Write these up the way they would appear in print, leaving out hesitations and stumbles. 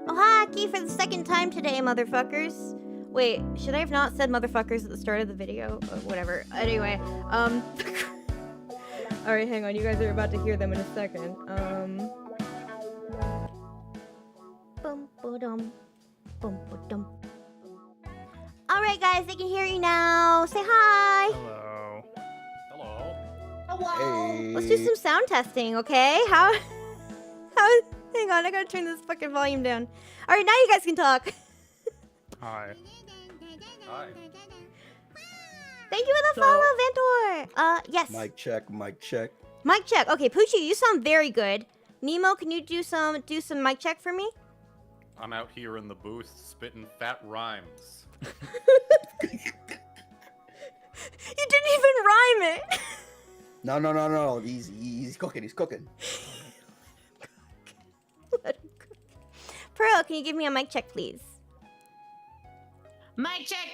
Oh, hi, Aki, for the second time today, motherfuckers. Wait, should I have not said motherfuckers at the start of the video? Whatever. Anyway, Alright, hang on. You guys are about to hear them in a second. Alright, guys, they can hear you now. Say hi. Hello. Hello. Hello. Hey. Let's do some sound testing, okay? How? Hang on, I gotta turn this fucking volume down. Alright, now you guys can talk. Hi. Hi. Thank you for the follow, Ventor. Yes. Mic check, mic check. Mic check. Okay, Pucci, you sound very good. Nemo, can you do some mic check for me? I'm out here in the booth spitting fat rhymes. You didn't even rhyme it. No. He's cooking. He's cooking. Let him cook. Pearl, can you give me a mic check, please? Mic check,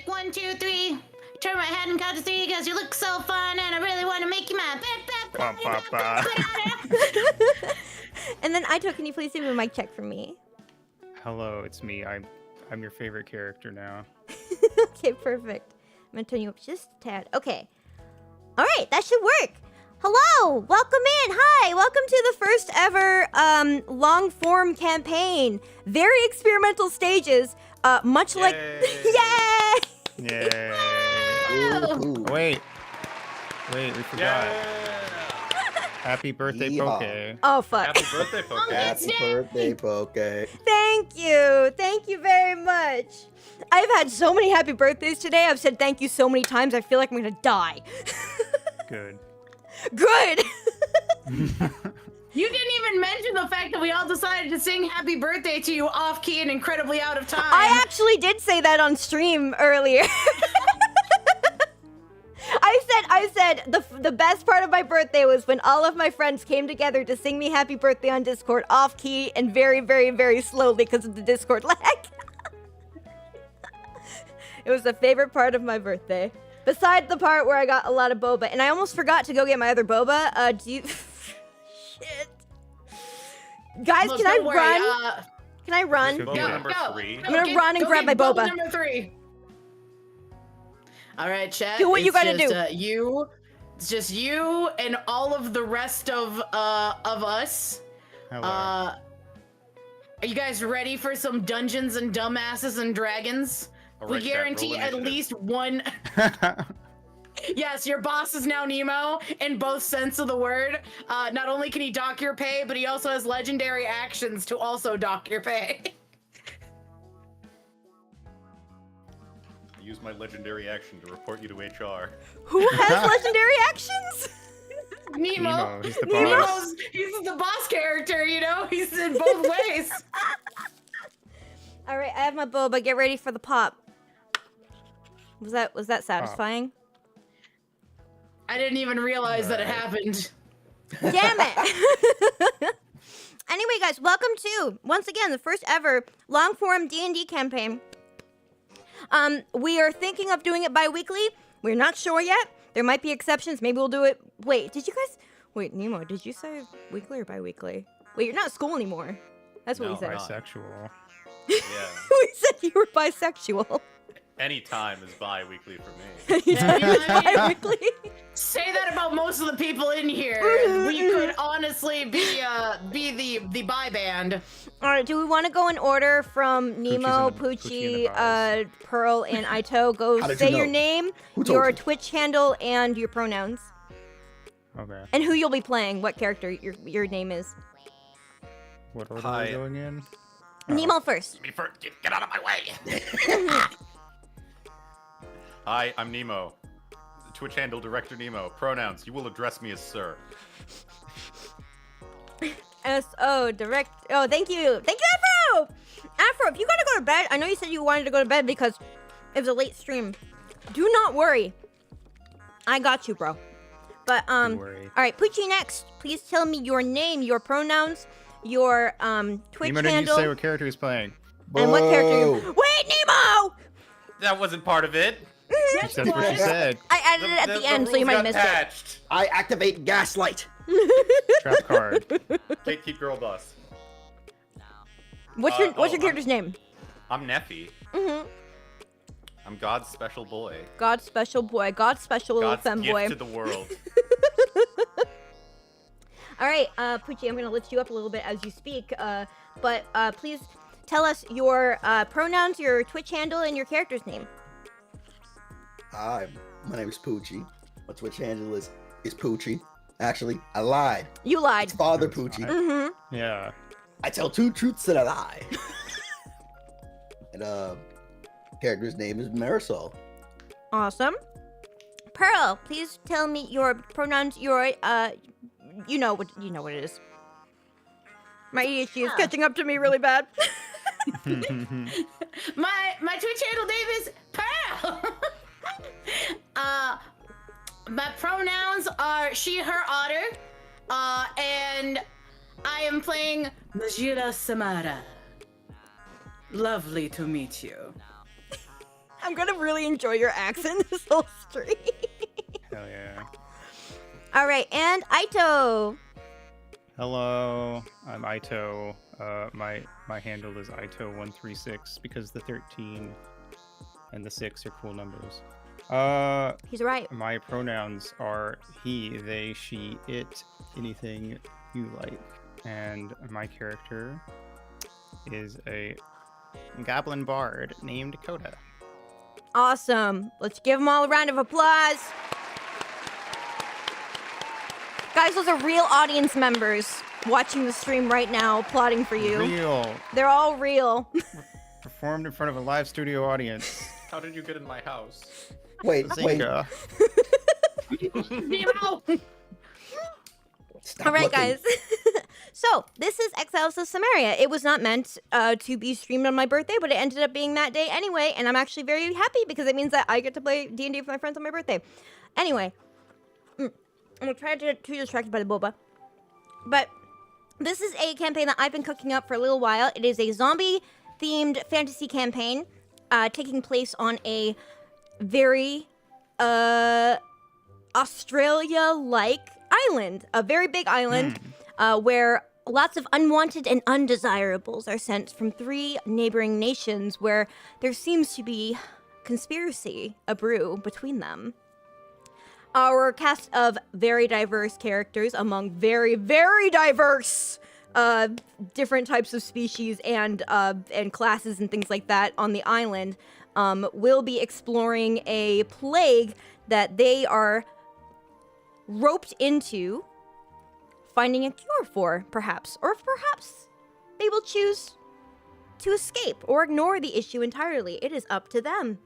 1, 2, 3. Turn my head and count to 3 because you look so fun and I really want to make you mad. And then Aito, can you please do a mic check for me? Hello, it's me. I'm your favorite character now. Okay, perfect. I'm gonna turn you up just a tad. Okay. All right, that should work. Hello, welcome in. Hi, welcome to the first ever long form campaign. Very experimental stages. Much like yay! Yay! Ooh. Wait, we forgot. Happy birthday, Yeehaw. Pockeii. Oh fuck. Happy birthday, Pockeii. Happy birthday, Pockeii. Thank you very much. I've had so many happy birthdays today. I've said thank you so many times. I feel like I'm gonna die. Good. Good. You didn't even mention the fact that we all decided to sing happy birthday to you off key and incredibly out of time. I actually did say that on stream earlier. I said the best part of my birthday was when all of my friends came together to sing me happy birthday on Discord off key and very, very, very slowly because of the Discord lag. It was the favorite part of my birthday. Besides the part where I got a lot of boba. And I almost forgot to go get my other boba. Do you... Shit. Guys, Look, can I don't worry, run? Can I run? Go Boba get it. number 3. I'm gonna run and grab my boba. Number 3. All right, chat. Do what you gotta do. It's just you and all of the rest of us. Hello. Are you guys ready for some Dungeons and Dumbasses and Dragons? We guarantee at least one. Yes, your boss is now Nemo in both sense of the word. Not only can he dock your pay, but he also has legendary actions to also dock your pay. I use my legendary action to report you to HR. Who has legendary actions? Nemo. He's the boss. He's the boss character, you know? He's in both ways. All right, I have my boba. Get ready for the pop. Was that satisfying? I didn't even realize that it happened. Damn it! Anyway, guys, welcome to once again the first ever long form D&D campaign. We are thinking of doing it bi-weekly. We're not sure yet. There might be exceptions. Maybe we'll do it. Wait, wait, Nemo, did you say weekly or bi-weekly? Wait, you're not at school anymore. That's what No, we said. Bisexual. Yeah. We said you were bisexual. Any time is bi-weekly for me. Anytime is bi-weekly. Say that about most of the people in here. We could honestly be the bi band. All right, do we want to go in order from Nemo, Pucci, Pucci, Pearl, and Aito? Go How did say you your know? name, Who told your you? Twitch handle, and your pronouns. Okay. And who you'll be playing, what character your name is. What order Hi. are we going in? Nemo first. Me first. Get out of my way. Hi, I'm Nemo. Twitch handle Director Nemo. Pronouns. You will address me as sir. S-O, direct. Oh, thank you. Thank you, Afro! Afro, if you gotta go to bed, I know you said you wanted to go to bed because it was a late stream. Do not worry. I got you, bro. But, Don't worry. alright, Pucci next. Please tell me your name, your pronouns, your, Twitch Nemo didn't handle. say what character he's playing. And what character you... Whoa. Wait, Nemo! That wasn't part of it. That's what she said. I added it at the end, so you might have missed it. I activate gaslight. Trap card. Gatekeep girl boss. What's your character's name? I'm Neffy. Mm-hmm. I'm God's special boy. God's special boy. God's special God's femboy. gift to the world. All right, Pucci, I'm gonna lift you up a little bit as you speak, but please tell us your pronouns, your Twitch handle, and your character's name. Hi, my name is Pucci. My Twitch handle is Pucci. Actually, I lied. You lied. It's Father That's Pucci. fine. Mm-hmm. Yeah. I tell 2 truths and a lie. And character's name is Marisol. Awesome. Pearl, please tell me your pronouns. Your you know what it is. My ADHD is catching up to me really bad. My Twitch handle name is Pearl. My pronouns are she, her, otter. And I am playing Majila Samara. Lovely to meet you. I'm gonna really enjoy your accent this whole stream. Hell yeah. All right, and Aito. Hello, I'm Aito. My handle is Aito136 because the 13 and the 6 are cool numbers. He's right. My pronouns are he, they, she, it, anything you like. And my character is a goblin bard named Coda. Awesome. Let's give them all a round of applause. Guys, those are real audience members watching the stream right now, applauding for you. Real. They're all real. Performed in front of a live studio audience. How did you get in my house? Wait. Zinga. Nemo! Stop All right, looking. guys. So, this is Exiles of Cimmeria. It was not meant to be streamed on my birthday, but it ended up being that day anyway, and I'm actually very happy because it means that I get to play D&D with my friends on my birthday. Anyway, I'm gonna try to too distracted by the boba. But this is a campaign that I've been cooking up for a little while. It is a zombie-themed fantasy campaign taking place on a very Australia-like island, a very big island where lots of unwanted and undesirables are sent from 3 neighboring nations where there seems to be conspiracy abrew between them. Our cast of very diverse characters among very, very diverse different types of species and classes and things like that on the island will be exploring a plague that they are roped into finding a cure for, perhaps. Or perhaps they will choose to escape or ignore the issue entirely. It is up to them.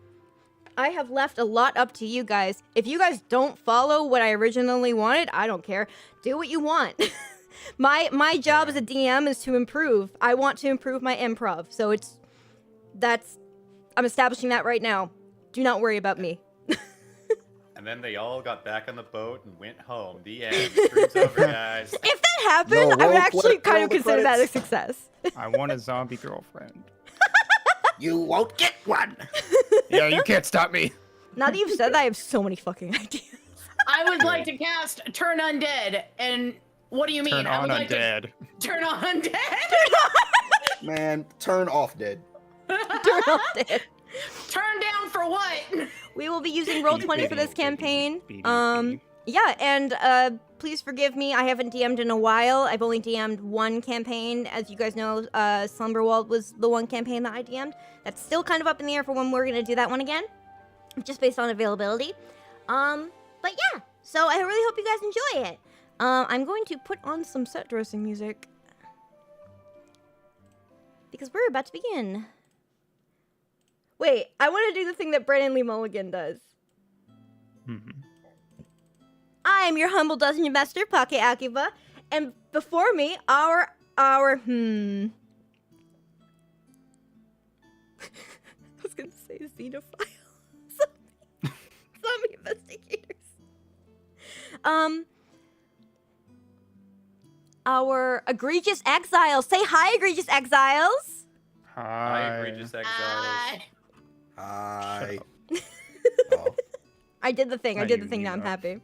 I have left a lot up to you guys. If you guys don't follow what I originally wanted, I don't care. Do what you want. My job as a DM is to improve. I want to improve my improv. So I'm establishing that right now. Do not worry about me. And then they all got back on the boat and went home. The end. Stream's over, guys. If that happened, No, I would roll actually credit- kind roll of the consider that a credits. success. I want a zombie girlfriend. You won't get one. Yeah, you can't stop me. Now that you've said that, I have so many fucking ideas. I would like to cast Turn Undead, and what do you mean? Turn I on would like undead. to turn on Undead. Man, turn off dead. Turn off dead. Turn down for what? We will be using Roll20 for this campaign. BDB. Yeah, and please forgive me. I haven't DM'd in a while. I've only DM'd one campaign. As you guys know, Slumberwald was the one campaign that I DM'd. That's still kind of up in the air for when we're going to do that one again, just based on availability. But yeah, so I really hope you guys enjoy it. I'm going to put on some set dressing music because we're about to begin. Wait, I want to do the thing that Brandon Lee Mulligan does. I am your humble dungeon master, Pockeii Akiba, and before me, our I was gonna say xenophile. Zombie investigators. Our egregious exiles. Say hi, egregious exiles. Hi, egregious exiles. Hi. Shut Oh. I did the thing. I Hi, did the you thing. Now I'm Nemo. happy.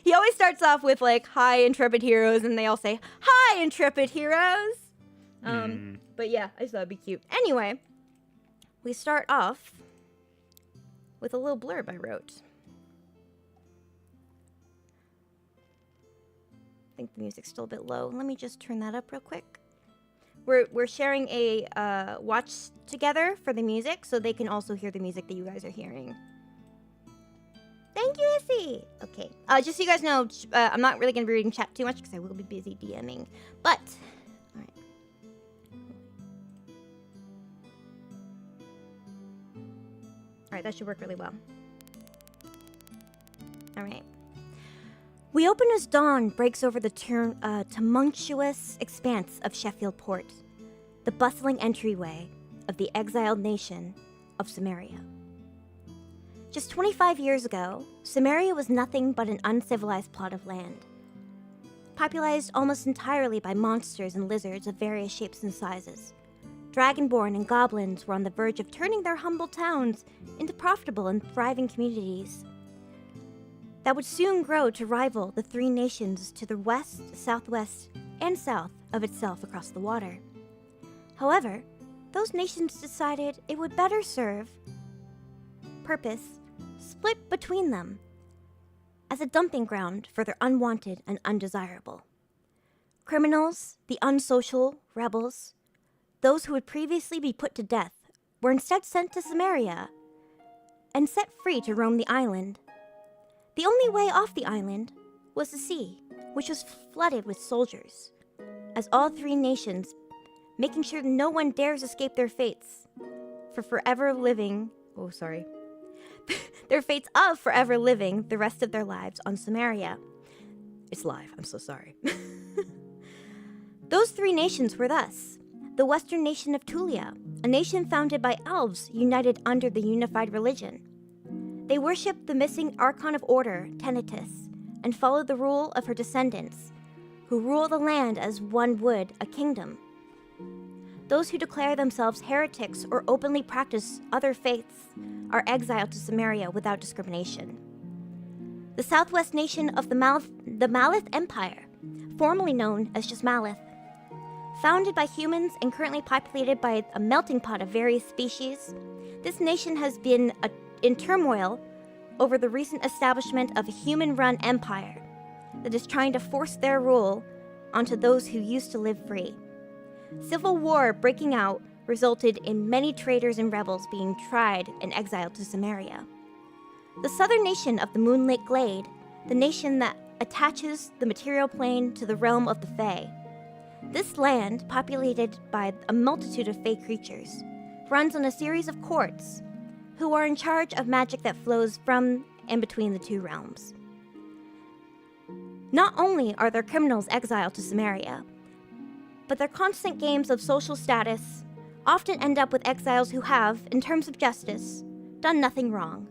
He always starts off with like, "Hi, intrepid heroes," and they all say, "Hi, intrepid heroes." But yeah, I just thought it'd be cute. Anyway, we start off with a little blurb I wrote. I think the music's still a bit low. Let me just turn that up real quick. We're sharing a watch together for the music, so they can also hear the music that you guys are hearing. Thank you, Issy. Okay. Just so you guys know, I'm not really gonna be reading chat too much because I will be busy DMing. But, all right. All right, that should work really well. All right. We open as dawn breaks over the tumultuous expanse of Sheffield Port, the bustling entryway of the exiled nation of Cimmeria. Just 25 years ago, Cimmeria was nothing but an uncivilized plot of land, populated almost entirely by monsters and lizards of various shapes and sizes. Dragonborn and goblins were on the verge of turning their humble towns into profitable and thriving communities that would soon grow to rival the three nations to the west, southwest, and south of itself across the water. However, those nations decided it would better serve purpose split between them as a dumping ground for their unwanted and undesirable. Criminals, the unsocial, rebels, those who would previously be put to death, were instead sent to Cimmeria and set free to roam the island. The only way off the island was the sea, which was flooded with soldiers, as all three nations, making sure no one dares escape their fates for forever living, their fates of forever living the rest of their lives on Cimmeria. It's live, I'm so sorry. Those three nations were thus: the western nation of Tulia, a nation founded by elves united under the unified religion. They worshipped the missing Archon of Order, Tenitus, and followed the rule of her descendants, who rule the land as one would a kingdom. Those who declare themselves heretics or openly practice other faiths are exiled to Cimmeria without discrimination. The southwest nation of the Malith Empire, formerly known as just Malith, founded by humans and currently populated by a melting pot of various species, this nation has been in turmoil over the recent establishment of a human-run empire that is trying to force their rule onto those who used to live free. Civil war breaking out resulted in many traitors and rebels being tried and exiled to Cimmeria. The southern nation of the Moonlit Glade, the nation that attaches the material plane to the realm of the Fae. This land, populated by a multitude of Fae creatures, runs on a series of courts, who are in charge of magic that flows from and between the two realms. Not only are their criminals exiled to Cimmeria, but their constant games of social status often end up with exiles who have, in terms of justice, done nothing wrong.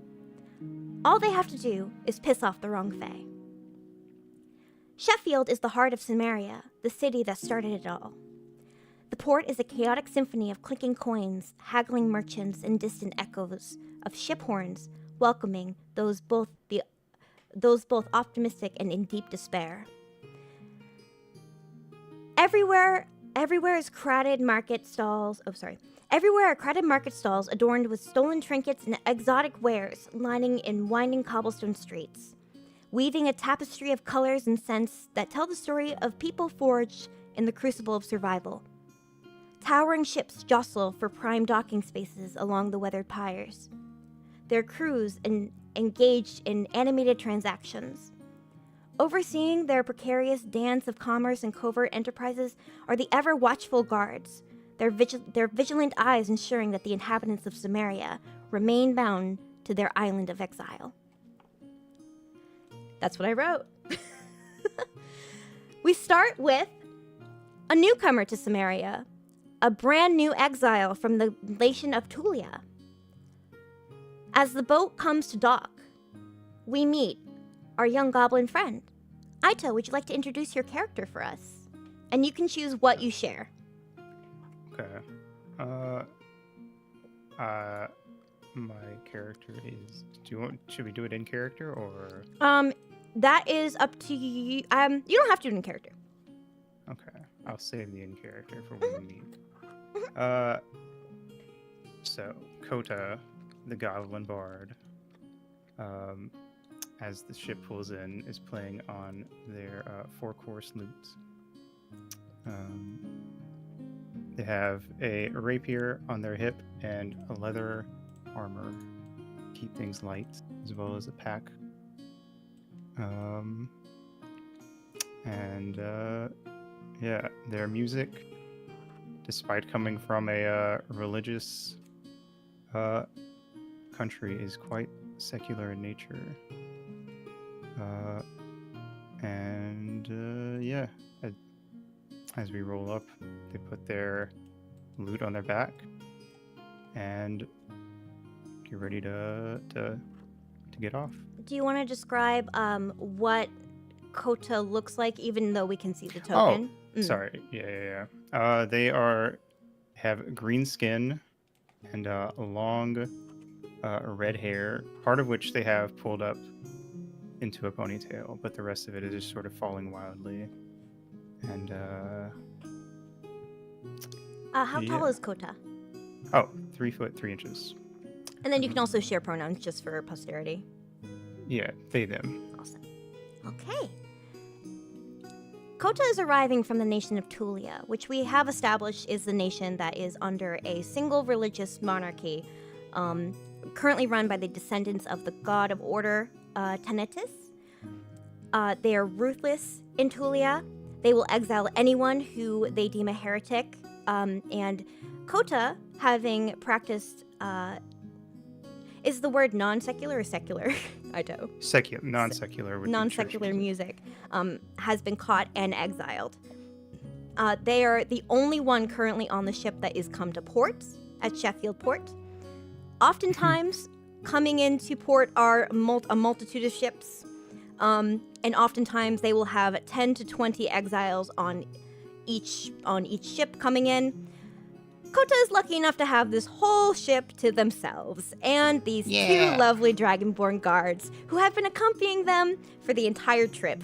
All they have to do is piss off the wrong Fae. Sheffield is the heart of Cimmeria, the city that started it all. The port is a chaotic symphony of clinking coins, haggling merchants, and distant echoes of ship horns welcoming those both optimistic and in deep despair. Everywhere are crowded market stalls adorned with stolen trinkets and exotic wares lining in winding cobblestone streets, weaving a tapestry of colors and scents that tell the story of people forged in the crucible of survival. Towering ships jostle for prime docking spaces along the weathered piers, their crews engaged in animated transactions. Overseeing their precarious dance of commerce and covert enterprises are the ever-watchful guards, their vigilant eyes ensuring that the inhabitants of Cimmeria remain bound to their island of exile. That's what I wrote. We start with a newcomer to Cimmeria, a brand new exile from the nation of Tulia. As the boat comes to dock, we meet our young goblin friend. Aito, would you like to introduce your character for us? And you can choose what you share. Okay. My character is. Should we do it in character or? That is up to you. You don't have to do it in character. Okay, I'll save the in character for when we meet. So Kota, the Goblin Bard, as the ship pulls in, is playing on their 4-course lute. They have a rapier on their hip and a leather armor to keep things light, as well as a pack. Yeah, their music, despite coming from a religious country, is quite secular in nature. Yeah, as we roll up, they put their loot on their back and get ready to get off. Do you want to describe what Kota looks like, even though we can see the token? Sorry. Yeah. They have green skin and long red hair, part of which they have pulled up into a ponytail, but the rest of it is just sort of falling wildly. And how tall is Kota? 3 foot 3 inches. And then you can also share pronouns just for posterity. Yeah, they, them. Awesome. Okay. Kota is arriving from the nation of Tulia, which we have established is the nation that is under a single religious monarchy, currently run by the descendants of the god of order, Tenetis. They are ruthless in Tulia. They will exile anyone who they deem a heretic. And Kota, having practiced, is the word non-secular or secular? Aito. Non-secular. Non-secular music has been caught and exiled. They are the only one currently on the ship that is come to port at Sheffield Port. Oftentimes, coming into port are a multitude of ships, and oftentimes they will have 10 to 20 exiles on each ship coming in. Kota is lucky enough to have this whole ship to themselves, and these two lovely Dragonborn guards who have been accompanying them for the entire trip,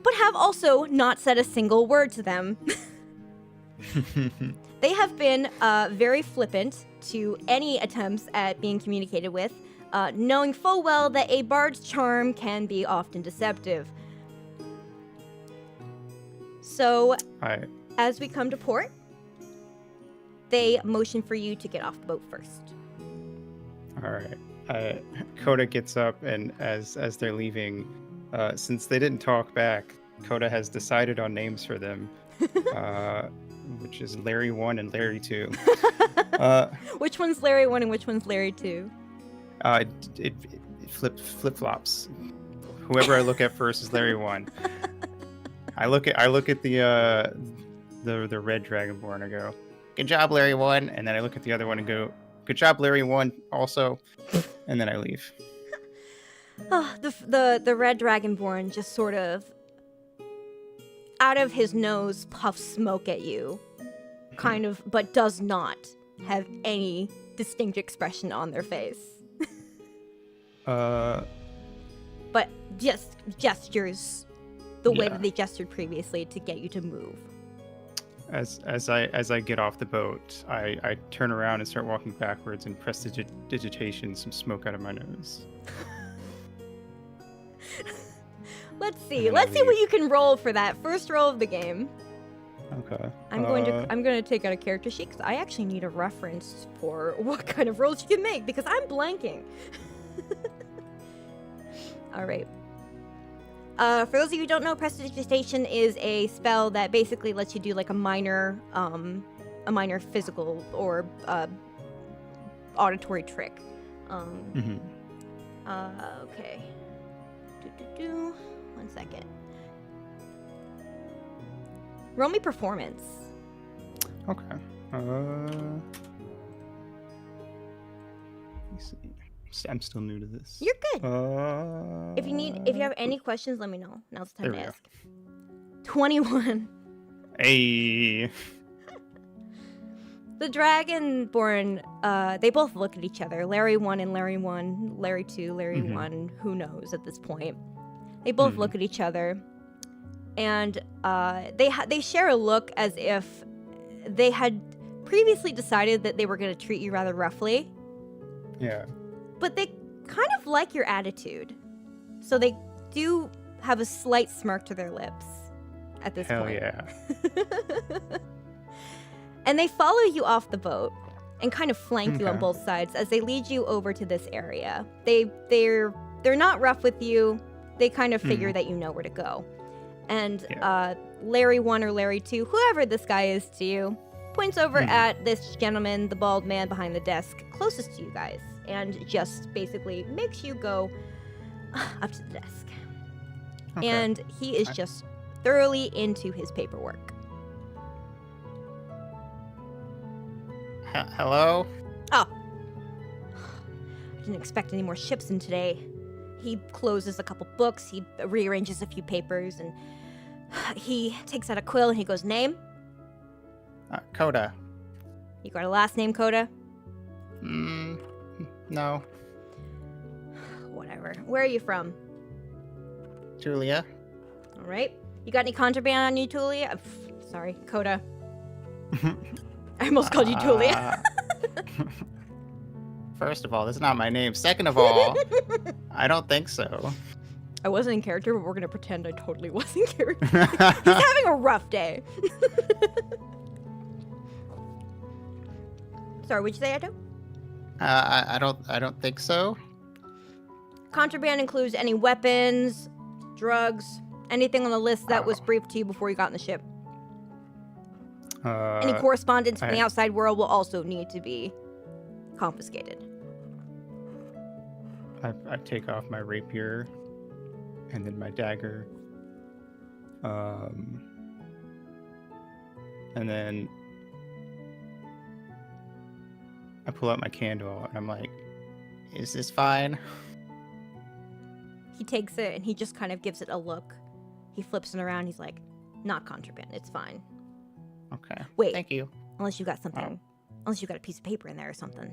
but have also not said a single word to them. They have been very flippant to any attempts at being communicated with, knowing full well that a bard's charm can be often deceptive. So, as we come to port, they motion for you to get off the boat first. All right. Kota gets up, and as they're leaving, since they didn't talk back, Kota has decided on names for them, which is Larry 1 and Larry 2. Which one's Larry 1 and which one's Larry 2? It flip-flops. Whoever I look at first is Larry 1. I look at the red Dragonborn and go, "Good job, Larry 1," and then I look at the other one and go, "Good job, Larry 1," also, and then I leave. The red Dragonborn just sort of, out of his nose, puffs smoke at you, kind of, but does not have any distinct expression on their face. But just gestures the way that they gestured previously to get you to move. As I get off the boat, I turn around and start walking backwards and prestidigitation some smoke out of my nose. Let's see what you can roll for that first roll of the game. Okay. I'm going to take out a character sheet because I actually need a reference for what kind of rolls you can make because I'm blanking. All right. For those of you who don't know, prestidigitation is a spell that basically lets you do like a minor physical or auditory trick. Okay. One second. Roll me performance. Okay. Let me see. I'm still new to this. You're good. If you have any questions, let me know. Now's the time to ask. 21. Hey. The Dragonborn, they both look at each other. Larry 1 and Larry 1, Larry 2, Larry 1, who knows at this point. They both look at each other, and they share a look as if they had previously decided that they were going to treat you rather roughly. Yeah. But they kind of like your attitude. So they do have a slight smirk to their lips at this Hell point. yeah. And they follow you off the boat and kind of flank you on Okay. both sides as they lead you over to this area. They're not rough with you. They kind of figure that you know where to go. And Yeah. Larry 1 or Larry 2, whoever this guy is to you, points over at this gentleman, the bald man behind the desk, closest to you guys, and just basically makes you go up to the desk. Okay. And he is just thoroughly into his paperwork. Hello? Oh. I didn't expect any more ships in today. He closes a couple books, he rearranges a few papers, and he takes out a quill and he goes, name? Coda. You got a last name, Coda? No. Whatever. Where are you from? Julia? All right. You got any contraband on you, Tulia? Sorry, Coda. I almost called you Tulia. First of all, that's not my name. Second of all, I don't think so. I wasn't in character, but we're going to pretend I totally was in character. He's having a rough day. Sorry, what'd you say, Aito? I don't think so. Contraband includes any weapons, drugs, anything on the list that was briefed to you before you got on the ship. Any correspondence from the outside world will also need to be confiscated. I take off my rapier and then my dagger. And then I pull out my candle and I'm like, is this fine? He takes it and he just kind of gives it a look. He flips it around. He's like, not contraband. It's fine. Okay. Wait. Thank you. Unless you got something. Unless you got a piece of paper in there or something.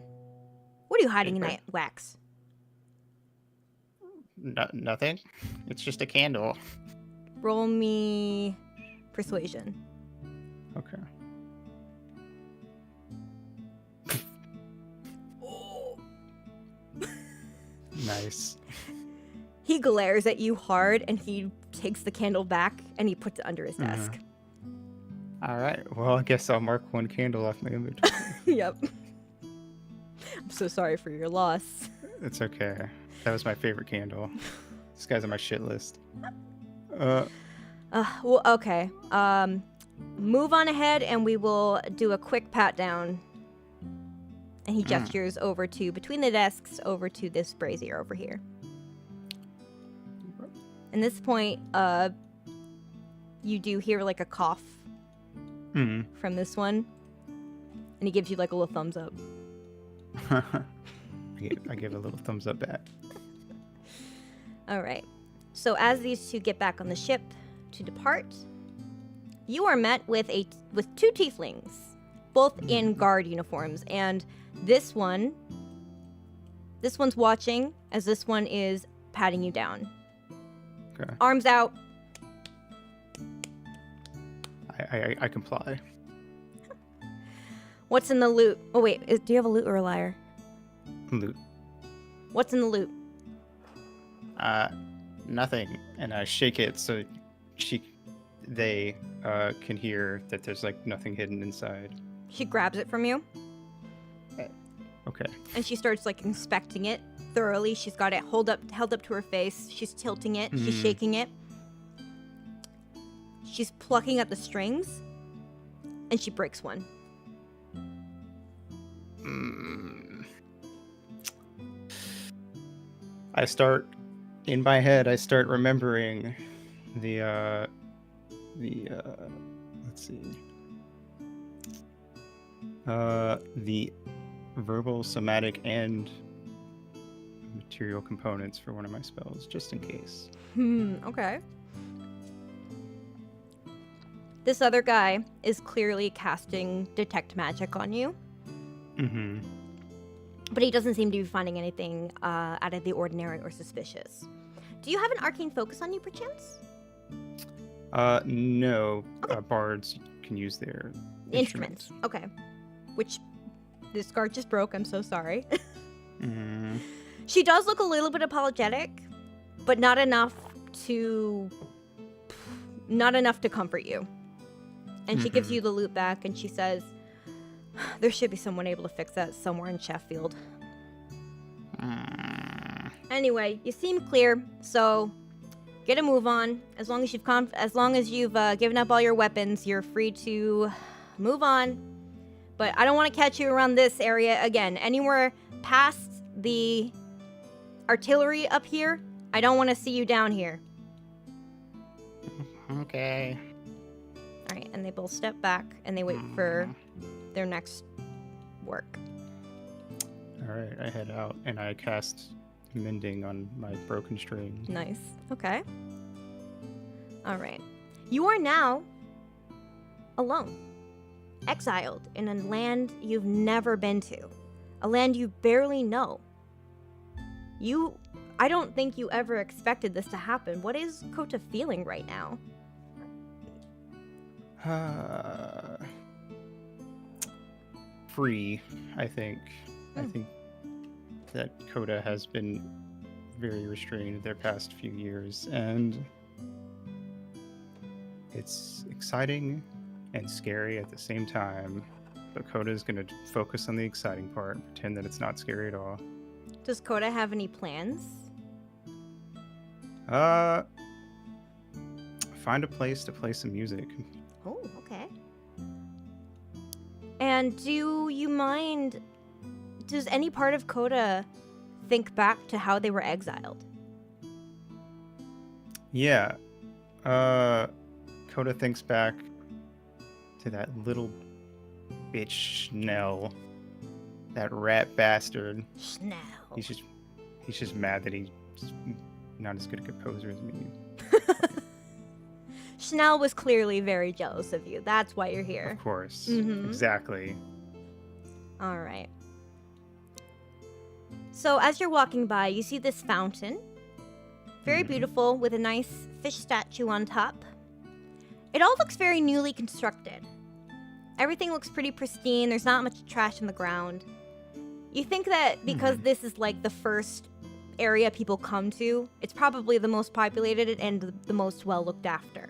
What are you hiding in Paper? that wax? Nothing. It's just a candle. Roll me persuasion. Okay. Nice. He glares at you hard and he takes the candle back and he puts it under his desk. All right. Well, I guess I'll mark one candle off my inventory. Yep. I'm so sorry for your loss. It's okay. That was my favorite candle. This guy's on my shit list. Well, okay. Move on ahead and we will do a quick pat down. And he gestures over to, between the desks, over to this brazier over here. And this point, you do hear like a cough from this one. And he gives you like a little thumbs up. I give a little thumbs up back. All right. So as these two get back on the ship to depart, you are met with two tieflings, both in guard uniforms, and this one's watching as this one is patting you down. Okay. Arms out. I comply. What's in the loot? Oh wait, do you have a loot or a lyre? Loot. What's in the loot? Nothing. And I shake it so they can hear that there's like nothing hidden inside. She grabs it from you Okay. and she starts like inspecting it thoroughly. She's got it held up to her face. She's tilting it. She's shaking it. She's plucking at the strings, and she breaks one. I start in my head. I start remembering the let's see. The verbal, somatic, and material components for one of my spells, just in case. Okay. This other guy is clearly casting detect magic on you, but he doesn't seem to be finding anything out of the ordinary or suspicious. Do you have an arcane focus on you, perchance? No. Okay. Bards can use their Instruments. Okay. Which this card just broke. I'm so sorry. Mm, She does look a little bit apologetic, but not enough to comfort you. And she gives you the loot back, and she says, "There should be someone able to fix that somewhere in Sheffield." Anyway, you seem clear, so get a move on. As long as you've given up all your weapons, you're free to move on. But I don't want to catch you around this area again. Anywhere past the artillery up here, I don't want to see you down here. Okay. All right, and they both step back and they wait for their next work. All right, I head out and I cast mending on my broken string. Nice. Okay. All right. You are now alone, exiled in a land you've never been to, a land you barely know. I don't think you ever expected this to happen. What is Kota feeling right now? Free, I think. I think that Kota has been very restrained their past few years, and it's exciting and scary at the same time. But Kota is going to focus on the exciting part, pretend that it's not scary at all. Does Kota have any plans? Find a place to play some music. Oh, okay. And do you mind... Does any part of Kota think back to how they were exiled? Yeah. Kota thinks back to that little bitch Schnell. That rat bastard. Schnell. He's just mad that he's not as good a composer as me. Schnell was clearly very jealous of you. That's why you're here. Of course. Mhm. Exactly. All right. So as you're walking by, you see this fountain. Very beautiful, with a nice fish statue on top. It all looks very newly constructed. Everything looks pretty pristine. There's not much trash on the ground. You think that because this is like the first area people come to, it's probably the most populated and the most well looked after.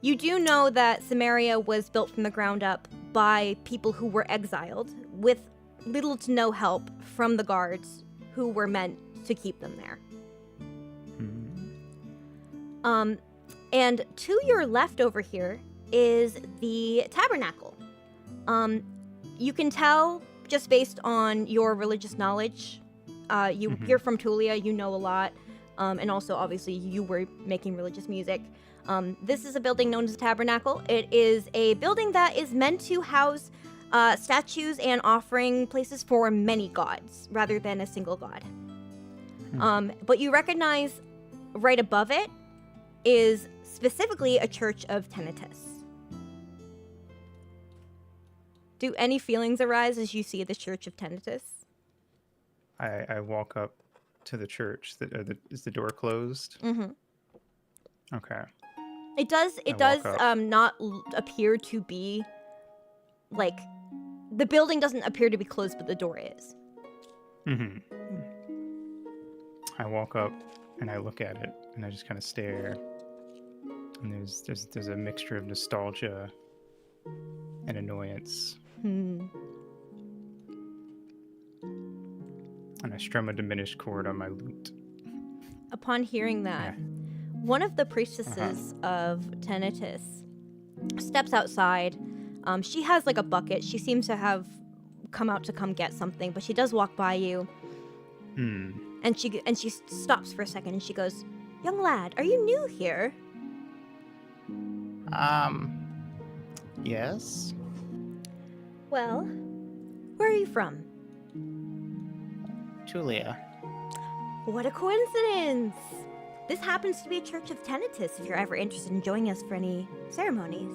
You do know that Cimmeria was built from the ground up by people who were exiled, with little to no help from the guards who were meant to keep them there. And to your left over here is the tabernacle. You can tell just based on your religious knowledge. You're from Tulia, you know a lot, and also obviously you were making religious music. This is a building known as the tabernacle. It is a building that is meant to house statues and offering places for many gods rather than a single god. But you recognize right above it is specifically a church of Tinnitus. Do any feelings arise as you see the church of Tinnitus? I walk up to the church. Is the door closed? Mm-hmm. Okay. It does not appear to be, like, the building doesn't appear to be closed, but the door is. Mm-hmm. I walk up and I look at it and I just kind of stare. And there's a mixture of nostalgia and annoyance. And I strum a diminished chord on my lute. Upon hearing that, one of the priestesses of Tinnitus steps outside. She has like a bucket. She seems to have come out to come get something, but she does walk by you. And she stops for a second and she goes, "Young lad, are you new here?" Yes. Well, where are you from? Tulia. What a coincidence! This happens to be a church of Tinnitus if you're ever interested in joining us for any ceremonies.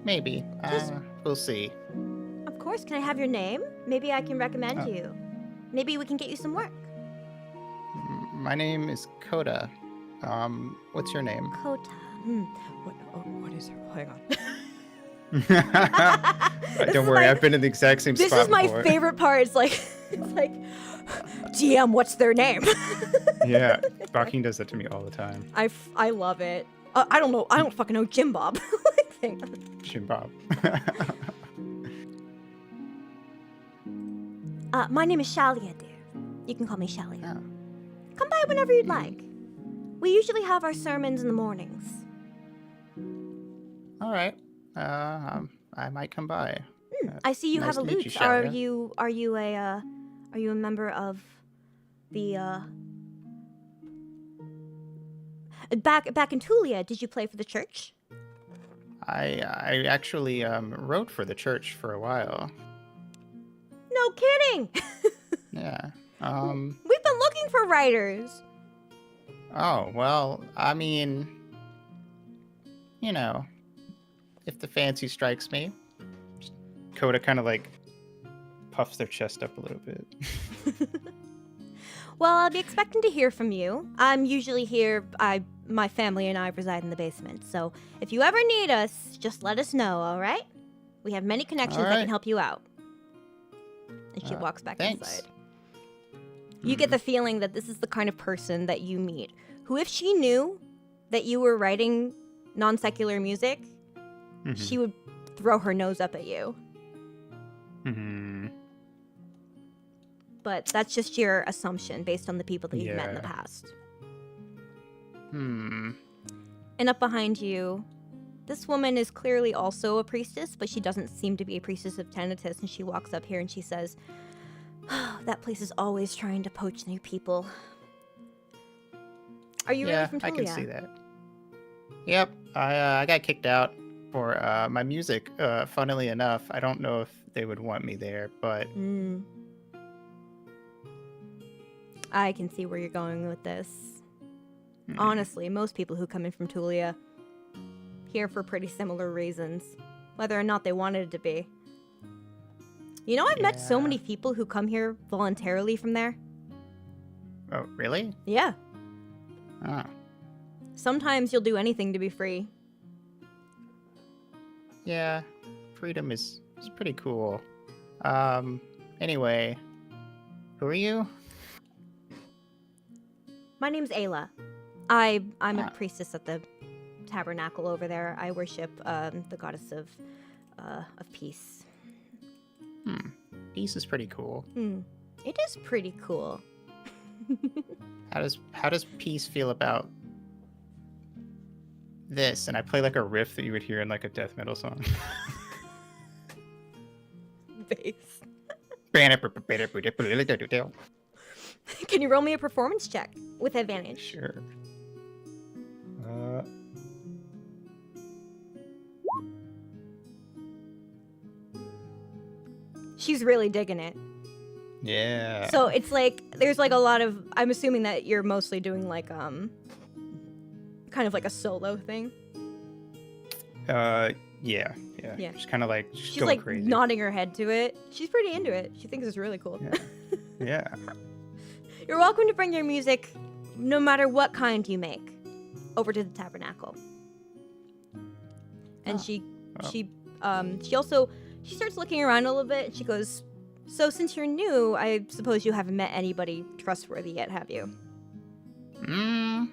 Maybe. We'll see. Of course. Can I have your name? Maybe I can recommend you. Maybe we can get you some work. My name is Coda. What's your name? Kota. What is her? Hang on. Don't worry, I've been in the exact same spot This is my before. favorite part. It's like, DM, what's their name? Yeah, Bakin does that to me all the time. I love it. I don't know. I don't fucking know Jim Bob. Shimbab. My name is Shalia, dear. You can call me Shalia. Oh. Come by whenever you'd like. We usually have our sermons in the mornings. All right. I might come by. I see you nice have a to meet lute. you, Shalia. Are you a member of the back in Tulia? Did you play for the church? I actually wrote for the church for a while. No kidding. Yeah. We've been looking for writers. Oh, well, I mean, you know, if the fancy strikes me. Coda kind of like puffs their chest up a little bit. Well, I'll be expecting to hear from you. I'm usually here. My family and I reside in the basement, so if you ever need us, just let us know, all right? We have many connections that right. can help you out. And she walks back thanks. inside. You get the feeling that this is the kind of person that you meet, who if she knew that you were writing non-secular music, she would throw her nose up at you. But that's just your assumption based on the people that you've met in the Yeah. past. And up behind you, this woman is clearly also a priestess, but she doesn't seem to be a priestess of Tanatus, and she walks up here and she says, that place is always trying to poach new people. Are you really from Tulia? I can see that. Yep, I got kicked out for my music. Funnily enough, I don't know if they would want me there, but I can see where you're going with this. Honestly, most people who come in from Tulia here for pretty similar reasons, whether or not they wanted it to be. You know, I've met so Yeah. many people who come here voluntarily from there. Oh, really? Yeah. Oh. Sometimes you'll do anything to be free. Yeah, freedom is pretty cool. Anyway, who are you? My name's Ayla. I'm a Ah. priestess at the tabernacle over there. I worship the goddess of peace. Peace is pretty cool. It is pretty cool. How does Peace feel about this? And I play like a riff that you would hear in like a death metal song. Bass. Sure. Can you roll me a performance check with advantage? She's really digging it. Yeah. So it's like there's like a lot of. I'm assuming that you're mostly doing like kind of like a solo thing. Yeah. Yeah. She's kind of like She's going like crazy. nodding her head to it. She's pretty into it. She thinks it's really cool. Yeah. Yeah. You're welcome to bring your music, no matter what kind you make, over to the tabernacle. And she starts looking around a little bit, and she goes, "So since you're new, I suppose you haven't met anybody trustworthy yet, have you?" I'm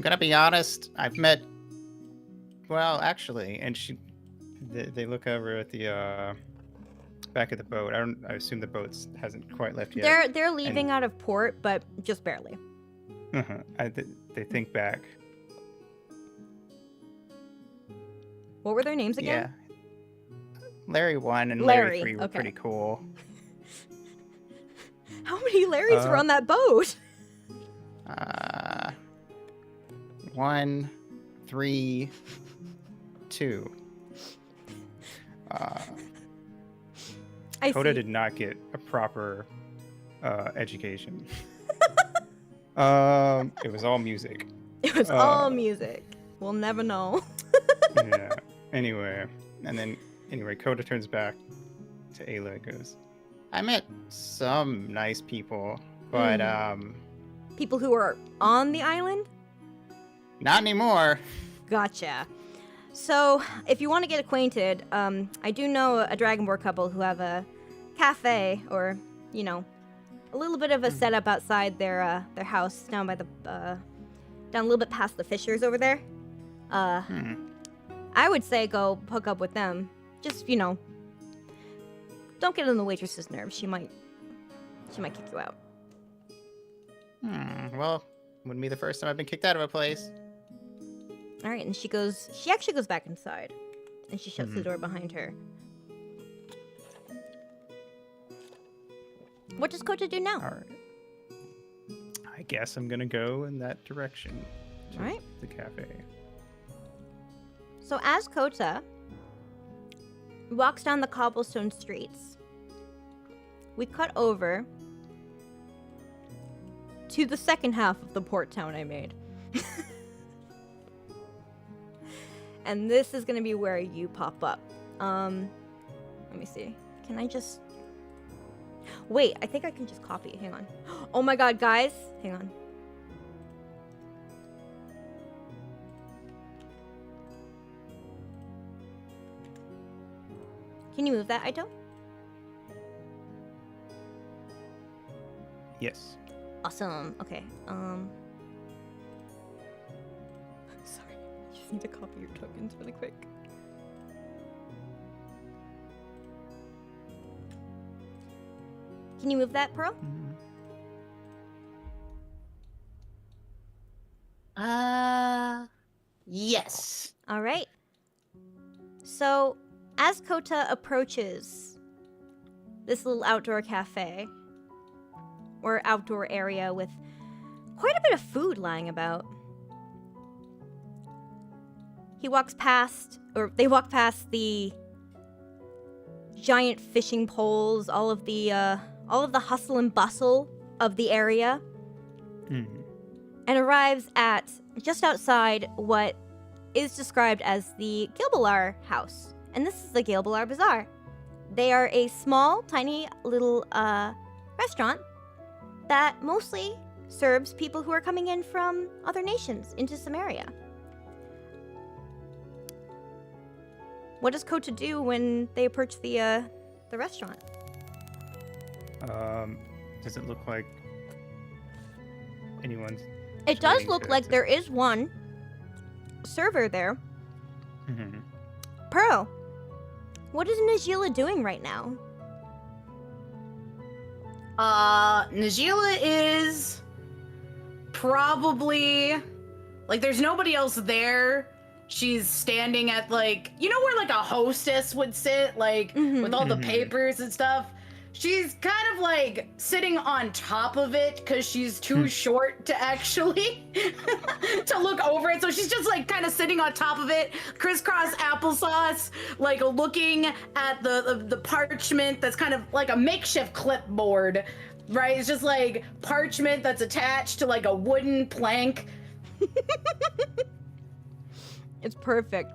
gonna be honest. I've met. Well, actually, and they look over at the back of the boat. I assume the boat hasn't quite left yet. They're leaving out of port, but just barely. They think back. What were their names again? Yeah. Larry 1 and Larry, Larry 3 were okay. pretty cool. How many Larrys were on that boat? 1, 3, 2. I Coda see. did not get a proper education. It was all music. It was all music. We'll never know. Yeah. Anyway, and then Anyway, Coda turns back to Ayla and goes, I met some nice people, but People who are on the island? not anymore. Gotcha. So, if you want to get acquainted, I do know a Dragonborn couple who have a cafe, or, you know, a little bit of a setup outside their house down by the, down a little bit past the fishers over there. I would say go hook up with them. Just, you know, don't get on the waitress's nerves. She might kick you out. Well, wouldn't be the first time I've been kicked out of a place. All right, and she actually goes back inside, and she shuts the door behind her. What does Kota do now? All right. I guess I'm gonna go in that direction. To All right. The cafe. So as Kota walks down the cobblestone streets, we cut over to the second half of the port town I made. And this is gonna be where you pop up. Let me see. Can I just... Wait, I think I can just copy. Hang on. Oh my god, guys. Hang on. Can you move that, Aito? Yes. Awesome. Okay. Sorry. I just need to copy your tokens really quick. Can you move that, Pearl? Yes. All right. So, as Kota approaches this little outdoor cafe, or outdoor area with quite a bit of food lying about, they walk past the giant fishing poles, all of the hustle and bustle of the area, and arrives at just outside what is described as the Gilbalar house. And this is the Gilbalar Bazaar. They are a small, tiny little restaurant that mostly serves people who are coming in from other nations into Cimmeria. What does Kota do when they approach the restaurant? Does it look like anyone's... It does waiting look to- like there is one server there. Pearl, what is Najila doing right now? Najila is probably, like, there's nobody else there. She's standing at, like, you know where, like, a hostess would sit, like, with all the papers and stuff? She's kind of, like, sitting on top of it because she's too short to actually to look over it. So she's just, like, kind of sitting on top of it, crisscross applesauce, like, looking at the parchment that's kind of like a makeshift clipboard, right? It's just, like, parchment that's attached to, like, a wooden plank. It's perfect.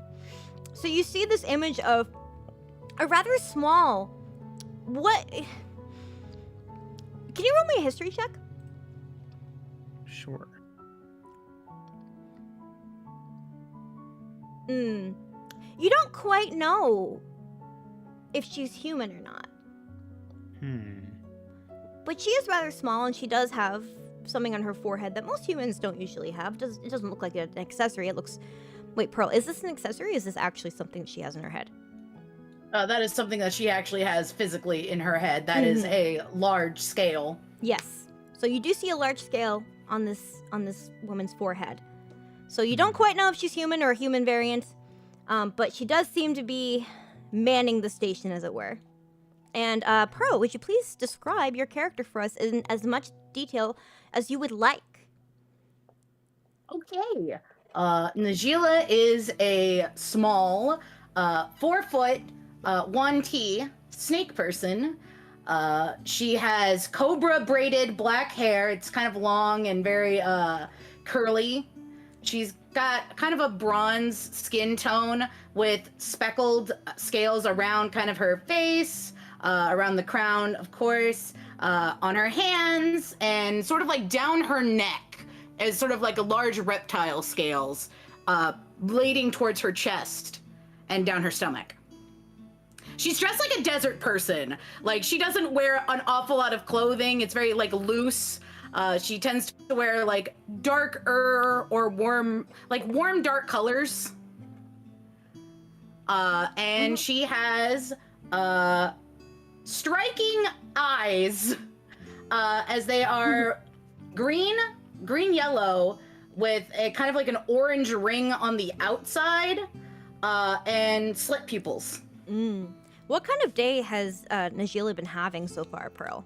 So you see this image of a rather small... What? Can you roll me a history check? Sure. You don't quite know if she's human or not. But she is rather small, and she does have something on her forehead that most humans don't usually have. It doesn't look like an accessory. It looks... Wait, Pearl, is this an accessory? Is this actually something she has in her head? That is something that she actually has physically in her head. That is a large scale. Yes. So you do see a large scale on this woman's forehead. So you don't quite know if she's human or a human variant, but she does seem to be manning the station, as it were. And Pearl, would you please describe your character for us in as much detail as you would like? Okay. Najila is a small, 4 foot, 1T snake person. She has cobra braided black hair. It's kind of long and very curly. She's got kind of a bronze skin tone with speckled scales around kind of her face, around the crown, of course, on her hands, and sort of like down her neck is sort of like a large reptile scales, bleeding towards her chest and down her stomach. She's dressed like a desert person. Like, she doesn't wear an awful lot of clothing. It's very, like, loose. She tends to wear, like, darker or warm dark colors. And she has striking eyes, as they are green yellow with a kind of like an orange ring on the outside, and slit pupils. What kind of day has Najila been having so far, Pearl?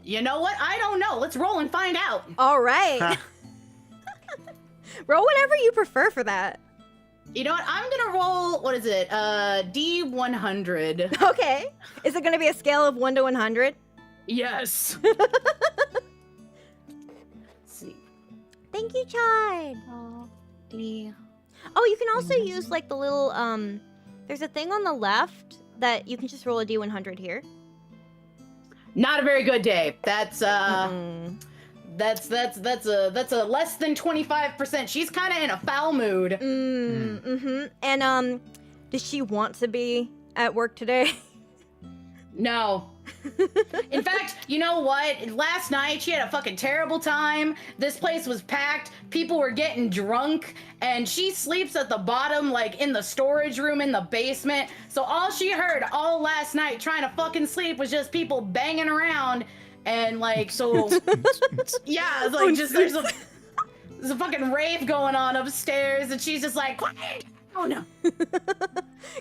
You know what? I don't know. Let's roll and find out. All right. Roll whatever you prefer for that. You know what? I'm gonna roll, what is it? D100. Okay. Is it going to be a scale of 1 to 100? Yes. Let's see. Thank you, Chide. D. Oh, you can also use like the little there's a thing on the left that you can just roll a D100 here. Not a very good day. That's a less than 25%. She's kind of in a foul mood. And does she want to be at work today? No. In fact, you know what? Last night she had a fucking terrible time. This place was packed. People were getting drunk, and she sleeps at the bottom, like in the storage room in the basement. So all she heard all last night trying to fucking sleep was just people banging around, and like, so yeah, it's like just there's a fucking rave going on upstairs, and she's just like, quiet. Oh no.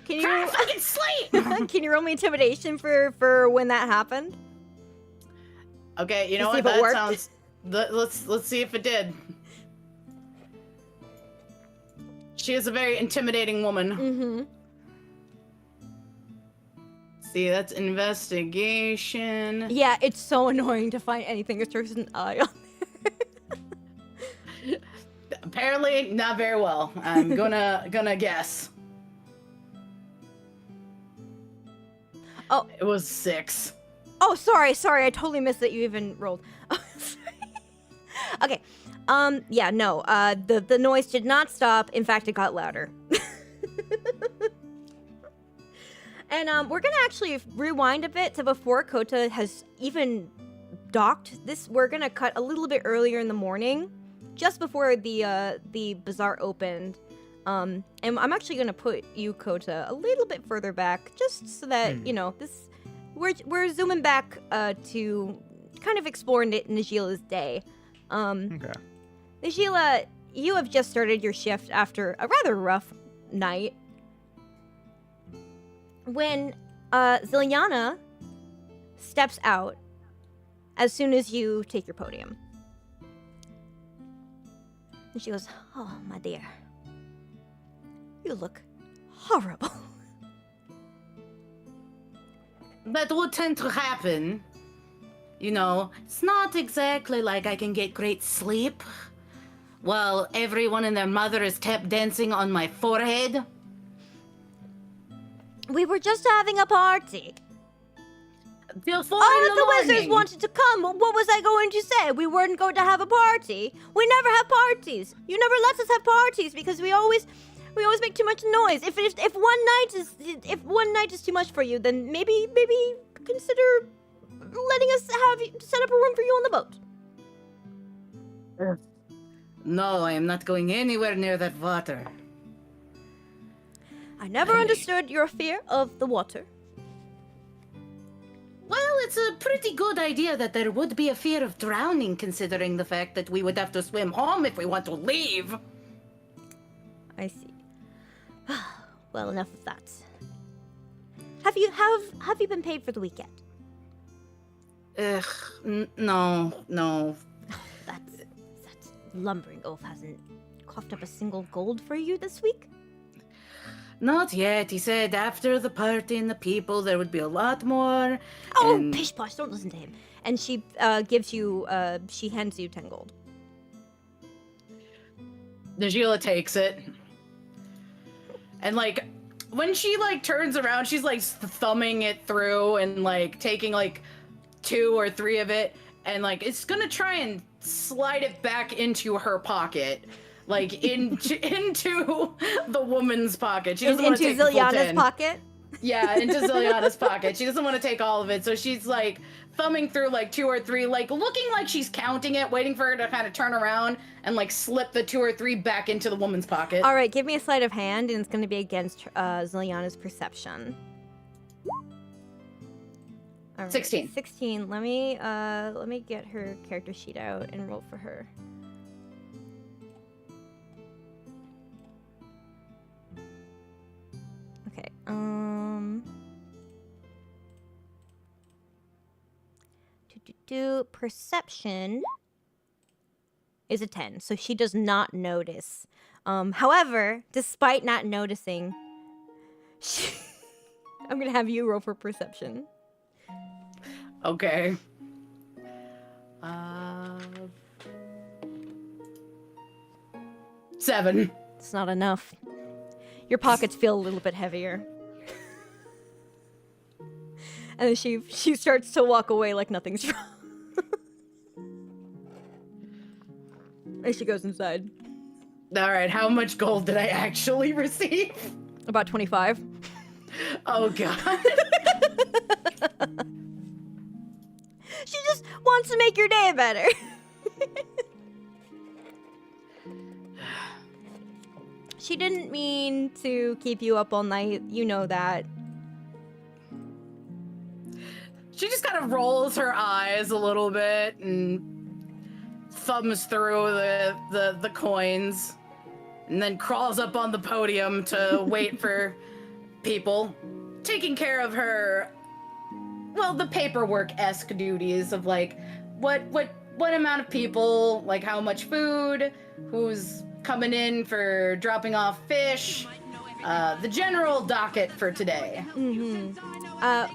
Can Try you to fucking sleep. can you roll me intimidation for when that happened? Okay, you know See what? if it That worked? sounds. Let's see if it did. She is a very intimidating woman. See, that's investigation. Yeah, it's so annoying to find anything if there's an eye on there. Apparently, not very well. I'm gonna guess. Oh. It was 6. Oh, sorry, I totally missed that you even rolled. Okay. Yeah, no. The noise did not stop. In fact, it got louder. And we're gonna actually rewind a bit to before Kota has even docked. We're gonna cut a little bit earlier in the morning, just before the bazaar opened. And I'm actually gonna put you, Kota, a little bit further back, just so that you know this. We're zooming back to kind of explore Najila's day. Okay. Najila, you have just started your shift after a rather rough night. When Ziliana steps out as soon as you take your podium. And she goes, "Oh, my dear. You look horrible." That would tend to happen. You know, it's not exactly like I can get great sleep. Well, everyone and their mother is tap dancing on my forehead. We were just having a party. Till 4 All in of the the wizards morning. wanted to come. What was I going to say? We weren't going to have a party. We never have parties. You never let us have parties because we always make too much noise. If one night is too much for you, then maybe consider letting us set up a room for you on the boat. No, I am not going anywhere near that water. I never understood your fear of the water. Well, it's a pretty good idea that there would be a fear of drowning, considering the fact that we would have to swim home if we want to leave. I see. Well, enough of that. Have you been paid for the weekend? No. That lumbering oaf hasn't coughed up a single gold for you this week? Not yet. He said after the party and the people, there would be a lot more. Oh, and- pish posh! Don't listen to him. And she hands you 10 gold. Najila takes it. And like when she like turns around, she's like thumbing it through and like taking like 2 or 3 of it, and like it's gonna try and slide it back into her pocket, like into the woman's pocket. She doesn't want to take the full Ziliana's 10. pocket. Yeah, into Ziliana's pocket. She doesn't want to take all of it, so she's like thumbing through like 2 or 3, like looking like she's counting it, waiting for her to kind of turn around and like slip the 2 or 3 back into the woman's pocket. All right, give me a sleight of hand, and it's going to be against Ziliana's perception. All right, 16. 16. Let me get her character sheet out and roll for her. Okay. Perception is a 10, so she does not notice. However, despite not noticing, I'm gonna have you roll for perception. Okay. 7. It's not enough. Your pockets feel a little bit heavier. And then she starts to walk away like nothing's wrong. And she goes inside. All right, how much gold did I actually receive? About 25. Oh god. She just wants to make your day better. She didn't mean to keep you up all night. You know that. She just kind of rolls her eyes a little bit and thumbs through the coins, and then crawls up on the podium to wait for people, taking care of her, well, the paperwork-esque duties of like what amount of people, like how much food, who's coming in for dropping off fish, the general docket for today.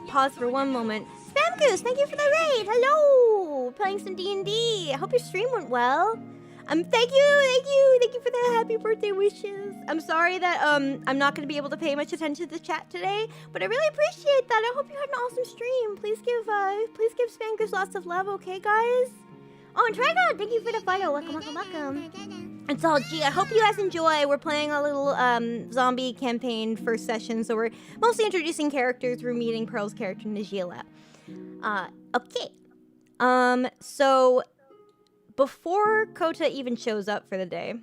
Pause for one moment. Spam Goose, thank you for the raid. Hello, playing some D&D. I hope your stream went well. Thank you for the happy birthday wishes. I'm sorry that I'm not gonna be able to pay much attention to the chat today, but I really appreciate that. I hope you had an awesome stream. Please give Spam Goose lots of love, okay, guys? Oh, and Trigon, thank you for the follow. Welcome. It's all G. I hope you guys enjoy. We're playing a little zombie campaign first session, so we're mostly introducing characters. We're meeting Pearl's character, Najila. Okay. So before Kota even shows up for the day,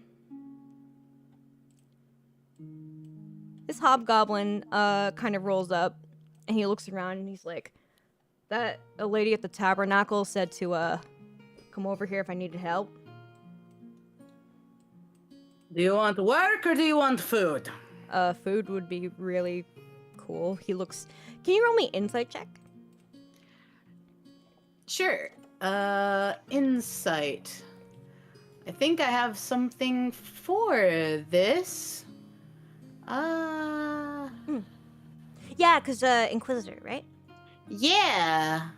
this hobgoblin kind of rolls up, and he looks around, and he's like, "That a lady at the tabernacle said to come over here if I needed help." Do you want work or do you want food? Food would be really cool. He looks... Can you roll me insight check? Sure. Insight. I think I have something for this. Yeah, because Inquisitor, right? Yeah.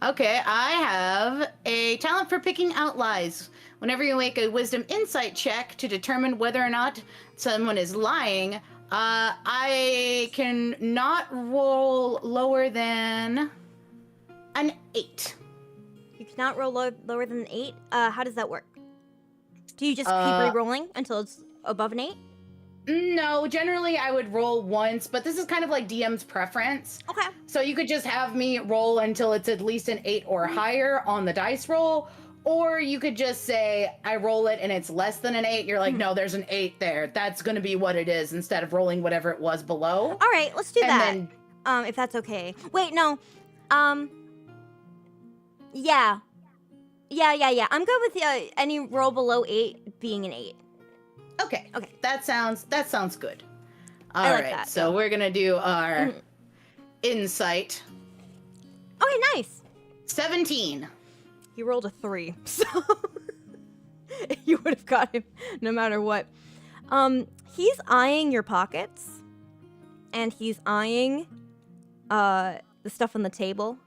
Okay, I have a talent for picking out lies. Whenever you make a wisdom insight check to determine whether or not someone is lying, I can not roll lower than an 8. You cannot roll lower than an 8? How does that work? Do you just keep re-rolling until it's above an 8? No, generally I would roll once, but this is kind of like DM's preference. Okay. So you could just have me roll until it's at least an 8 or higher on the dice roll, or you could just say I roll it and it's less than an 8. You're like, no, there's an 8 there. That's going to be what it is instead of rolling whatever it was below. All right, let's do And that. then- If that's okay. Wait, no. Yeah. I'm good with any roll below 8 being an 8. Okay. Okay. That sounds good. All I right. like that, So we're going to do our insight. Okay, nice. 17. He rolled a 3, so you would have got him no matter what. He's eyeing your pockets, and he's eyeing the stuff on the table,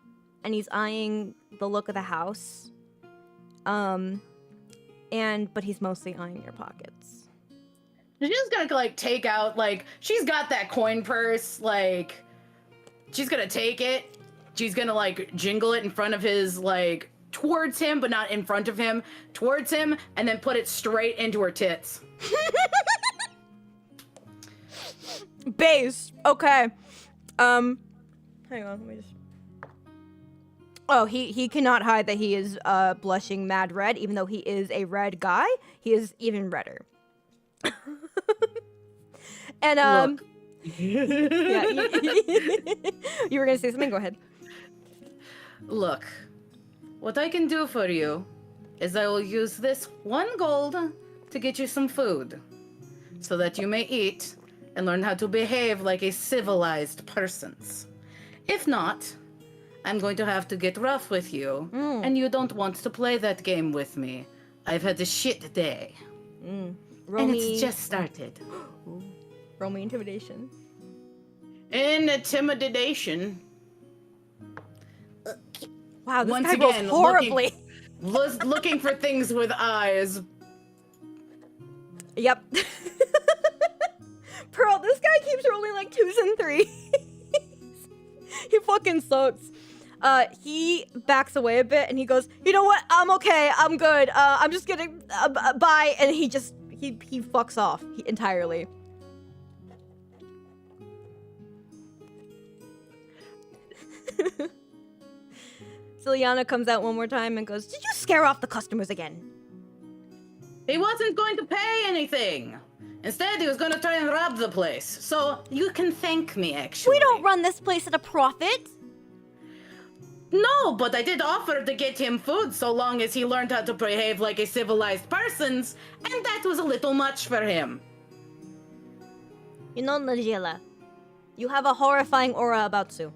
and he's eyeing the look of the house. but he's mostly eyeing your pockets. She's just gonna like take out like she's got that coin purse, like she's gonna take it. She's gonna like jingle it in front of his like towards him, but not in front of him, towards him, and then put it straight into her tits. Base. Okay. Hang on, let me just. Oh, he cannot hide that he is blushing mad red, even though he is a red guy. He is even redder. And Look. yeah, you were gonna say something. Go ahead. Look, what I can do for you is I will use this 1 gold to get you some food, so that you may eat and learn how to behave like a civilized person. If not, I'm going to have to get rough with you, and you don't want to play that game with me. I've had a shit day. Roll And me. it's just started. Roll me intimidation. Intimidation. Wow, this Once guy rolls again, horribly. Looking for things with eyes. Yep. Pearl, this guy keeps rolling like 2s and 3s. He fucking sucks. He backs away a bit and he goes, you know what? I'm okay. I'm good. I'm just gonna bye. And he fucks off entirely. So Liana comes out one more time and goes, did you scare off the customers again? He wasn't going to pay anything. Instead, he was going to try and rob the place. So you can thank me, actually. We don't run this place at a profit. No, but I did offer to get him food so long as he learned how to behave like a civilized person, and that was a little much for him. You know, Najila, you have a horrifying aura about Sue.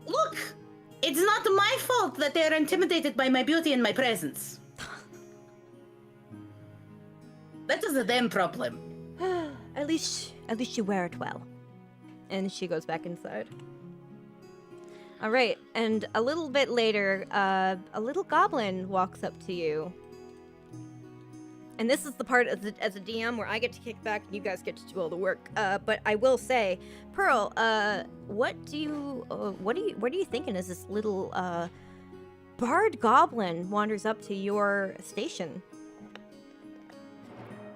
Look, it's not my fault that they are intimidated by my beauty and my presence. That is a damn problem. At least you wear it well. And she goes back inside. All right, and a little bit later, a little goblin walks up to you. And this is the part as a DM where I get to kick back and you guys get to do all the work. But I will say, Pearl, what are you thinking as this little bard goblin wanders up to your station?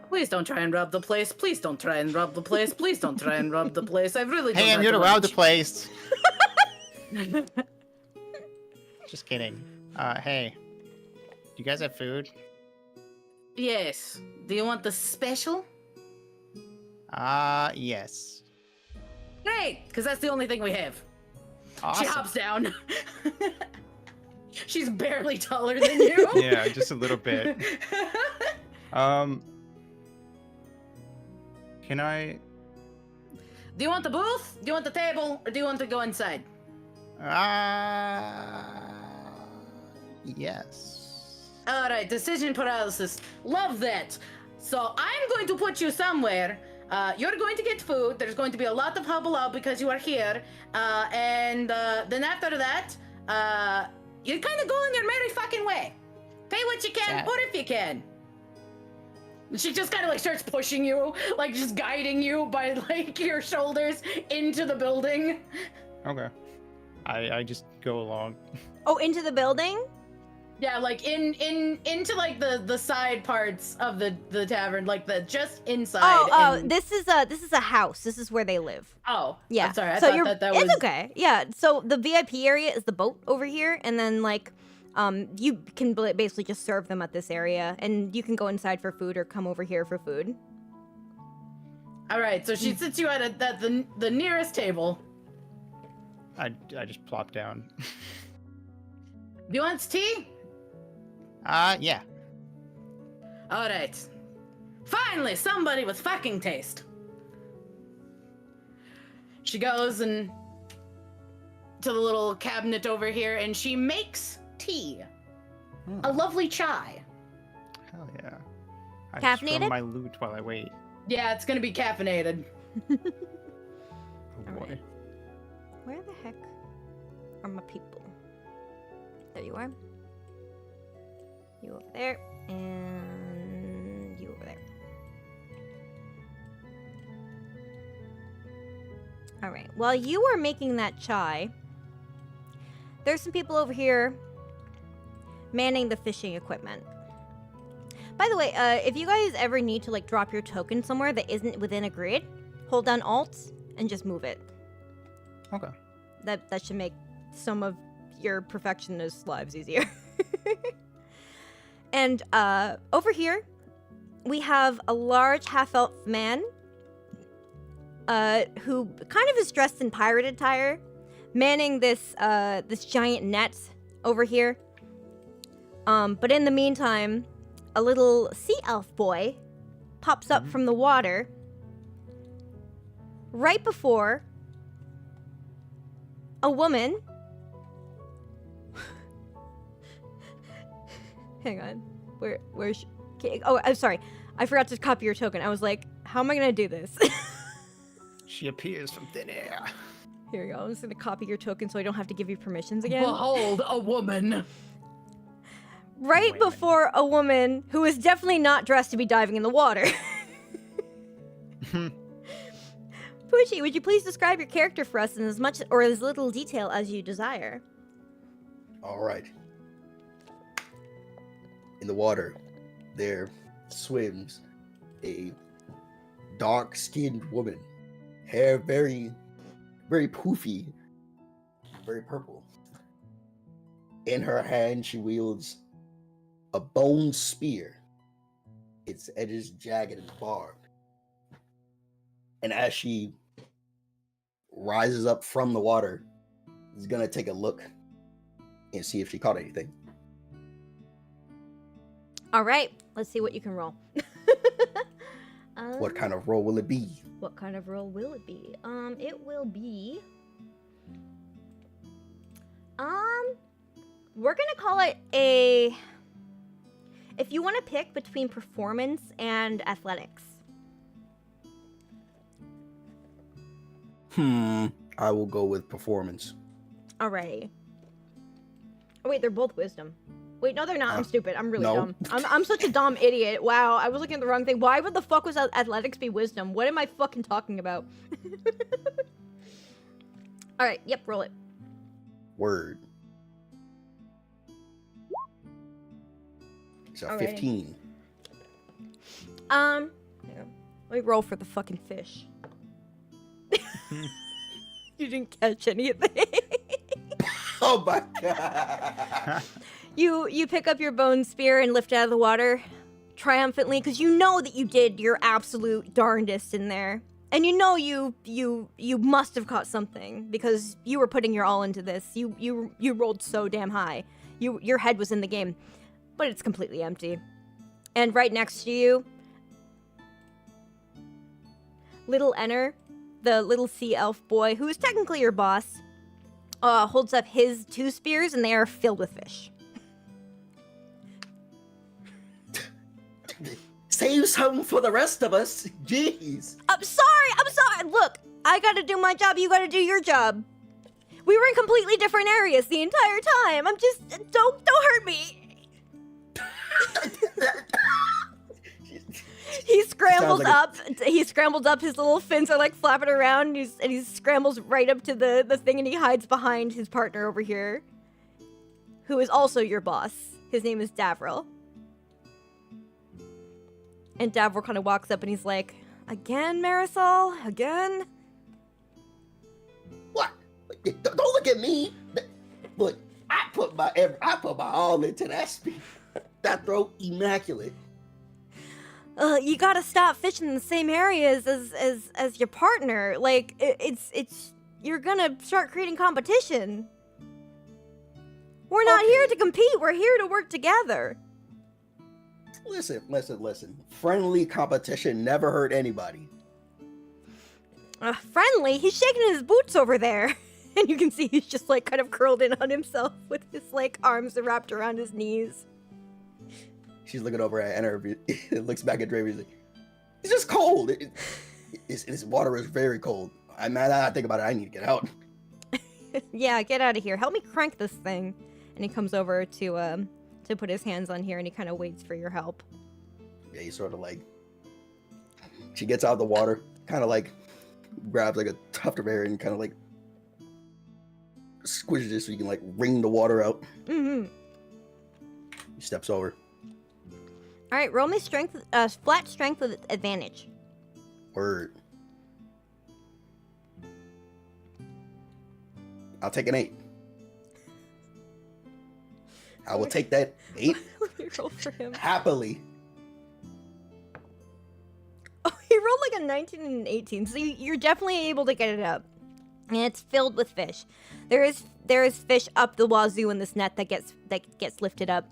Please don't try and rob the place. Please don't try and rob the place. Please don't try and rob the place. I really don't. Hey, I'm here to rob the place. Just kidding. Hey, do you guys have food? Yes. Do you want the special? Yes. Great, because that's the only thing we have. Awesome. She hops down. She's barely taller than you. Yeah, just a little bit. Can I? Do you want the booth? Do you want the table? Or do you want to go inside? Yes. All right, decision paralysis. Love that. So I'm going to put you somewhere. You're going to get food. There's going to be a lot of hubbub because you are here. And then after that, you kind of go on your merry fucking way. Pay what you can, or if you can. She just kind of like starts pushing you, like just guiding you by like your shoulders into the building. Okay. I just go along. Oh, into the building? Yeah, like into like the side parts of the tavern, like the just inside. Oh, and... this is a house. This is where they live. Oh, Yeah. I'm sorry. I so thought that was It's okay. Yeah. So the VIP area is the boat over here, and then like, you can basically just serve them at this area, and you can go inside for food or come over here for food. All right. So she sits you at the nearest table. I just plop down. Do you want tea? Yeah. All right. Finally, somebody with fucking taste. She goes and to the little cabinet over here, and she makes tea. A lovely chai. Hell yeah. I Caffeinated? strum my lute while I wait. Yeah, it's gonna be caffeinated. Oh boy. Alright. Where the heck are my people? There you are. You over there, and you over there. All right. While you are making that chai, there's some people over here manning the fishing equipment. By the way, if you guys ever need to like drop your token somewhere that isn't within a grid, hold down Alt and just move it. Okay. That should make some of your perfectionist lives easier. And over here, we have a large half-elf man who kind of is dressed in pirate attire, manning this this giant net over here. But in the meantime, a little sea elf boy pops up from the water right before a woman. Hang on. Where's she? Okay. Oh, I'm sorry. I forgot to copy your token. I was like, how am I going to do this? She appears from thin air. Here we go. I'm just going to copy your token so I don't have to give you permissions again. Behold, a woman. Right Women. before a woman who is definitely not dressed to be diving in the water. Pucci, would you please describe your character for us in as much or as little detail as you desire? All right. In the water, there swims a dark-skinned woman. Hair very, very poofy, very purple. In her hand, she wields a bone spear. Its edges jagged and barbed. And as she rises up from the water, is gonna take a look and see if she caught anything. All right, let's see what you can roll. What kind of roll will it be? What kind of roll will it be? It will be. We're gonna call it a. If you want to pick between performance and athletics. I will go with performance. Alrighty. Oh wait, they're both wisdom. Wait, no, they're not. I'm stupid. I'm really no. dumb. I'm such a dumb idiot. Wow, I was looking at the wrong thing. Why would the fuck was athletics be wisdom? What am I fucking talking about? All right. Yep. Roll it. Word. So Alrighty. 15. Hang on. Let me roll for the fucking fish. You didn't catch anything. Oh my god. You pick up your bone spear and lift it out of the water triumphantly because you know that you did your absolute darndest in there. And you know you must have caught something because you were putting your all into this. You rolled so damn high. Your head was in the game. But it's completely empty. And right next to you, little Enner, the little sea elf boy, who is technically your boss, holds up his 2 spears and they are filled with fish. Save some for the rest of us. Jeez. I'm sorry. Look, I gotta do my job, you gotta do your job. We were in completely different areas the entire time. I'm just, don't hurt me. He scrambles up. He scrambles up. His little fins are like flapping around. And he scrambles right up to the thing, and he hides behind his partner over here, who is also your boss. His name is Davril. And Davril kind of walks up and he's like, "Again, Marisol? Again?" What? Don't look at me. Look, I put my all into that spear. That throat immaculate. You gotta stop fishing in the same areas as your partner. Like it's you're gonna start creating competition. We're not here to compete. We're here to work together. Listen. Friendly competition never hurt anybody. Friendly? He's shaking his boots over there. And you can see he's just like kind of curled in on himself with his like arms wrapped around his knees. She's looking over at Enner, looks back at Draven. Like, it's just cold. This water is very cold. I think about it. I need to get out. Yeah, get out of here. Help me crank this thing. And he comes over to to put his hands on here, and he kind of waits for your help. Yeah, he sort of like, she gets out of the water, kind of like grabs like a tuft of hair and kind of like squishes it so you can like wring the water out. Mm-hmm. He steps over. All right, roll me strength, flat strength with advantage. Word. I'll take an 8. I will take that 8 Let me roll for him. happily. Oh, he rolled like a 19 and an 18, so you're definitely able to get it up. And it's filled with fish. There is fish up the wazoo in this net that gets lifted up.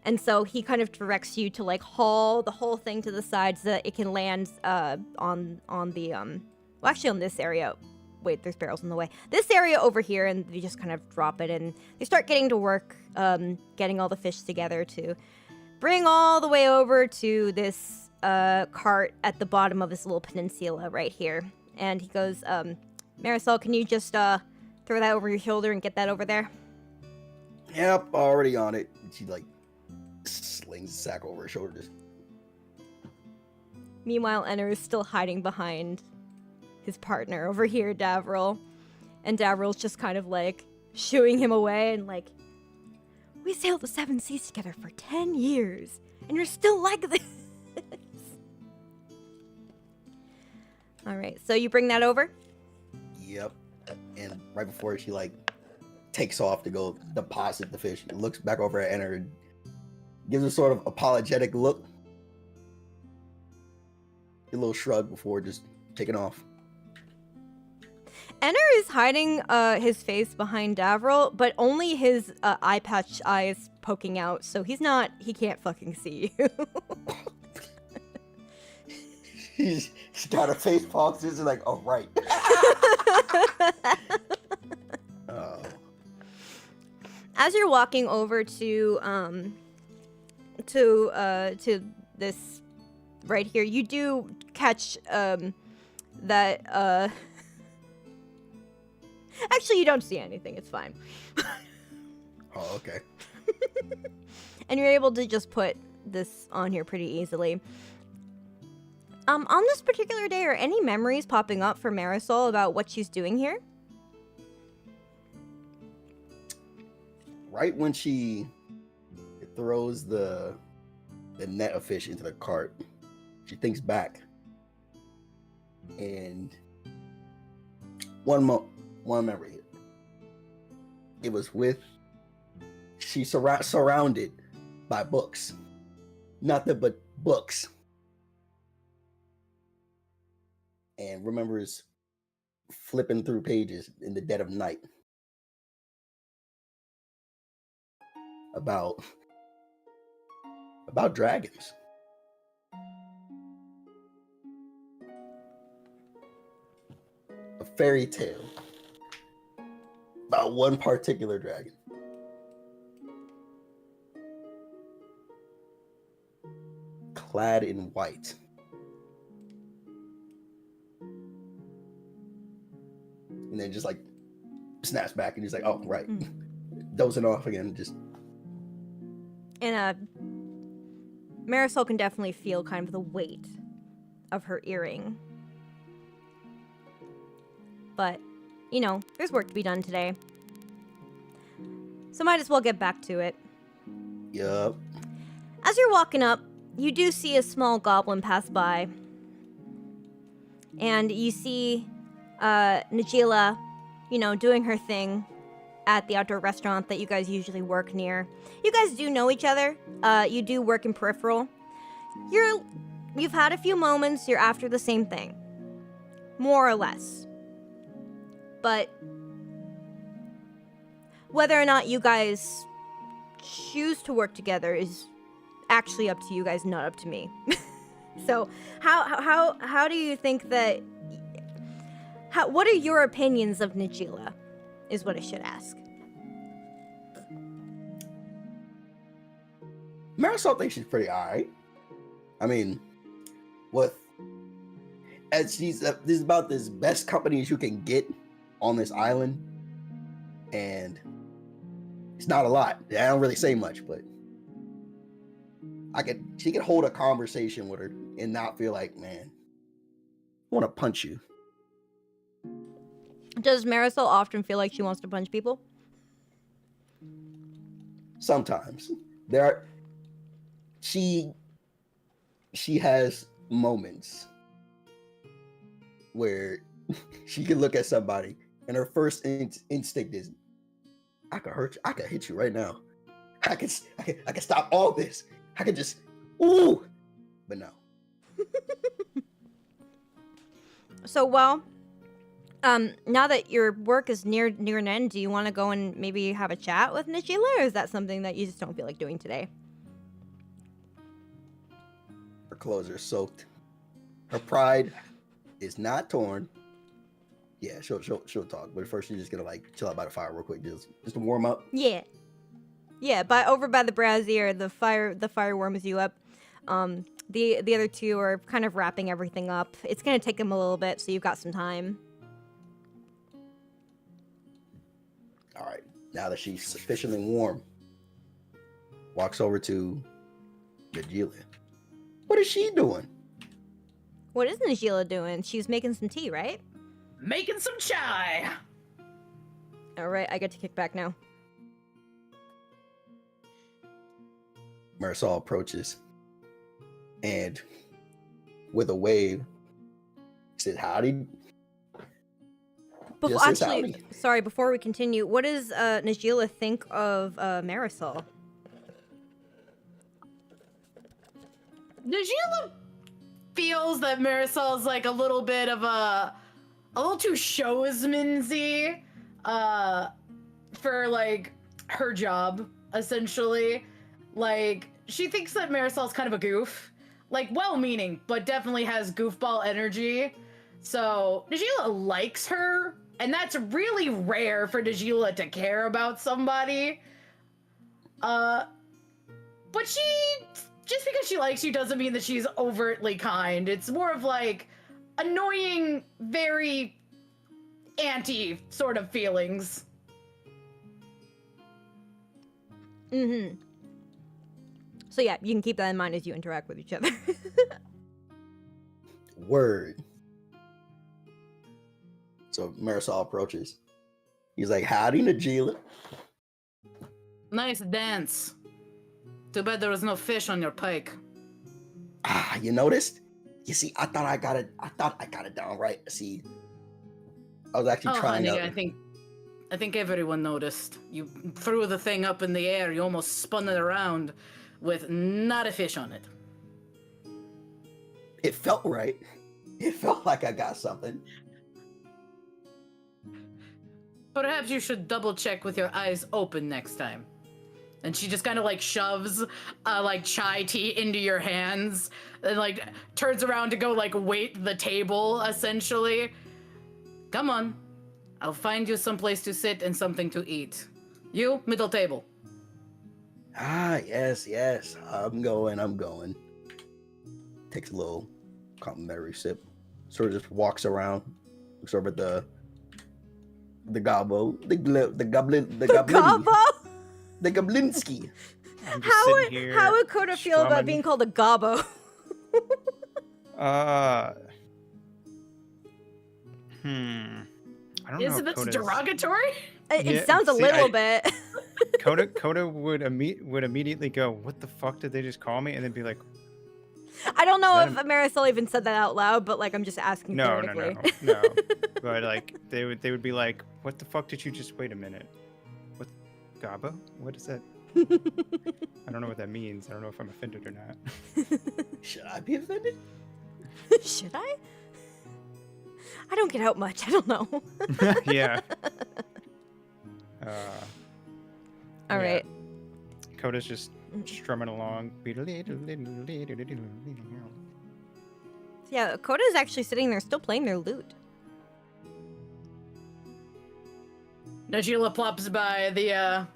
And so he kind of directs you to like haul the whole thing to the side so that it can land on the well, actually on this area. Wait, there's barrels in the way. This area over here, and you just kind of drop it, and they start getting to work, getting all the fish together to bring all the way over to this cart at the bottom of this little peninsula right here. And he goes, Marisol, can you just throw that over your shoulder and get that over there? Yep, already on it. And she like slings the sack over her shoulder. Just... Meanwhile, Enner is still hiding behind his partner over here, Davril. And Davril's just kind of like shooing him away and like, we sailed the 7 seas together for 10 years, and you're still like this. All right, so you bring that over? Yep. And right before she like takes off to go deposit the fish, looks back over at Enner and gives a sort of apologetic look. A little shrug before just taking off. Enner is hiding his face behind Davril, but only his eye patch eyes poking out, so he can't fucking see you. She's got her face palms and like, oh, right. Oh. As you're walking over to this right here, you do catch that actually, you don't see anything. It's fine. Oh, okay. And you're able to just put this on here pretty easily. On this particular day, are any memories popping up for Marisol about what she's doing here? Right when she throws the net of fish into the cart, she thinks back. And one memory. It was she's surrounded by books. Nothing but books. And remembers flipping through pages in the dead of night about dragons. A fairy tale about one particular dragon. Clad in white. And then just like snaps back and he's like, oh, right. Dozing off again. Just. And Marisol can definitely feel kind of the weight of her earring. But, you know, there's work to be done today. So might as well get back to it. Yup. As you're walking up, you do see a small goblin pass by. And you see Najila, you know, doing her thing at the outdoor restaurant that you guys usually work near. You guys do know each other. You do work in peripheral. You've had a few moments. You're after the same thing. More or less. But whether or not you guys choose to work together is actually up to you guys, not up to me. So how do you think that... what are your opinions of Najila, is what I should ask. Marisol thinks she's pretty alright. I mean, this is about as best company as you can get on this island, and it's not a lot. I don't really say much, but she could hold a conversation with her and not feel like, man, I want to punch you. Does Marisol often feel like she wants to punch people? Sometimes she has moments where she can look at somebody and her first instinct is, I could hurt you. I could hit you right now. I can stop all this. I could just, ooh, but no. So, well, now that your work is near an end, do you want to go and maybe have a chat with Nishila, or is that something that you just don't feel like doing today? Her clothes are soaked. Her pride is not torn. Yeah, she'll talk, but first she's just gonna like chill out by the fire real quick, just to warm up. Yeah. Over by the brazier, the fire warms you up. The other two are kind of wrapping everything up. It's gonna take them a little bit, so you've got some time. All right, now that she's sufficiently warm, walks over to Najila. What is she doing? What is Najila doing? She's making some tea, right? Making some chai. All right, I get to kick back now. Marisol approaches and with a wave says, howdy. Just says howdy. Sorry, before we continue, what does Najila think of Marisol? Najila feels that Marisol's like a little bit of a little too showsmansy for like her job, essentially. Like, she thinks that Marisol's kind of a goof. Like, well-meaning, but definitely has goofball energy. So, Najila likes her, and that's really rare for Najila to care about somebody. But she, just because she likes you doesn't mean that she's overtly kind. It's more of like annoying, very anti sort of feelings. Mm-hmm. So yeah, you can keep that in mind as you interact with each other. Word. So Marisol approaches. He's like, howdy, Najila. Nice dance. Too bad there was no fish on your pike. Ah, you noticed? You see, I thought I got it down right. See, I was actually trying honey, to. I think everyone noticed. You threw the thing up in the air. You almost spun it around with not a fish on it. It felt right. It felt like I got something. Perhaps you should double check with your eyes open next time. And she just kind of like shoves like chai tea into your hands and like turns around to go like wait the table, essentially. Come on. I'll find you someplace to sit and something to eat. You, middle table. Ah, yes. I'm going. Takes a little complimentary sip. Sort of just walks around. Looks over at the gobbo. The Gobbo? The Goblinski. How would Coda feel about being called a gobbo? I don't know. Is it that's derogatory? It sounds a little bit. Coda would immediately go, "What the fuck did they just call me?" And then be like, I don't know if Marisol even said that out loud, but like I'm just asking. No. theoretically. But like they would be like, "What the fuck did you just? Wait a minute. What, Gabo? What is that?" I don't know what that means. I don't know if I'm offended or not. Should I be offended? Should I? I don't get out much. I don't know. Yeah. All right. Coda's just strumming along. Yeah, Coda's actually sitting there still playing their lute. Najila plops by the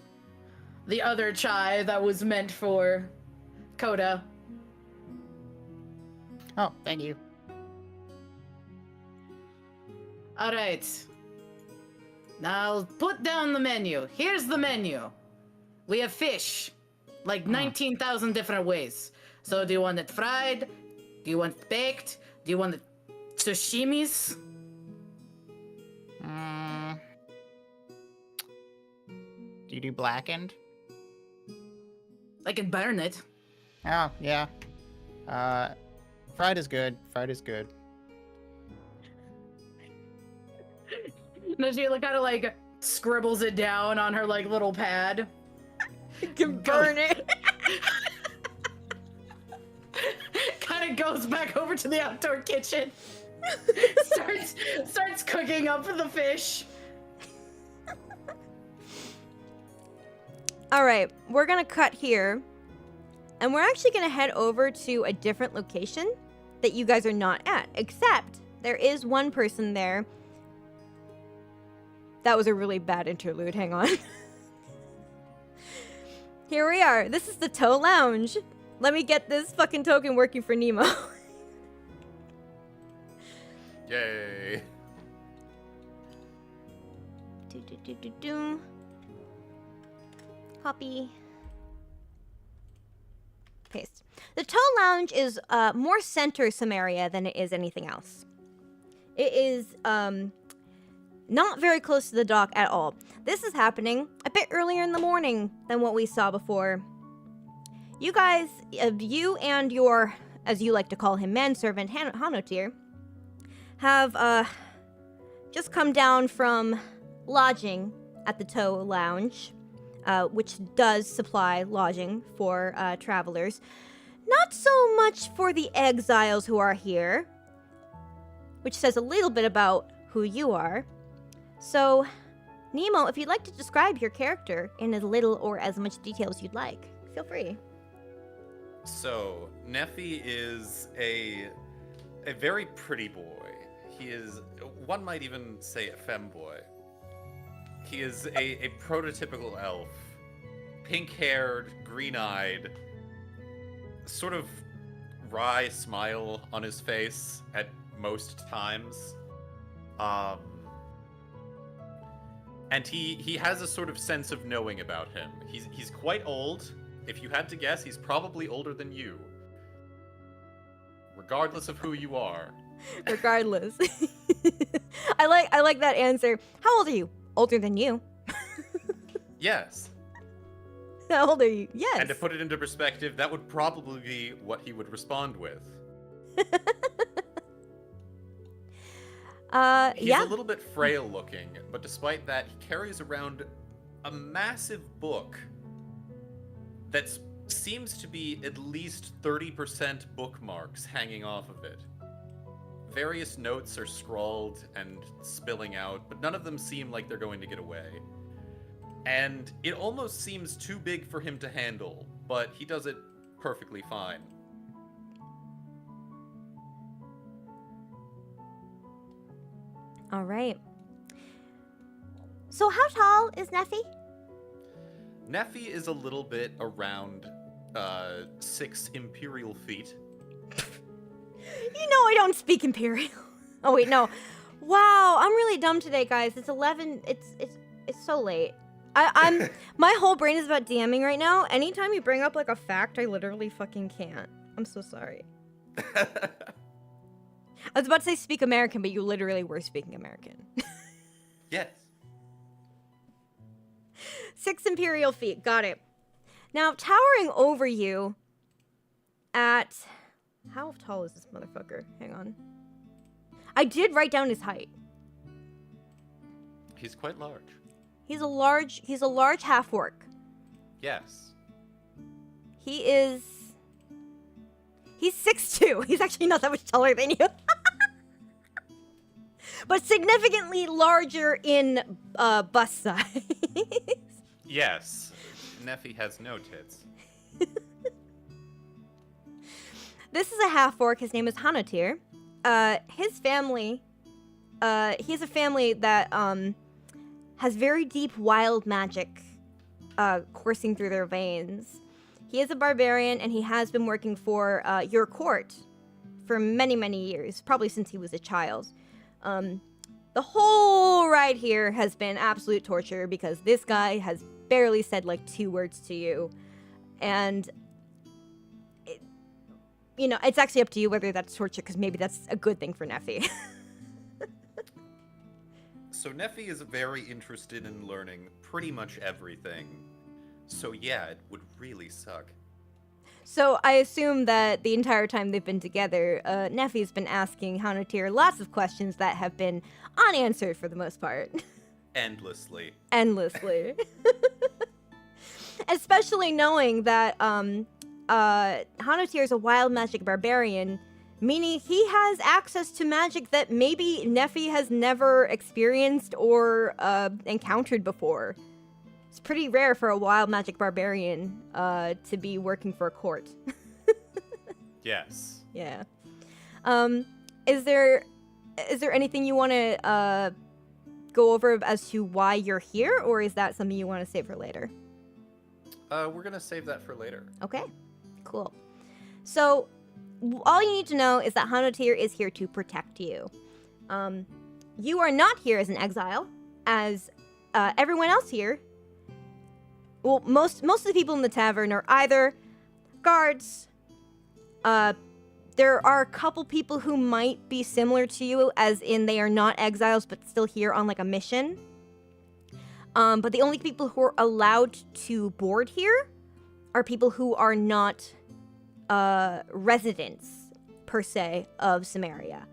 other chai that was meant for Coda. Oh, thank you. All right. Now put down the menu. Here's the menu. We have fish, like 19,000 different ways. So do you want it fried? Do you want it baked? Do you want it sashimis? Do you do blackened? I can burn it. Oh, yeah. Fried is good. Fried is good. Then she kind of like scribbles it down on her like little pad. You can burn it. Kind of goes back over to the outdoor kitchen. starts cooking up the fish. All right, we're gonna cut here, and we're actually gonna head over to a different location that you guys are not at, except there is one person there. That was a really bad interlude, hang on. Here we are, this is the Toe Lounge. Let me get this fucking token working for Nemo. Yay. Do. Copy. Paste. The Toe Lounge is more center Cimmeria than it is anything else. It is not very close to the dock at all. This is happening a bit earlier in the morning than what we saw before. You guys, you and your, as you like to call him, manservant Hanotir, have just come down from lodging at the Toe Lounge, which does supply lodging for travelers. Not so much for the exiles who are here, which says a little bit about who you are. So, Nemo, if you'd like to describe your character in as little or as much detail as you'd like, feel free. So, Nephi is a very pretty boy. He is, one might even say a femboy. He is a prototypical elf. Pink-haired, green-eyed, sort of wry smile on his face at most times. And he has a sort of sense of knowing about him. He's quite old. If you had to guess, he's probably older than you. Regardless of who you are. Regardless. I like that answer. How old are you? Older than you. Yes. How old are you? Yes. And to put it into perspective, that would probably be what he would respond with. He's yeah. a little bit frail looking, but despite that, he carries around a massive book that seems to be at least 30% bookmarks hanging off of it. Various notes are scrawled and spilling out, but none of them seem like they're going to get away. And it almost seems too big for him to handle, but he does it perfectly fine. All right. So how tall is Nephi? Nephi is a little bit around 6 imperial feet. You know I don't speak Imperial. Oh wait, no. Wow, I'm really dumb today, guys. It's 11. It's so late. I'm my whole brain is about DMing right now. Anytime you bring up like a fact, I literally fucking can't. I'm so sorry. I was about to say speak American, but you literally were speaking American. Yes. 6 imperial feet. Got it. Now, towering over you at... How tall is this motherfucker? Hang on. I did write down his height. He's quite large. He's a large half-orc. Yes. He's 6'2". He's actually not that much taller than you. But significantly larger in bust size. Yes. Nephi has no tits. This is a half-orc. His name is Hanotir. His family, he has a family that has very deep wild magic coursing through their veins. He is a barbarian, and he has been working for your court for many, many years, probably since he was a child. The whole ride here has been absolute torture because this guy has barely said like 2 words to you. And it's actually up to you whether that's torture, because maybe that's a good thing for Neffy. So Neffy is very interested in learning pretty much everything. So yeah, it would really suck. So I assume that the entire time they've been together, Neffy's been asking Hanatir lots of questions that have been unanswered for the most part. Endlessly. Endlessly. Especially knowing that Hanatir is a wild magic barbarian, meaning he has access to magic that maybe Neffy has never experienced or encountered before. It's pretty rare for a wild magic barbarian to be working for a court. Yes. Yeah. Is there anything you want to go over as to why you're here, or is that something you want to save for later? We're gonna save that for later. Okay, cool. So, all you need to know is that Hanatir is here to protect you. You are not here as an exile, as everyone else here. Well, most of the people in the tavern are either guards. There are a couple people who might be similar to you, as in they are not exiles but still here on like a mission. But the only people who are allowed to board here are people who are not residents, per se, of Cimmeria.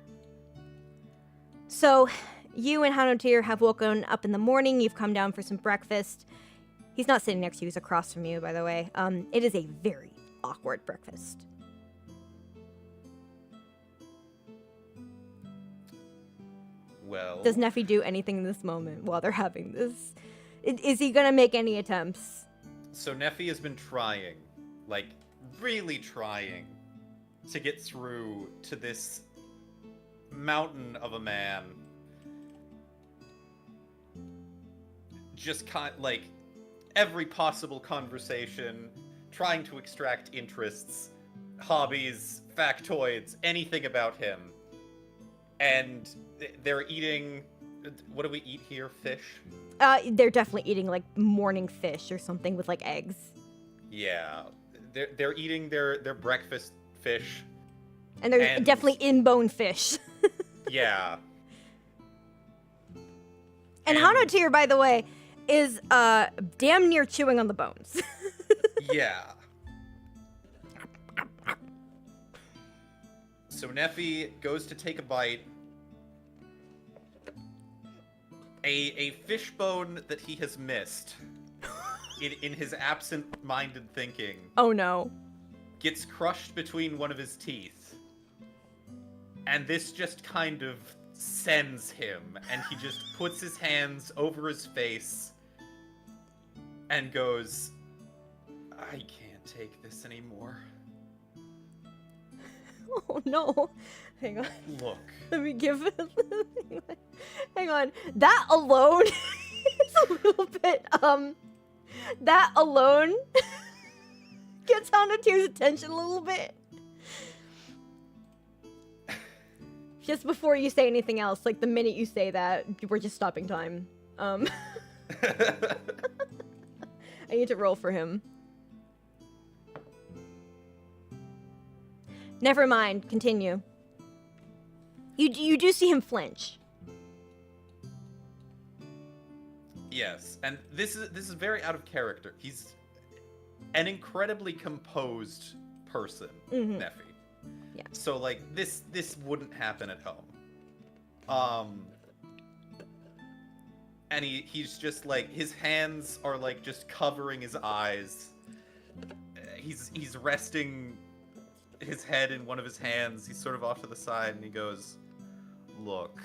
So, you and Hanatir have woken up in the morning, you've come down for some breakfast. He's not sitting next to you, he's across from you, by the way. It is a very awkward breakfast. Well... Does Neffy do anything in this moment while they're having this? Is he gonna make any attempts? So Neffy has been trying, like, really trying, to get through to this mountain of a man. Just like, every possible conversation, trying to extract interests, hobbies, factoids, anything about him. And they're eating... What do we eat here? Fish? They're definitely eating, like, morning fish or something with, like, eggs. Yeah. They're eating their breakfast fish. And they're definitely in-bone fish. Yeah. And Hanatir, by the way, is damn near chewing on the bones. Yeah. So Neffy goes to take a bite. A fish bone that he has missed in his absent-minded thinking. Oh no. Gets crushed between one of his teeth. And this just kind of sends him, and he just puts his hands over his face and goes, I can't take this anymore. Oh no. Hang on. Look. Let me give it. Hang on. That alone is a little bit, that alone gets Hanatir's attention a little bit. Just before you say anything else, like the minute you say that, we're just stopping time. I need to roll for him. Never mind. Continue. You do see him flinch. Yes, and this is very out of character. He's an incredibly composed person, Neffy. Yeah. So like this wouldn't happen at home. And he's just like, his hands are like just covering his eyes. He's resting his head in one of his hands. He's sort of off to the side, and he goes, "Look,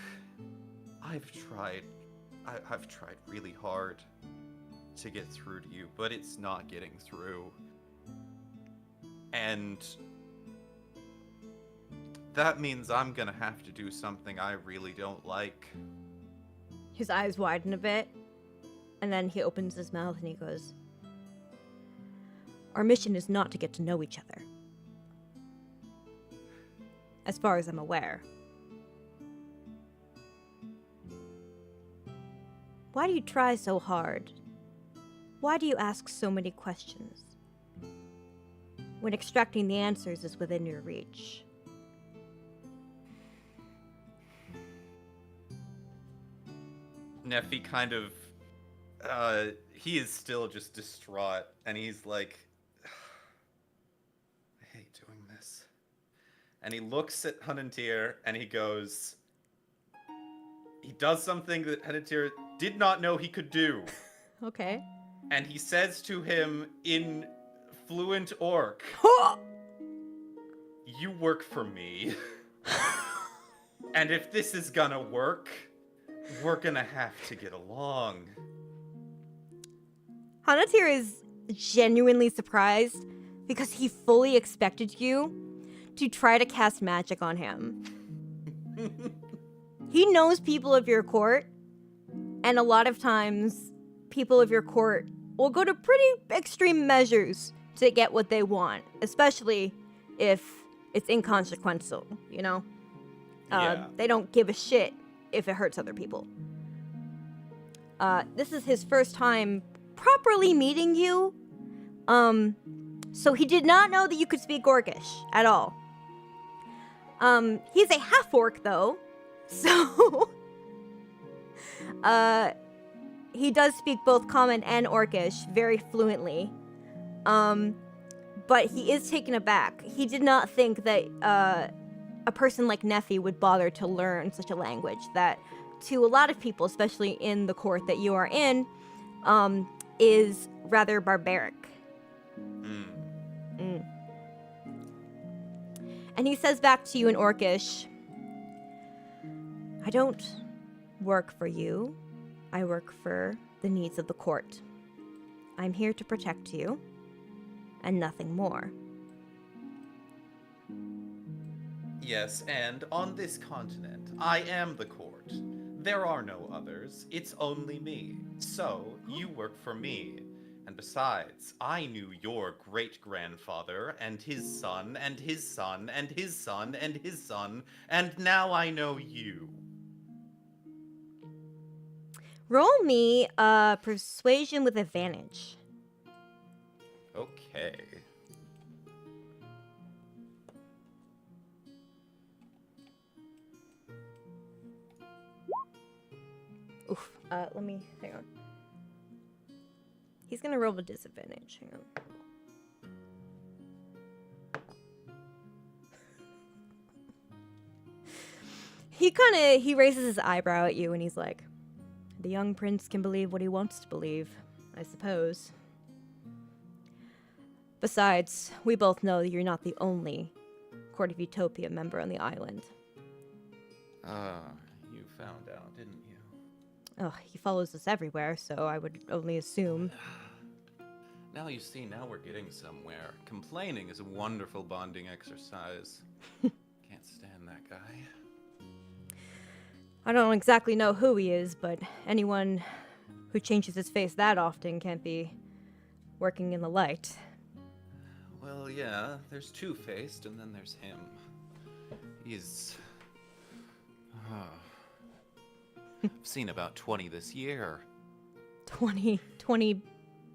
I've tried really hard to get through to you, but it's not getting through. And that means I'm gonna have to do something I really don't like." His eyes widen a bit, and then he opens his mouth and he goes, "Our mission is not to get to know each other. As far as I'm aware. Why do you try so hard? Why do you ask so many questions? when extracting the answers is within your reach. Neffy kind of, he is still just distraught, and he's like, I hate doing this. And he looks at Hunantir, and he goes, he does something that Hunantir did not know he could do. Okay. And he says to him in fluent Orc, you work for me. And if this is gonna work, we're gonna have to get along. Hanatir is genuinely surprised because he fully expected you to try to cast magic on him. He knows people of your court, and a lot of times people of your court will go to pretty extreme measures to get what they want, especially if it's inconsequential, you know? Yeah. They don't give a shit if it hurts other people. This is his first time properly meeting you, so he did not know that you could speak Orcish at all. He's a half-orc, though, so he does speak both Common and Orcish very fluently, but he is taken aback. He did not think that a person like Neffy would bother to learn such a language that, to a lot of people, especially in the court that you are in, is rather barbaric. And he says back to you in Orcish, I don't work for you. I work for the needs of the court. I'm here to protect you, and nothing more. Yes, and on this continent, I am the court. There are no others. It's only me. So, you work for me. And besides, I knew your great-grandfather, and his son, and his son, and his son, and his son, and now I know you. Roll me persuasion with advantage. Okay. Oof. Let me, hang on. He's gonna roll with disadvantage. Hang on. He raises his eyebrow at you and he's like, the young prince can believe what he wants to believe, I suppose. Besides, we both know that you're not the only Court of Utopia member on the island. You found out, didn't you? Oh, he follows us everywhere, so I would only assume. Now you see, now we're getting somewhere. Complaining is a wonderful bonding exercise. Can't stand that guy. I don't exactly know who he is, but anyone who changes his face that often can't be working in the light. Well, yeah, there's Two-Faced, and then there's him. He's... I've seen about 20 this year. 20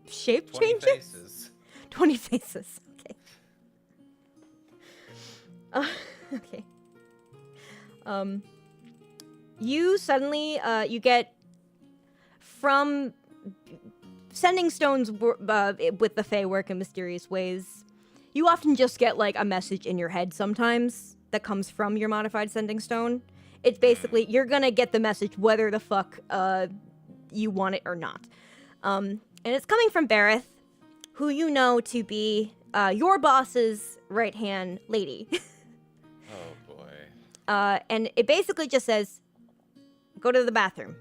shape 20 changes? faces. 20 faces, okay. Okay. You suddenly, you get from sending stones with the Fae work in mysterious ways. You often just get like a message in your head sometimes that comes from your modified sending stone. It's basically, you're gonna get the message whether the fuck you want it or not. And it's coming from Bareth, who you know to be your boss's right-hand lady. Oh boy. And it basically just says, go to the bathroom.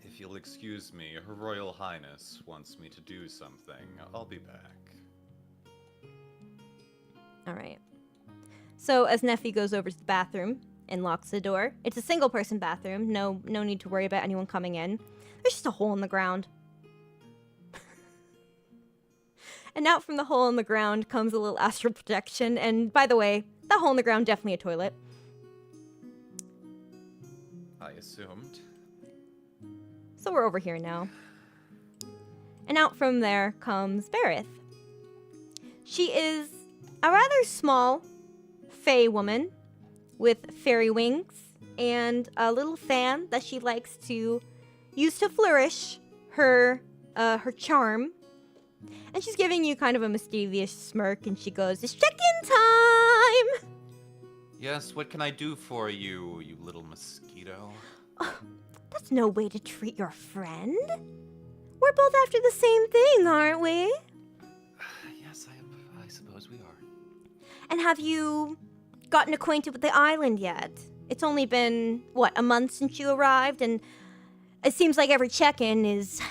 If you'll excuse me, Her Royal Highness wants me to do something. I'll be back. All right. So as Neffy goes over to the bathroom and locks the door, it's a single-person bathroom. No need to worry about anyone coming in. There's just a hole in the ground. And out from the hole in the ground comes a little astral projection. And by the way, that hole in the ground, definitely a toilet. I assumed. So we're over here now. And out from there comes Berith. She is a rather small fey woman with fairy wings and a little fan that she likes to use to flourish her charm. And she's giving you kind of a mischievous smirk, and she goes, "It's check-in time!" Yes, what can I do for you, you little mosquito? That's no way to treat your friend. We're both after the same thing, aren't we? Yes, I suppose we are. And have you gotten acquainted with the island yet? It's only been, what, a month since you arrived, and it seems like every check-in is,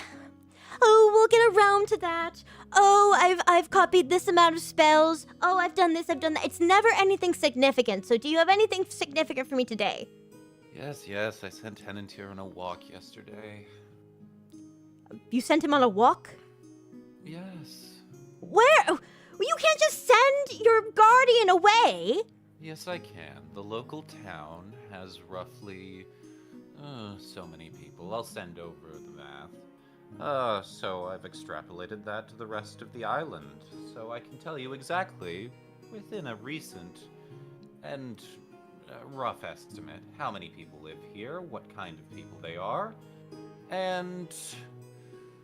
"Oh, we'll get around to that. Oh, I've copied this amount of spells. Oh, I've done this, I've done that." It's never anything significant. So do you have anything significant for me today? Yes, I sent Tenantier on a walk yesterday. You sent him on a walk? Yes. Where? You can't just send your guardian away. Yes, I can. The local town has roughly so many people. I'll send over the math. So I've extrapolated that to the rest of the island. So I can tell you exactly, within a recent and rough estimate, how many people live here, what kind of people they are, and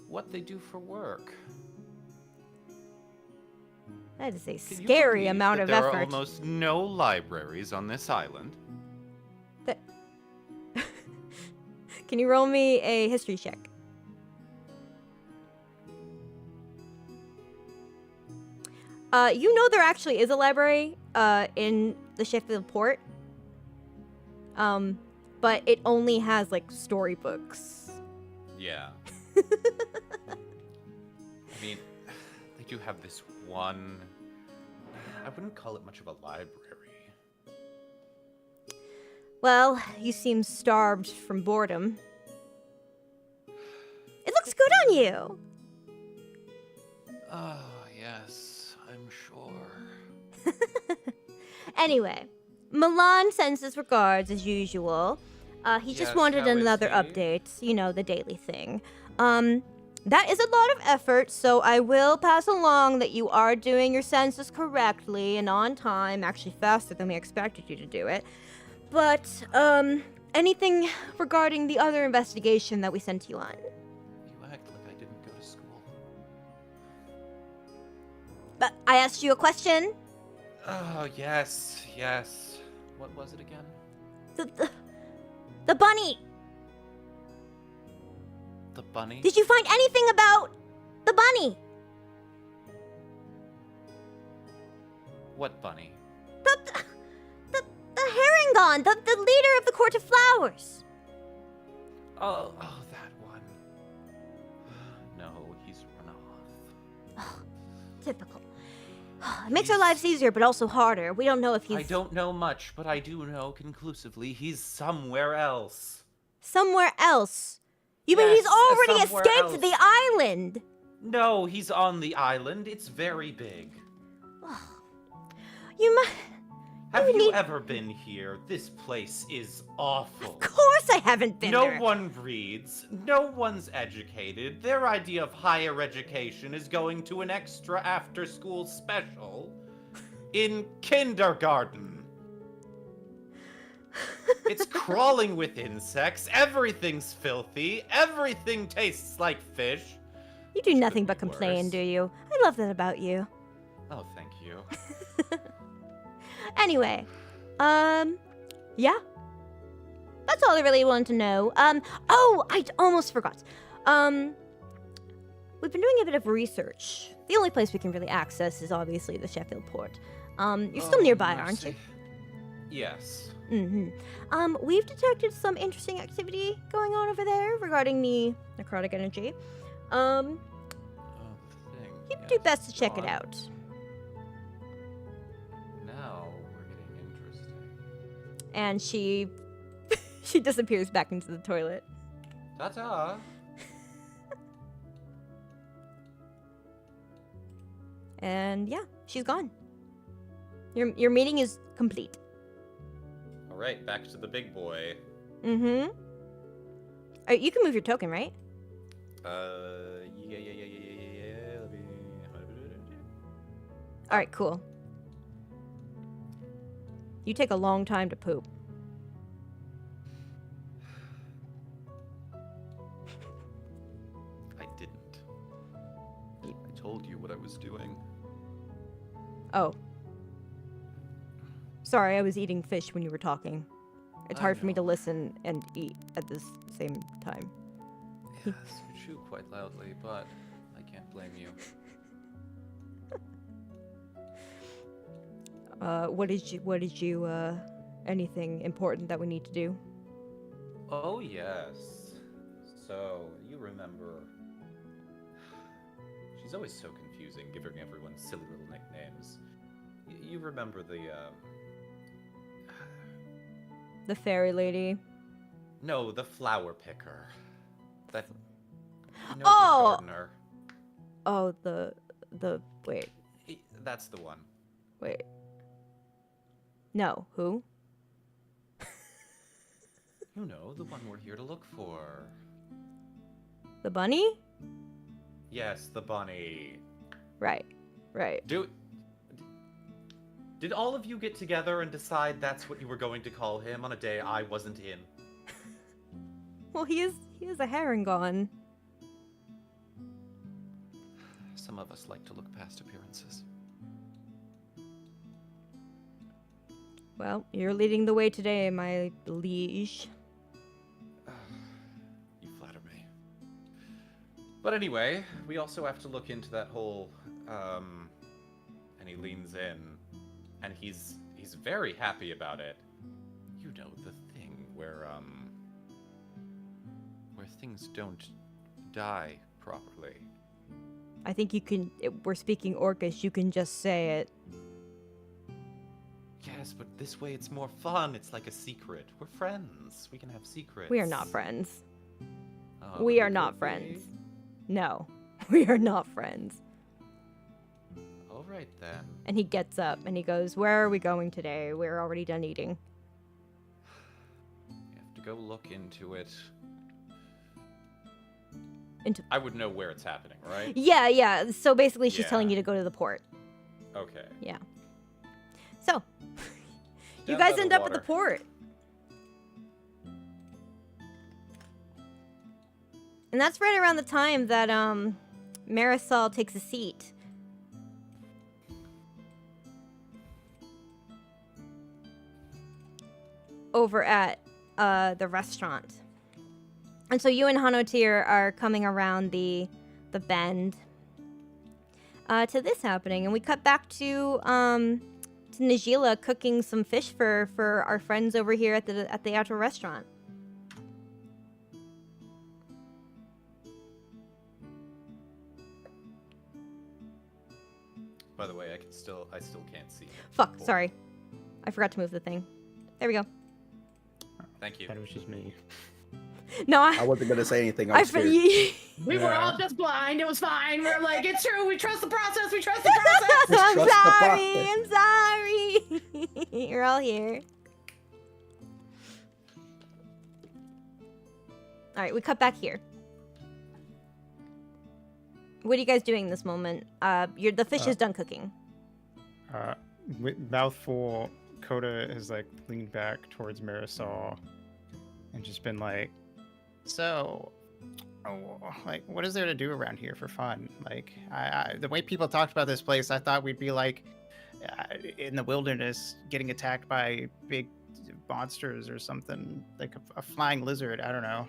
what they do for work. That is a Can you scary believe amount that of there effort. are almost no libraries on this island? Can you roll me a history check? You know there actually is a library in the Sheffield port. But it only has like storybooks. Yeah. I mean, they do have this one. I wouldn't call it much of a library. Well, you seem starved from boredom. It looks good on you. Oh, yes, I'm sure. Anyway, Milan sends his regards as usual. He just Yes, wanted how is another he? update, you know, the daily thing. That is a lot of effort, so I will pass along that you are doing your census correctly and on time, actually faster than we expected you to do it. But, anything regarding the other investigation that we sent you on? You act like I didn't go to school. But I asked you a question. Oh, yes. What was it again? The bunny. The bunny? Did you find anything about the bunny? What bunny? The Herringon, the leader of the Court of Flowers. Oh, that one. No, he's run off. Typical. It makes our lives easier, but also harder. We don't know if he's I don't know much, but I do know conclusively he's somewhere else. somewhere else. You mean Yes, he's already somewhere escaped else. the island? No, he's on the island. It's very big. You must. Have You you need- ever been here? This place is awful. Of course, I haven't been No there. one reads. No one's educated. Their idea of higher education is going to an extra after-school special in kindergarten. It's crawling with insects. Everything's filthy. Everything tastes like fish. You do nothing but be complain, worse. do you? I love that about you. Oh, thank you. Anyway, yeah. That's all I really wanted to know. Oh, I almost forgot. We've been doing a bit of research. The only place we can really access is obviously the Sheffield port. You're still Oh, nearby, aren't you? mercy. Yes. Mm-hmm. We've detected some interesting activity going on over there regarding the necrotic energy. Oh, the thing. You'd do Yes, best to check go it on. out. Now we're getting interesting. And she she disappears back into the toilet. Ta-ta. And yeah, she's gone. Your meeting is complete. All right, back to the big boy. Mm-hmm. You can move your token, right? Yeah. All right, cool. You take a long time to poop. I didn't. I told you what I was doing. Oh. Sorry, I was eating fish when you were talking. It's I hard for me to know. listen and eat at the same time. Yes, you chew quite loudly, but I can't blame you. What did you, anything important that we need to do? Oh, yes. So, you remember... She's always so confusing, giving everyone silly little nicknames. You remember the, The fairy lady. No, the flower picker. That... You know, Oh! the gardener. Oh, wait. That's the one. Wait. No, who? You know, the one we're here to look for. The bunny? Yes, the bunny. Right. Did all of you get together and decide that's what you were going to call him on a day I wasn't in? Well, he is a Harangon. Some of us like to look past appearances. Well, you're leading the way today, my liege. You flatter me. But anyway, we also have to look into that whole, and he leans in, and he's very happy about it. You know, the thing where things don't die properly. I think you can. We're speaking Orcish. You can just say it. Yes, but this way it's more fun. It's like a secret. We're friends. We can have secrets. We are not friends. Oh, We are could not be. friends. No, we are not friends. All right then. And he gets up and he goes, "Where are we going today? We're already done eating." You have to go look into it. Into- I would know where it's happening, right? Yeah. So basically, she's Yeah. telling you to go to the port. Okay. Yeah. So, you Down guys by the end up at the water. port. And that's right around the time that Marisol takes a seat. Over at the restaurant. And so you and Hanotir are coming around the bend to this happening, and we cut back to Najila cooking some fish for our friends over here at the Aito restaurant. By the way, I still can't see. Fuck, Cool. sorry. I forgot to move the thing. There we go. Thank you. That was just me. No, I wasn't gonna say anything. I was scared. We were Yeah. all just blind. It was fine. We're like, it's true. We trust the process. We trust the process. Just I'm trust the sorry. I'm sorry. You're all here. All right, we cut back here. What are you guys doing in this moment? The fish is done cooking. With mouthful, Coda has like leaned back towards Marisol and just been like, "So, like, what is there to do around here for fun? Like, the way people talked about this place, I thought we'd be like in the wilderness, getting attacked by big monsters or something, like a flying lizard. I don't know."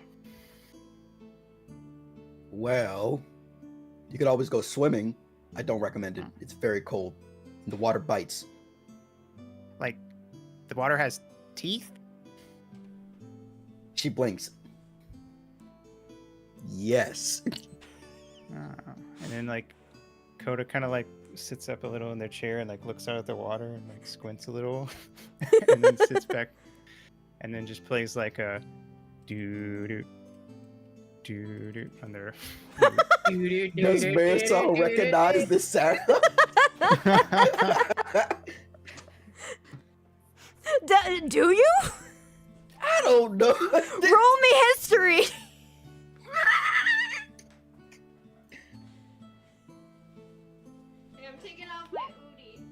Well, you could always go swimming. I don't recommend it. It's very cold. The water bites. Like, the water has teeth? She blinks. Yes. And then like Coda kind of like sits up a little in their chair and like looks out at the water and like squints a little and then sits back and then just plays like a doo doo on their Does Marisol recognize this sound? Do you? I don't know. Roll me history. I'm taking off my Udi.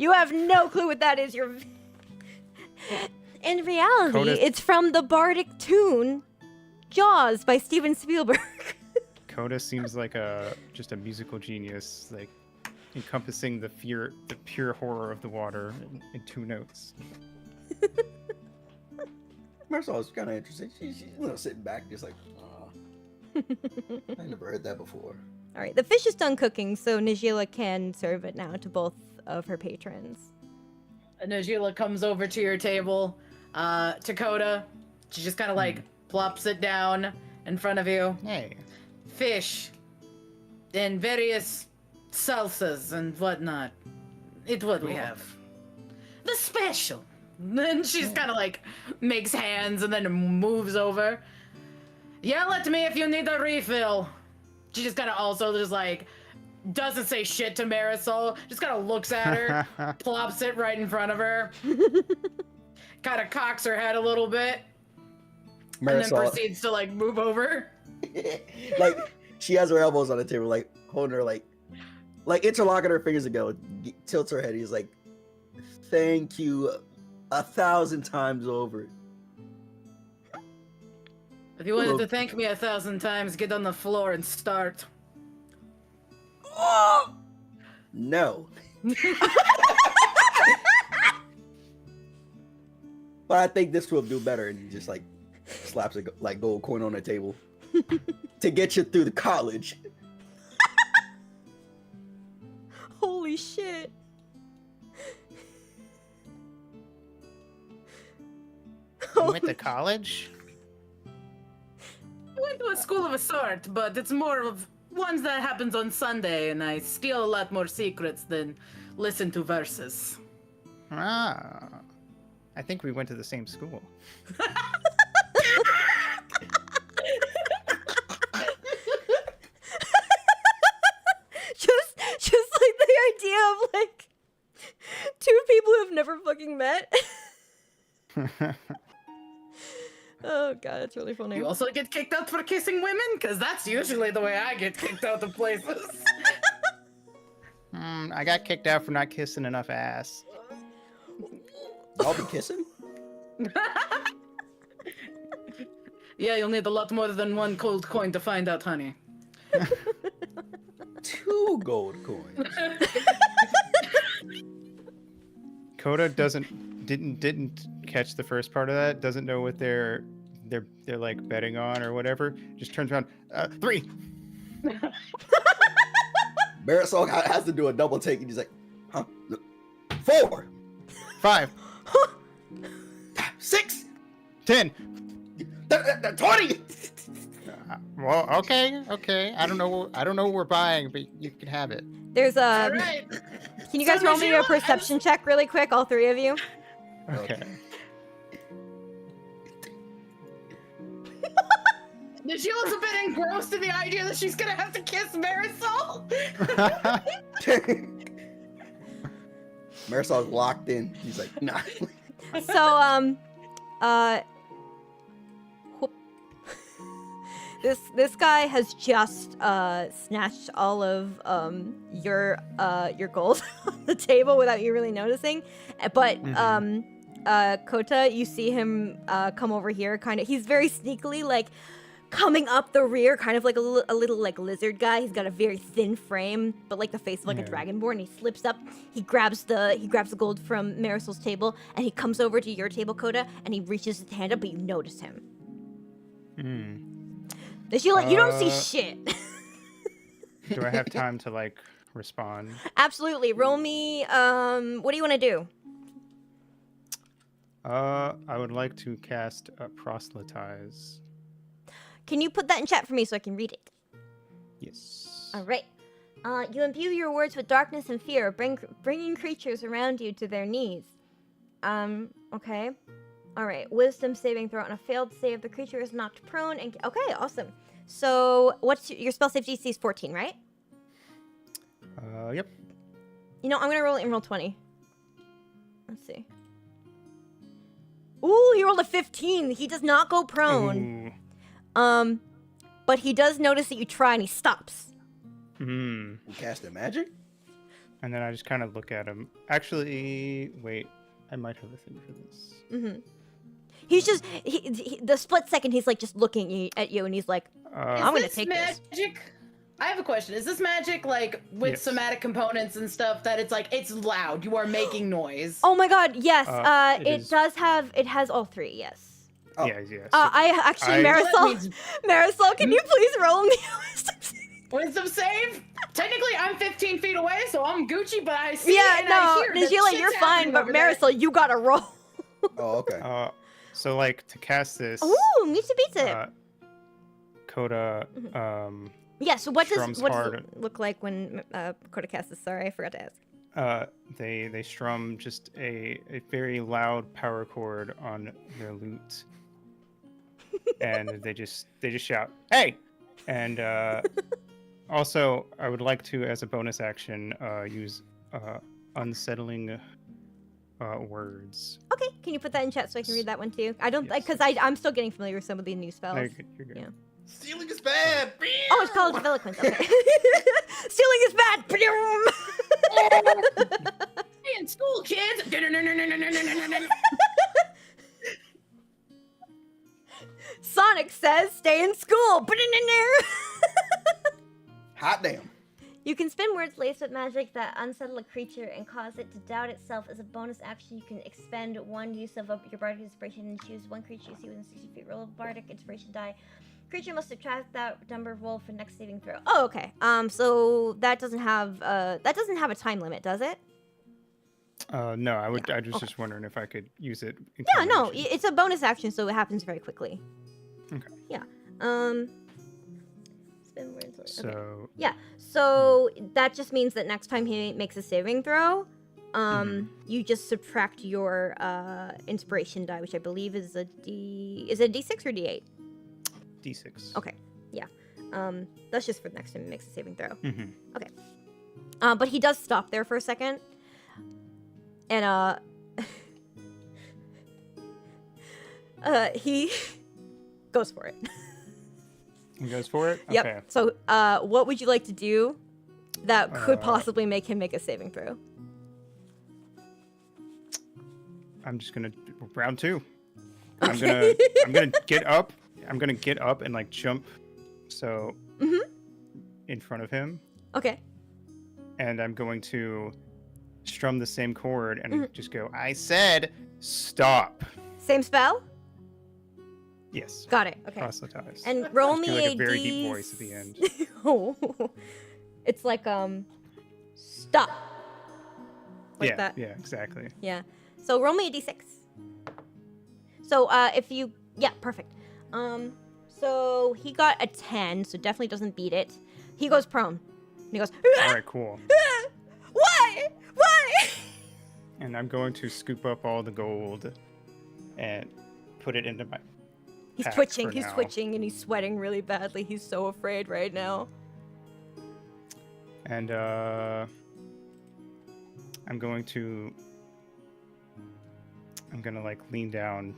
You have no clue what that is. You're. In reality, Coda- it's from the bardic tune "Jaws" by Steven Spielberg. Coda seems like just a musical genius, like encompassing the pure horror of the water in 2 notes. Marisol's kind of interesting. She's sitting back, just like, I never heard that before. All right, the fish is done cooking, so Najila can serve it now to both of her patrons. Najila comes over to your table. To Coda, she just kind of like plops it down in front of you. Hey. Fish in various salsas and whatnot. It's what we have. The special. Then she's kind of like makes hands and then moves over. Yell at me if you need a refill. She just kind of also just like doesn't say shit to Marisol. Just kind of looks at her, plops it right in front of her. Kind of cocks her head a little bit. Marisol, And then proceeds to like move over. like she has her elbows on the table, like holding her, like interlocking her fingers ago, tilts her head. He's like, "Thank you 1,000 times over." If you wanted to thank me 1,000 times, get on the floor and start. No. But I think this will do better, and he just like slaps a like gold coin on the table to get you through the college. Holy shit. You went to college? I went to a school of a sort, but it's more of ones that happens on Sunday, and I steal a lot more secrets than listen to verses. Ah. I think we went to the same school. just like the idea of like 2 people who have never fucking met. Oh god, that's really funny. You also get kicked out for kissing women? Because that's usually the way I get kicked out of places. I got kicked out for not kissing enough ass. Y'all be kissing? Yeah, you'll need a lot more than 1 gold coin to find out, honey. 2 gold coins. Coda didn't catch the first part of that. Doesn't know what they're like betting on or whatever. Just turns around. 3. Marisol has to do a double take, and he's like, huh? 4. 5. 6. 10. 20. Well, okay. I don't know what we're buying, but you can have it. There's a. All right. Can you guys roll me a perception check really quick, all 3 of you? Okay. Nishila's a bit engrossed in the idea that she's gonna have to kiss Marisol. Marisol's locked in. He's like, nah. So, whoop. This guy has just snatched all of your gold on the table without you really noticing. But Kota, you see him come over here, kind of. He's very sneakily like coming up the rear, kind of like a little like lizard guy. He's got a very thin frame, but like the face of like a dragonborn. He slips up, he grabs the gold from Marisol's table, and he comes over to your table, Kota, and he reaches his hand up, but you notice him. You don't see shit. Do I have time to like respond? Absolutely. Roll me. What do you want to do? I would like to cast proselytize. Can you put that in chat for me so I can read it? Yes. All right. You imbue your words with darkness and fear, bringing creatures around you to their knees. Okay. All right. Wisdom saving throw. On a failed save, the creature is knocked prone. And okay, awesome. So, what's your spell save DC is 14, right? Yep. You know, I'm gonna roll it in roll 20. Let's see. Ooh, he rolled a 15. He does not go prone. Ooh. But he does notice that you try and he stops. You casting magic? And then I just kind of look at him. Actually, wait. I might have a thing for this. Mm-hmm. He's just the split second he's like just looking at you, and he's like, "I'm gonna take magic? this." I have a question. Is this magic like with Yes. somatic components and stuff that it's like it's loud? You are making noise. Oh my God! Yes, It it is- does have. It has all three. Yes. Oh. Yes. I actually, I- That Marisol, means- Marisol, can you please roll me a wisdom saving? Wisdom save? Technically, I'm 15 feet away, so I'm Gucci. But I see Yeah, and I hear that Sheila, shit's you're fine, happening but over there. Marisol, you gotta roll. Oh, okay. So like to cast this. Ooh, meets beats it. Coda. Yeah. So what strums does hard. it look like when Coda casts this? Sorry, I forgot to ask. They strum just a very loud power chord on their lute, and they just shout, "Hey!" And also, I would like to, as a bonus action, use unsettling words. Okay, can you put that in chat so I can read that one too? I don't, Yes. because I'm still getting familiar with some of these new spells. No, you're good. Yeah. Stealing is bad. Oh, it's College of Eloquence. Okay. Stealing is bad. Stay in school, kids. Sonic says, "Stay in school." Hot damn. You can spin words laced with magic that unsettle a creature and cause it to doubt itself. As a bonus action, you can expend one use of your bardic inspiration and choose one creature you see within 60 feet. Roll a bardic inspiration die. Creature must subtract that number roll for next saving throw. Oh, okay. So that doesn't have a time limit, does it? No, I would. Yeah, I was okay. just wondering if I could use it. In Yeah, no, combination. it's a bonus action, so it happens very quickly. Okay. Yeah. Spin words. Okay. So Yeah, so that just means that next time he makes a saving throw, you just subtract your inspiration die, which I believe is a Is it a D6 or D8? D6. Okay, yeah. That's just for the next time he makes a saving throw. Mm-hmm. But he does stop there for a second, and he goes for it. He goes for it. Yep. Okay. So, what would you like to do that could Uh, possibly make him make a saving throw? I'm just gonna round two. I'm gonna get up. I'm gonna get up and like jump, so in front of him, Okay. and I'm going to strum the same chord and just go. I said stop. Same spell? Yes. Got it. Okay. Proselytize. And roll Just do, me like, a a very D- deep voice at the end. Oh. It's like stop. Like yeah. that. Yeah. Exactly. Yeah. So roll me a D6. So if you perfect. So he got a 10, so definitely doesn't beat it. He goes prone. And he goes, All right. Cool. Why? And I'm going to scoop up all the gold and put it into my. He's pack twitching, for he's now. twitching, and he's sweating really badly. He's so afraid right now. And I'm gonna like lean down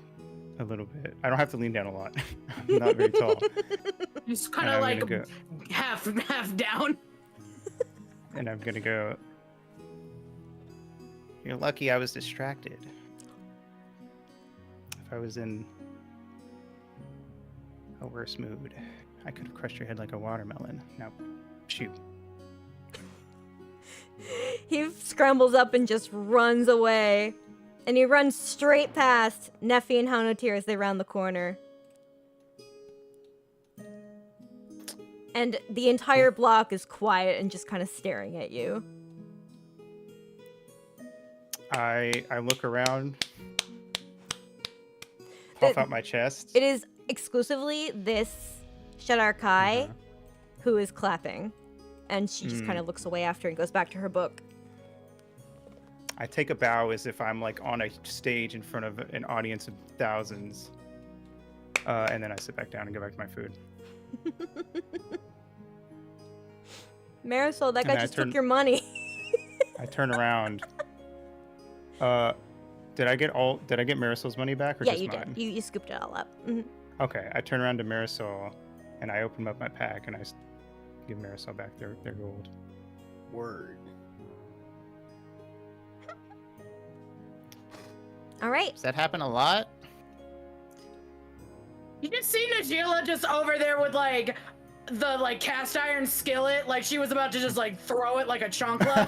a little bit. I don't have to lean down a lot. I'm not very tall. Just kind And of I'm like gonna half down. And I'm gonna go. You're lucky I was distracted. If I was in a worse mood, I could have crushed your head like a watermelon. Now, shoot. He scrambles up and just runs away. And he runs straight past Neffy and Hanotir as they round the corner. And the entire block is quiet and just kind of staring at you. I look around, puff It- out my chest. It is exclusively this Shadar Kai who is clapping. And she just kind of looks away after and goes back to her book. I take a bow as if I'm like on a stage in front of an audience of thousands. And then I sit back down and go back to my food. Marisol, that guy And I just took turn- your money. I turn around. Did I get Marisol's money back or Yeah, just you mine? did. You scooped it all up. Mhm. Okay, I turn around to Marisol and I open up my pack and I give Marisol back their gold. Word. All right. Does that happen a lot? You just see Najila just over there with like the like cast iron skillet, like she was about to just like throw it like a chancla.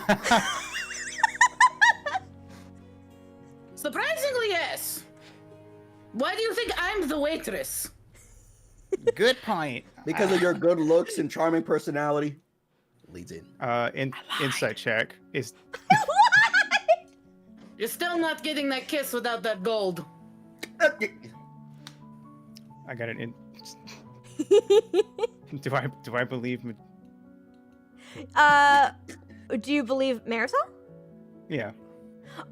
Surprisingly, yes. Why do you think I'm the waitress? Good point. Because of your good looks and charming personality. Leads in. Insight check is. You're still not getting that kiss without that gold. I got it in. Do I believe? Do you believe Marisol? Yeah.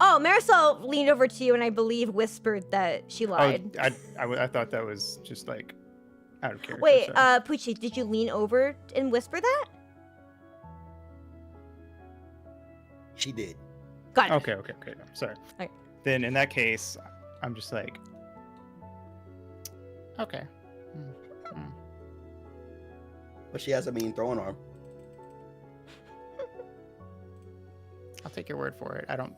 Oh, Marisol leaned over to you and I believe whispered that she lied. Oh, I thought that was just like out of character. Wait, sorry. Pucci, did you lean over and whisper that? She did. Got it. Okay. Sorry. Alright. Then in that case, I'm just like, okay. But she has a mean throwing arm. I'll take your word for it. I don't.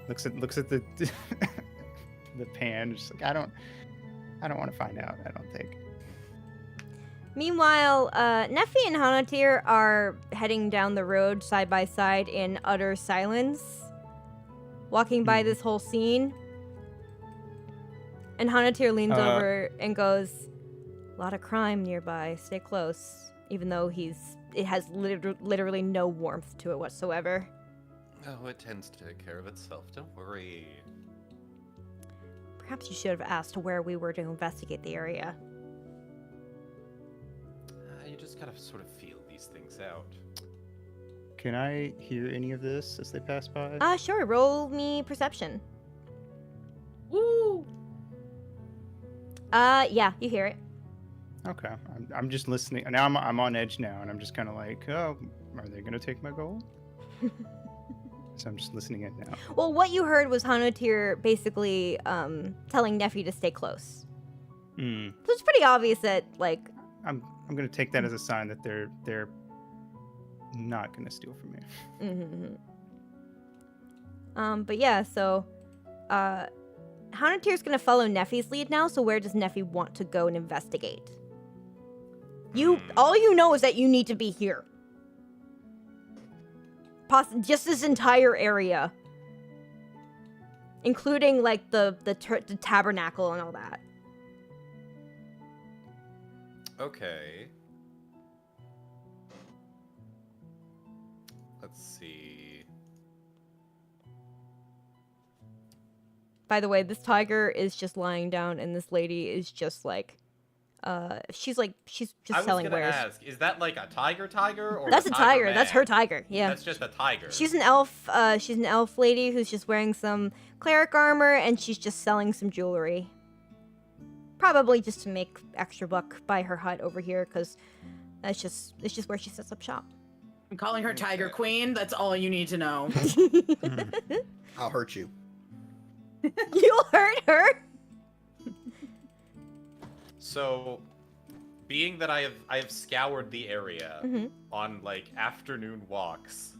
Looks at the the pan. Just like I don't want to find out. I don't think. Meanwhile, Neffy and Hanatir are heading down the road side by side in utter silence, walking by this whole scene. And Hanatir leans over and goes, "A lot of crime nearby. Stay close." Even though it has literally no warmth to it whatsoever. Oh, it tends to take care of itself. Don't worry. Perhaps you should have asked where we were to investigate the area. You just gotta sort of feel these things out. Can I hear any of this as they pass by? Sure. Roll me perception. Woo! Yeah, you hear it. Okay. I'm just listening. Now I'm on edge now, and I'm just kind of like, oh, are they gonna take my gold? So I'm just listening in now. Well, what you heard was Hanatir basically telling Neffy to stay close. Hmm. So it's pretty obvious that, like... I'm gonna take that as a sign that they're not gonna steal from me. But yeah, so Hanatir's gonna follow Neffy's lead now. So where does Neffy want to go and investigate? All you know is that you need to be here. Just this entire area, including like the tabernacle and all that. Okay. Let's see. By the way, this tiger is just lying down, and this lady is just like, she's just selling wares. I was gonna ask, is that like a tiger or That's a tiger. man? That's her tiger. Yeah. That's just a tiger. She's an elf. She's an elf lady who's just wearing some cleric armor, and she's just selling some jewelry. Probably just to make extra buck by her hut over here, because it's just where she sets up shop. I'm calling her Tiger Queen. That's all you need to know. I'll hurt you. You'll hurt her. So, being that I have scoured the area on like afternoon walks,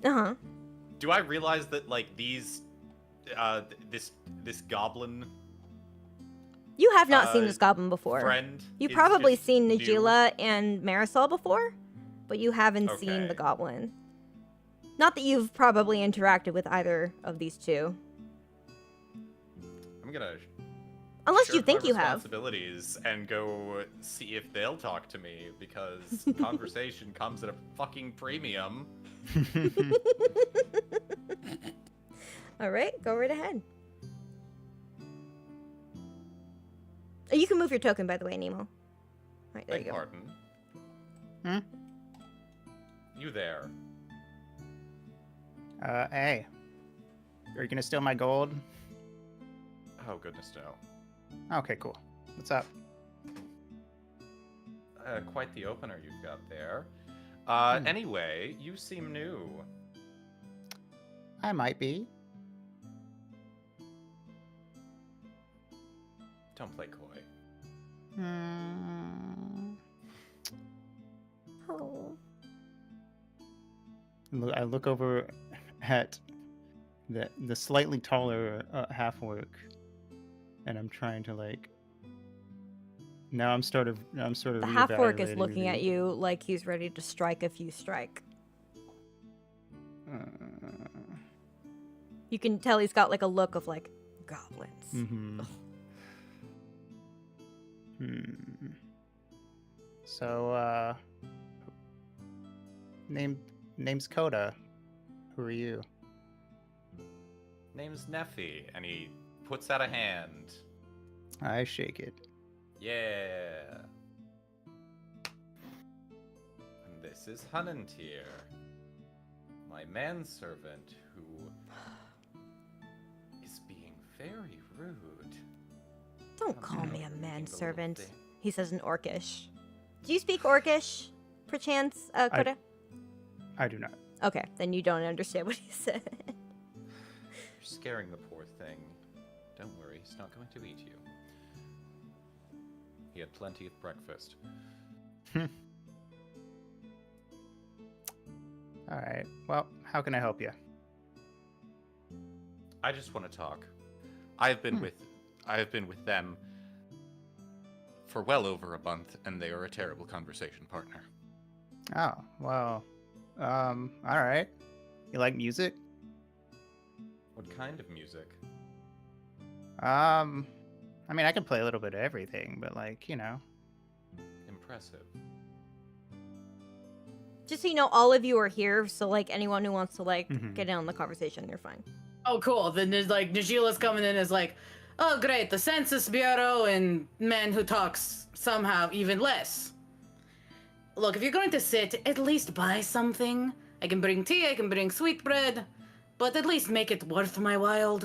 do I realize that like these, this goblin? You have not seen this goblin before. Friend. You've is probably just seen new? Najila and Marisol before, but you haven't seen Okay. the goblin. Not that you've probably interacted with either of these two. I'm gonna. Unless you shirk think my you have. responsibilities and go see if they'll talk to me, because conversation comes at a fucking premium. All right, go right ahead. You can move your token, by the way, Nemo. All right, there Beg you go. pardon. You there? Hey, are you gonna steal my gold? Oh goodness no. Okay, cool. What's up? Quite the opener you've got there. Anyway, you seem new. I might be. Don't play coy. Oh. I look over at the slightly taller half orc, and I'm trying to like. Now I'm sort of The half orc is reevaluating looking at the- you like he's ready to strike if you strike. You can tell he's got like a look of like goblins. Mm-hmm. So name's Coda. Who are you? Name's Neffy, and he puts out a hand. I shake it. Yeah. And this is Hunantir, my manservant who is being very rude. Don't I'm call now me a reading the manservant, little thing. he says in Orcish. Do you speak Orcish, perchance, Coda? I do not. Okay, then you don't understand what he said. You're scaring the poor thing. Don't worry, he's not going to eat you. He had plenty of breakfast. All right. Well, how can I help you? I just want to talk. I have been with them for well over a month, and they are a terrible conversation partner. Oh, well, all right. You like music? What kind of music? I mean, I can play a little bit of everything, but like, you know. Impressive. Just so you know, all of you are here, so like anyone who wants to like Mhm. get in on the conversation, you're fine. Oh, cool. Then there's like Najila's coming in as like, oh, great, the Census Bureau and man who talks somehow even less. Look, if you're going to sit, at least buy something. I can bring tea, I can bring sweetbread, but at least make it worth my while.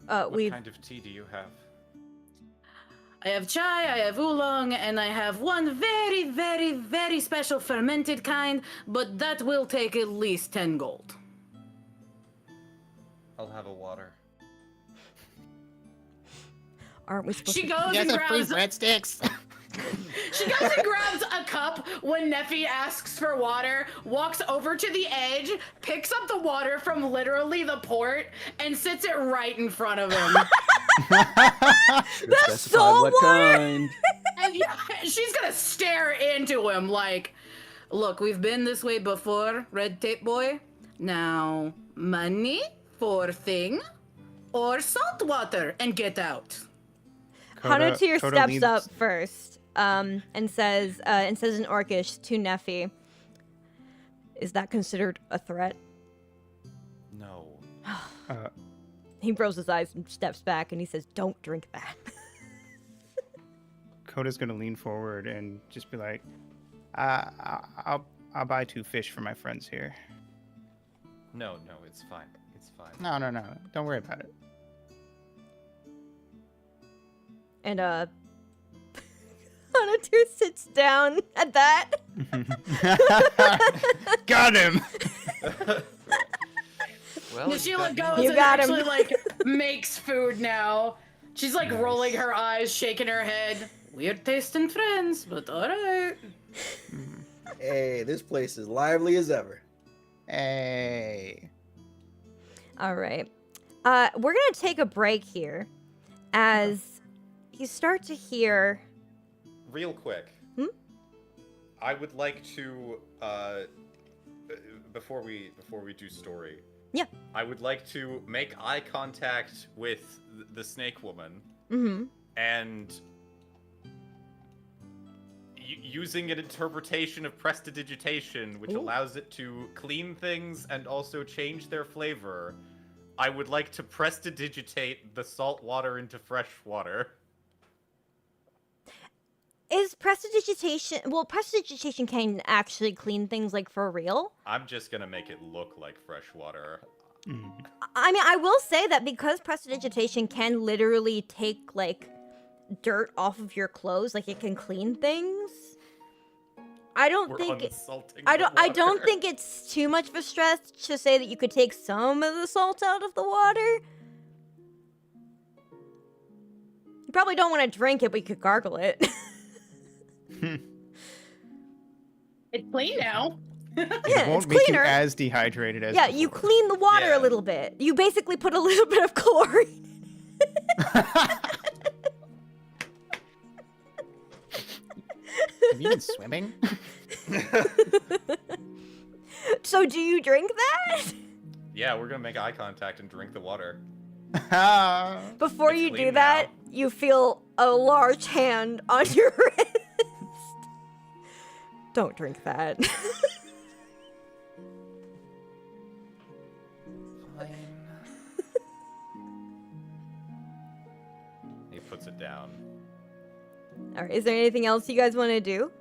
What We've kind of tea do you have? I have chai, I have oolong, and I have one very, very, very special fermented kind, but that will take at least 10 gold. I'll have a water. aren't we supposed She to? goes and grabs breadsticks. She goes and grabs a cup when Neffy asks for water, walks over to the edge, picks up the water from literally the port, and sits it right in front of him. That's so what kind. And yeah, she's gonna stare into him like, look, we've been this way before, red tape boy. Now, money for thing, or salt water, and get out. Hanatir Coda steps leans- up first, and says in Orcish to Neffy, "Is that considered a threat?" No. He rolls his eyes and steps back, and he says, "Don't drink that." Coda's gonna lean forward and just be like, I'll buy 2 fish for my friends here. No, it's fine. It's fine. No, don't worry about it. And Hanatir sits down at that. Got him. Well, Nashila goes You and got him. actually like makes food now. She's like rolling her eyes, shaking her head. Weird tasting friends, but alright. Hey, this place is lively as ever. Hey. All right. We're gonna take a break here, as you start to hear. Real quick. I would like to before we do story. Yeah. I would like to make eye contact with the snake woman Mm-hmm. and using an interpretation of prestidigitation, which Ooh. allows it to clean things and also change their flavor. I would like to prestidigitate the salt water into fresh water. Is prestidigitation? Well, prestidigitation can actually clean things like for real. I'm just gonna make it look like fresh water. I mean, I will say that because prestidigitation can literally take like dirt off of your clothes, like it can clean things. I don't We're think unsalting I the don't water. think it's too much of a stretch to say that you could take some of the salt out of the water. You probably don't want to drink it, but you could gargle it. It's clean now. It won't it's make cleaner. you as dehydrated as Yeah, you before. clean the water Yeah. a little bit. You basically put a little bit of chlorine. Have you been swimming? So do you drink that? Yeah, we're gonna make eye contact and drink the water. Before It's you do clean that, now. you feel a large hand on your wrist. Don't drink that. Fine. He puts it down. All right, is there anything else you guys want to do?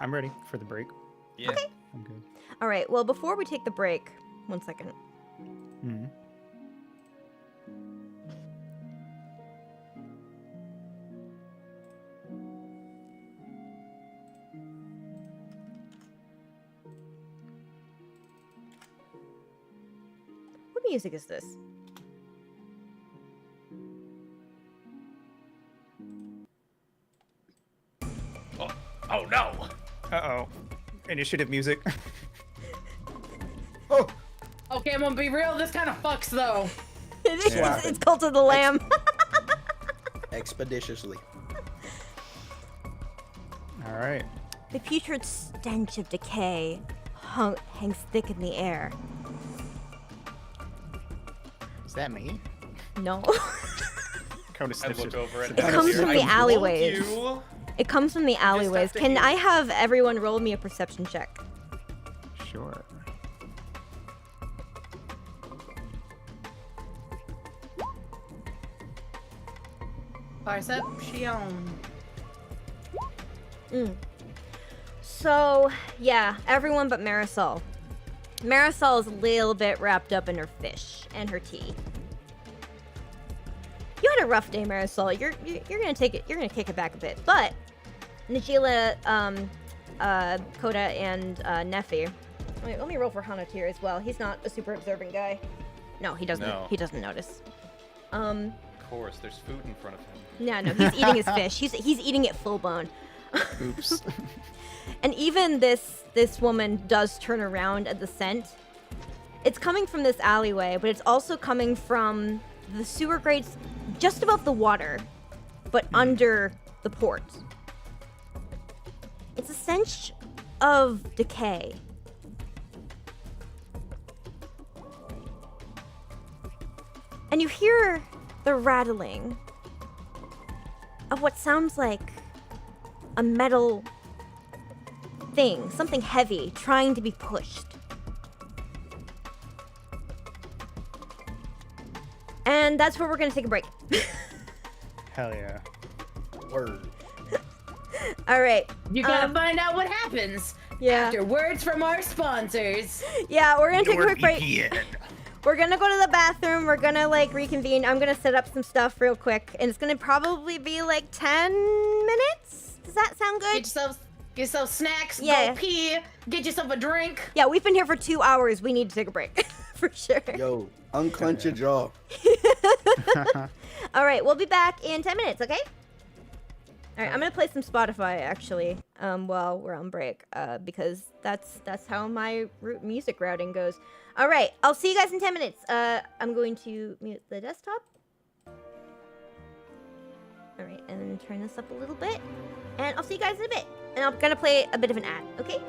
I'm ready for the break. Yeah. I'm good. All right, well, before we take the break, 1 second. Mhm. What music is this? Oh no! Uh-oh. Initiative music. Oh, Okay, I'm gonna be real. This kind of fucks though. It's Cult of the Lamb. expeditiously. All right. The putrid stench of decay hangs thick in the air. Is that me? No. Coda I sniffs look it. over It comes from the I told alleyways. you. It comes from the alleyways. to Can hear. I have everyone roll me a perception check? Sure. Perception. So, yeah, everyone but Marisol. Marisol is a little bit wrapped up in her fish and her tea. You had a rough day, Marisol. You're gonna take it. You're gonna kick it back a bit, but Najila, Coda, and Neffy. Wait, let me roll for Hanatir as well. He's not a super observant guy. No, he doesn't. No. He doesn't notice. Of course, there's food in front of him. No, he's eating his fish. He's eating it full bone. Oops. And even this woman does turn around at the scent. It's coming from this alleyway, but it's also coming from the sewer grates just above the water, but under the port. It's a stench of decay. And you hear the rattling of what sounds like a metal thing, something heavy, trying to be pushed. And that's where we're gonna take a break. Hell yeah. Word. All right. You gotta find out what happens Yeah. after words from our sponsors. Yeah, we're gonna take a quick break. We're gonna go to the bathroom. We're gonna reconvene. I'm gonna set up some stuff real quick, and it's gonna probably be 10 minutes. Does that sound good? Get yourself snacks. Yeah. Go pee. Get yourself a drink. Yeah, we've been here for 2 hours. We need to take a break for sure. Yo, unclench your jaw. All right, we'll be back in 10 minutes. Okay. All right, I'm gonna play some Spotify actually, while we're on break, because that's how my music routing goes. All right, I'll see you guys in 10 minutes. I'm going to mute the desktop. All right, and then turn this up a little bit, and I'll see you guys in a bit. And I'm gonna play a bit of an ad. Okay.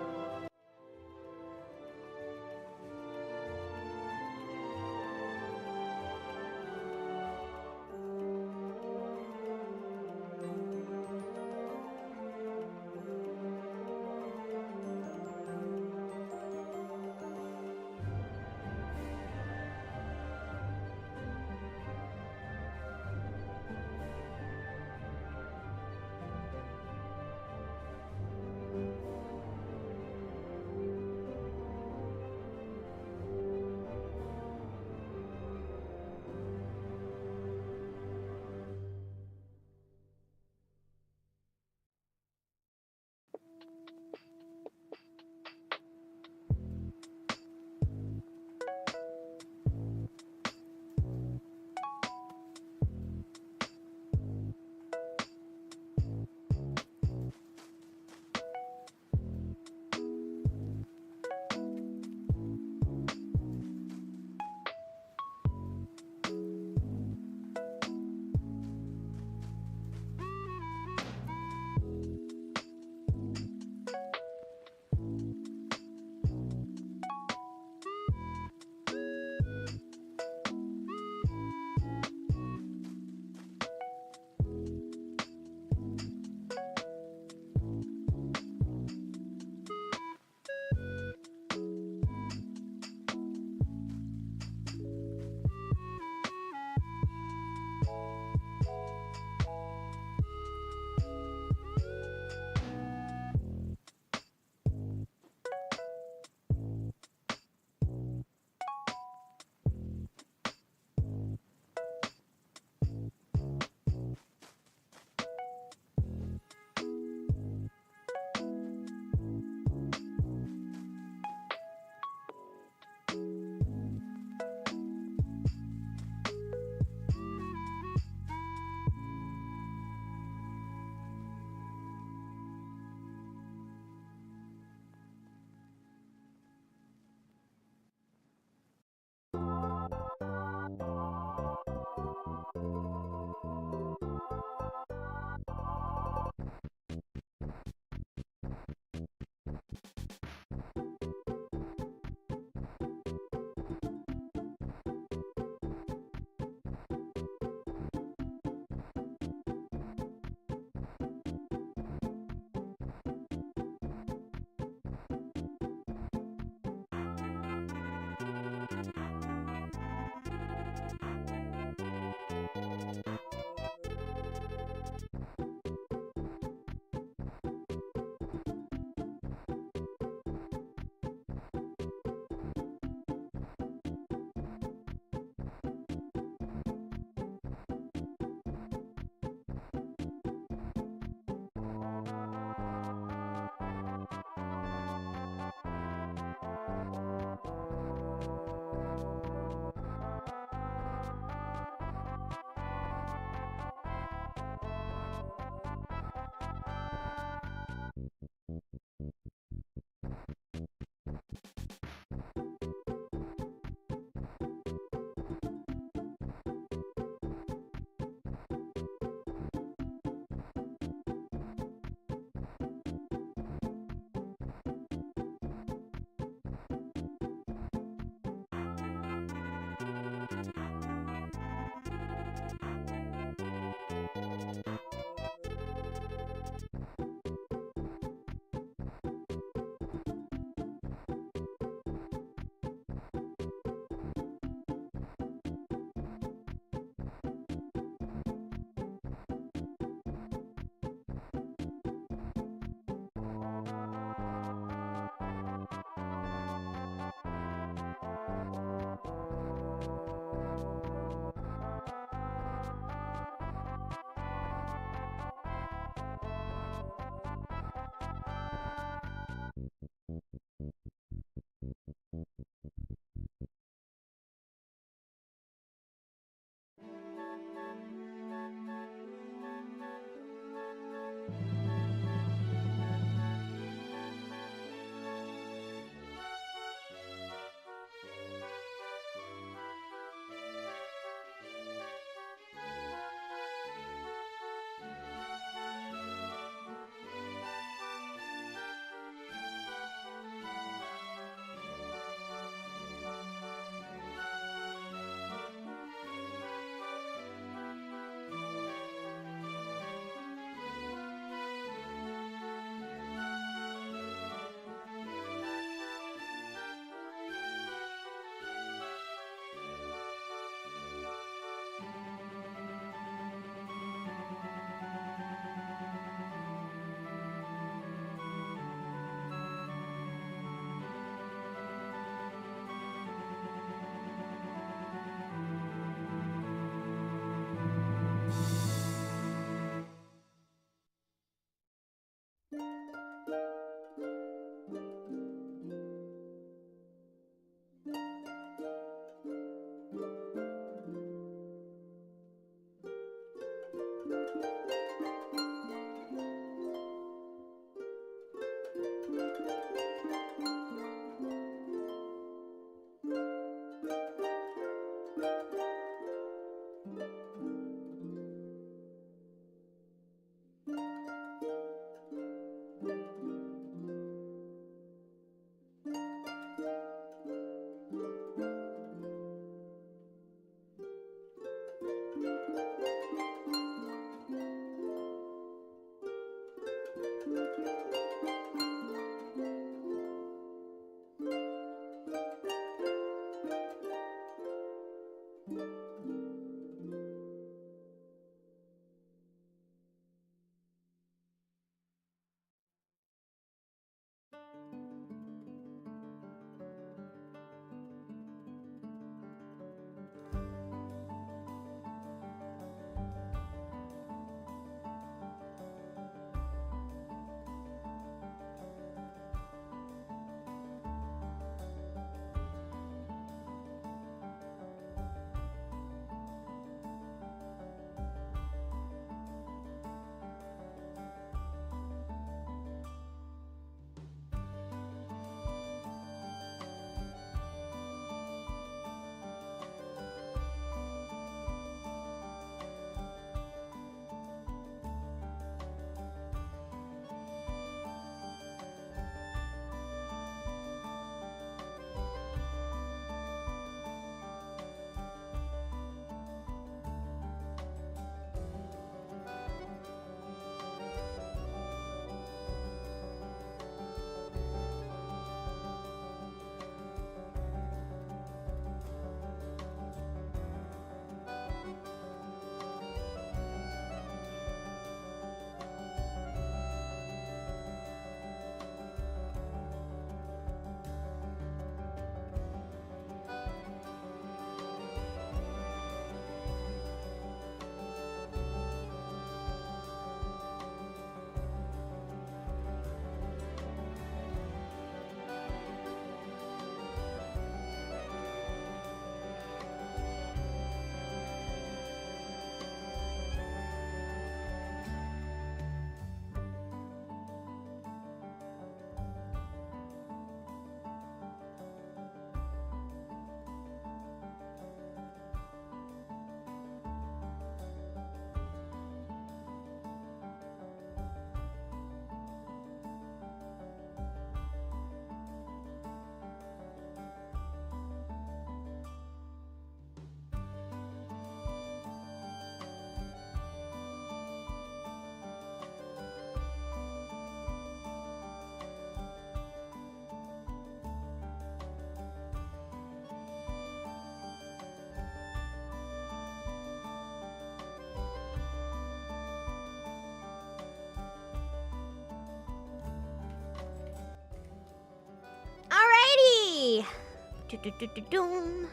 Do-do-do-do-doom.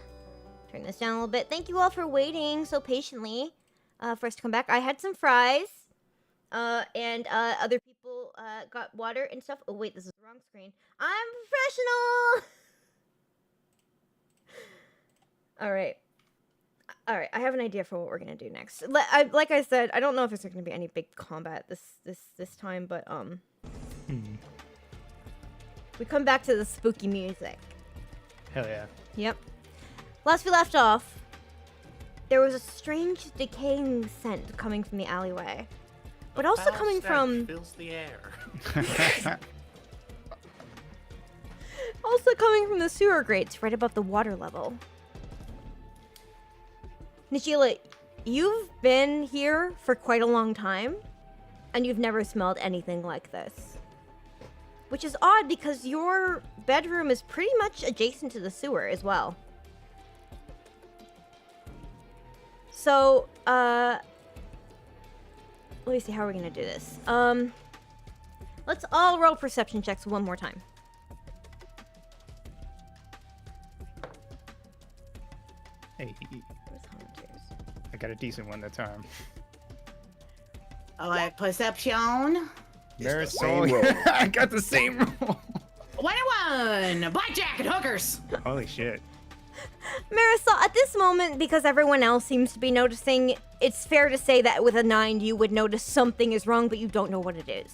Turn this down a little bit. Thank you all for waiting so patiently for us to come back. I had some fries, and other people got water and stuff. Oh wait, this is the wrong screen. I'm professional. All right. I have an idea for what we're gonna do next. Like I said, I don't know if there's gonna be any big combat this time, but we come back to the spooky music. Hell yeah. Yep. Last we left off, there was a strange decaying scent coming from the alleyway, but also coming from fills the air. also coming from the sewer grates right above the water level. Nishila, you've been here for quite a long time, and you've never smelled anything like this. Which is odd because your bedroom is pretty much adjacent to the sewer as well. So, let me see how we're gonna do this. Let's all roll perception checks one more time. Hey, Where's Hunters? I got a decent one that time. I like perception. There's same roll. I got the same roll. 21! Blackjack and hookers! Holy shit. Marisol, at this moment, because everyone else seems to be noticing, it's fair to say that with a 9, you would notice something is wrong, but you don't know what it is.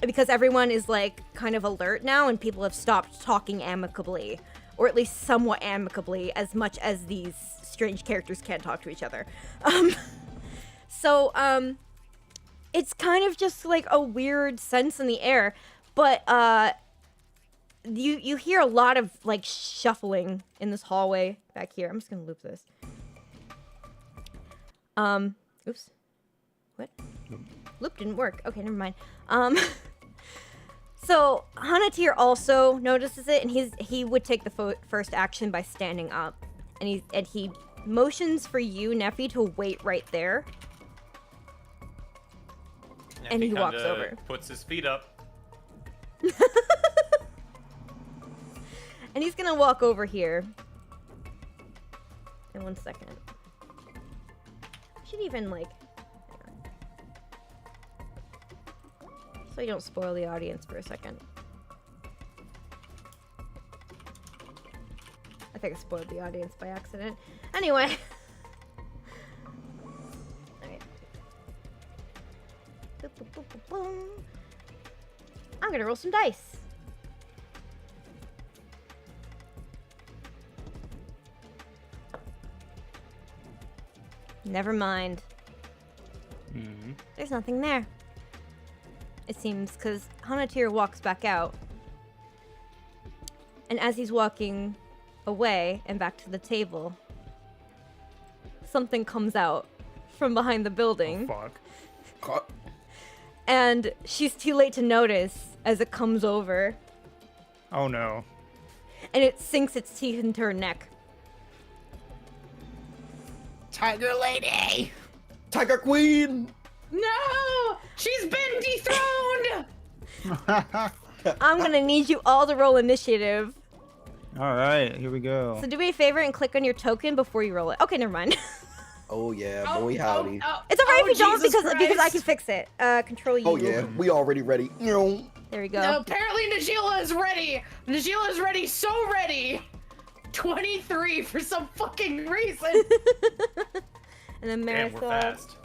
Because everyone is, like, kind of alert now, and people have stopped talking amicably. Or at least somewhat amicably, as much as these strange characters can't talk to each other. So, it's kind of just, like, a weird sense in the air. But, you hear a lot of, like, shuffling in this hallway back here. I'm just gonna loop this. Oops. What? Loop didn't work. Okay, never mind. So Hanatir also notices it, and he would take the first action by standing up, and he motions for you, Neffy, to wait right there. And he walks over. Puts his feet up. And he's gonna walk over here. In 1 second. I should even, like... hang on. So you don't spoil the audience for a second. I think I spoiled the audience by accident. Anyway. Alright. Boop, boop, boop, boop, boom. I'm gonna roll some dice. Never mind. There's nothing there. It seems, because Hanatir walks back out. And as he's walking away and back to the table, something comes out from behind the building. Oh, fuck. And she's too late to notice as it comes over. Oh no. And it sinks its teeth into her neck. Tiger Lady! Tiger Queen! No! She's been dethroned! I'm gonna need you all to roll initiative. All right, here we go. So do me a favor and click on your token before you roll it. Okay, never mind. Oh yeah, boy howdy. It's alright if you don't Jesus because I Christ. can fix it. Control U. Oh yeah, we already ready. There we go. No, apparently Najila is ready. Najila is ready, so ready. 23 for some fucking reason. And then Damn, we're Marisol. fast.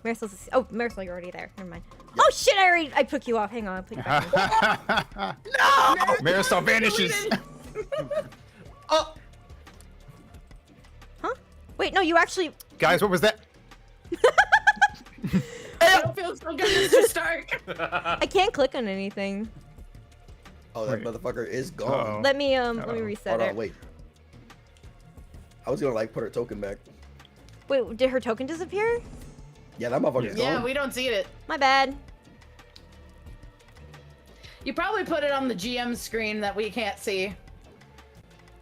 Marisol's. Oh, Marisol, you're already there. Never mind. Oh shit! I took you off. Hang on. I'll put you back in. No! Marisol vanishes. Oh, Huh? Wait, no. You actually. Guys, what was that? I don't feel so good, Mr. Stark. I can't click on anything. Oh, that Wait. motherfucker is Uh-oh. gone. Let me let me Uh-oh. reset Hold it. on, wait. I was gonna like put her token back. Wait, did her token disappear? Yeah, that motherfucker's Yeah, gone. we don't see it. My bad. You probably put it on the GM screen that we can't see.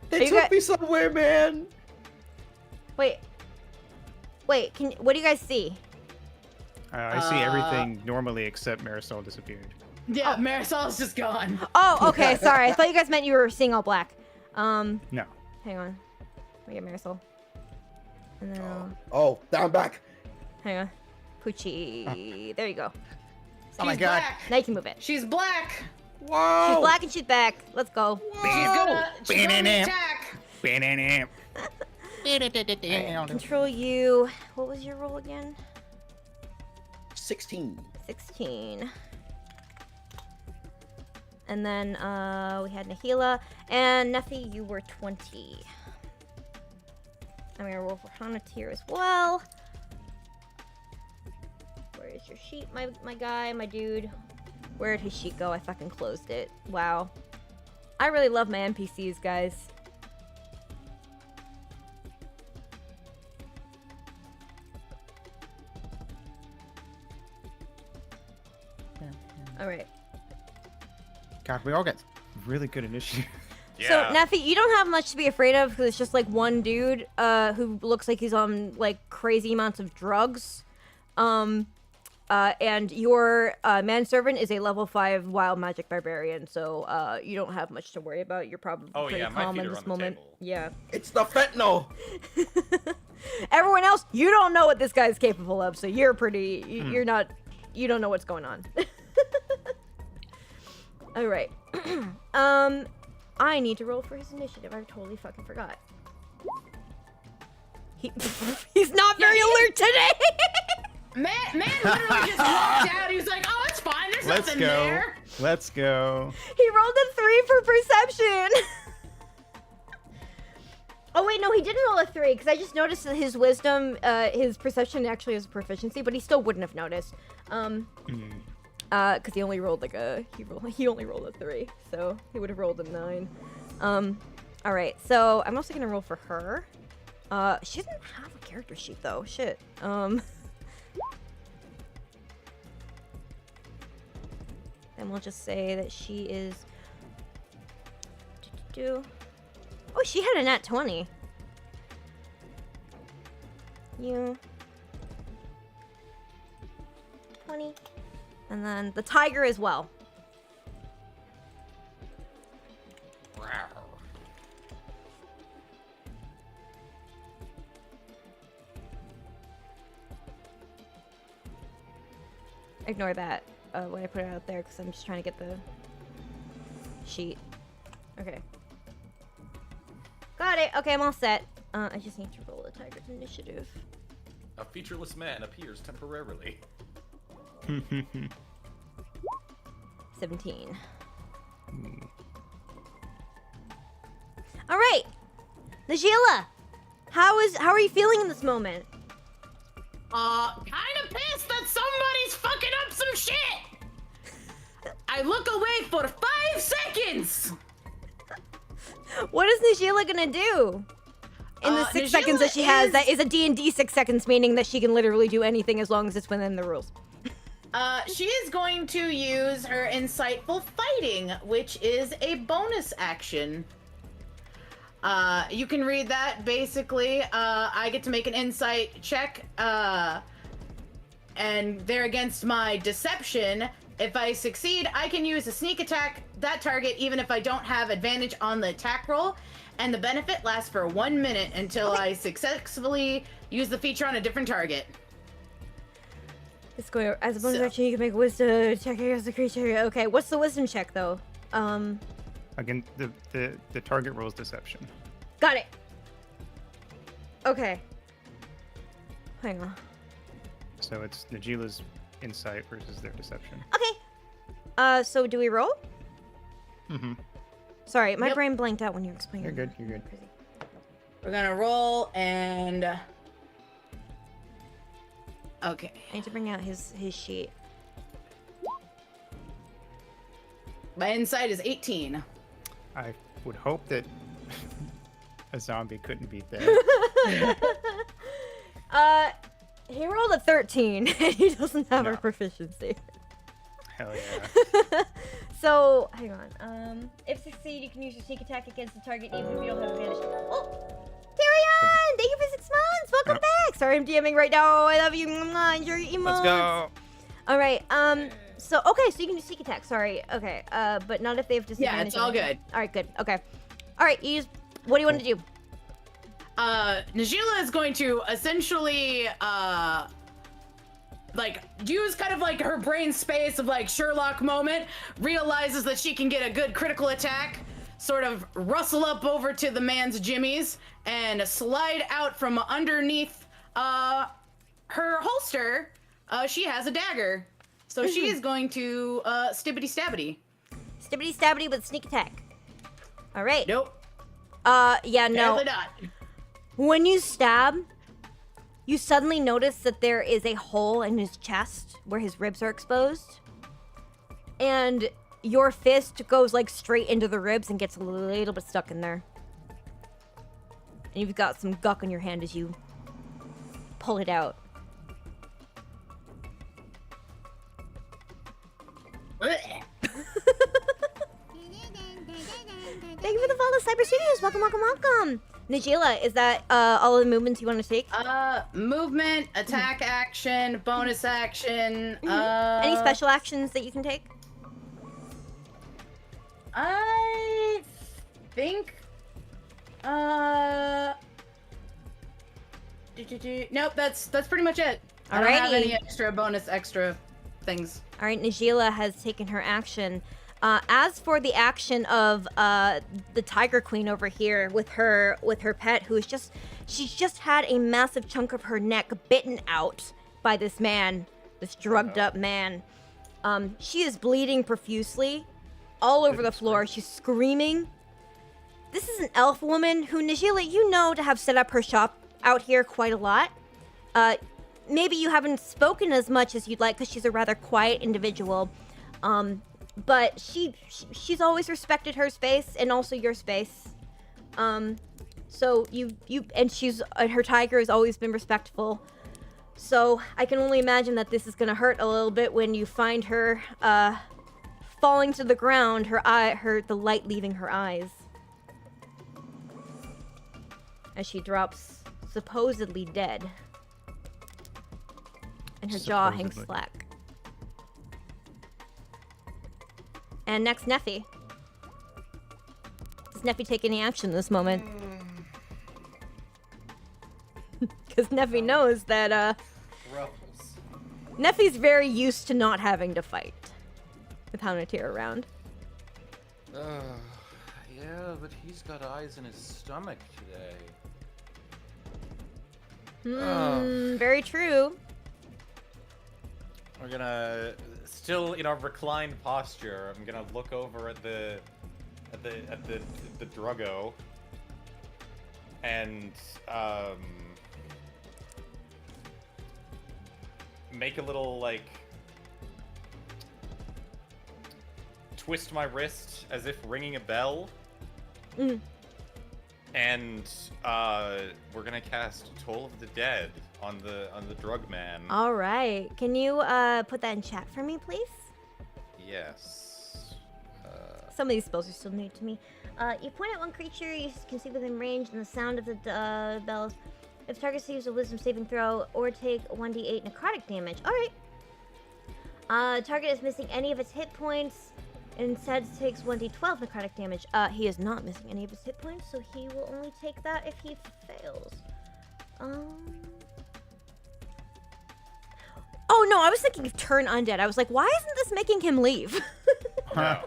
They You took got- me somewhere, man. Wait. Wait. What do you guys see? I see everything normally except Marisol disappeared. Yeah, Marisol's just gone. Oh, okay. Sorry. I thought you guys meant you were seeing all black. No. Hang on. Let me get Marisol. And then Oh, down back. hang on. Pucci. There you go. Oh my She's god. black. Now you can move it. She's black. Whoa. She's black and she's back. Let's go. She's gonna attack. Control U. What was your roll again? 16. 16. And then we had Nahila. And Neffy, you were 20. I'm gonna roll for Hanatir as well. Where is your sheet, my guy, my dude? Where did his sheet go? I fucking closed it. Wow. I really love my NPCs, guys. Alright. God, we all got really good initiative. yeah. So, Neffy, you don't have much to be afraid of because it's just like one dude who looks like he's on like crazy amounts of drugs. And your manservant is a level 5 wild magic barbarian, so you don't have much to worry about. You're probably Oh, pretty yeah, my calm feet in are this on the moment. table. Yeah. It's the fentanyl. Everyone else, you don't know what this guy's capable of, so you're pretty. You're not. You don't know what's going on. All right. I need to roll for his initiative. I totally fucking forgot. He's not very alert today. Man literally just walked out. He was like, "Oh, it's fine. There's Let's nothing go. there." Let's go. He rolled a 3 for perception. Oh wait, no, he didn't roll a 3 because I just noticed that his wisdom, his perception actually has a proficiency, but he still wouldn't have noticed. Because he only rolled like he only rolled a 3, so he would have rolled a 9. All right, so I'm also gonna roll for her. She doesn't have a character sheet though. Shit. Then we'll just say that she is. Oh, she had a nat 20. You. 20. And then the tiger as well. Ignore that when I put it out there because I'm just trying to get the sheet. Okay. Got it. Okay, I'm all set. I just need to roll the tiger's initiative. A featureless man appears temporarily. 17. All right, Najila, how are you feeling in this moment? Kind of pissed that somebody's fucking up some shit. I look away for 5 seconds. What is Najila gonna do in the 6 seconds that she has? That is a D&D 6 seconds, meaning that she can literally do anything as long as it's within the rules. She is going to use her insightful fighting, which is a bonus action. You can read that. Basically, I get to make an insight check, and they're against my deception. If I succeed, I can use a sneak attack that target even if I don't have advantage on the attack roll, and the benefit lasts for 1 minute until I successfully use the feature on a different target. It's going as a bonus action. You can make a wisdom check against the creature. Okay, what's the wisdom check though? Again, the target rolls deception. Got it. Okay. Hang on. So it's Najila's insight versus their deception. Okay. So do we roll? Mm-hmm. Sorry, my Yep. brain blanked out when you were explaining. You're good. You're good. Crazy. We're gonna roll and. Okay. I need to bring out his sheet. My insight is 18. I would hope that a zombie couldn't beat that. He rolled a 13 and he doesn't have No. a proficiency. Hell yeah. So, hang on. If succeed, you can use your sneak attack against the target even if you don't have advantage. Oh! Tyrion! Thank you for 6 months! Welcome back! Sorry, I'm DMing right now. I love you. Enjoy your emotes. Let's go. Alright, so, okay, so you can do sneak attack. Sorry. Okay, but not if they have disadvantage. Yeah, it's all good. Alright, good. Okay. Alright, you use... What do you want to do? Najila is going to essentially, like, use kind of like her brain space of like Sherlock moment, realizes that she can get a good critical attack, sort of rustle up over to the man's jimmies, and slide out from underneath, her holster. She has a dagger. So she is going to, stibbity stabbity. Stibbity stabbity with sneak attack. Alright. Nope. Yeah, no. Apparently not. When you stab, you suddenly notice that there is a hole in his chest where his ribs are exposed. And your fist goes like straight into the ribs and gets a little bit stuck in there. And you've got some guck on your hand as you pull it out. Thank you for the follow, Cyber Studios. Welcome, welcome, welcome. Najila, is that all of the movements you want to take? Movement, attack action, bonus action. Any special actions that you can take? I think. Nope, that's pretty much it. I don't have Alrighty. any extra bonus extra things. All right, Najila has taken her action. As for the action of the Tiger Queen over here with her pet, she's just had a massive chunk of her neck bitten out by this man, this drugged up man. She is bleeding profusely all over the floor. She's screaming. This is an elf woman who, Najila, you know to have set up her shop out here quite a lot. Maybe you haven't spoken as much as you'd like because she's a rather quiet individual. But she's always respected her space and also your space. So her tiger has always been respectful. So I can only imagine that this is gonna hurt a little bit when you find her falling to the ground, the light leaving her eyes. As she drops supposedly dead. And her jaw hangs slack. And next, Neffy. Does Neffy take any action this moment? Because Neffy knows that, Ruffles. Neffy's very used to not having to fight with Houndatir around. Yeah, but he's got eyes in his stomach today. Very true. We're gonna, still in our reclined posture, I'm gonna look over at the druggo and make a little like twist my wrist as if ringing a bell. And we're gonna cast Toll of the Dead on the drug man. All right. Can you put that in chat for me, please? Yes. Some of these spells are still new to me. You point at one creature you can see within range, and the sound of the bells. If target receives a wisdom saving throw, or take 1d8 necrotic damage. All right. Target is missing any of its hit points. Instead, takes 1d12 necrotic damage. He is not missing any of his hit points, so he will only take that if he fails. Oh no, I was thinking of turn undead. I was like, why isn't this making him leave? No.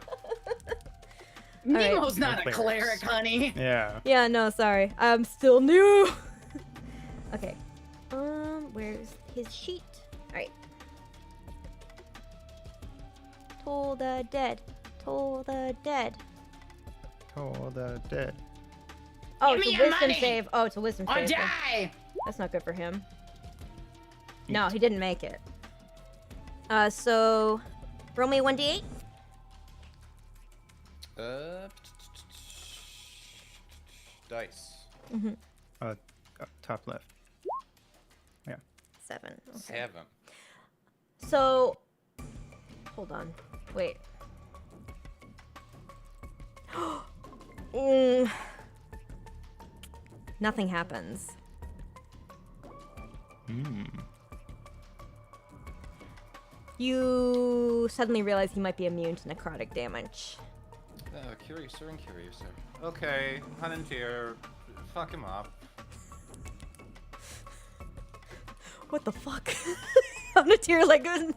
Nemo's Right. not a cleric, honey. Yeah. Yeah, no, sorry. I'm still new. Okay. Where's his sheet? Alright. Toll the dead. Toll the dead. Toll the dead. Oh, Give it's me a your wisdom money, save. Oh, it's a wisdom or save. die! That's not good for him. No, he didn't make it. So roll me 1d8. Dice. Top left. 7. Okay. 7. So, hold on. Wait. Nothing happens. You suddenly realize he might be immune to necrotic damage. Curiouser and curiouser. Okay, Houndatir, fuck him up. What the fuck? Houndatir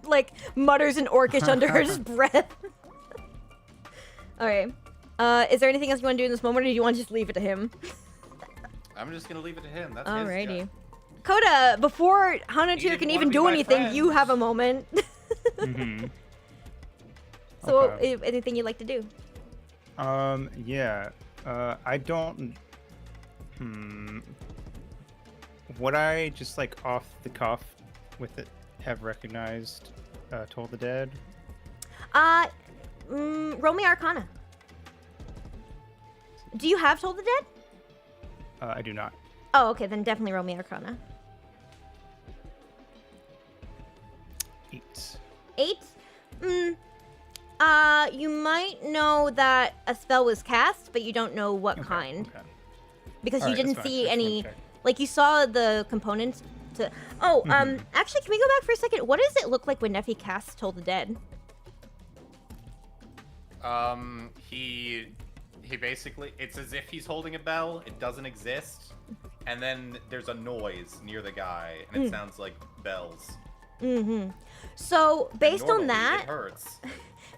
like mutters an orcish under his breath. Alright. Is there anything else you want to do in this moment, or do you want to just leave it to him? I'm just gonna leave it to him. That's his Alrighty. job. Coda, before Houndatir didn't can wanna even be do my anything, friend. you have a moment. So, Okay. anything you'd like to do? Yeah. I don't. Would I just like off the cuff with it have recognized Toll the Dead? Roll me Arcana. Do you have Toll the Dead? I do not. Oh, okay, then definitely roll me Arcana. 8. 8? You might know that a spell was cast, but you don't know what kind. Okay. Because All you right, didn't that's fine. see I just wanted any... to check. Like, you saw the components to... Oh, actually, can we go back for a second? What does it look like when Neffy casts Toll the Dead? He basically, it's as if he's holding a bell. It doesn't exist. And then there's a noise near the guy, and it sounds like bells. Mm-hmm. So based on Normally, that, it hurts.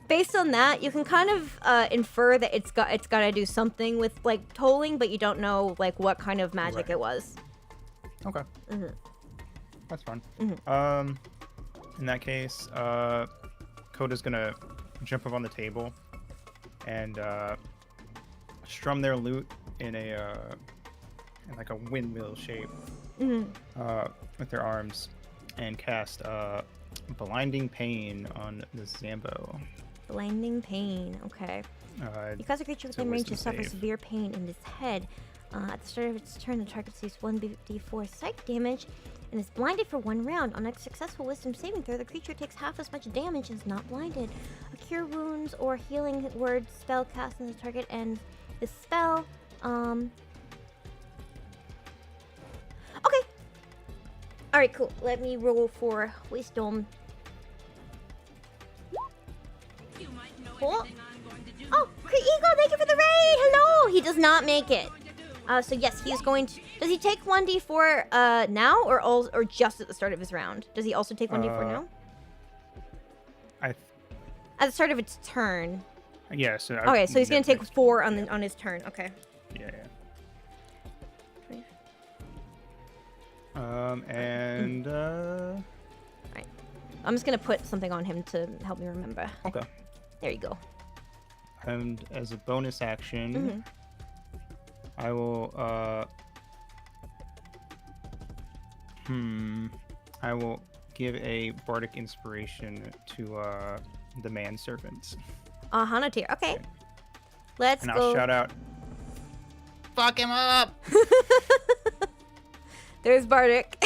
based on that, you can kind of infer that it's got to do something with like tolling, but you don't know like what kind of magic Right. it was. Okay. Mm-hmm. That's fine. Mhm. In that case, Coda's gonna jump up on the table and strum their lute in like a windmill shape with their arms and cast blinding pain on the Zambo. Blinding pain. Okay. You cause a creature it's a within range to wisdom suffer save. severe pain in its head. At the start of its turn, the target takes 1d4 psych damage and is blinded for 1 round. On a successful wisdom saving throw, the creature takes half as much damage and is not blinded. A cure wounds or healing word spell cast on the target ends the spell. Okay. Alright, cool. Let me roll for wisdom. Cool. Oh, Eagle, thank you for the raid! Hello! He does not make it. So yes, he is going to... Does he take 1d4 now or just at the start of his round? Does he also take 1d4 now? At the start of its turn. Yeah, so... Okay, so he's going to take next 4 turn, on his turn. Okay. Yeah. And... Alright. I'm just going to put something on him to help me remember. Okay. There you go. And as a bonus action, I will, I will give a bardic inspiration to, the manservant. Hana tier. Okay. Let's And go. I'll shout out, "Fuck him up!" There's Bardic.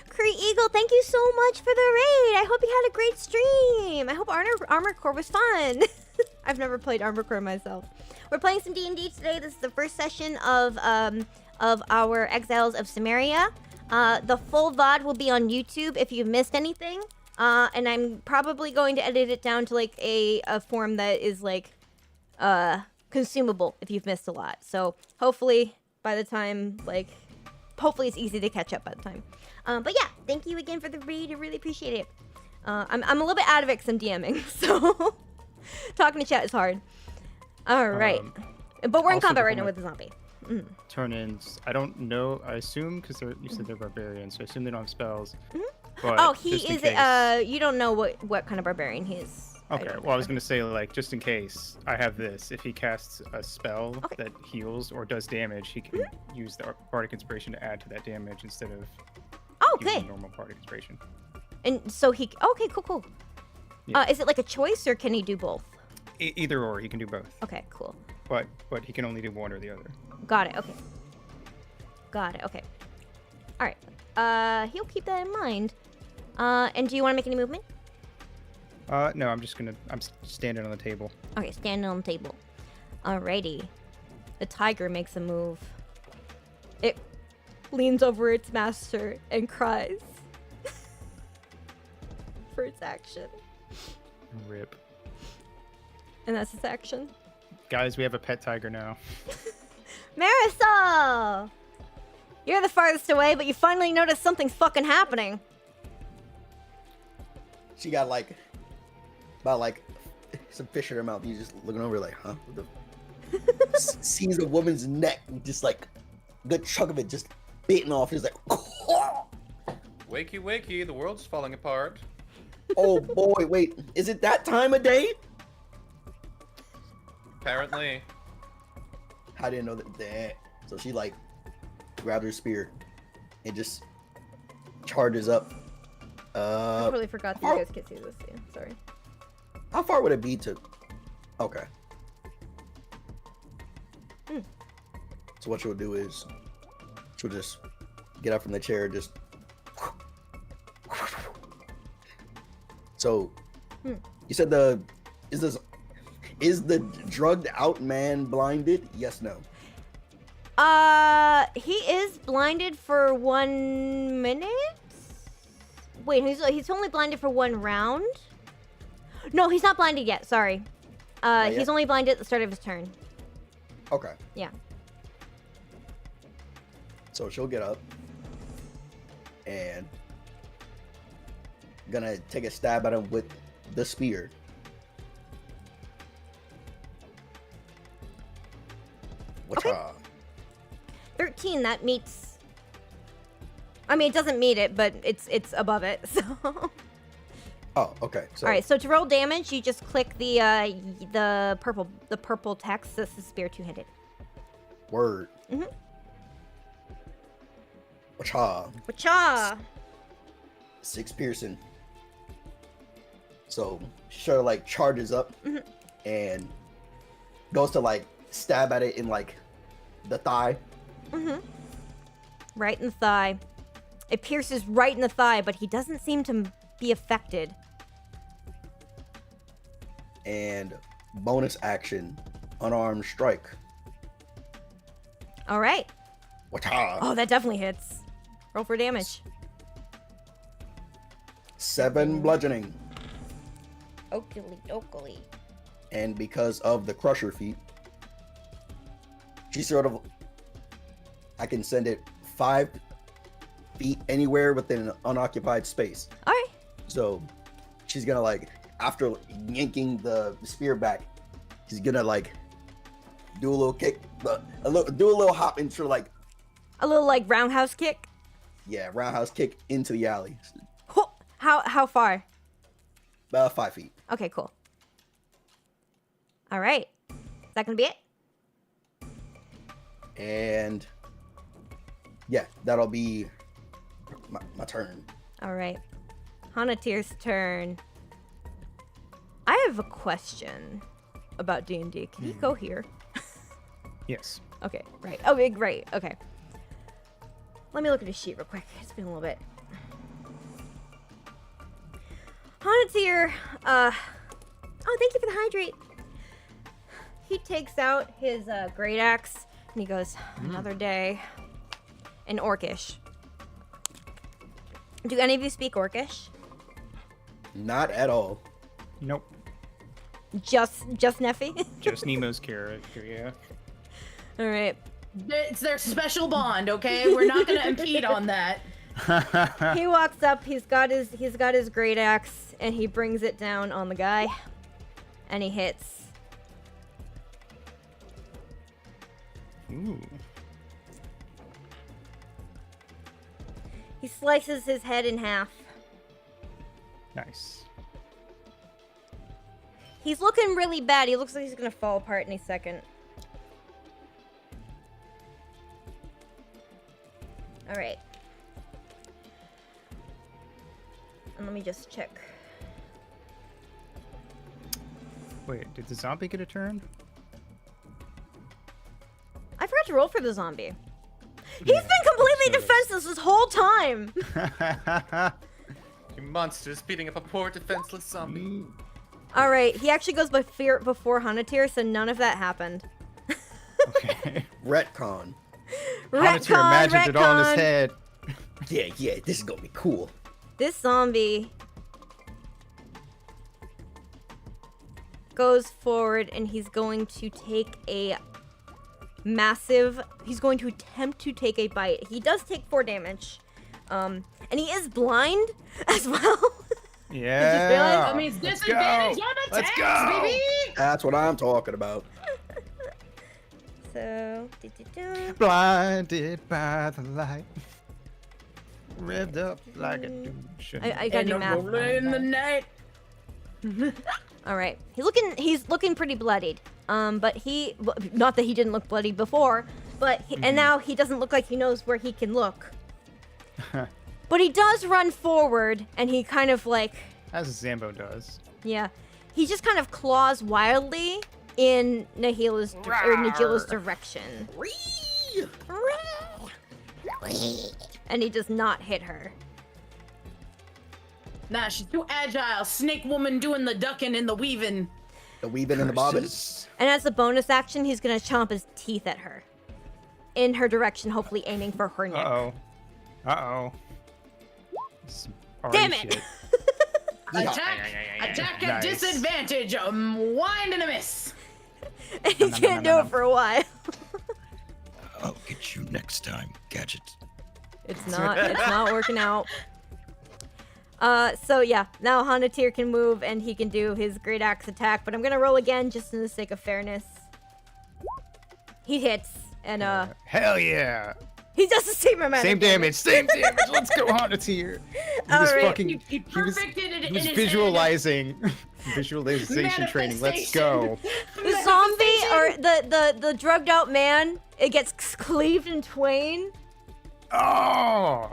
Cree Eagle, thank you so much for the raid. I hope you had a great stream. I hope Armored Core was fun. I've never played Armored Core myself. We're playing some D&D today. This is the first session of our Exiles of Cimmeria. The full VOD will be on YouTube if you missed anything. And I'm probably going to edit it down to like a form that is like consumable if you've missed a lot. So hopefully by the time hopefully it's easy to catch up by the time. But yeah, thank you again for the raid. I really appreciate it. I'm a little bit out of it because I'm DMing, so talking to chat is hard. All right, but we're in also combat right now before with the zombie. Turn-ins, I don't know, I assume, because you said they're barbarians, so I assume they don't have spells. But Oh, he just in is. case- You don't know what kind of barbarian he is. Okay, well, I was going to say, like, just in case, I have this. If he casts a spell Okay. that heals or does damage, he can use the Bardic Inspiration to add to that damage instead of Oh, using okay. normal Bardic Inspiration. And so he. Okay, cool. Yeah. Is it like a choice or can he do both? Either or, he can do both. Okay, cool. But he can only do one or the other. Got it. Okay. All right. He'll keep that in mind. And do you want to make any movement? No, I'm standing on the table. Okay, standing on the table. Alrighty. The tiger makes a move. It leans over its master and cries for its action. Rip. And that's its action. Guys, we have a pet tiger now. Marisol! You're the farthest away, but you finally notice something's fucking happening. She got about some fish in her mouth. He's just looking over like, huh? What the sees a woman's neck, just like a good chunk of it just bitten off. He's like, Wakey, wakey, the world's falling apart. oh boy, wait, is it that time of day? Apparently. I didn't know that. So she like grabbed her spear and just charges up. I totally forgot that you guys could see this. Yeah, sorry. How far would it be to? Okay. So what she'll do is she'll just get up from the chair, just. So, you said is the drugged out man blinded? Yes, no. He is blinded for 1 minute? Wait, he's only blinded for 1 round? No, he's not blinded yet, sorry. yet? He's only blinded at the start of his turn. Okay. Yeah. So she'll get up and gonna take a stab at him with the spear. Wacha. 13, that meets. I mean, it doesn't meet it, but it's above it. So. Oh, okay. So All right. So to roll damage, you just click the purple text. This is spear two-handed. word. Mhm. Wacha. Wacha. 6 piercing. So she sort of like charges up and goes to like stab at it in like the thigh. Right in the thigh. It pierces right in the thigh, but he doesn't seem to be affected. And bonus action, unarmed strike. All right. Wacha. Oh, that definitely hits. Roll for damage. 7 bludgeoning. Oakley dokley. And because of the crusher feat, she sort of, I can send it 5 feet anywhere within an unoccupied space. All right. So she's gonna like, after yanking the spear back, she's gonna like do a little kick, do a little hop into like, A little like roundhouse kick. yeah, roundhouse kick into the alley. Ho! How far? About 5 feet. Okay, cool. All right. Is that gonna be it? And yeah, that'll be my turn. All right. Hanatir's turn. I have a question about D&D. Can you go here? Yes. Okay, right. Oh, great. Okay. Let me look at his sheet real quick. It's been a little bit. Hanatir, oh, thank you for the hydrate. He takes out his great axe and he goes, another day. In Orcish. Do any of you speak Orcish? Not at all. Nope. Just Neffy? Just Nemo's character, yeah. All right. It's their special bond, okay? We're not gonna impede on that. He walks up. He's got his great axe, and he brings it down on the guy, and he hits. Ooh. He slices his head in half. Nice. He's looking really bad. He looks like he's gonna fall apart any second. All right. And let me just check. Wait, did the zombie get a turn? I forgot to roll for the zombie. He's been completely defenseless this whole time. You monsters beating up a poor defenseless zombie. All right. He actually goes by fear before Hanatir, so none of that happened. Okay. Retcon. Hanatir imagined it all in his retcon. head. Yeah, this is gonna be cool. This zombie goes forward and he's going to take a massive. He's going to attempt to take a bite. He does take 4 damage. And he is blind as well. Yeah. realize? That means Let's disadvantage go. on Let's attacks, go. baby! That's what I'm talking about. So, Blinded by the light. Revved up like a dude. I gotta do math. In the night. All right, he's looking pretty bloodied. But not that he didn't look bloody before, but and now he doesn't look like he knows where he can look. But he does run forward, and he kind of like, As Zambo does. yeah, he just kind of claws wildly in Nagila's direction. And he does not hit her. Nah, she's too agile. Snake woman doing the ducking and the weaving. The weaving and the bobbing. Curses. And as a bonus action, he's gonna chomp his teeth at her. In her direction, hopefully aiming for her neck. Uh-oh. Damn it! Attack at Nice. disadvantage. Wind and a miss. And he can't do it for a while. I'll get you next time, Gadget. It's not working out. So yeah, now Hanatir can move and he can do his great axe attack, but I'm gonna roll again just in the sake of fairness. He hits, and Hell yeah! he does the same amount. Same of damage. damage, same damage. Let's go, Hanatir. He was Alright. fucking. He perfected it He in was his head. visualizing. Visualization training. Let's go. The zombie or the drugged out man, it gets cleaved in twain. Oh!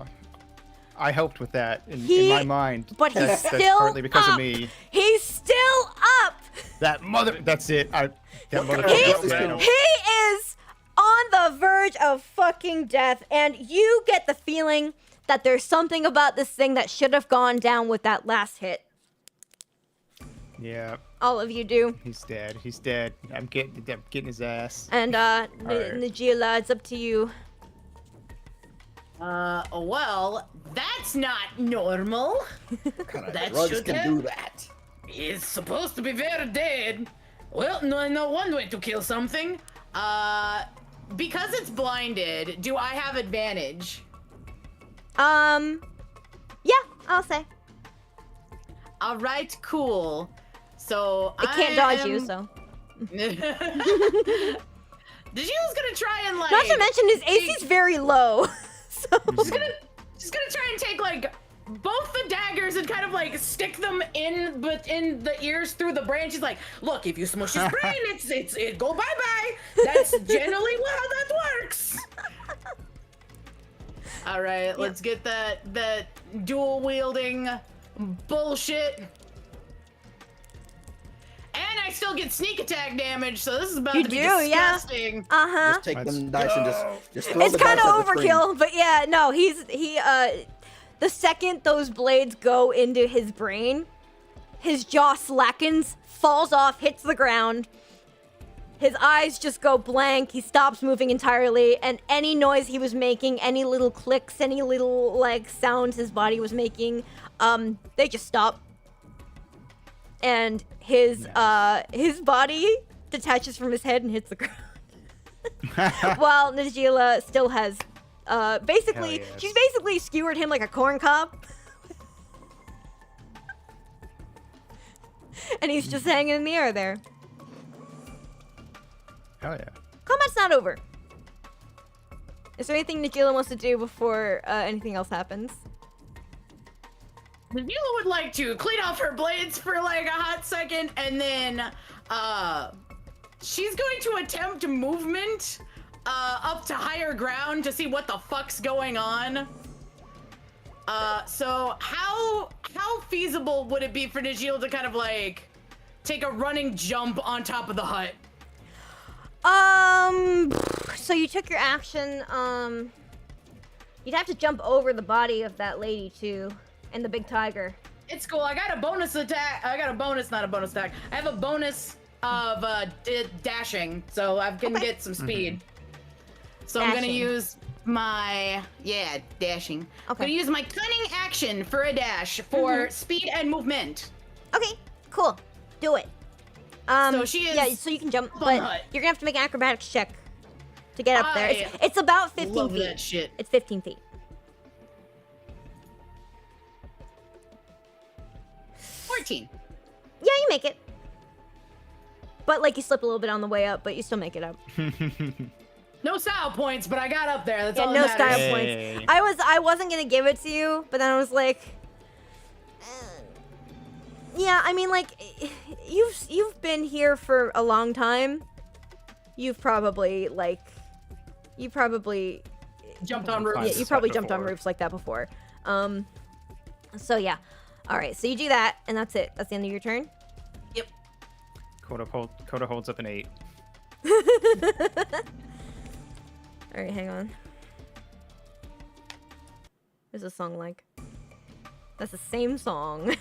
I helped with that in my mind. But he's that's still partly because up. of me. He's still up. That mother. That's it. That mother. He is on the verge of fucking death, and you get the feeling that there's something about this thing that should have gone down with that last hit. Yeah. All of you do. He's dead. He's dead. I'm getting his ass. And Najila, it's up to you. Well, that's not normal. What kind of That drugs should can have- do that? It's supposed to be very dead. Well, no, I know one way to kill something. Because it's blinded, do I have advantage? Yeah, I'll say. All right, cool. So It can't dodge you, so. Did you was gonna try and like? Not to mention his AC's very low. So. She's gonna try and take like both the daggers and kind of like stick them in the ears through the brain. She's like, look, if you smush his brain, it go bye bye. That's generally how that works. All right, let's get that dual wielding bullshit. And I still get sneak attack damage, so this is about to be disgusting. Yeah. Uh-huh. Just take them dice and just throw It's the kind dice of at the screen. overkill, but yeah, no, the second those blades go into his brain, his jaw slackens, falls off, hits the ground. His eyes just go blank. He stops moving entirely, and any noise he was making, any little clicks, any little like sounds his body was making, they just stop. And his body detaches from his head and hits the ground. While Najila still has basically Hell yes. she's basically skewered him like a corn cob. And he's just hanging in the air there. Hell yeah. Combat's not over. Is there anything Najila wants to do before anything else happens? Najila would like to clean off her blades for like a hot second, and then she's going to attempt movement up to higher ground to see what the fuck's going on. So how feasible would it be for Najila to kind of like take a running jump on top of the hut? So you took your action, you'd have to jump over the body of that lady too, and the big tiger. It's cool. I got a bonus attack. I got a bonus, not a bonus attack. I have a bonus of dashing, so I can get some speed. So I'm gonna Dashing. use my dashing. I'm Okay. gonna use my cunning action for a dash for speed and movement. Okay, cool. Do it. So she is Yeah, so you can jump, up on the but hut. you're gonna have to make an acrobatics check to get up there. I It's about 15 Love feet. that shit. It's 15 feet. 14. Yeah, you make it. But like you slip a little bit on the way up, but you still make it up. No style points, but I got up there. That's Yeah, all no that matters. style Hey. points. I wasn't gonna give it to you, but then I was like, yeah. I mean, like, you've been here for a long time. You probably Jumped on roofs. yeah, you Stuff probably jumped on before. roofs like that before. So yeah. All right, so you do that, and that's it. That's the end of your turn. Yep. Coda holds up an 8. All right, hang on. What's this song like? That's the same song.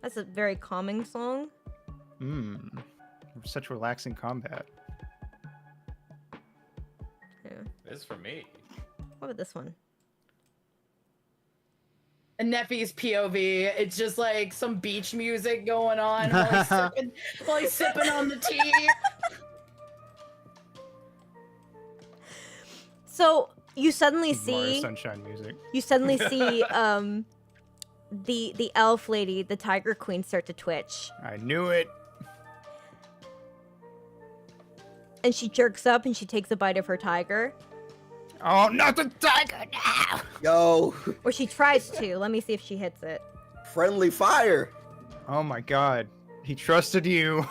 That's a very calming song. Such relaxing combat. Yeah. It is for me. What about this one? And Neffy's POV, it's just like some beach music going on while he's sipping on the tea. So You suddenly Mario see Sunshine music. you suddenly see the elf lady, the tiger queen, start to twitch, I knew it. and she jerks up and she takes a bite of her tiger, Oh, not the tiger! No! Yo, or she tries to. Let me see if she hits it. friendly fire. Oh my god. He trusted you.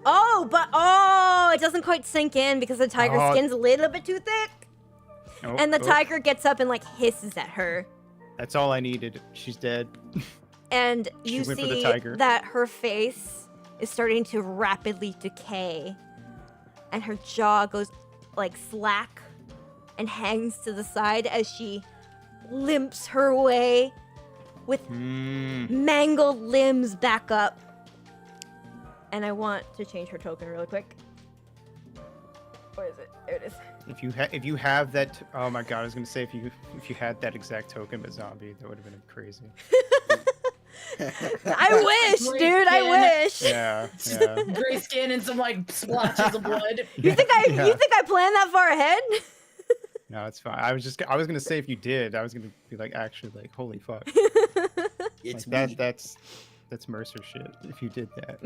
Oh, it doesn't quite sink in because the tiger Oh. skin's a little bit too thick, Oh, and the oh, tiger gets up and like hisses at her. That's all I needed. She's dead. And She you went for the see tiger. that her face is starting to rapidly decay, and her jaw goes like slack and hangs to the side as she limps her way with mangled limbs back up. And I want to change her token really quick. Where is it? There it is. If you have that, oh my god, I was gonna say if you had that exact token but zombie, that would have been crazy. I wish, Great dude. I skin. wish. Yeah, yeah. Gray skin and some like splotches of blood. You think I planned that far ahead? No, it's fine. I was gonna say if you did, I was gonna be like actually like holy fuck. It's Like, me. that's Mercer shit. If you did that.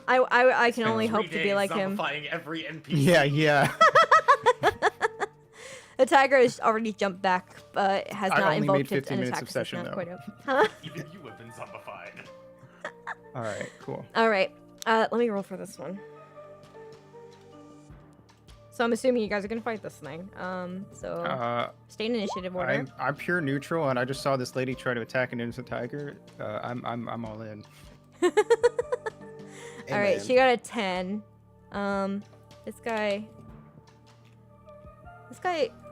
I can only Spent hope 3 to be days like him. zombifying every NPC. Yeah, yeah. The tiger has already jumped back, but has I not only invoked made 15 an minutes attack of session, not though. quite up. Huh? Even you have been zombified. All right, cool. All right. Let me roll for this one. So I'm assuming you guys are gonna fight this thing. So stay in initiative order. I'm pure neutral, and I just saw this lady try to attack an innocent tiger. I'm all in. All right, Amen. she got a 10. This guy.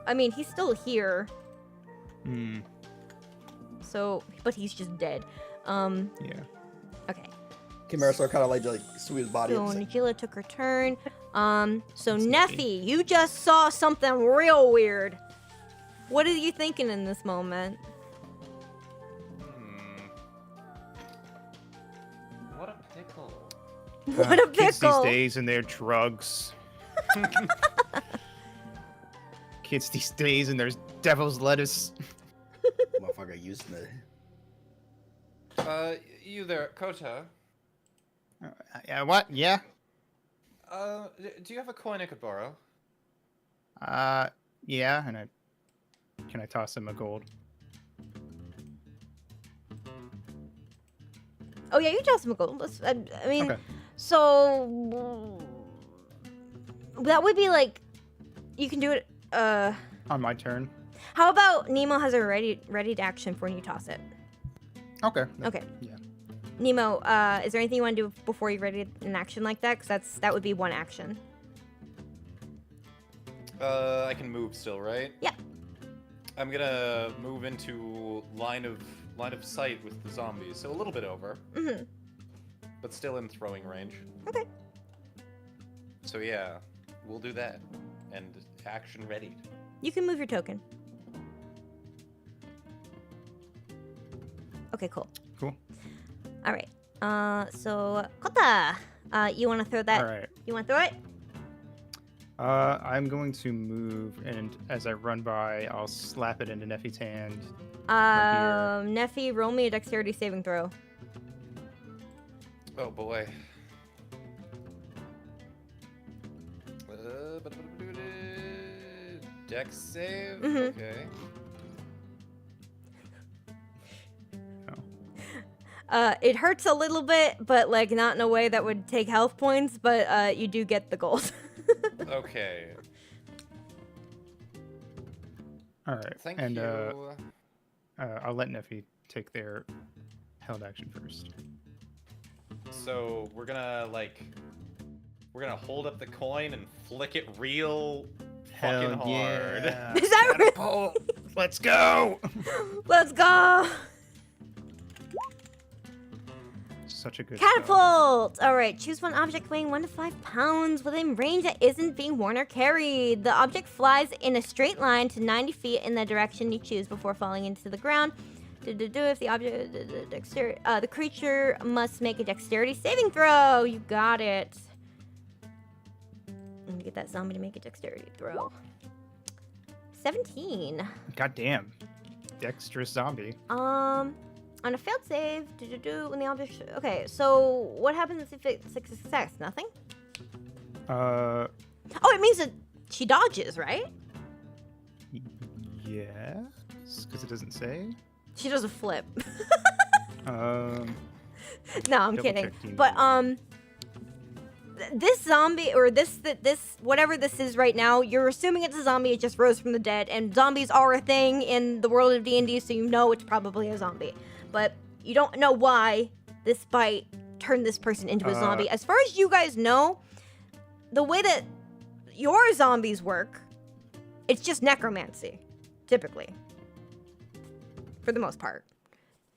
I mean, he's still here. So, but he's just dead. Yeah. Okay. Chimera Star kind of like sweep his body. So up. Najila took her turn. So Sneaky. Neffy, you just saw something real weird. What are you thinking in this moment? What a pickle. What a Kids pickle! these days and their drugs. Kids these days and there's devil's lettuce. Motherfucker using the. You there, Kota? Yeah, what? Yeah. Do you have a coin I could borrow? Yeah, and can I toss him a gold? Oh yeah, you toss him a gold. I mean, Okay. so that would be like, you can do it. On my turn. How about Nemo has a ready to action for when you toss it? Okay. Okay. Yeah. Nemo, is there anything you want to do before you ready an action like that? Because that would be one action. I can move still, right? Yeah. I'm gonna move into line of sight with the zombies, so a little bit over, Mm-hmm. but still in throwing range. Okay. So yeah, we'll do that, and action ready. You can move your token. Okay, cool. Cool. All right. So Kota, you want to throw that? All right. You want to throw it? I'm going to move, and as I run by, I'll slap it into Neffy's hand. Neffy, roll me a dexterity saving throw. Oh boy. Dex save. Mhm. Okay. It hurts a little bit, but like not in a way that would take health points. But you do get the gold. Okay. All right. Thank and you. I'll let Neffy take their held action first. So we're gonna hold up the coin and flick it real fucking hard. Yeah. Is that right? Oh, let's go. Let's go. Such a good spell. Catapult! Alright, choose one object weighing 1 to 5 pounds within range that isn't being worn or carried. The object flies in a straight line to 90 feet in the direction you choose before falling into the ground. If the object... the creature must make a dexterity saving throw. You got it. And get that zombie to make a dexterity throw. 17. God damn. Dexterous zombie. On a failed save, when the object. Okay, so what happens if it's a success? Nothing. Uh, Oh, it means that she dodges, right? yes, because it doesn't say. She does a flip. Um, No, I'm double kidding. checking. But this zombie or this whatever this is right now, you're assuming it's a zombie. It just rose from the dead, and zombies are a thing in the world of D&D, so you know it's probably a zombie. But you don't know why this bite turned this person into a zombie. As far as you guys know, the way that your zombies work, it's just necromancy, typically, for the most part.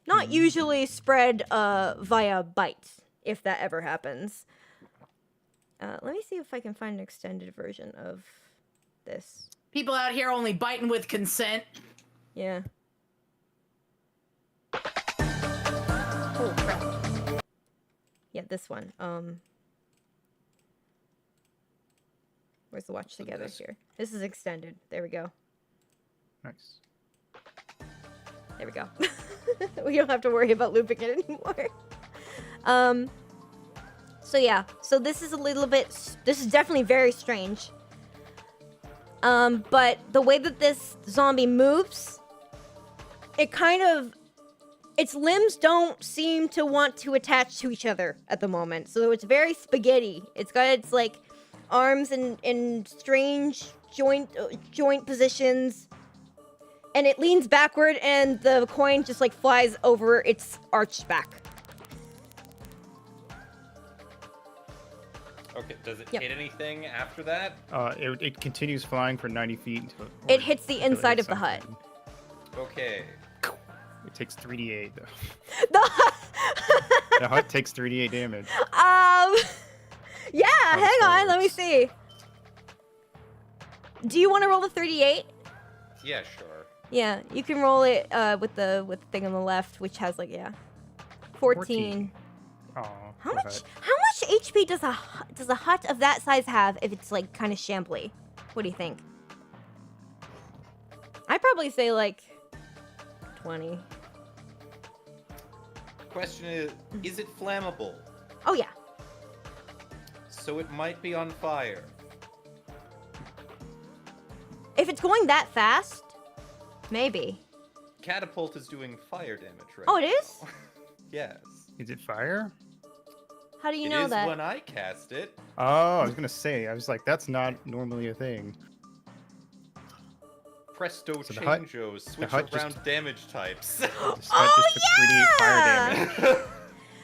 Not usually spread via bites, if that ever happens. Let me see if I can find an extended version of this. People out here only biting with consent. Yeah. Oh crap. Yeah, this one. Where's the watch together here? This is extended. There we go. nice. There we go. We don't have to worry about looping it anymore. So yeah. So this is a little bit. This is definitely very strange. But the way that this zombie moves, it kind of, its limbs don't seem to want to attach to each other at the moment. So it's very spaghetti. It's got its like arms in strange joint positions. And it leans backward, and the coin just like flies over its arched back. Okay, does it Yep. hit anything after that? It continues flying for 90 feet until It hits the until it inside hits of the hut. something. Okay. It takes 3d8 though. The The hut takes 3d8 damage. yeah, How hang this on, let me works. see. Do you want to roll the 38? Yeah, sure. Yeah, you can roll it with the thing on the left, which has like 14. Aw, How poor much hut. HP does a hut of that size have if it's like kind of shambly? What do you think? I'd probably say like 20. Question is it flammable? Oh yeah. So it might be on fire. If it's going that fast, maybe. Catapult is doing fire damage right Oh, it is? now. Yes. Is it fire? How do you It know is that? when I cast it. Oh, I was gonna say. I was like, that's not normally a thing. Presto So the hut- changeo, switch hut around just- damage types. This hut just took 3d8 fire damage.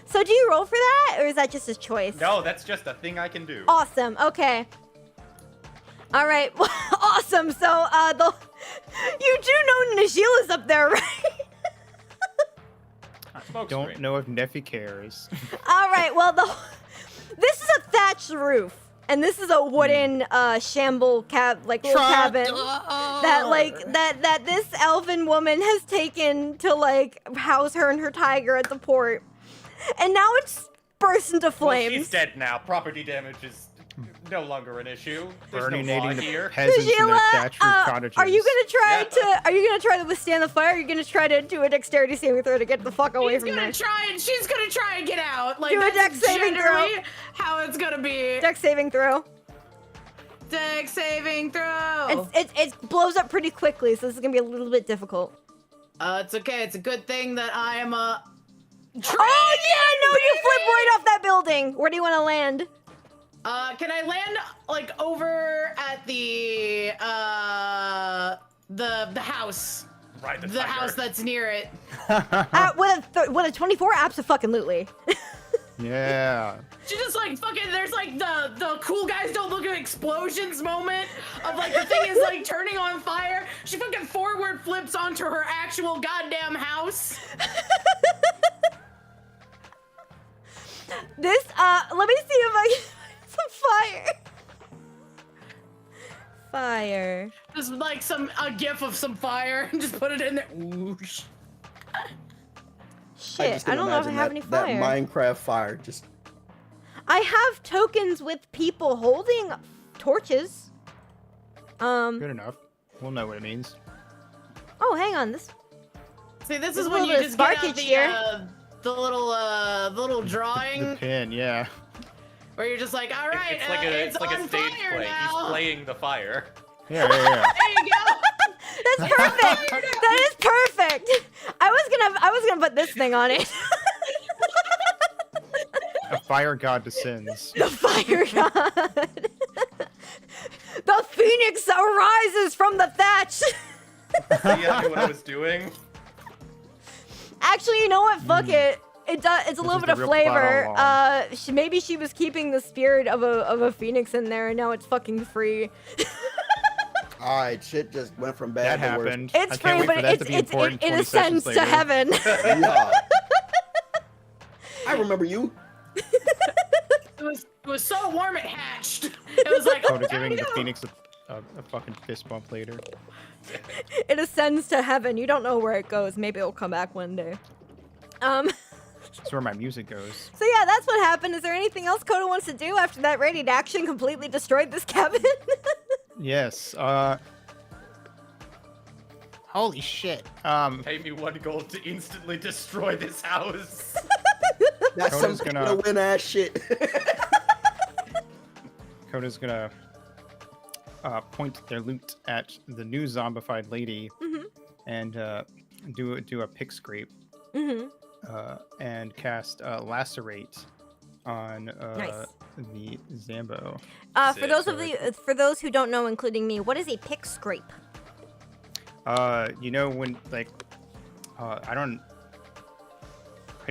So do you roll for that, or is that just a choice? No, that's just a thing I can do. Awesome. Okay. All right. Awesome. So you do know Najil is up there, right? Smoke Don't screen. know if Neffy cares. All right. Well, this is a thatched roof, and this is a wooden shamble little cabin that this elven woman has taken to like house her and her tiger at the port, and now it's burst into Well, flames. she's dead now. Property damage is no longer an issue. There's no law Burninating the here. peasants in their Najila, thatched roof cottages. are you gonna try Yeah. Are you gonna try to withstand the fire? Or are you gonna try to do a dexterity saving throw to get the fuck away She's from gonna this? she's gonna try and get out. Like, Do a that's dex saving throw. generally how it's gonna be. Dex saving throw. Dex saving throw. It blows up pretty quickly, so this is gonna be a little bit difficult. It's okay. It's a good thing that I am a. Oh yeah, no, you flip right off that building. Where do you want to land? Can I land like over at the house? Right, the The tiger. house that's near it. With a 24, absolutely. Yeah. She just like fucking. There's like the cool guys don't look at explosions moment of like the thing is like turning on fire. She fucking forward flips onto her actual goddamn house. This let me see if I can find some fire. Fire. Just like a gif of some fire and just put it in there. Whoosh. Shit, just I can don't know if I imagine have any that fire. Minecraft fire just I have tokens with people holding torches. Good enough. We'll know what it means. Oh, hang on. This. See, this There's is a when little you bit of just get out sparkage here. the little drawing The pin, yeah. where you're just like, all right, It's like a on stage fire play. now. He's playing the fire. Yeah. There you go. That's perfect. That is perfect. I was gonna put this thing on it. A fire god descends. The fire god. The phoenix arises from the thatch. See what I was doing? Actually, you know what? Fuck it. It does. It's a little is bit the of real plot all flavor. along. Maybe she was keeping the spirit of a phoenix in there, and now it's fucking free. Alright, shit just went from That bad to worse. happened. It's I can't free, wait but for that to be important it 20 sessions ascends to later. heaven. Yeah. I remember you. It was so warm it hatched. It was like, Coda there giving we the go. phoenix a fucking fist bump later. It ascends to heaven. You don't know where it goes. Maybe it'll come back one day. That's where my music goes. So yeah, that's what happened. Is there anything else Coda wants to do after that radiant action completely destroyed this cabin? Yes. Holy shit. Pay me 1 gold to instantly destroy this house. That's some Coda's gonna- win ass shit. Coda's gonna point their loot at the new zombified lady and do a pick scrape and cast lacerate on Nice. the Zambo. For those who don't know, including me, what is a pick scrape? You know when like I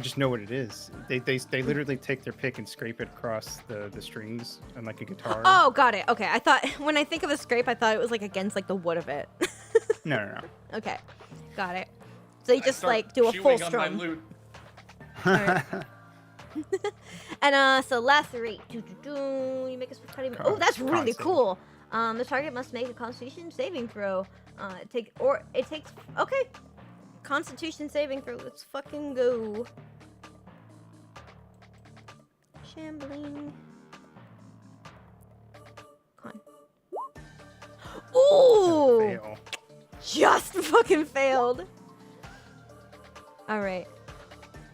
just know what it is. They literally take their pick and scrape it across the strings and like a guitar. Oh, got it. Okay, I thought when I think of a scrape, I thought it was like against like the wood of it. No. Okay, got it. So you I just start like do a full chewing on my strum. loot. Alright. And so lacerate. You make us cutting. Oh, that's really Constant. cool. The target must make a Constitution saving throw. It takes. Okay. Constitution saving throw. Let's fucking go. Shambling. Come on. Ooh! Fail. Just fucking failed. Alright.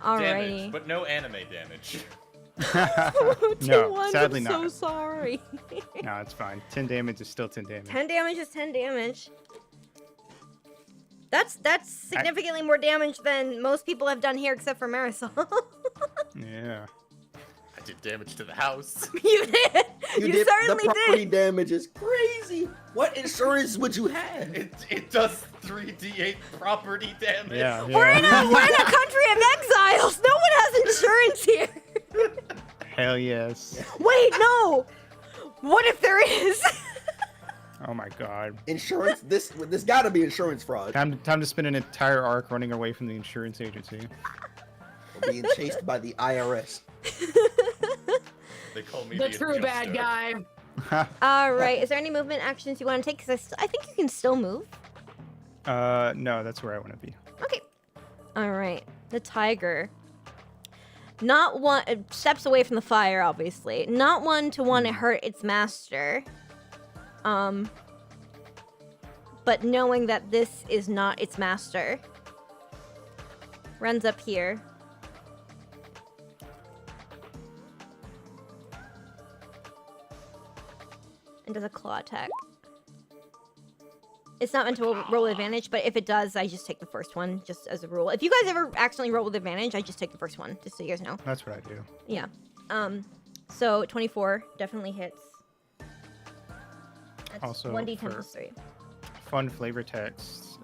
Alrighty. Damage, but no anime damage. No, T1, sadly I'm not. so sorry. No, it's fine. 10 damage is still 10 damage. 10 damage is 10 damage. That's significantly more damage than most people have done here except for Marisol. Yeah. I did damage to the house. You did. You The certainly property did. damage is crazy. What insurance would you have? It does 3d8 property damage. Yeah. We're in a country of exiles. No one has insurance here. Hell yes. Wait, no. What if there is? Oh my god. Insurance? This gotta be insurance fraud. Time to spend an entire arc running away from the insurance agency. Or being chased by the IRS. They call me The true bad adjuster. guy. All right. Is there any movement actions you want to take? Because I think you can still move. No, that's where I want to be. Okay. All right. The tiger. Not one steps away from the fire, obviously. Not one to want to hurt its master. But knowing that this is not its master. Runs up here. And does a claw attack. It's not meant to roll with advantage, but if it does, I just take the first one, just as a rule. If you guys ever accidentally roll with advantage, I just take the first one, just so you guys know. That's what I do. Yeah. So 24 definitely hits. That's Also, 1d10 for- plus 3. Fun flavor text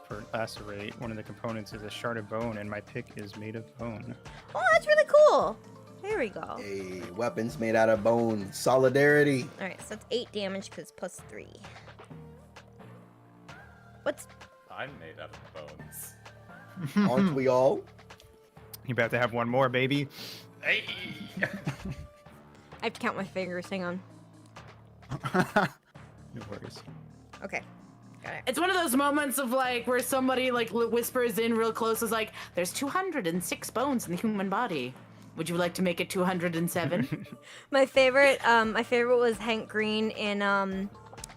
for lacerate. One of the components is a shard of bone, and my pick is made of bone. Oh, that's really cool. There we go. Hey, weapons made out of bone. Solidarity. All right, so that's 8 damage because plus 3. What's... I'm made out of bones. Aren't we all? You about to have one more, baby. Hey! I have to count my fingers. Hang on. No worries. Okay. Got it. It's one of those moments of like where somebody like whispers in real close is like, "There's 206 bones in the human body. Would you like to make it 207? My favorite was Hank Green in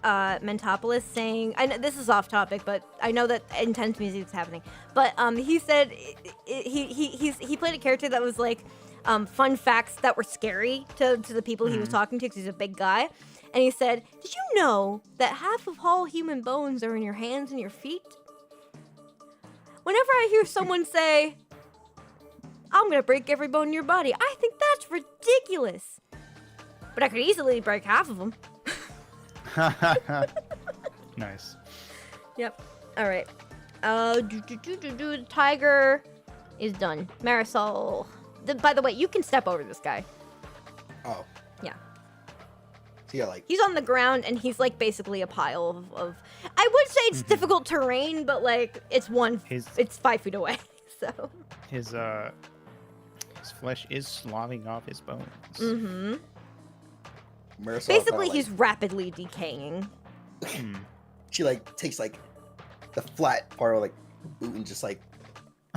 Mentopolis saying, I know this is off topic, but I know that intense music is happening. But he said he played a character that was like fun facts that were scary to the people he was talking to because he's a big guy. And he said, "Did you know that half of all human bones are in your hands and your feet?" Whenever I hear someone say, "I'm gonna break every bone in your body," I think that's ridiculous. But I could easily break half of them. Nice. Yep. All right. The tiger is done. Marisol. By the way, you can step over this guy. Oh. Yeah. So yeah, like He's on the ground and he's like basically a pile of I would say it's difficult terrain, but like it's 5 feet away. So His flesh is sloughing off his bones. mm-hmm. Marisol Basically kinda, he's rapidly decaying. she like takes like the flat part of like the boot and just like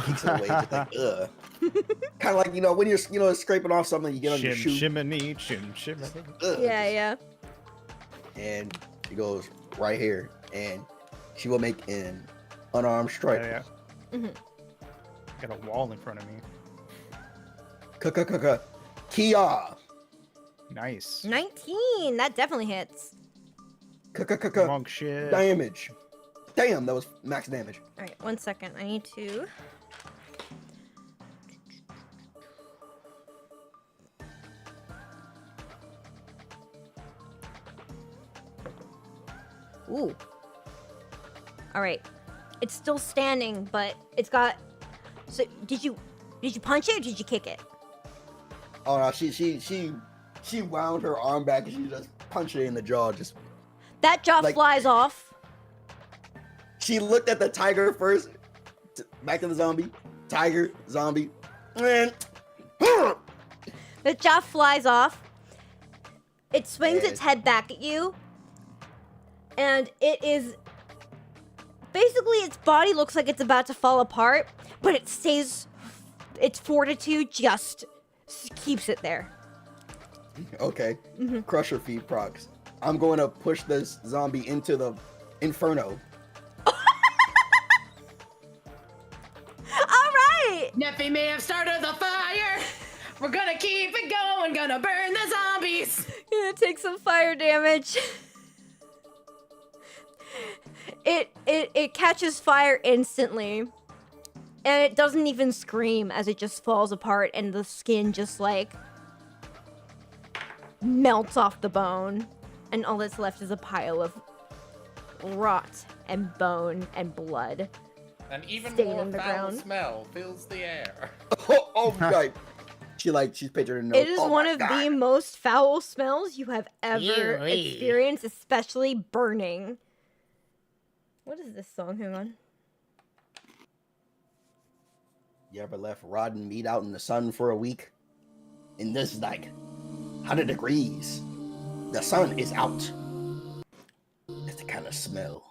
kicks it away, just like ugh. Kind of like when you're scraping off something you get on your shoe. Shimmy, shimmy. Ugh, Yeah. And she goes right here, and she will make an unarmed strike. Yeah. Mhm. Got a wall in front of me. Kia. Nice. 19. That definitely hits. Monk shit. Damage. Damn, that was max damage. All right, 1 second. I need to. Ooh. All right. It's still standing, but it's got. So did you punch it or did you kick it? Oh no, she wound her arm back and she just punched it in the jaw. Just That jaw Like- flies off. she looked at the tiger first, back to the zombie, tiger, zombie, and The jaw flies off. It swings its And- head back at you. And it is. Basically, its body looks like it's about to fall apart, but it stays. Its fortitude just keeps it there. okay, crusher feed procs. I'm going to push this zombie into the inferno. All right! Neffy may have started the fire. We're gonna keep it going, gonna burn the zombies. Gonna take some fire damage. It catches fire instantly. And it doesn't even scream as it just falls apart and the skin just like melts off the bone. And all that's left is a pile of rot and bone and blood. An even Staying more in the foul ground. smell fills the air. Oh my! She's picturing her nose. It is Oh one my of God. the most foul smells you have ever Ew. experienced, especially burning. What is this song? Hang on. You ever left rotten meat out in the sun for a week? And this is like 100 degrees. The sun is out. That's the kind of smell.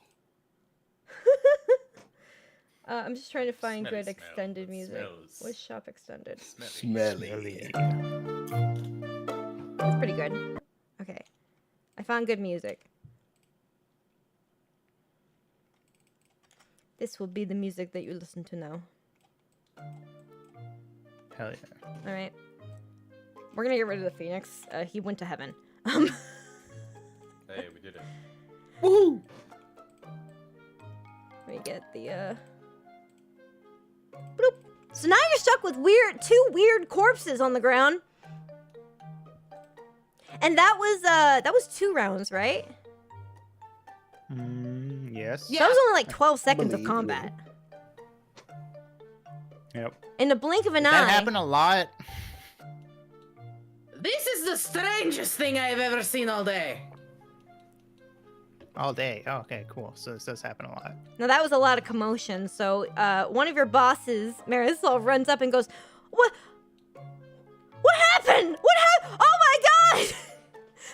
I'm just trying to find Smelly good smell. extended music. Smells. What's shop extended? Smelly. That's pretty good. Okay. I found good music. This will be the music that you listen to now. Hell yeah. All right. We're gonna get rid of the Phoenix. He went to heaven. Hey, we did it. Woohoo! Let me get the Bloop. So now you're stuck with two weird corpses on the ground. And that was 2 rounds, right? Yes. Yeah. That was only like 12 seconds of Believe combat. Yep. In the blink of an eye. That happened a lot. This is the strangest thing I've ever seen all day. All day. Oh, okay, cool. So this does happen a lot. Now that was a lot of commotion. So one of your bosses, Marisol, runs up and goes, "What? What happened? What happened? Oh my God!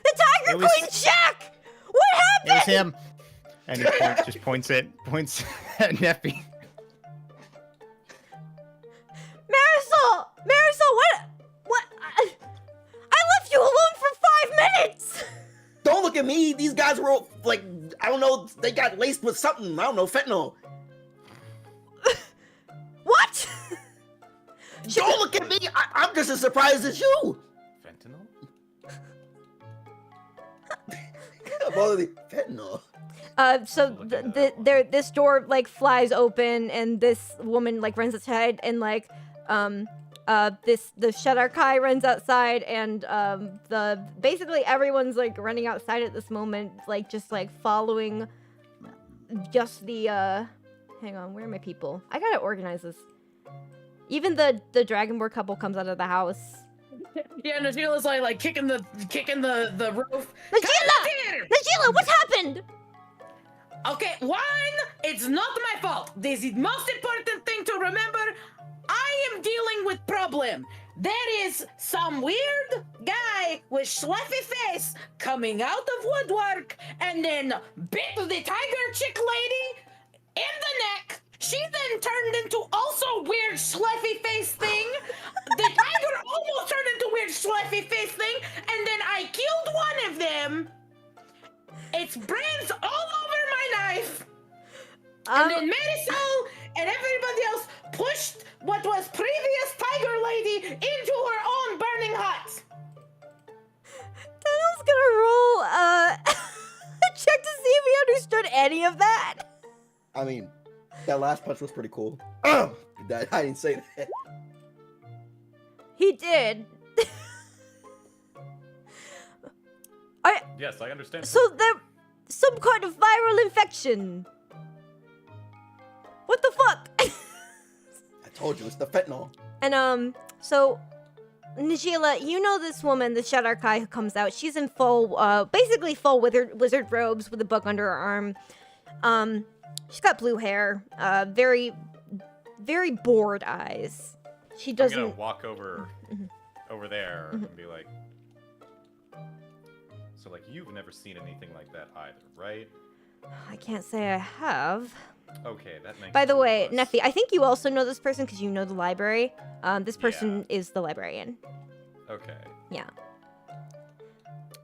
The Tiger It was- Queen Shack! What It was happened?" him. And he points at Neffy. Marisol, what? at me. These guys were like, I don't know, they got laced with something. I don't know, fentanyl. What? Don't look at me. I'm just as surprised as you. Fentanyl? Well, the fentanyl. So this door like flies open, and this woman like runs outside, and like the Shadow Kai runs outside, and basically everyone's like running outside at this moment, like just like following just the hang on, where are my people? I gotta organize this. Even the Dragonborn couple comes out of the house. Yeah, Najila's like kicking the roof. Najila, what's happened? Okay, one, it's not my fault. This is most important thing to remember. I am dealing with problem. There is some weird guy with schleffy face coming out of woodwork and then bit the tiger chick lady in the neck. She then turned into also weird schleffy face thing. The tiger almost turned into weird schleffy face thing, and then I killed one of them. It's brains all over my knife. And then Marisol and everybody else pushed what was previous tiger lady into her own burning hut. Daniel's gonna roll a check to see if he understood any of that. I mean, that last punch was pretty cool. I didn't say that. He did. Yes, I understand. So there, some kind of viral infection. What the fuck? I told you, it's the fentanyl. And so Najila, you know this woman, the Shadow Kai, who comes out. She's in full, basically full wizard robes with a book under her arm. She's got blue hair, very, very bored eyes. She doesn't. I'm gonna walk over there and be like, so like you've never seen anything like that either, right? I can't say I have. Okay, that makes. By the way, sense. Neffy, I think you also know this person because you know the library. This person is the librarian. Okay. Yeah.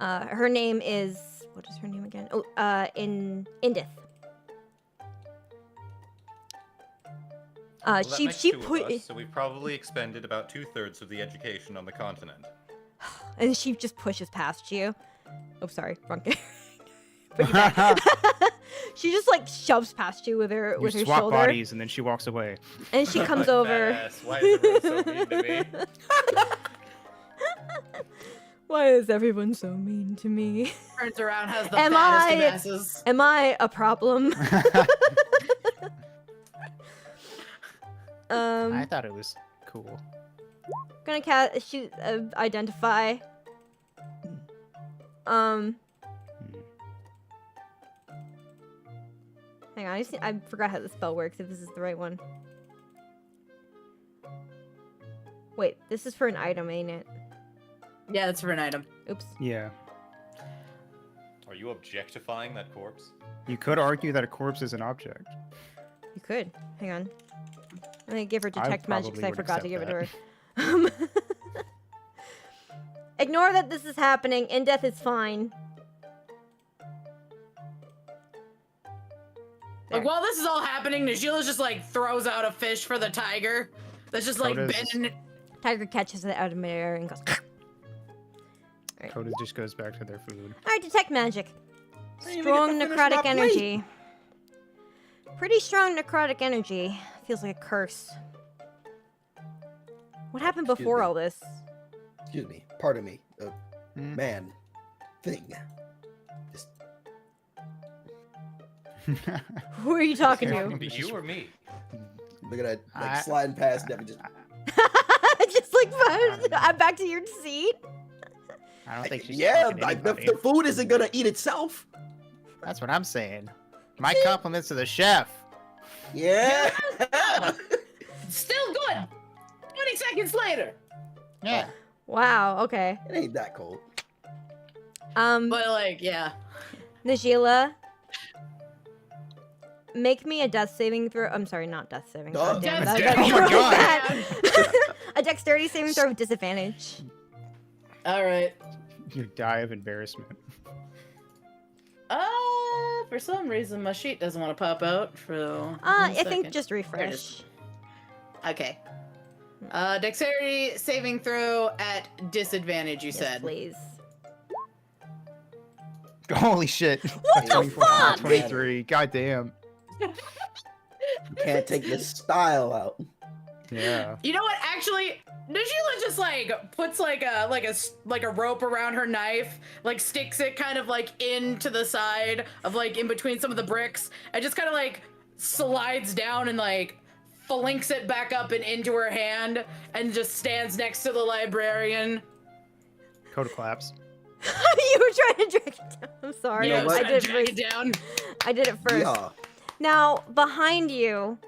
Her name is, what is her name again? Oh, Indith. Well, that makes she two of put, us, so we've probably expended about 2/3 of the education on the continent. and she just pushes past you. Oh, sorry, wrong. Put you back. She just like shoves past you with her You shoulder. swap bodies and then she walks away. And she comes over. Badass. Why is everyone so mean to me? Why is everyone so mean to me? Turns around, has the Am fattest of I- asses. Am I a problem? I thought it was cool. Gonna identify. Hang on, I forgot how the spell works, if this is the right one. Wait, this is for an item, ain't it? Yeah, that's for an item. Oops. Yeah. Are you objectifying that corpse? You could argue that a corpse is an object. You could. Hang on. I'm gonna give her I detect magic because I probably would forgot to give it to her. accept Ignore that this is happening. In death is fine. Like, while this is all happening, Najila's just like throws out a fish for the tiger. That's just like Coda's- bending. Tiger catches it out of midair and goes. Coda just goes back to their food. Alright, detect magic. I didn't even Strong get to finish my necrotic plate. energy. Pretty strong necrotic energy. Feels like a curse. What happened Excuse before me. all this? Excuse me. Pardon me. Hmm? Man. Thing. Just Who are you talking Yeah. to? Be you or me? look at that. Like I- sliding past Devin. Just Just like I'm back to your seat. I don't think she's yeah, fucking like the anybody. food isn't gonna eat itself. That's what I'm saying. My compliments to the chef. Yeah. Still good. 20 seconds later. Yeah. Wow. Okay. It ain't that cold. But like, yeah. Najila, make me a death saving throw. I'm sorry, not death saving. Oh, God damn it. death I saving. gotta Oh my roll God. that. A dexterity saving throw with disadvantage. All right. You die of embarrassment. For some reason, my sheet doesn't want to pop out for. I one think second. just There it refresh. is. Okay. Dexterity saving throw at disadvantage, you Yes, said. please. Holy shit. What the 24, fuck? 23. Goddamn. You can't take the style out. Yeah. You know what? Actually, Najila just like puts like a rope around her knife, like sticks it kind of like into the side of like in between some of the bricks, and just kind of like slides down and like flinks it back up and into her hand, and just stands next to the librarian. Coda claps. You were trying to drag it down. I'm sorry. You know what? I did it drag first. it down. I did it first. Yeah. Now, behind you,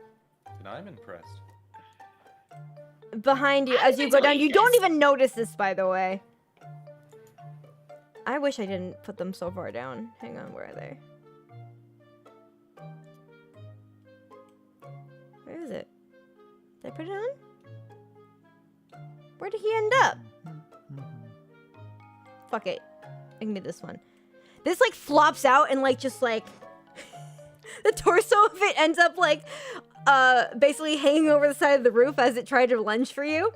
And I'm impressed. as you go down, you don't Congratulations. even notice this, by the way. I wish I didn't put them so far down. Hang on, where are they? Where is it? Did I put it on? Where did he end up? Fuck it. I can do this one. This like flops out and like just like the torso of it ends up like basically hanging over the side of the roof as it tried to lunge for you.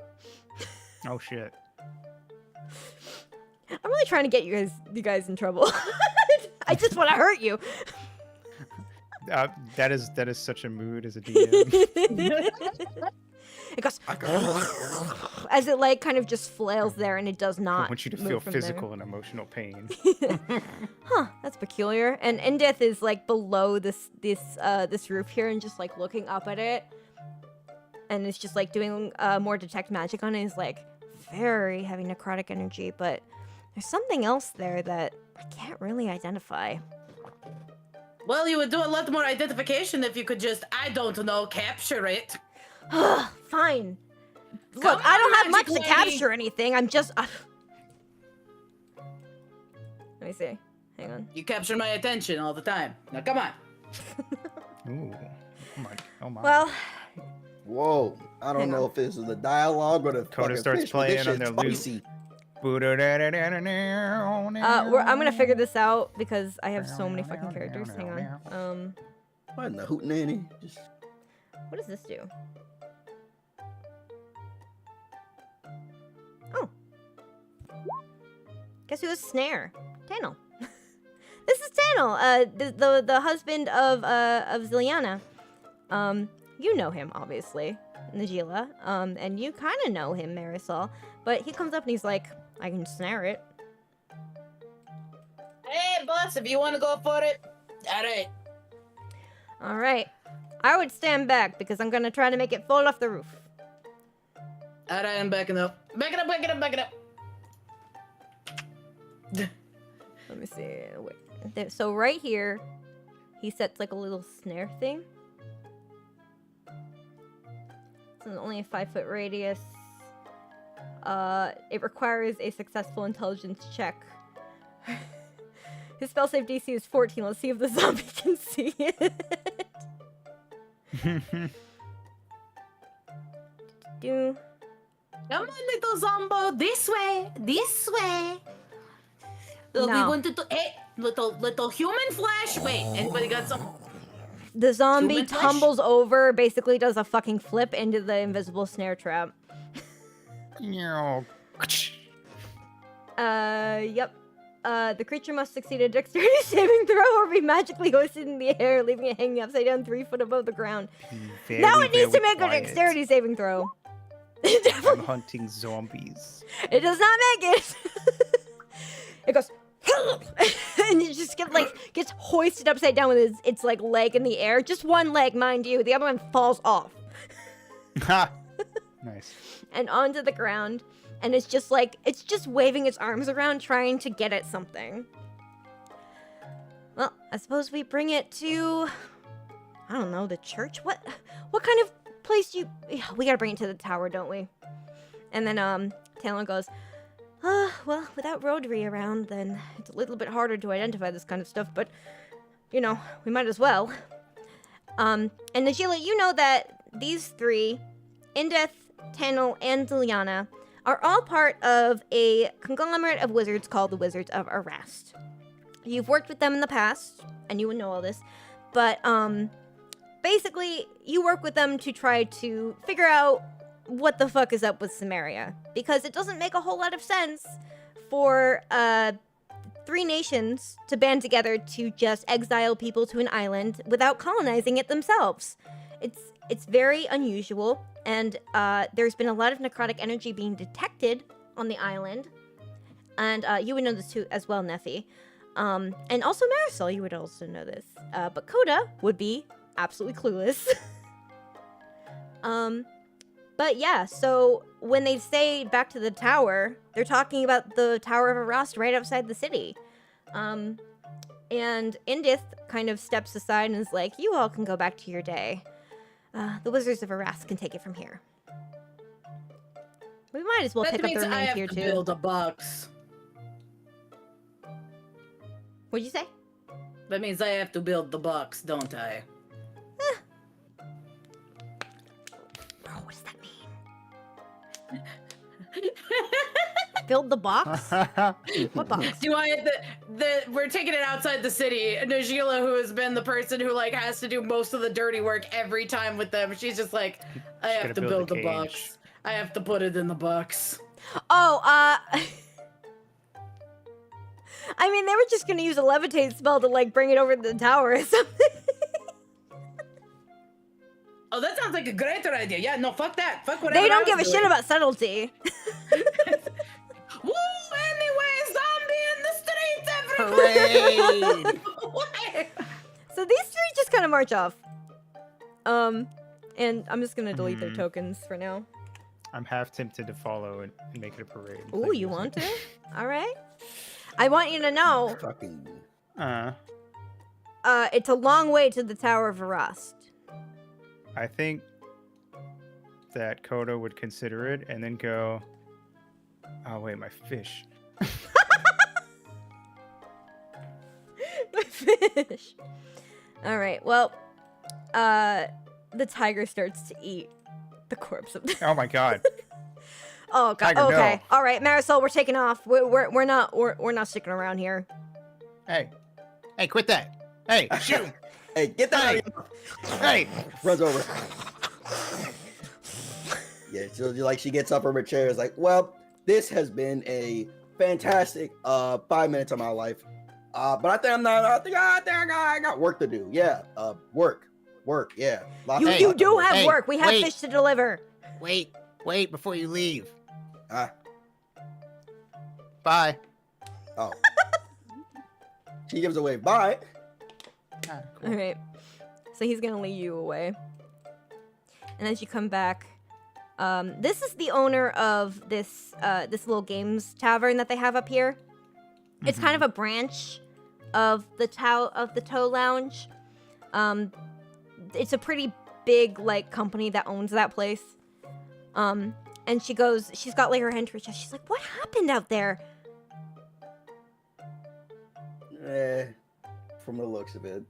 Oh shit. I'm really trying to get you guys in trouble. I just want to hurt you. That is such a mood as a DM. It goes as it like kind of just flails there, and it does I not. want you to move feel from physical and emotional pain. there. Huh? That's peculiar. And Indith is like below this roof here, and just like looking up at it, and it's just like doing more detect magic on it. Is like very heavy necrotic energy, but there's something else there that I can't really identify. Well, you would do a lot more identification if you could just, I don't know, capture it. Fine. Look, Come I don't on, have much magic to lady. capture anything. I'm just. Let me see. Hang on. You capture my attention all the time. Now, come on. Ooh. Oh my. Well, Whoa. I don't Hang know on. if this is the dialogue or the Coda fucking starts fish, but this playing on shit's their lute. spicy. I'm gonna figure this out because I have so many fucking characters. Hang on. What in the hootenanny? Just What does this do? Oh. Guess who is Snare? Tanel. This is Tanel, the husband of Ziliana. You know him, obviously, Najila. And you kind of know him, Marisol. But he comes up and he's like, I can snare it. Hey, boss, if you want to go for it, all right. All right. I would stand back because I'm gonna try to make it fall off the roof. All right, I'm backing up. Back it up, back it up, back it up. Let me see. Wait. So right here, he sets like a little snare thing. It's only a 5-foot radius. It requires a successful intelligence check. His spell save DC is 14. Let's see if the zombie can see it. Do. Come on, little zombo, this way, this way. So No. we wanted to, hey, little human flesh. Wait, anybody got some? The zombie Human flesh? tumbles over, basically does a fucking flip into the invisible snare trap. Yep. The creature must succeed a dexterity saving throw or be magically hoisted in the air, leaving it hanging upside down 3 foot above the ground. Now it needs to make a dexterity saving throw. I'm hunting zombies. It does not make it. It goes, and it just gets hoisted upside down with its like leg in the air. Just one leg, mind you. The other one falls off Ha! Nice. and onto the ground. And it's just waving its arms around, trying to get at something. Well, I suppose we bring it to, I don't know, the church. What kind of place do you? We gotta bring it to the tower, don't we? And then Talon goes, well, without Rodri around, then it's a little bit harder to identify this kind of stuff. But you know, we might as well. And Najila, you know that these three, Indeth, Tanel, and Ziliana, are all part of a conglomerate of wizards called the Wizards of Arrest. you've worked with them in the past, and you would know all this, but basically, you work with them to try to figure out what the fuck is up with Cimmeria, because it doesn't make a whole lot of sense for 3 nations to band together to just exile people to an island without colonizing it themselves. It's very unusual, and there's been a lot of necrotic energy being detected on the island, and you would know this too as well, Neffy. And also Marisol, you would also know this, but Coda would be absolutely clueless. But yeah, so when they say back to the tower, they're talking about the Tower of Arast right outside the city. And Indith kind of steps aside and is like, you all can go back to your day. The Wizards of Arast can take it from here. We might as well That pick up means the I remains have here to too. build a box. What'd you say? That means I have to build the box, don't I? Bro, what does that mean? Build the box? What box? Do I we're taking it outside the city. Najila, who has been the person who like has to do most of the dirty work every time with them, she's just like, I She's have gonna to build build a the box. cage. I have to put it in the box. Oh, I mean, they were just gonna use a levitate spell to like bring it over to the tower or something. Oh, that sounds like a greater idea. Yeah, no, fuck that. Fuck whatever. They don't I give a was shit doing. about subtlety. Woo! Anyway, zombie in the streets, everybody! So these 3 just kind of march off. And I'm just gonna delete their tokens for now. I'm half tempted to follow and make it a parade. Ooh, you want to? All right. I want you to know, Fucking. it's a long way to the Tower of Arast. I think that Kodo would consider it and then go, oh wait, my fish. My fish. All right. Well, the tiger starts to eat the corpse of. Oh my god. Oh god. Tiger, Okay. no. All right, Marisol, we're taking off. We're not sticking around here. Hey, quit that. Hey, shoot. Hey, get that out of here. Hey. Runs over. Yeah, so like she gets up from her chair. Is like, well, this has been a fantastic 5 minutes of my life. But I think I'm not. I think I got work to do. Yeah. Work. Yeah. You do have Hey, work. We have wait. fish to deliver. Wait before you leave. Ah. Bye. Oh. She gives away. Bye. Ah, All right. So he's gonna lead you away. And as you come back, this is the owner of this little games tavern that they have up here. It's kind of a branch of the Toe Lounge. It's a pretty big like company that owns that place. And she's got like her hand to her chest. She's like, "What happened out there?" From the looks of it,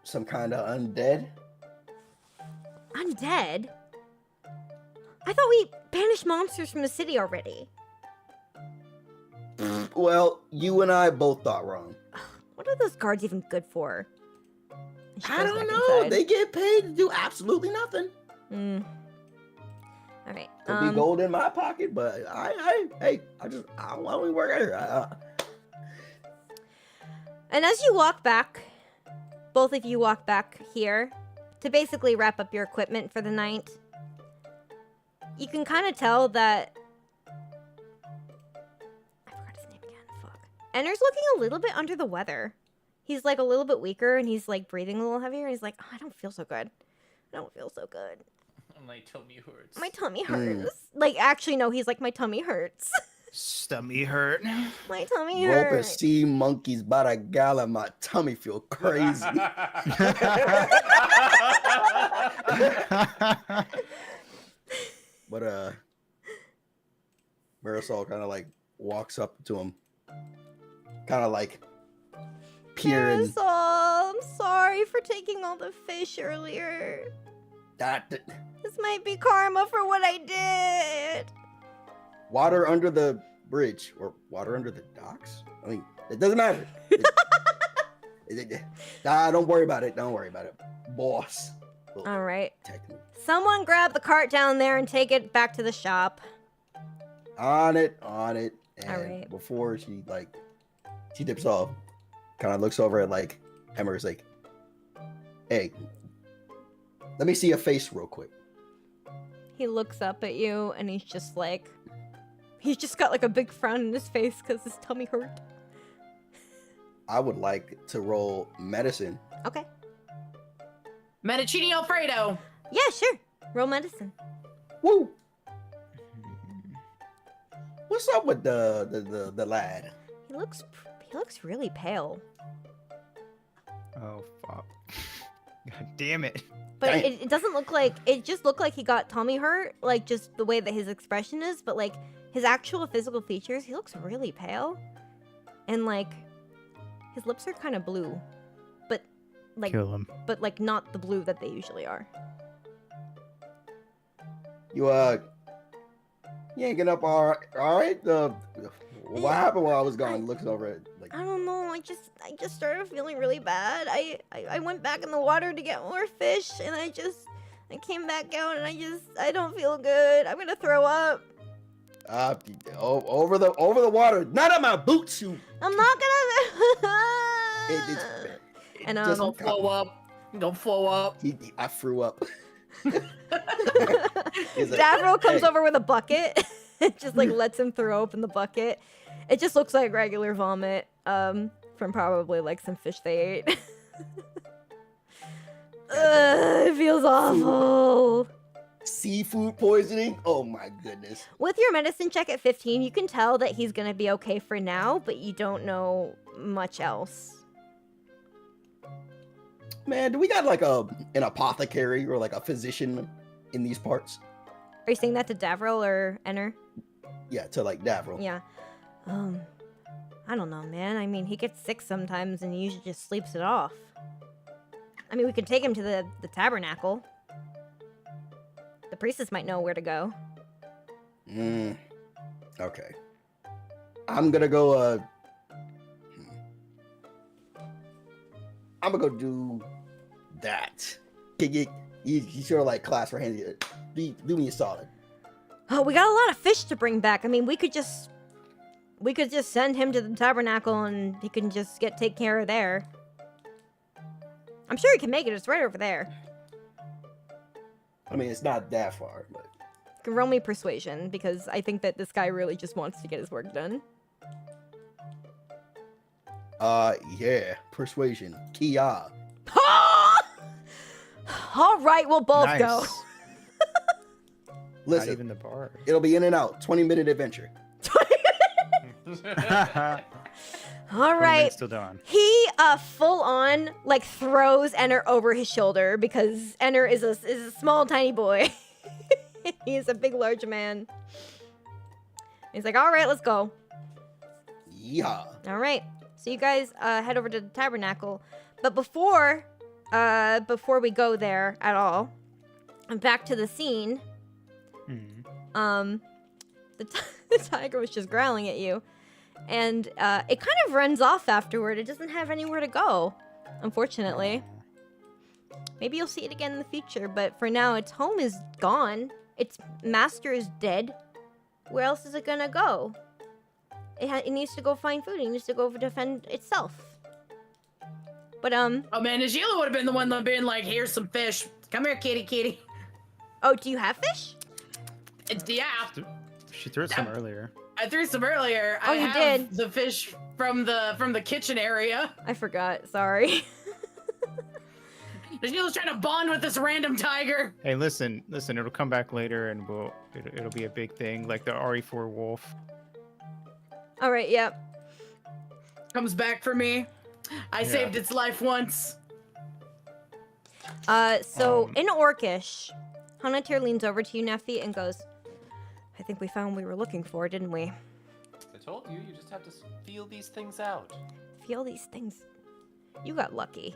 some kind of undead. Undead? I thought we banished monsters from the city already. Well, you and I both thought wrong. What are those guards even good for? And she I goes don't back know. inside. They get paid to do absolutely nothing. All right. Could be gold in my pocket, but I don't want to work here. And as you walk back, both of you walk back here to basically wrap up your equipment for the night. You can kind of tell that. I forgot his name again. Fuck. Enner's looking a little bit under the weather. He's like a little bit weaker and he's like breathing a little heavier. He's like, oh, I don't feel so good. I don't feel so good. My tummy hurts. My tummy hurts. Like, actually, no, he's like, my tummy hurts. Stummy hurt. My tummy Rope a hurts. sea monkeys by the gala, my tummy feel crazy. But Marisol kind of like walks up to him, kind of like peering. Marisol, I'm sorry for taking all the fish earlier. This might be karma for what I did. Water under the bridge or water under the docks. I mean, it doesn't matter. Nah, don't worry about it. Don't worry about it. Boss. will All right. protect me. Someone grab the cart down there and take it back to the shop. On it. And Alright. before she dips off, kind of looks over at Emmer's like, hey, let me see your face real quick. He looks up at you and he's just got like a big frown in his face because his tummy hurt. I would like to roll medicine. Okay. Medicini Alfredo. Yeah, sure. Roll medicine. Woo! What's up with the lad? He looks really pale. Oh fuck! God damn it! But Dang. it doesn't look like, it just looked like he got tummy hurt, like just the way that his expression is, but like his actual physical features, he looks really pale. And like his lips are kind of blue. But like Kill him. but like not the blue that they usually are. You yanking up all right? What happened while I was gone? Looks over at I don't know, I just started feeling really bad. I went back in the water to get more fish and I came back out and I don't feel good. I'm gonna throw up. over the water. Not on my boots, you. I'm not gonna It's And just- Don't flow up. Don't flow up. I threw up. He's like, Davro comes "Hey." over with a bucket. It just like lets him throw up in the bucket. It just looks like regular vomit from probably like some fish they ate. It feels awful. Seafood poisoning? Oh my goodness. With your medicine check at 15, you can tell that he's gonna be okay for now, but you don't know much else. Man, do we got like an apothecary or like a physician in these parts? Are you saying that to Davril or Enner? Yeah, to like Davro. Yeah. I don't know, man. I mean, he gets sick sometimes and he usually just sleeps it off. I mean, we could take him to the tabernacle. The priestess might know where to go. Okay. I'm gonna go I'm gonna go do that. You sort of like clasp her hands. Do me a solid. Oh, we got a lot of fish to bring back. I mean, we could just send him to the tabernacle and he can just get taken care of there. I'm sure he can make it. It's right over there. I mean, it's not that far, but You can roll me persuasion because I think that this guy really just wants to get his work done. yeah, persuasion, Kia. All right, we'll both go. Nice. Not Listen, even the bar. it'll be in and out, 20-minute adventure. All right. Still done. He full on like throws Enner over his shoulder because Enner is a small tiny boy. He is a big large man. He's like, "All right, let's go." Yeah. All right. So you guys head over to the tabernacle, but before we go there at all, back to the scene. The tiger was just growling at you, and it kind of runs off afterward. It doesn't have anywhere to go, unfortunately. Maybe you'll see it again in the future, but for now, its home is gone. Its master is dead. Where else is it gonna go? It needs to go find food. It needs to go defend itself. But Oh man, Najila would have been the one that been like, "Here's some fish. Come here, kitty." oh, do you have fish? Yeah, She threw some earlier. I threw some earlier. Oh, I you have did. the fish from the kitchen area. I forgot. Sorry. Najila's trying to bond with this random tiger. Hey, listen. It'll come back later, and it'll be a big thing, like the RE4 wolf. All right. Yep. Comes back for me. I saved its life once. So in Orcish, Hanatir leans over to you, Neffy, and goes, "I think we found what we were looking for, didn't we? I told you, you just have to feel these things out. Feel these things. You got lucky."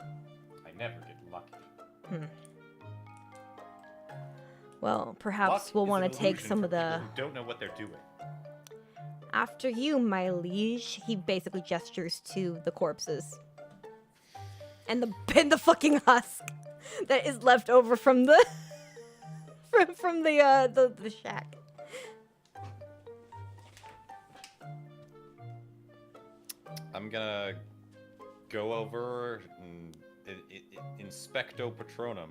I never get lucky. Well, perhaps Luck we'll is want an to take illusion some for of the... people who don't know what they're doing. After you, my liege. He basically gestures to the corpses. And the fucking husk that is left over from the from the shack. I'm gonna go over and inspecto patronum.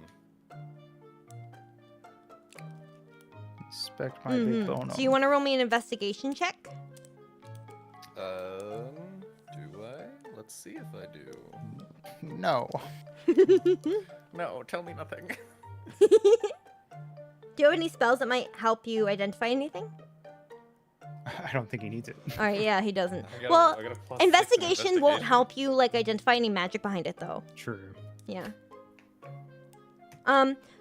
Inspect my big bone. So you want to roll me an investigation check? Do I? Let's see if I do. No. No, tell me nothing. Do you have any spells that might help you identify anything? I don't think he needs it. All right, yeah, he doesn't. I got a Well, +6 in investigation won't investigation. help you like identify any magic behind it, though. True. Yeah.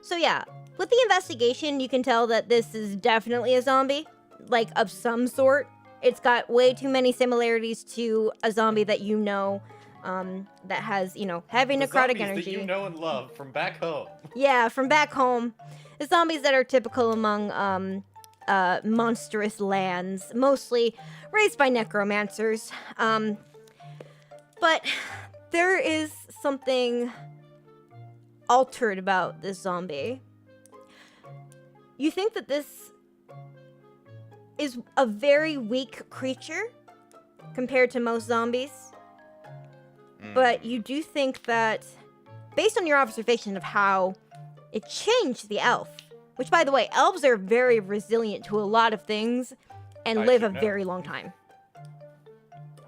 So yeah, with the investigation, you can tell that this is definitely a zombie, like of some sort. It's got way too many similarities to a zombie that you know, that has, you know, heavy The necrotic zombies energy. that you know and love from back home. Yeah, from back home. The zombies that are typical among, monstrous lands, mostly raised by necromancers. But there is something altered about this zombie. You think that this is a very weak creature compared to most zombies, but you do think that, based on your observation of how it changed the elf, which, by the way, elves are very resilient to a lot of things and I live a should know. very long time.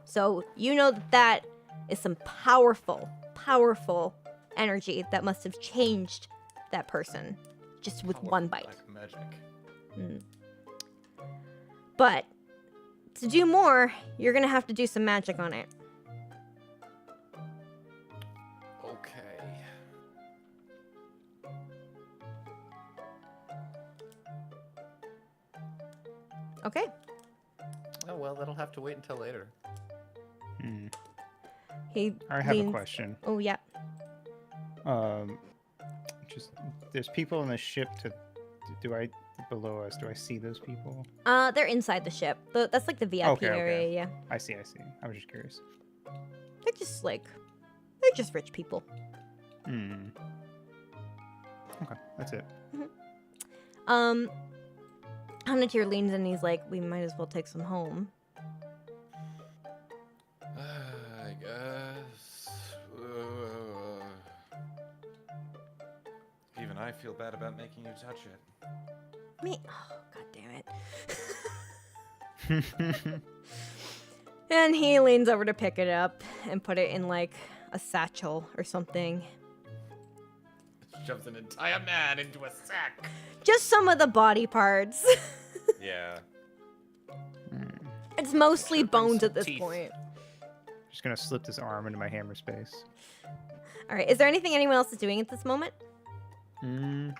So you know that that is some powerful, powerful energy that must have changed that person just with one bite. Like magic. But to do more, you're gonna have to do some magic on it. Okay. Okay. Oh well, that'll have to wait until later. Hmm. He I have a leans- question. Oh yeah. Just there's people on the ship. Do I below us? Do I see those people? They're inside the ship. That's like the VIP Okay, okay. area. Yeah. I see. I see. I was just curious. They're just rich people. Hmm. Okay, that's it. Hannatyr leans in and he's like, we might as well take some home. I guess. Even I feel bad about making you touch it. Me? Oh, god damn it. And he leans over to pick it up and put it in like a satchel or something. Shoves an entire man into a sack. Just some of the body parts. Yeah. It's mostly Sure brings bones some at this teeth. point. Just gonna slip this arm into my hammer space. All right. Is there anything anyone else is doing at this moment? Hmm.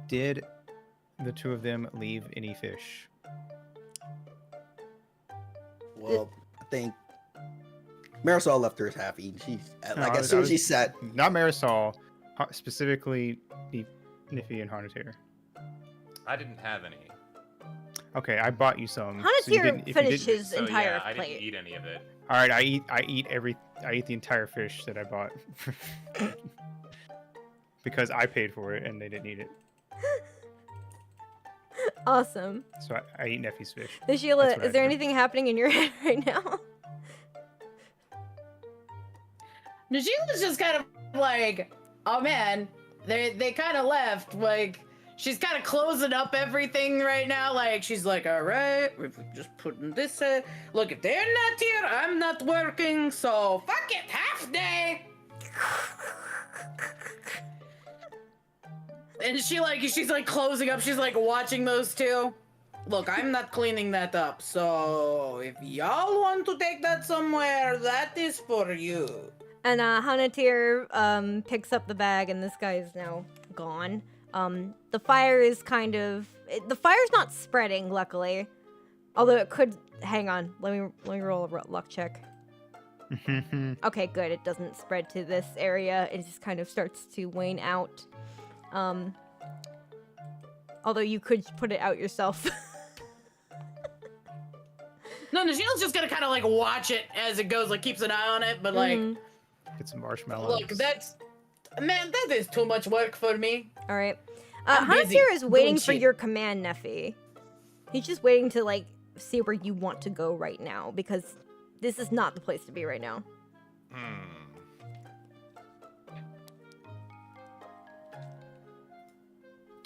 Did the two of them leave any fish? Well, I think Marisol left hers half eaten. She's No, like I as was- soon I as she was- sat. Not Marisol, specifically Niffy and Hannatyr. I didn't have any. Okay, I bought you some. so you Hannatyr didn't- if you finished didn't- his So entire yeah, I plate. didn't eat any of it. All right, I eat the entire fish that I bought because I paid for it and they didn't eat it. Awesome. So I eat Neffy's fish. Sheila, That's what is I there do. anything happening in your head right now? Sheila's just kind of like, oh man, they kind of left. Like, she's kind of closing up everything right now. Like, she's like, all right, we're just putting this. Look, if they're not here, I'm not working. So fuck it, half day. And she's like closing up. She's like watching those two. Look, I'm not cleaning that up. So if y'all want to take that somewhere, that is for you. And Hannatyr picks up the bag, and this guy is now gone. The fire is the fire's not spreading, luckily. Although it could. Hang on, let me roll a luck check. Okay, good. It doesn't spread to this area. It just kind of starts to wane out. Although you could put it out yourself. No, Najil's just gonna kind of like watch it as it goes, like keeps an eye on it, but like, Get some marshmallows. look, man, that is too much work for me. All right. I'm busy Hunter is waiting doing for shit. your command, Neffy. He's just waiting to like see where you want to go right now because this is not the place to be right now.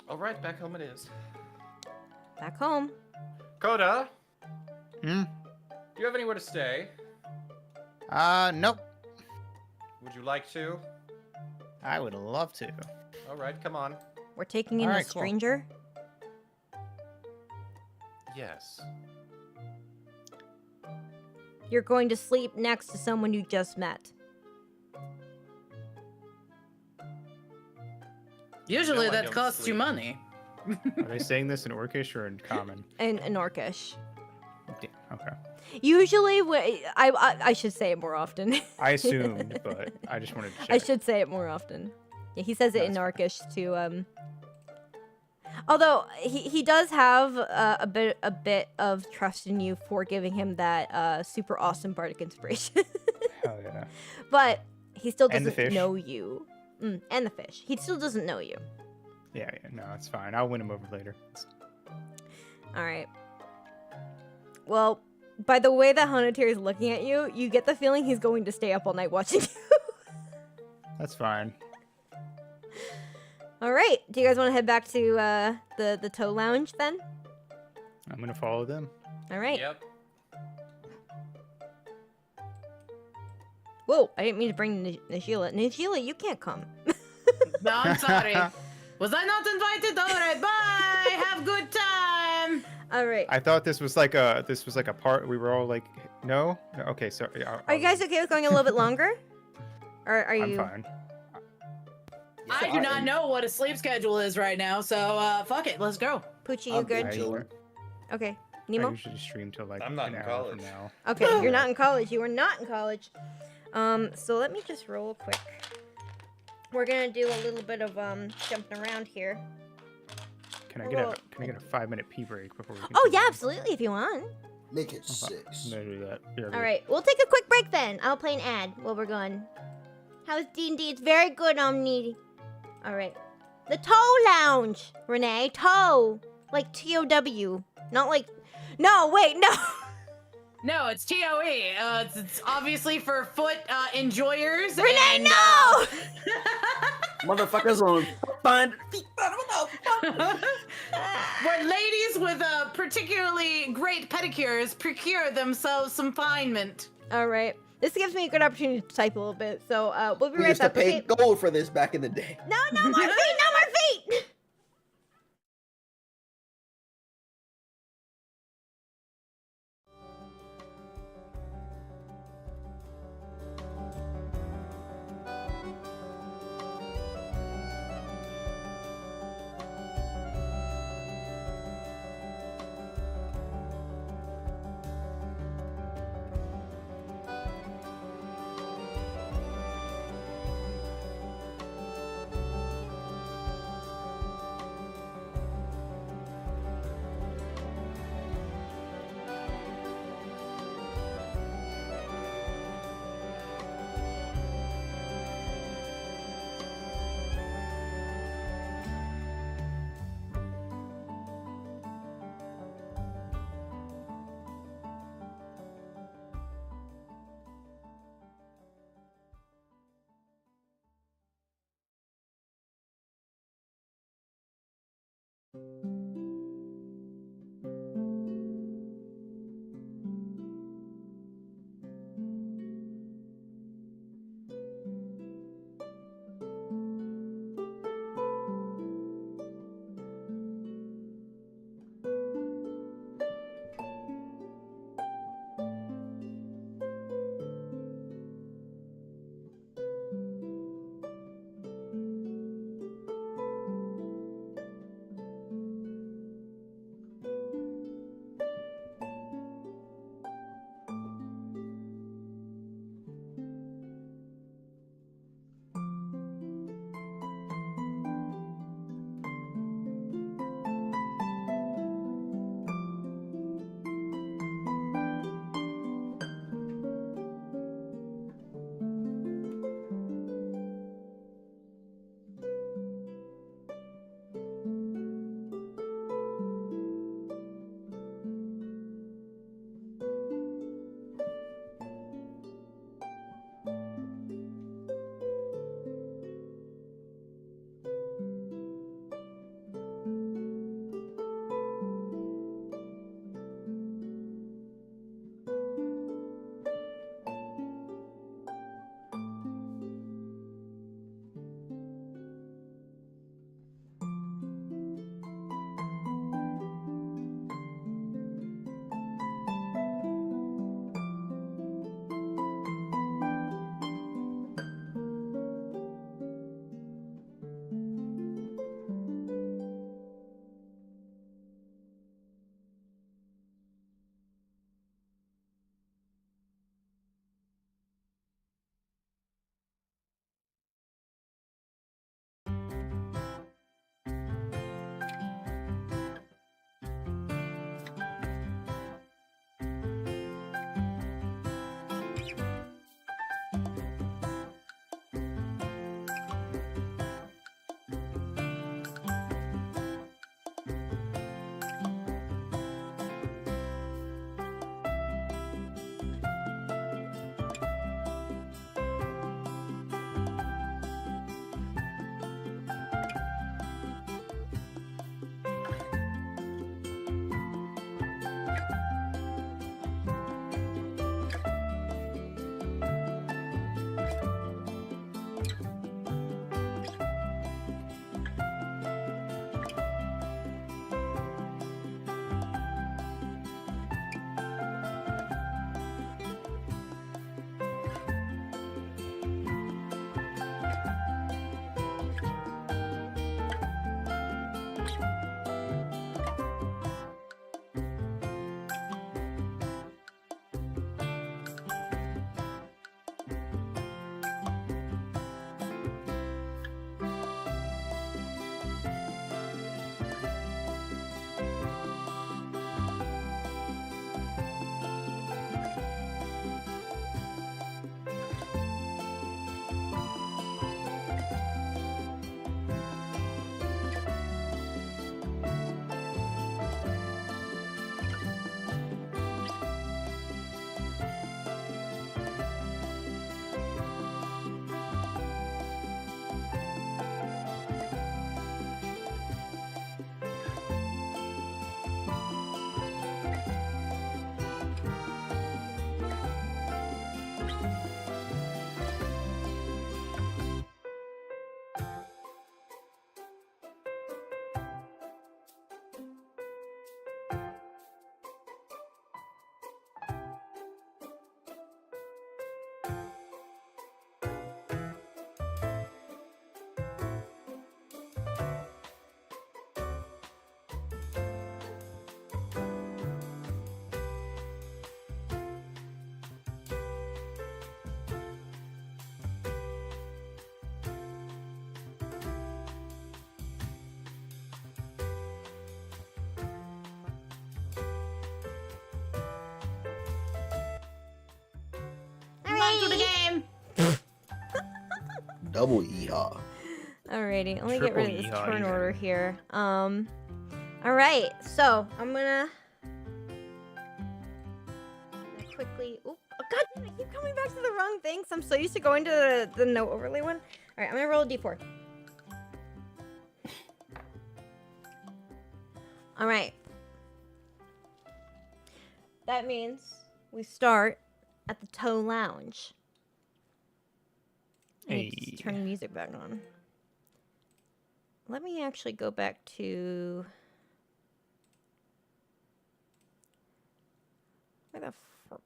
All right, back home it is. Back home. Coda, Hmm? do you have anywhere to stay? Nope. Would you like to? I would love to. All right, come on. We're taking in All a right, cool. stranger. Yes. You're going to sleep next to someone you just met. Usually No, I that don't costs you sleep. money. Are they saying this in Orcish or in Common? In Orcish. Damn, okay. Usually, I should say it more often. I assumed, but I just wanted to check. I should say it more often. Yeah, he says it in That's Orcish too. Although he does have a bit of trust in you for giving him that super awesome bardic inspiration. Hell yeah. But he still And the doesn't fish. know you. And the fish. He still doesn't know you. Yeah, no, it's fine. I'll win him over later. All right. Well, by the way that Hanatiri is looking at you, you get the feeling he's going to stay up all night watching you. That's fine. All right. Do you guys want to head back to the tow lounge then? I'm gonna follow them. All right. Yep. Whoa, I didn't mean to bring Najila. Najila, you can't come. No, I'm sorry. Was I not invited? All right, bye. Have a good time. All right. I thought this was like a part. We were all like, no. Okay, sorry. Are you guys okay with going a little bit longer? Or are you? I'm fine. I do not know what a sleep schedule is right now, so fuck it, let's go. Pucci, you I'm good? chilling. Okay. I Nemo? usually stream till like I'm not an in hour college. from now. Okay, you're not in college. You are not in college. So let me just roll quick. We're gonna do a little bit of jumping around here. Can I get a 5-minute pee break before we? Oh continue? yeah, absolutely. If you want. Make it Okay, 6. I'm gonna do that. Yeah, All right, we'll take a quick break then. I'll play an ad while we're gone. How's D&D? It's very good, Omni. All right. The Tow Lounge, Renee. Tow. Like T-O-W. Not like... No, wait, no. No, it's TOE. It's obviously for foot enjoyers. Renee, and, no! Motherfuckers on find feet. where ladies with particularly great pedicures procure themselves some finement. All right. This gives me a good opportunity to type a little bit, so we'll be We right used to back. pay Okay? gold for this back in the day. No more feet! No more feet! to the game. Double yeehaw. Alrighty, let me get Triple rid of this yeehaw turn even. order here. Alright, so I'm gonna quickly. Oop, oh, God damn it, I keep coming back to the wrong things. I'm so used to going to the no overlay one. Alright, I'm gonna roll a d4. Alright. That means we start at the Toe Lounge. I need to Hey. turn the music back on. Let me actually go back to... Where the fuck?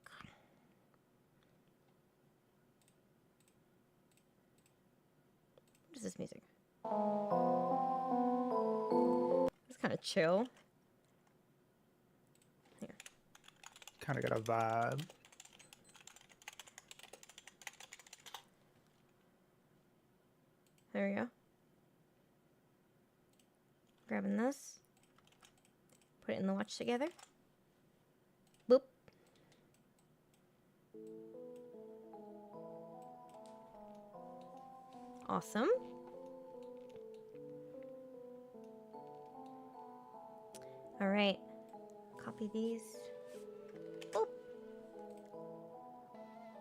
What is this music? It's kind of chill. Here. Kind of got a vibe. There we go. Grabbing this. Put it in the watch together. Boop. Awesome. All right. Copy these. Boop.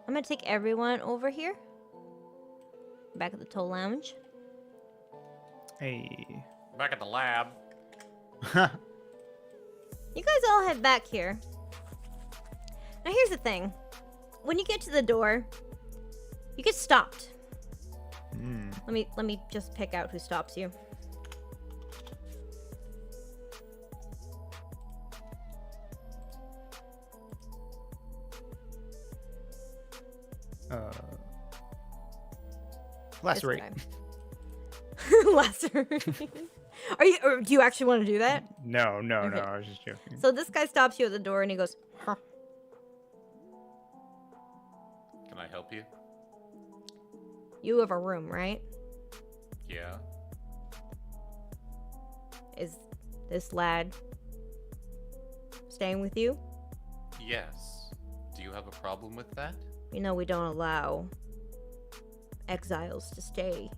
I'm gonna take everyone over here. Back at the Toll Lounge. Hey. Back at the lab. You guys all head back here. Now here's the thing. When you get to the door, you get stopped. Hmm. Let me just pick out who stops you. Lacerate. Lacerate. Are you? Or do you actually want to do that? No, no, Okay. no. I was just joking. So this guy stops you at the door and he goes, "Huh." Can I help you? You have a room, right? Yeah. Is this lad staying with you? Yes. Do you have a problem with that? You know we don't allow exiles to stay.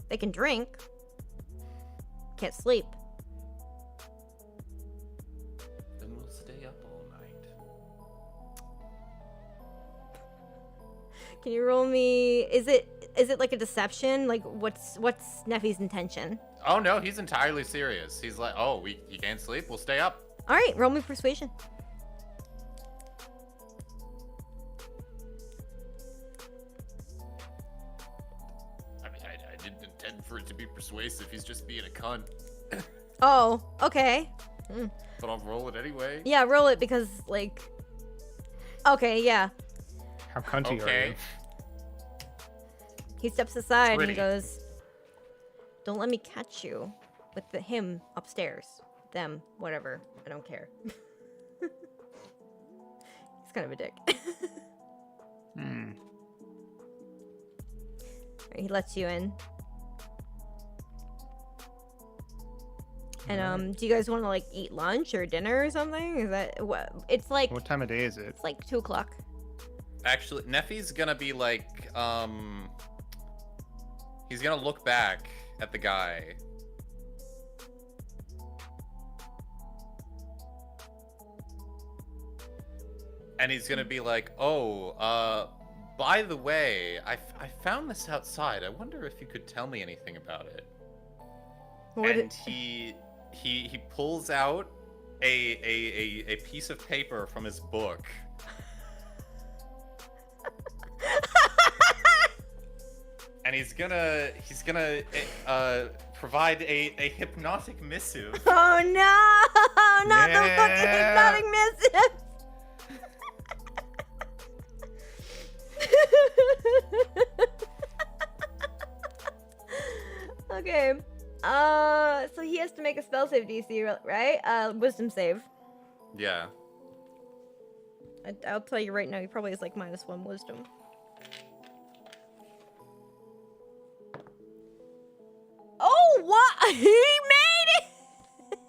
They can drink. Can't sleep. Then we'll stay up all night. Can you roll me? Is it like a deception? Like what's Neffy's intention? Oh no, he's entirely serious. He's like, oh, he can't sleep. We'll stay up. All right, roll me persuasion. I mean, I didn't intend for it to be persuasive. He's just being a cunt. Oh, okay. But I'll roll it anyway. Yeah, roll it because like. Okay, yeah. How cunty are Okay. you? He steps aside and Pretty. he goes, "Don't let me catch you with him upstairs. Them, whatever. I don't care." He's kind of a dick. Hmm. He lets you in. And do you guys want to like eat lunch or dinner or something? Is that what? It's like What time of day is it? it's like 2 o'clock. Actually, Neffy's gonna be like, he's gonna look back at the guy. And he's gonna be like, oh, by the way, I found this outside. I wonder if you could tell me anything about it. What And he pulls out a piece of paper from his book. And he's gonna provide a hypnotic missive. Oh no! Not the fucking Yeah. hypnotic missive! Okay. So he has to make a spell save DC, right? Wisdom save. Yeah. I'll tell you right now, he probably has like -1 wisdom. Oh, what? He made it!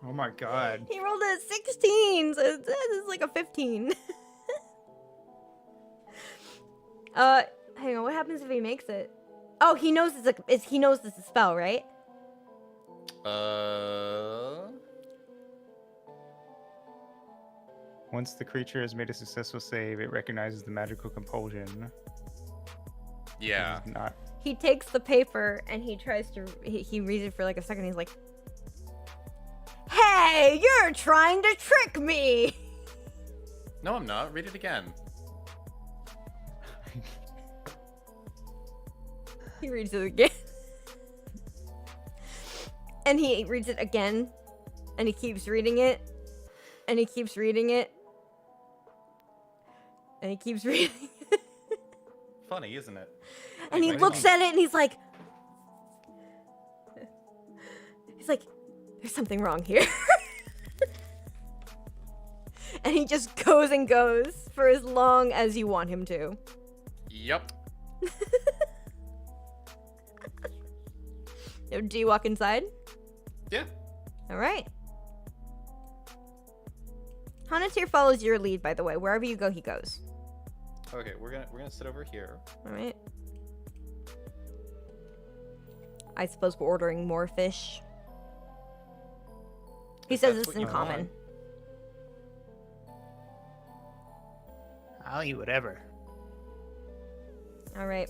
Oh my god. He rolled a 16, so it's like a 15. Hang on. What happens if he makes it? Oh, he knows he knows this is a spell, right? Once the creature has made a successful save, it recognizes the magical compulsion. Yeah. This is not. He takes the paper and he tries to. He reads it for like a second. He's like, "Hey, you're trying to trick me!" No, I'm not. Read it again. He reads it again. And he reads it again. And he keeps reading it. And he keeps reading it. And he keeps reading it. Funny, isn't it? And he Anyway, looks at it and he's like, there's something wrong here. And he just goes and goes for as long as you want him to. Yep. Do you walk inside? Yeah. All right. Hanatir follows your lead, by the way. Wherever you go, he goes. Okay, we're gonna sit over here. All right. I suppose we're ordering more fish. He If says that's this what in you common. want. I'll eat whatever. All right.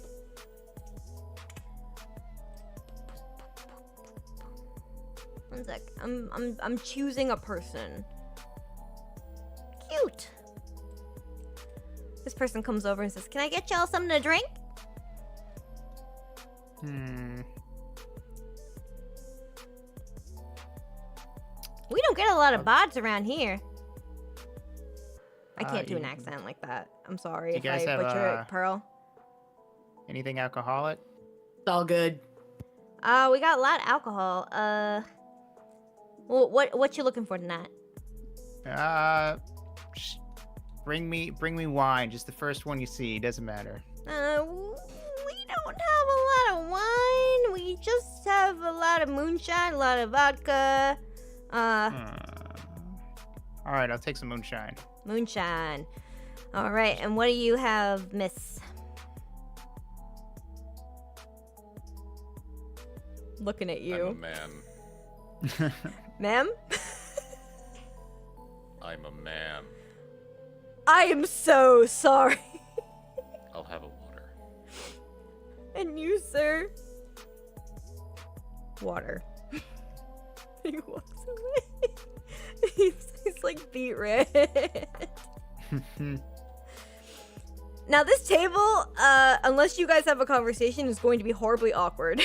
One sec. I'm choosing a person. Cute. This person comes over and says, "Can I get y'all something to drink?" We don't get a lot of bods around here. I can't do an accent like that. I'm sorry You if guys I have, butcher it, Pearl. Anything alcoholic? It's all good. We got a lot of alcohol. Well, what you looking for tonight? Just bring me wine. Just the first one you see. Doesn't matter. We don't have a lot of wine. We just have a lot of moonshine, a lot of vodka. All right, I'll take some moonshine. Moonshine. All right, and what do you have, miss? Looking at I'm a you. man. Ma'am? I'm a man. I am so sorry. I'll have a water. And you, sir? Water. He walks away. He's like beet red. Now this table, unless you guys have a conversation, is going to be horribly awkward.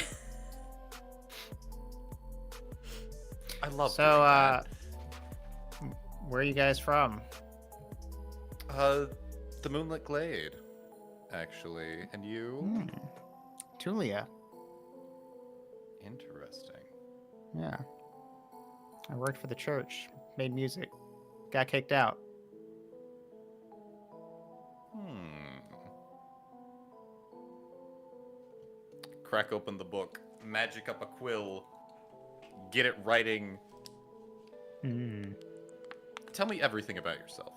I love So, doing that. where are you guys from? The Moonlit Glade, actually. And you? Tulia. Interesting. Yeah. I worked for the church. Made music. Got kicked out. Crack open the book, magic up a quill, get it writing. Tell me everything about yourself.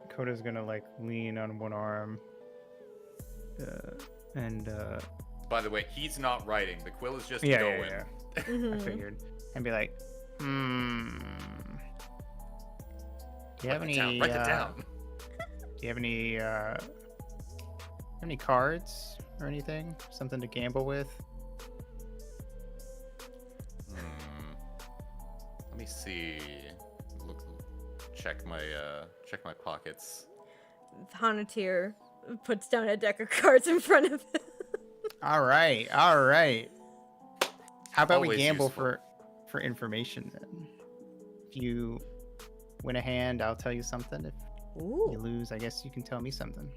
Coda's gonna like lean on one arm. And By the way, he's not writing. The quill is just yeah, going. I figured. And be like, Do you have any? Write it down. Do you have any cards or anything? Something to gamble with? Let me see. Check my pockets. Hanatir puts down a deck of cards in front of him. All right. How about we Always gamble useful. for information then? If you win a hand, I'll tell you something. If you Ooh. lose, I guess you can tell me something.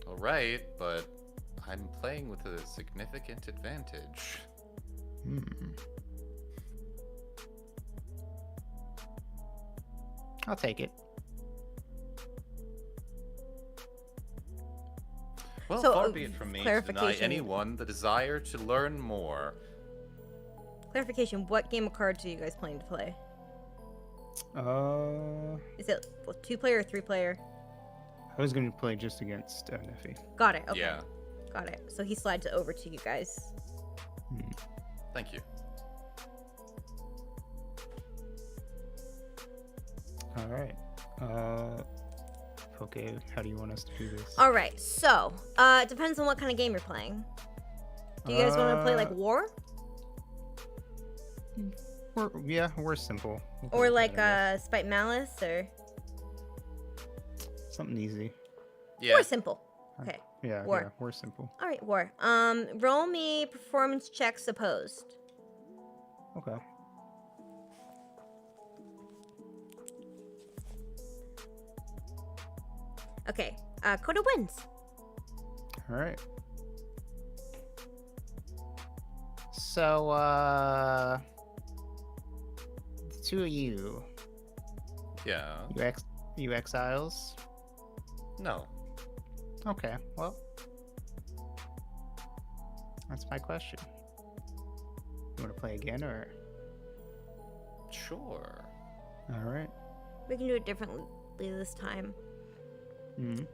All right, but I'm playing with a significant advantage. I'll take it. Well, So, far be it from me to deny clarification. anyone the desire to learn more. Clarification, what game of cards are you guys planning to play? Is it 2-player or 3-player? I was going to play just against Neffy. Got it, okay. Yeah, Got it. So he slides it over to you guys. thank you. All right. Okay, how do you want us to do this? Alright, so, it depends on what kind of game you're playing. Do you guys want to play, like, War? We're simple. We'll Or, play like, that, I Spite Malice, or... guess. Something easy. Yeah. War simple. Okay. Yeah, War. yeah, we're simple. Alright, War. Roll me performance checks opposed. Okay. Okay, Coda wins. All right. So, the two of you, Yeah. you exiles? No. Okay, well, that's my question. You want to play again, or? Sure. All right. We can do it differently this time. Mm.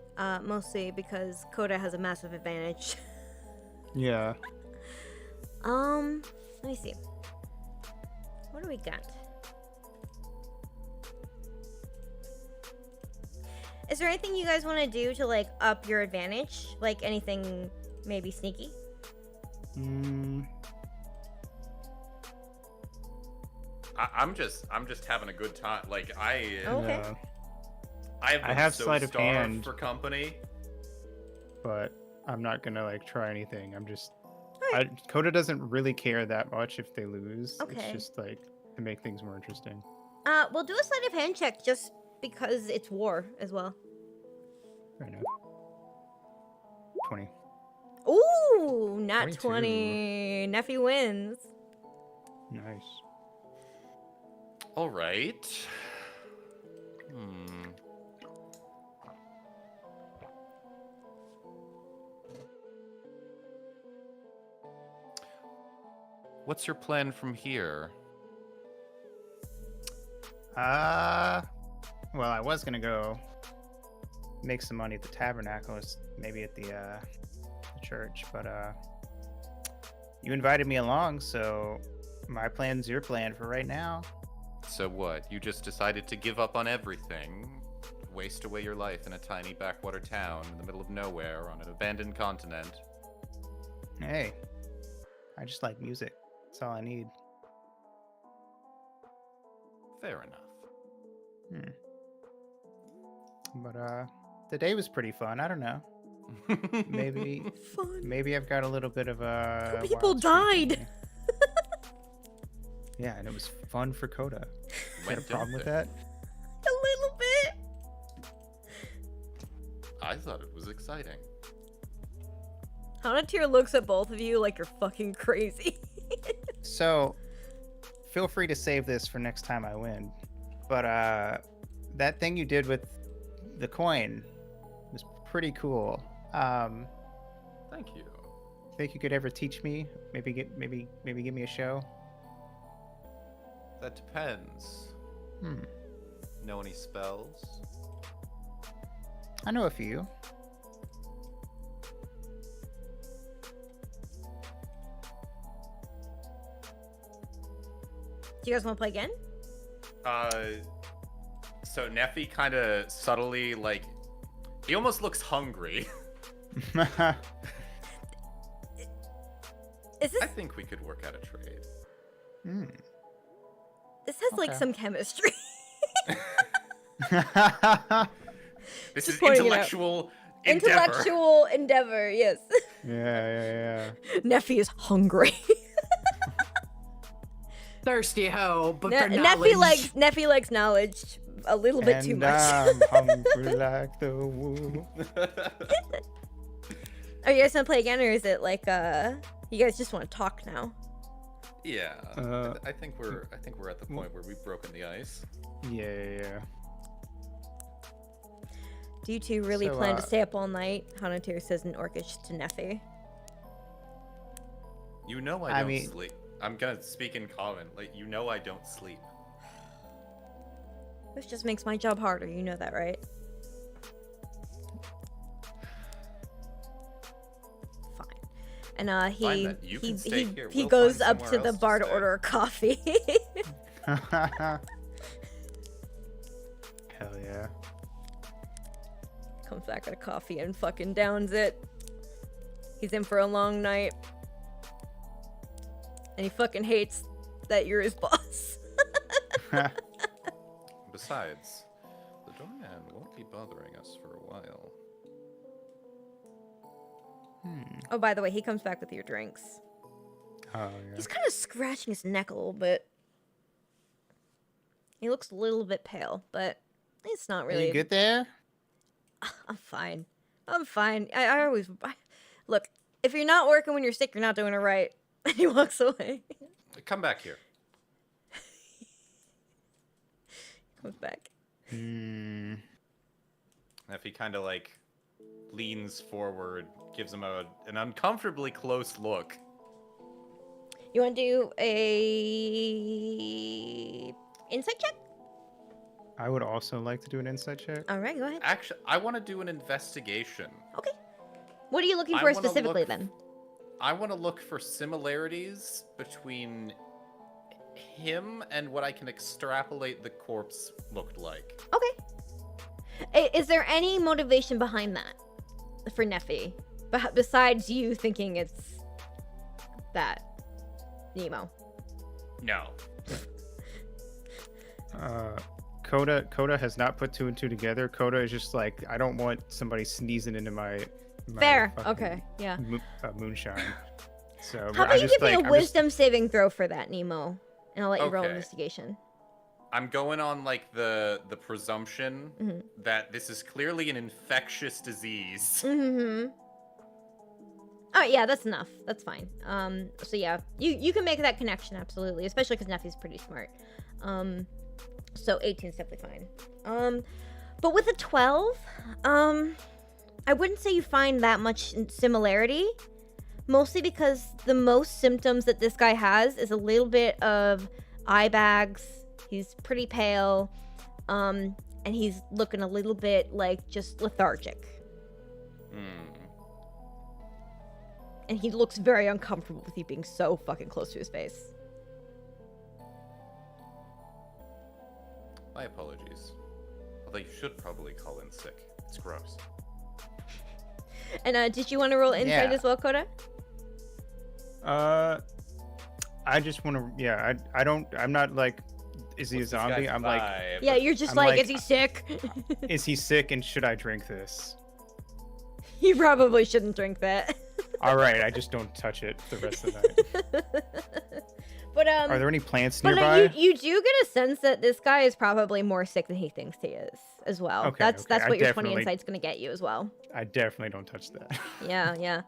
Mostly because Coda has a massive advantage. Yeah. Let me see. What do we got? Is there anything you guys want to do to, like, up your advantage? Like, anything maybe sneaky? I'm just having a good time. Like I Okay. Yeah, I've been I have so sleight of starved hand. for company. but I'm not gonna like try anything. I'm just. Alright. Coda doesn't really care that much if they lose. Okay. It's just like to make things more interesting. We'll do a sleight of hand check just because it's war as well. Fair enough. 20. Ooh, not 22. 20. Neffy wins. Nice. All right. Hmm. What's your plan from here? Well, I was gonna go make some money at the tabernacle, or maybe at the church, but you invited me along, so my plan's your plan for right now. So what? You just decided to give up on everything, waste away your life in a tiny backwater town in the middle of nowhere on an abandoned continent. Hey, I just like music. That's all I need. Fair enough. But the day was pretty fun. I don't know. Maybe Fun. maybe I've got a little bit of a. People wild streak in died. me. Yeah, and it was fun for Coda. You got a Went problem with there. that? A little bit. I thought it was exciting. Hanatier looks at both of you like you're fucking crazy. So, feel free to save this for next time I win. But that thing you did with the coin was pretty cool. Thank you. Think you could ever teach me? Maybe give me a show. That depends. Know any spells? I know a few. Do you guys want to play again? So Neffy kind of subtly, like, he almost looks hungry. Is this I think we could work out a trade. this has like Okay. some chemistry? This Just is pointing it out. intellectual endeavor. Intellectual endeavor, yes. yeah. Neffy is hungry. Thirsty hoe, but for Neffy likes knowledge a little bit too And much. I'm hungry like the wolf. Are you guys gonna play again, or is it like you guys just want to talk now? Yeah, Uh, I think we're at the point where we've broken the ice. Yeah. Do you two really So, plan to stay up all night? Hanatir says in Orcish to Neffy. You know I don't sleep. I'm gonna speak in common. Like, you know I don't sleep. This just makes my job harder, you know that, right? Fine. And Fine, he then. You can stay here. he We'll goes find up to somewhere the else to bar to stay. order a coffee. Hell yeah. Comes back with a coffee and fucking downs it. He's in for a long night. And he fucking hates that you're his boss. Besides, the doorman won't be bothering us for a while. Oh, by the way, he comes back with your drinks. Oh yeah. He's kind of scratching his neck a little bit. He looks a little bit pale, but it's not Are really. you good there? I'm fine. I'm fine. I always look. If you're not working when you're sick, you're not doing it right. And he walks away. Come back here. Comes back. Hmm. And if he kind of like leans forward, gives him an uncomfortably close look. You want to do a insight check? I would also like to do an insight check. All right, go ahead. Actually, I want to do an investigation. Okay. What are you looking I for wanna specifically look- then? I want to look for similarities between him and what I can extrapolate the corpse looked like. Okay. Is there any motivation behind that for Neffy? Besides you thinking it's that Nemo? No. Coda has not put two and two together. Coda is just like, I don't want somebody sneezing into my Fair. fucking Okay. Yeah. moonshine. So How I'm about you just give me like, a wisdom saving throw for that, Nemo? And I'll let you roll Okay. investigation. I'm going on like the presumption Mhm. that this is clearly an infectious disease. Mm-hmm. Oh yeah, that's enough. That's fine. So yeah, you can make that connection absolutely, especially because Neffy's pretty smart. So 18 is definitely fine. But with a 12, I wouldn't say you find that much similarity. Mostly because the most symptoms that this guy has is a little bit of eye bags. He's pretty pale, and he's looking a little bit like just lethargic. And he looks very uncomfortable with you being so fucking close to his face. My apologies. Although you should probably call in sick. It's gross. And did you want to roll insight Yeah. as well, Coda? I just want to. Yeah, I'm not like, is he What's a this guy's zombie? I'm like, vibe? Yeah, you're just I'm like, like- is he sick? is he sick and should I drink this? You probably shouldn't drink that. All right, I just don't touch it the rest of the night. But Are there any plants but nearby? you do get a sense that this guy is probably more sick than he thinks he is as well. Okay, That's okay, I what your 20 definitely- insight's gonna get you as well. I definitely don't touch that. Yeah.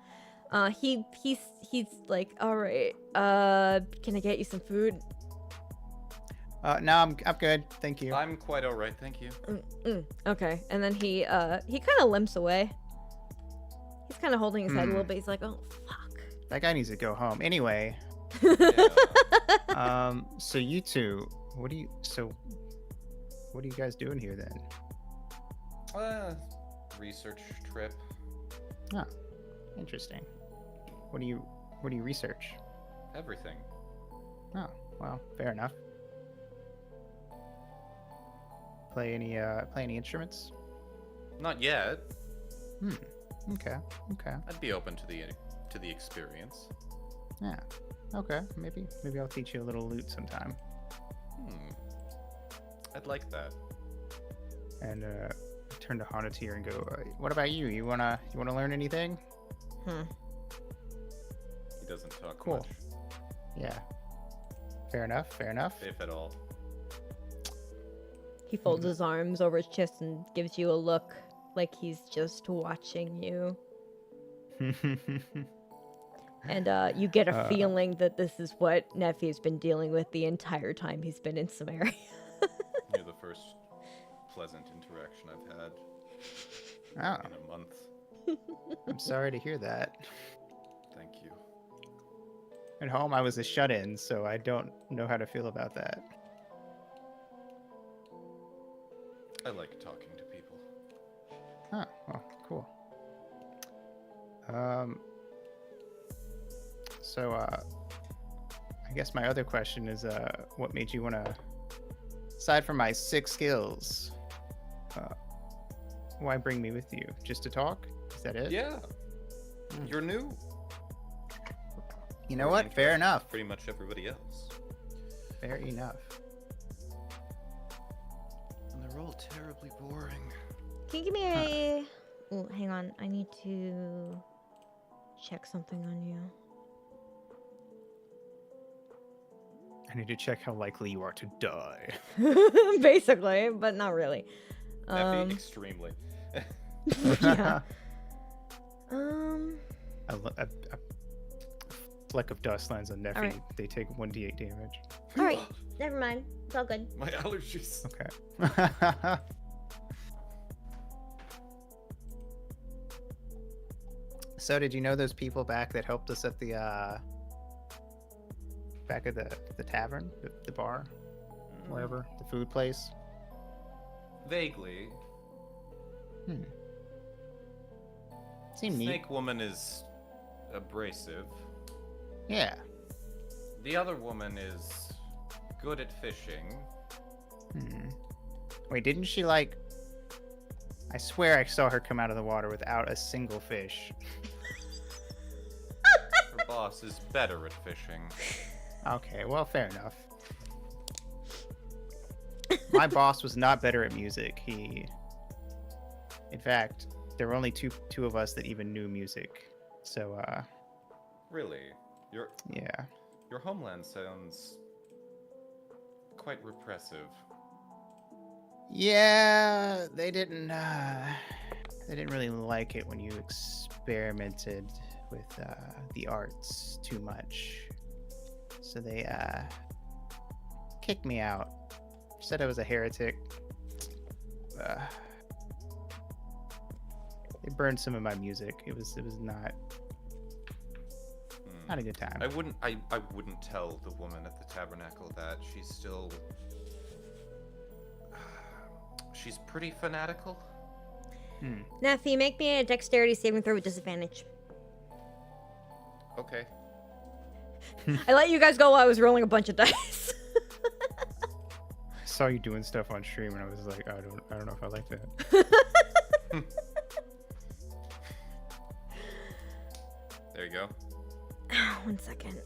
He's like, all right. Can I get you some food? No, I'm good. Thank you. I'm quite alright, thank you. Okay. And then he kind of limps away. He's kind of holding his head a little bit. He's like, oh fuck. That guy needs to go home. Anyway, Yeah. so you two, what are you guys doing here then? Research trip. Oh, interesting. What do you research? Everything. Oh, well, fair enough. Play any instruments? Not yet. Okay. I'd be open to the experience. Yeah. Okay. Maybe I'll teach you a little lute sometime. I'd like that. And turn to Hanatir and go, what about you? You wanna learn anything? He doesn't talk Cool. much, Yeah. Fair enough. if at all. He folds his arms over his chest and gives you a look like he's just watching you. And you get a feeling that this is what Nephew's been dealing with the entire time he's been in Cimmeria. You're the first pleasant interaction I've had. Oh, in a month. I'm sorry to hear that. Thank you. At home, I was a shut-in, so I don't know how to feel about that. I like talking to people. Huh. Well, cool. So, I guess my other question is, what made you want to, aside from my 6 skills, why bring me with you? Just to talk? Is that it? Yeah. You're new. You know what? Fair enough. Pretty much everybody else. Fair enough. And they're all terribly boring. Can you give me a... Oh, hang on. I need to check something on you. I need to check how likely you are to die. Basically, but not really. Extremely. Yeah. A fleck of dust lands on Neffy. Alright. They take 1d8 damage. All right. Never mind. It's all good. My allergies. Okay. So, did you know those people back that helped us at the back of the tavern, the bar, wherever, the food place? Vaguely. Seemed neat. Snake Woman is abrasive. Yeah. The other woman is good at fishing. Wait, didn't she like? I swear I saw her come out of the water without a single fish. Her boss is better at fishing. Okay, well, fair enough. My boss was not better at music. In fact, there were only two of us that even knew music. So, Really? yeah. Your homeland sounds quite repressive. Yeah, they didn't really like it when you experimented with the arts too much. So they kicked me out. Said I was a heretic. They burned some of my music. It was not a good time. I wouldn't tell the woman at the tabernacle that. She's pretty fanatical. Neffy, make me a dexterity saving throw with disadvantage. Okay. I let you guys go while I was rolling a bunch of dice. I saw you doing stuff on stream and I was like, I don't know if I like that. There you go. 1 second.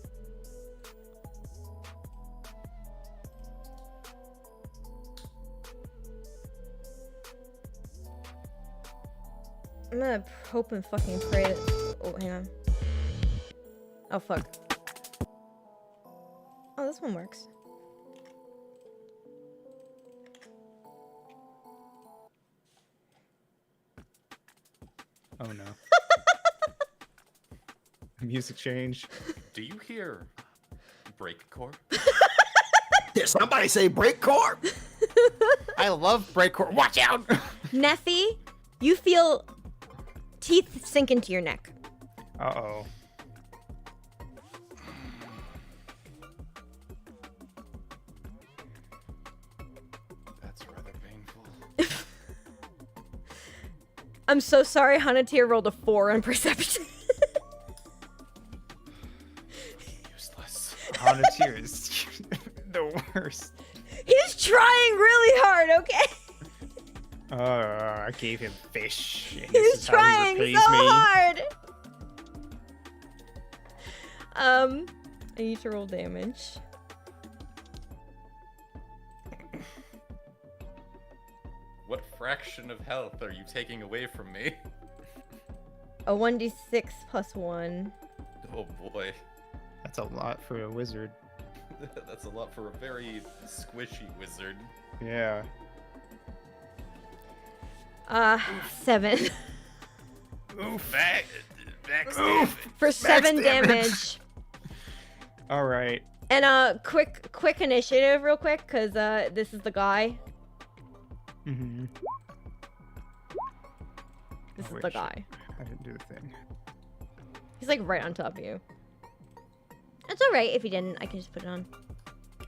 I'm gonna hope and fucking pray that... Oh, hang on. Oh, fuck. Oh, this one works. Oh no. Music change. Do you hear breakcore? Did somebody say breakcore? I love breakcore. Watch out! Neffy, you feel teeth sink into your neck. Uh-oh. That's rather painful. I'm so sorry, Hanatir rolled a 4 on perception. Useless. Hanatir is the worst. He's trying really hard, okay? I gave him fish. And this He's is how he trying repays so me. hard. I need to roll damage. What fraction of health are you taking away from me? A 1d6 plus 1. Oh boy. That's a lot for a wizard. That's a lot for a very squishy wizard. Yeah. 7. Oof. For 7 damage. damage. All right. And quick initiative real quick, cause this is the guy. Mm-hmm. This is Wait, the shit. guy. I didn't do the thing. He's like right on top of you. It's alright if he didn't. I can just put it on.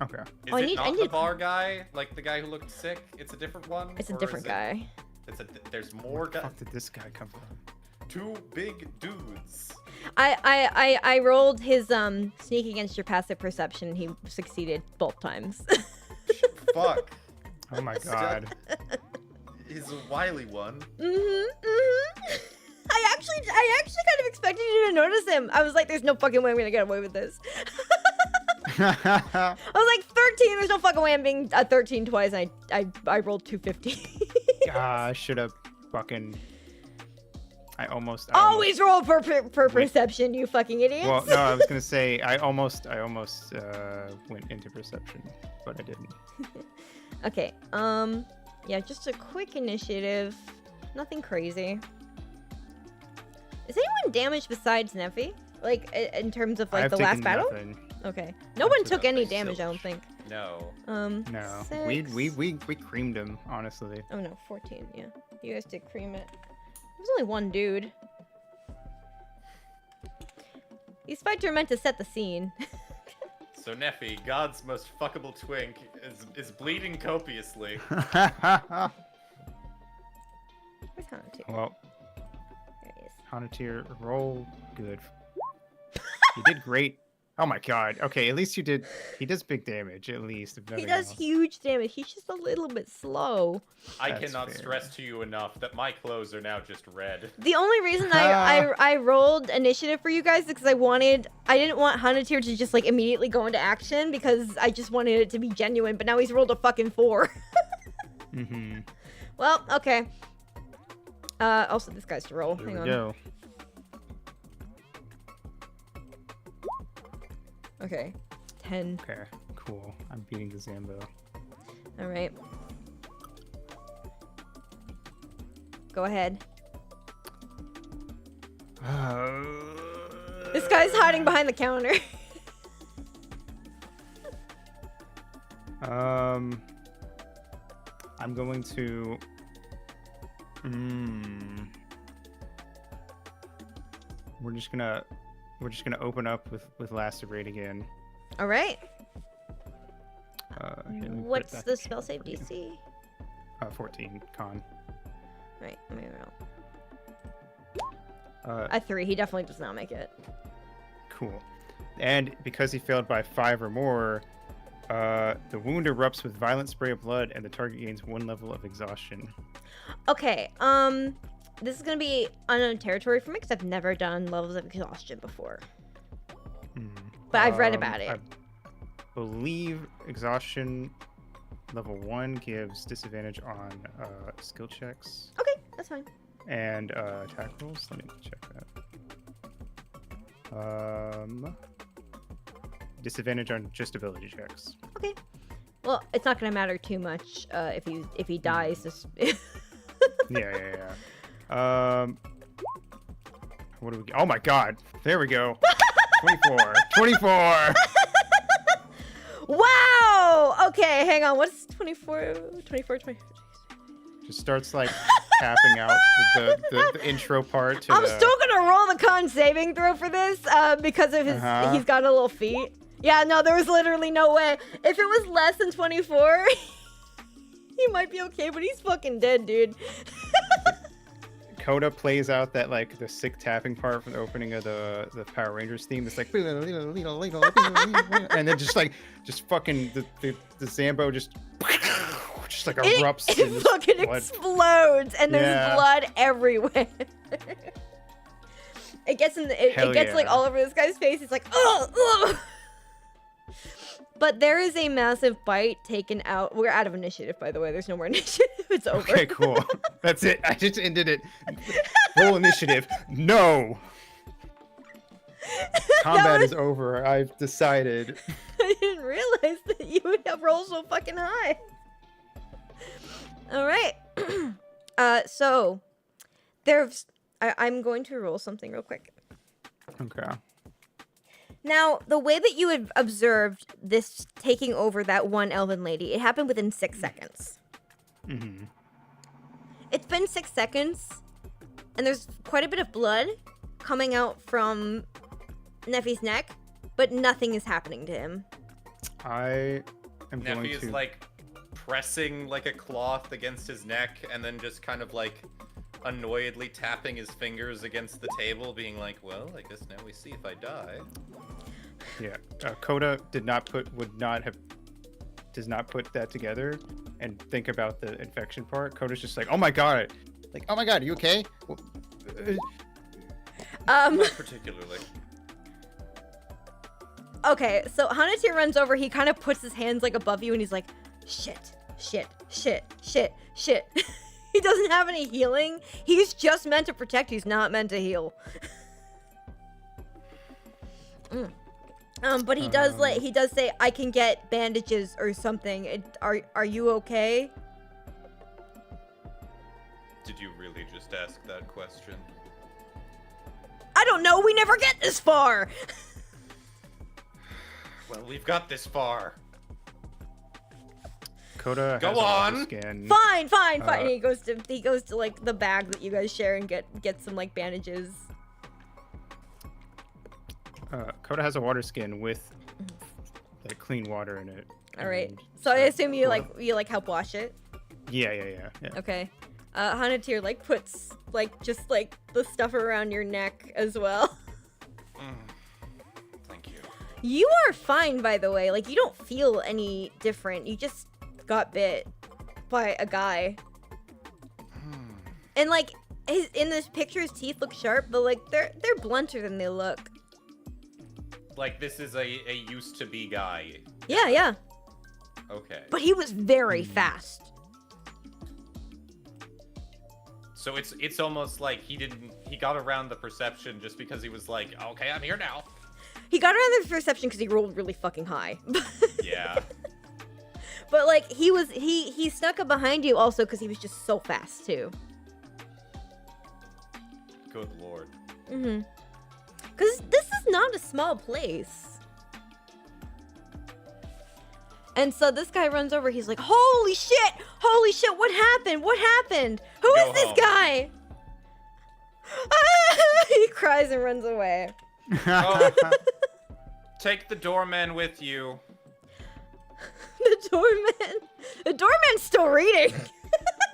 Okay. Is Oh, I it need- not I the need- bar guy? Like the guy who looked sick? It's a different one? It's a Or different is it- guy. There's more Where the guys. fuck did this guy come from? 2 big dudes. I rolled his sneak against your passive perception. He succeeded both times. Fuck. Oh my god. He's a wily one. I actually kind of expected you to notice him. I was like, there's no fucking way I'm gonna get away with this. I was like, 13. There's no fucking way I'm being 13 twice. And I rolled 250. I should have fucking. I almost. Always roll for perception, you fucking idiots. Well, no, I was gonna say I almost went into perception, but I didn't. Okay. Yeah, just a quick initiative. Nothing crazy. Is anyone damaged besides Neffy? Like in terms of like I've the last taken battle? nothing. Okay. No one Absolutely. took any Silch. damage, I don't think. No. No, Six. we creamed him, honestly. Oh no, 14. Yeah, you guys did cream it. There's only one dude. These fights are meant to set the scene. So Neffy, God's most fuckable twink, is bleeding copiously. Where's Hanato? Well, There he is. Hanatir, roll good. You did great. Oh my god. Okay, at least you did. He does big damage, at least. If He nothing does else. huge damage. He's just a little bit slow. I That's cannot fair. stress to you enough that my clothes are now just red. The only reason I rolled initiative for you guys is because I didn't want Hanatir to just like immediately go into action because I just wanted it to be genuine. But now he's rolled a fucking 4. Mm-hmm. Well, okay. Also this guy's to roll. There Hang we on. go. Okay. 10. Okay, cool. I'm beating the Zambo. All right. Go ahead. This guy's hiding behind the counter. I'm going to. We're just gonna open up with lacerate again. All right. Here, let me put it What's back the in spell save for you. DC? 14 con. Right. Let me roll. Uh, A 3. He definitely does not make it. Cool. And because he failed by 5 or more, the wound erupts with violent spray of blood, and the target gains 1 level of exhaustion. Okay. This is gonna be unknown territory for me because I've never done levels of exhaustion before. But I've read about it. I believe exhaustion level 1 gives disadvantage on skill checks Okay, that's fine. and attack rolls. Let me check that. Disadvantage on just ability checks. Okay. Well, it's not gonna matter too much if he dies. Just Yeah. What do we? Oh my God! There we go. 24. 24. Wow! Okay, hang on. What's 24? 24, 24. Just starts like tapping out the intro part. To I'm the... still gonna roll the con saving throw for this because of his. He's got a little feet. Yeah, no, there was literally no way. If it was less than 24, he might be okay, but he's fucking dead, dude. Coda plays out that like the sick tapping part from the opening of the Power Rangers theme. It's like, and then just fucking the Zambo just like erupts. It in fucking blood. explodes, and there's Yeah. blood everywhere. It gets Hell it gets like yeah. all over this guy's face. It's like, ugh. But there is a massive bite taken out. We're out of initiative, by the way. There's no more initiative. It's over. Okay, cool. That's it. I just ended it. Roll initiative. No. Combat is over. I've decided. I didn't realize that you would have rolled so fucking high. All right. So I'm going to roll something real quick. Okay. Now, the way that you had observed this taking over that one elven lady, it happened within 6 seconds. Mm-hmm. It's been 6 seconds, and there's quite a bit of blood coming out from Neffy's neck, but nothing is happening to him. I am going Neffy is to. like pressing like a cloth against his neck and then just kind of like annoyedly tapping his fingers against the table, being like, well, I guess now we see if I die. Yeah, Coda does not put that together and think about the infection part. Coda's just like, oh my god, are you okay? Not particularly. Okay, so Hanatir runs over, he kind of puts his hands like above you and he's like, shit. He doesn't have any healing. He's just meant to protect, he's not meant to heal. But he does say, I can get bandages or something. Are you okay? Did you really just ask that question? I don't know, we never get this far! Well, we've got this far. Coda Go has a lot of on. skin. Fine. And he goes to like the bag that you guys share and get some like bandages. Coda has a water skin with like clean water in it. All right. and So I assume you Coda- like help wash it. Yeah. Okay. Hanatir like puts like just like the stuff around your neck as well. Thank you. You are fine, by the way. Like you don't feel any different. You just got bit by a guy. And like in this picture, his teeth look sharp, but like they're blunter than they look. Like this is a used to be guy. Yeah. Okay. But he was very fast. So it's almost like he got around the perception just because he was like, okay, I'm here now. He got around the perception because he rolled really fucking high. Yeah. But like he snuck up behind you also because he was just so fast too. Good lord. Because this is not a small place. And so this guy runs over. He's like, holy shit! What happened? Who is Go this home. guy? He cries and runs away. Oh, take the doorman with you. The doorman's still reading.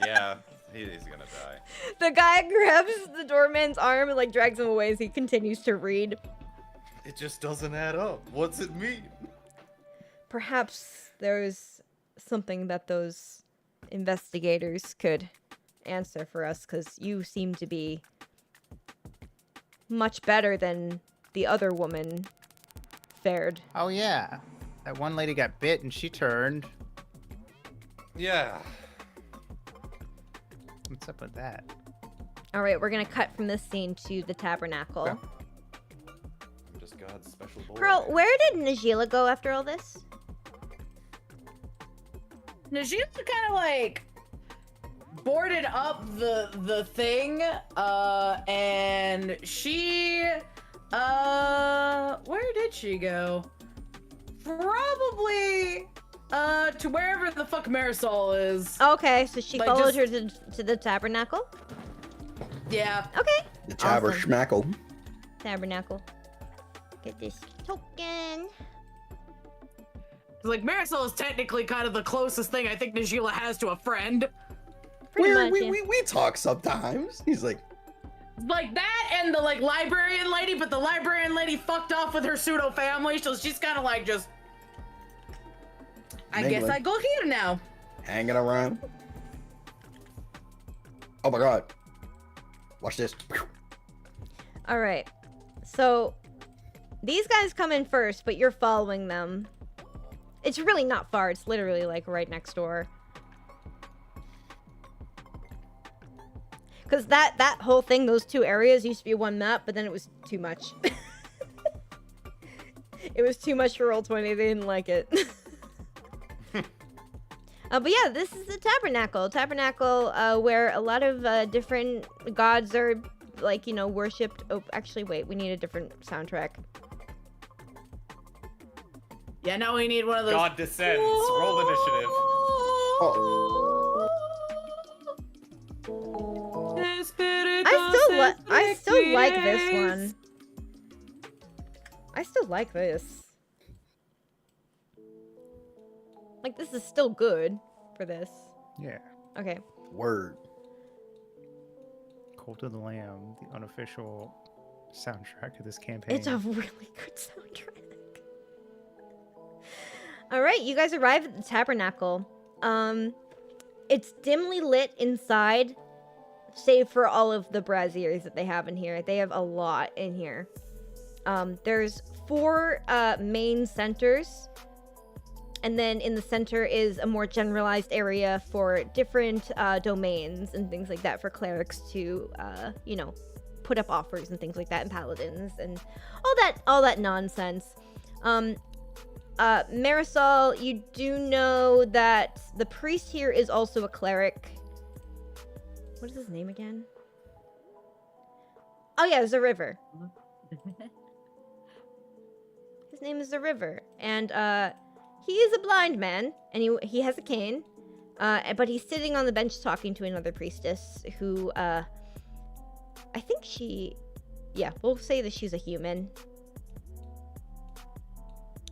Yeah, he's gonna die. The guy grabs the doorman's arm and like drags him away as he continues to read. It just doesn't add up. What's it mean? Perhaps there's something that those investigators could answer for us, because you seem to be much better than the other woman fared. Oh yeah, that one lady got bit and she turned. Yeah. What's up with that? All right, we're gonna cut from this scene to the tabernacle. Okay. I'm just God's special boy. Pearl, where did Najila go after all this? Najila kind of like boarded up the thing, and she, where did she go? Probably, to wherever the fuck Marisol is. Okay, so she Like, followed just- her to the tabernacle. Yeah. Okay. The Awesome. tabernacle. Tabernacle. Get this token. Like, Marisol is technically kind of the closest thing I think Najila has to a friend. Pretty much. Yeah. We talk sometimes. He's like, Like that and the, like, librarian lady, but the librarian lady fucked off with her pseudo family, so she's kind of like just... I guess Mingling. I go here now. hanging around. Oh my god. Watch this. All right. So these guys come in first, but you're following them. It's really not far. It's literally like right next door. Because that whole thing, those two areas used to be one map, but then it was too much. It was too much for Roll20. They didn't like it. But yeah, this is the tabernacle. Tabernacle where a lot of different gods are, like, you know, worshipped. Oh, actually, wait. We need a different soundtrack. Yeah, now we need one of those. God descends. Roll initiative. Oh. I still I still like this one. I still like this. Like, this is still good for this. Yeah. Okay. Word. Cult of the Lamb, the unofficial soundtrack to this campaign. It's a really good soundtrack. All right, you guys arrive at the tabernacle. It's dimly lit inside, save for all of the braziers that they have in here. They have a lot in here. There's 4 main centers, and then in the center is a more generalized area for different domains and things like that for clerics to, you know, put up offers and things like that, and paladins and all that nonsense. Marisol, you do know that the priest here is also a cleric. What is his name again? Oh yeah, it's a river. His name is the River, and he is a blind man, and he has a cane, but he's sitting on the bench talking to another priestess who, I think we'll say that she's a human.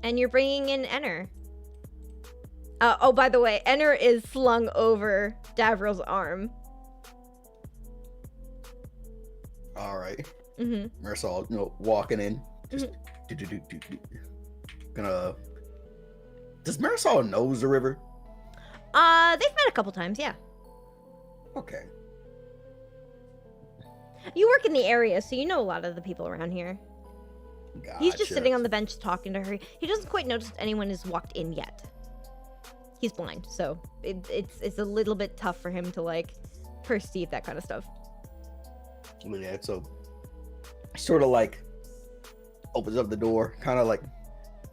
And you're bringing in Enner. Oh, by the way, Enner is slung over Davril's arm. All right. Mm-hmm. Marisol, walking in. Just gonna. Does Marisol knows the river? They've met a couple times, yeah. Okay. You work in the area, so you know a lot of the people around here. Gotcha. He's just sitting on the bench talking to her. He doesn't quite notice that anyone has walked in yet. He's blind, so it's a little bit tough for him to, like, perceive that kind of stuff. Yeah, so sort of like opens up the door, kind of like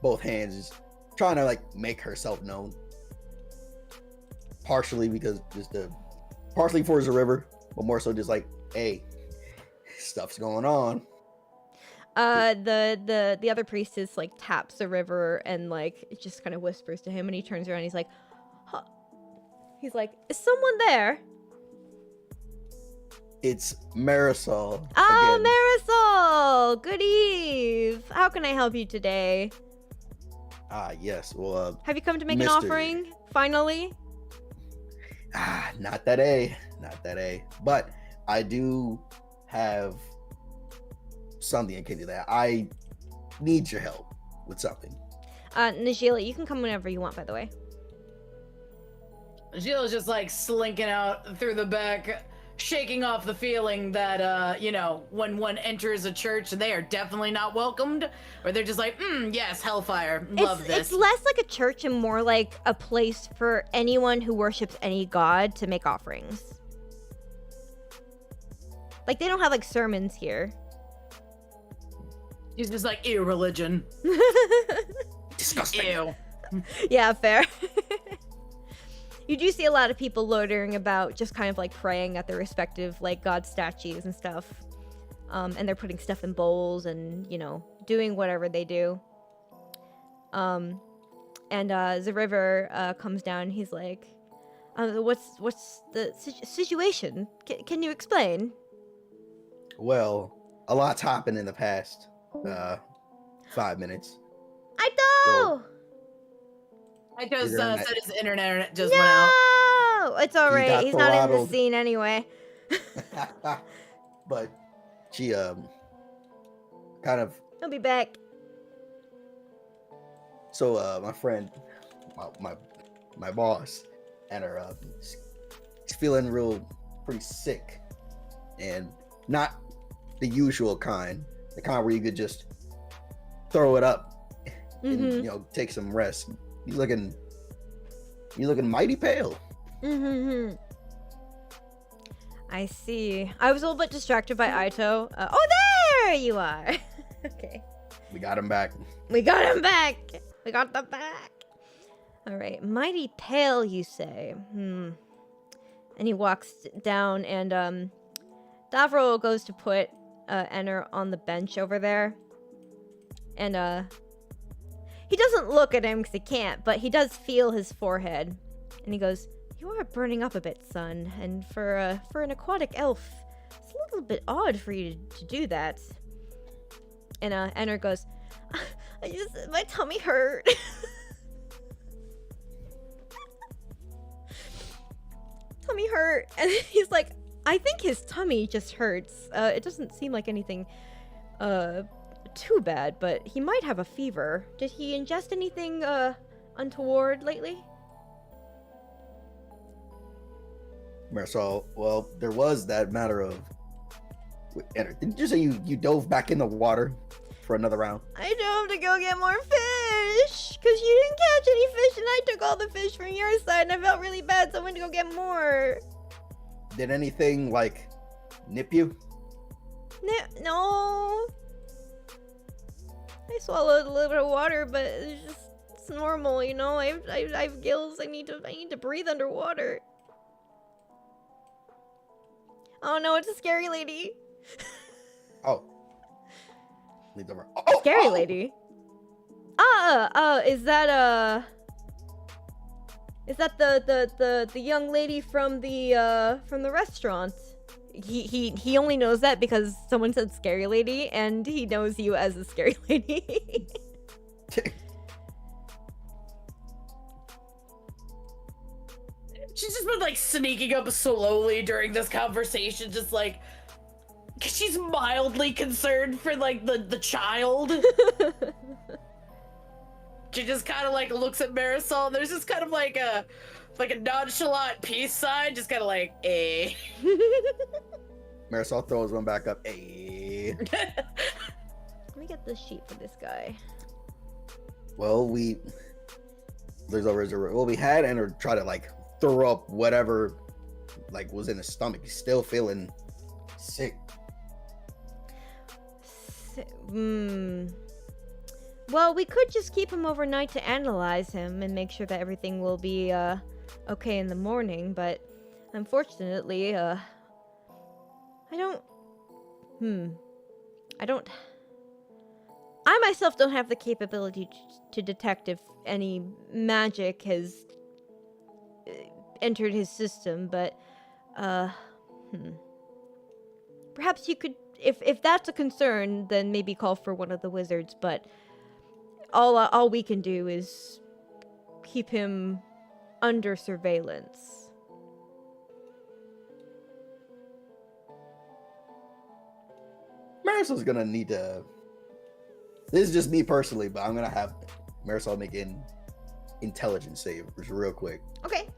both hands, is trying to like make herself known. Partially because partially for the river, but more so just like, hey, stuff's going on. The other priestess like taps the river and like it just kind of whispers to him, and he turns around. And he's like, huh. He's like, is someone there? It's Marisol. Oh, again. Marisol! Good eve. How can I help you today? Yes. Well, Have you come to make an Mr. offering? Finally? not that A. But I do have something akin to that. I need your help with something. Najila, you can come whenever you want, by the way. Jill just like slinking out through the back, shaking off the feeling that, when one enters a church, they are definitely not welcomed, or they're just like, yes, hellfire, love this. It's less like a church and more like a place for anyone who worships any god to make offerings. Like, they don't have, like, sermons here. He's just like, ew, religion. Disgusting. Ew. Yeah, fair. You do see a lot of people loitering about, just kind of like praying at their respective like god statues and stuff, and they're putting stuff in bowls and doing whatever they do. And the river comes down. And he's like, "What's the situation? Can you explain?" Well, a lot's happened in the past 5 minutes. Aito! Aito said his internet just No! went out. It's all right. got He's not in the throttled. scene anyway. But she kind of. He'll be back. So my friend, my boss, and her, she's feeling pretty sick, and not the usual kind, the kind where you could just throw it up and take some rest. You're looking mighty pale. I see. I was a little bit distracted by Aito. Oh, there you are. Okay. We got him back. We got him back. We got them back. All right. Mighty pale, you say. And he walks down, and Davril goes to put Enner on the bench over there. And he doesn't look at him because he can't, but he does feel his forehead. And he goes, "You are burning up a bit, son. And for an aquatic elf, it's a a bit odd for you to do that. And Enner goes, my tummy hurt. Tummy hurt. And he's like, I think his tummy just hurts. It doesn't seem like anything too bad, but he might have a fever. Did he ingest anything untoward lately? Marisol, well, there was that matter of... Didn't you say you dove back in the water for another round? I dove to go get more fish, because you didn't catch any fish, and I took all the fish from your side, and I felt really bad, so I went to go get more. Did anything, like, nip you? No. I swallowed a little bit of water, but it's normal, you know? I have gills, I need to breathe underwater. Oh no, it's a scary lady. Oh. Leave over. Oh, Scary lady? Is that the young lady from the restaurant? He only knows that because someone said scary lady, and he knows you as a scary lady. She's just been like sneaking up slowly during this conversation, just like, cause she's mildly concerned for like the child. She just kind of like looks at Marisol, and there's just kind of like a nonchalant peace sign, just kind of like, eh. Marisol throws one back up. Eh. Let me get this sheet for this guy. Well, we had and try to like throw up whatever like was in his stomach. He's still feeling sick. Well, we could just keep him overnight to analyze him and make sure that everything will be okay in the morning, but unfortunately, I myself don't have the capability to detect if any magic has entered his system, but perhaps you could, if that's a concern, then maybe call for one of the wizards, but all we can do is keep him under surveillance. Marisol's gonna need to... This is just me personally, but I'm gonna have Marisol make an intelligence save real quick. Okay.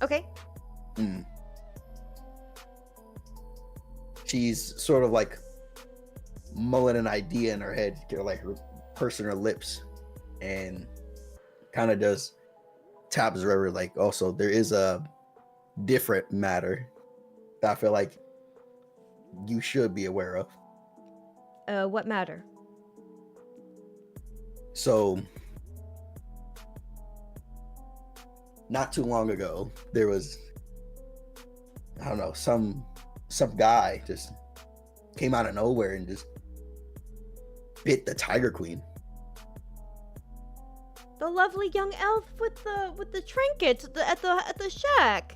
Okay. She's sort of like mulling an idea in her head, like her pursing her lips, and kind of just taps River like, also there is a different matter that I feel like you should be aware of. What matter? So not too long ago, there was, I don't know, some guy just came out of nowhere and just bit the Tiger Queen. The lovely young elf with the trinkets at the shack.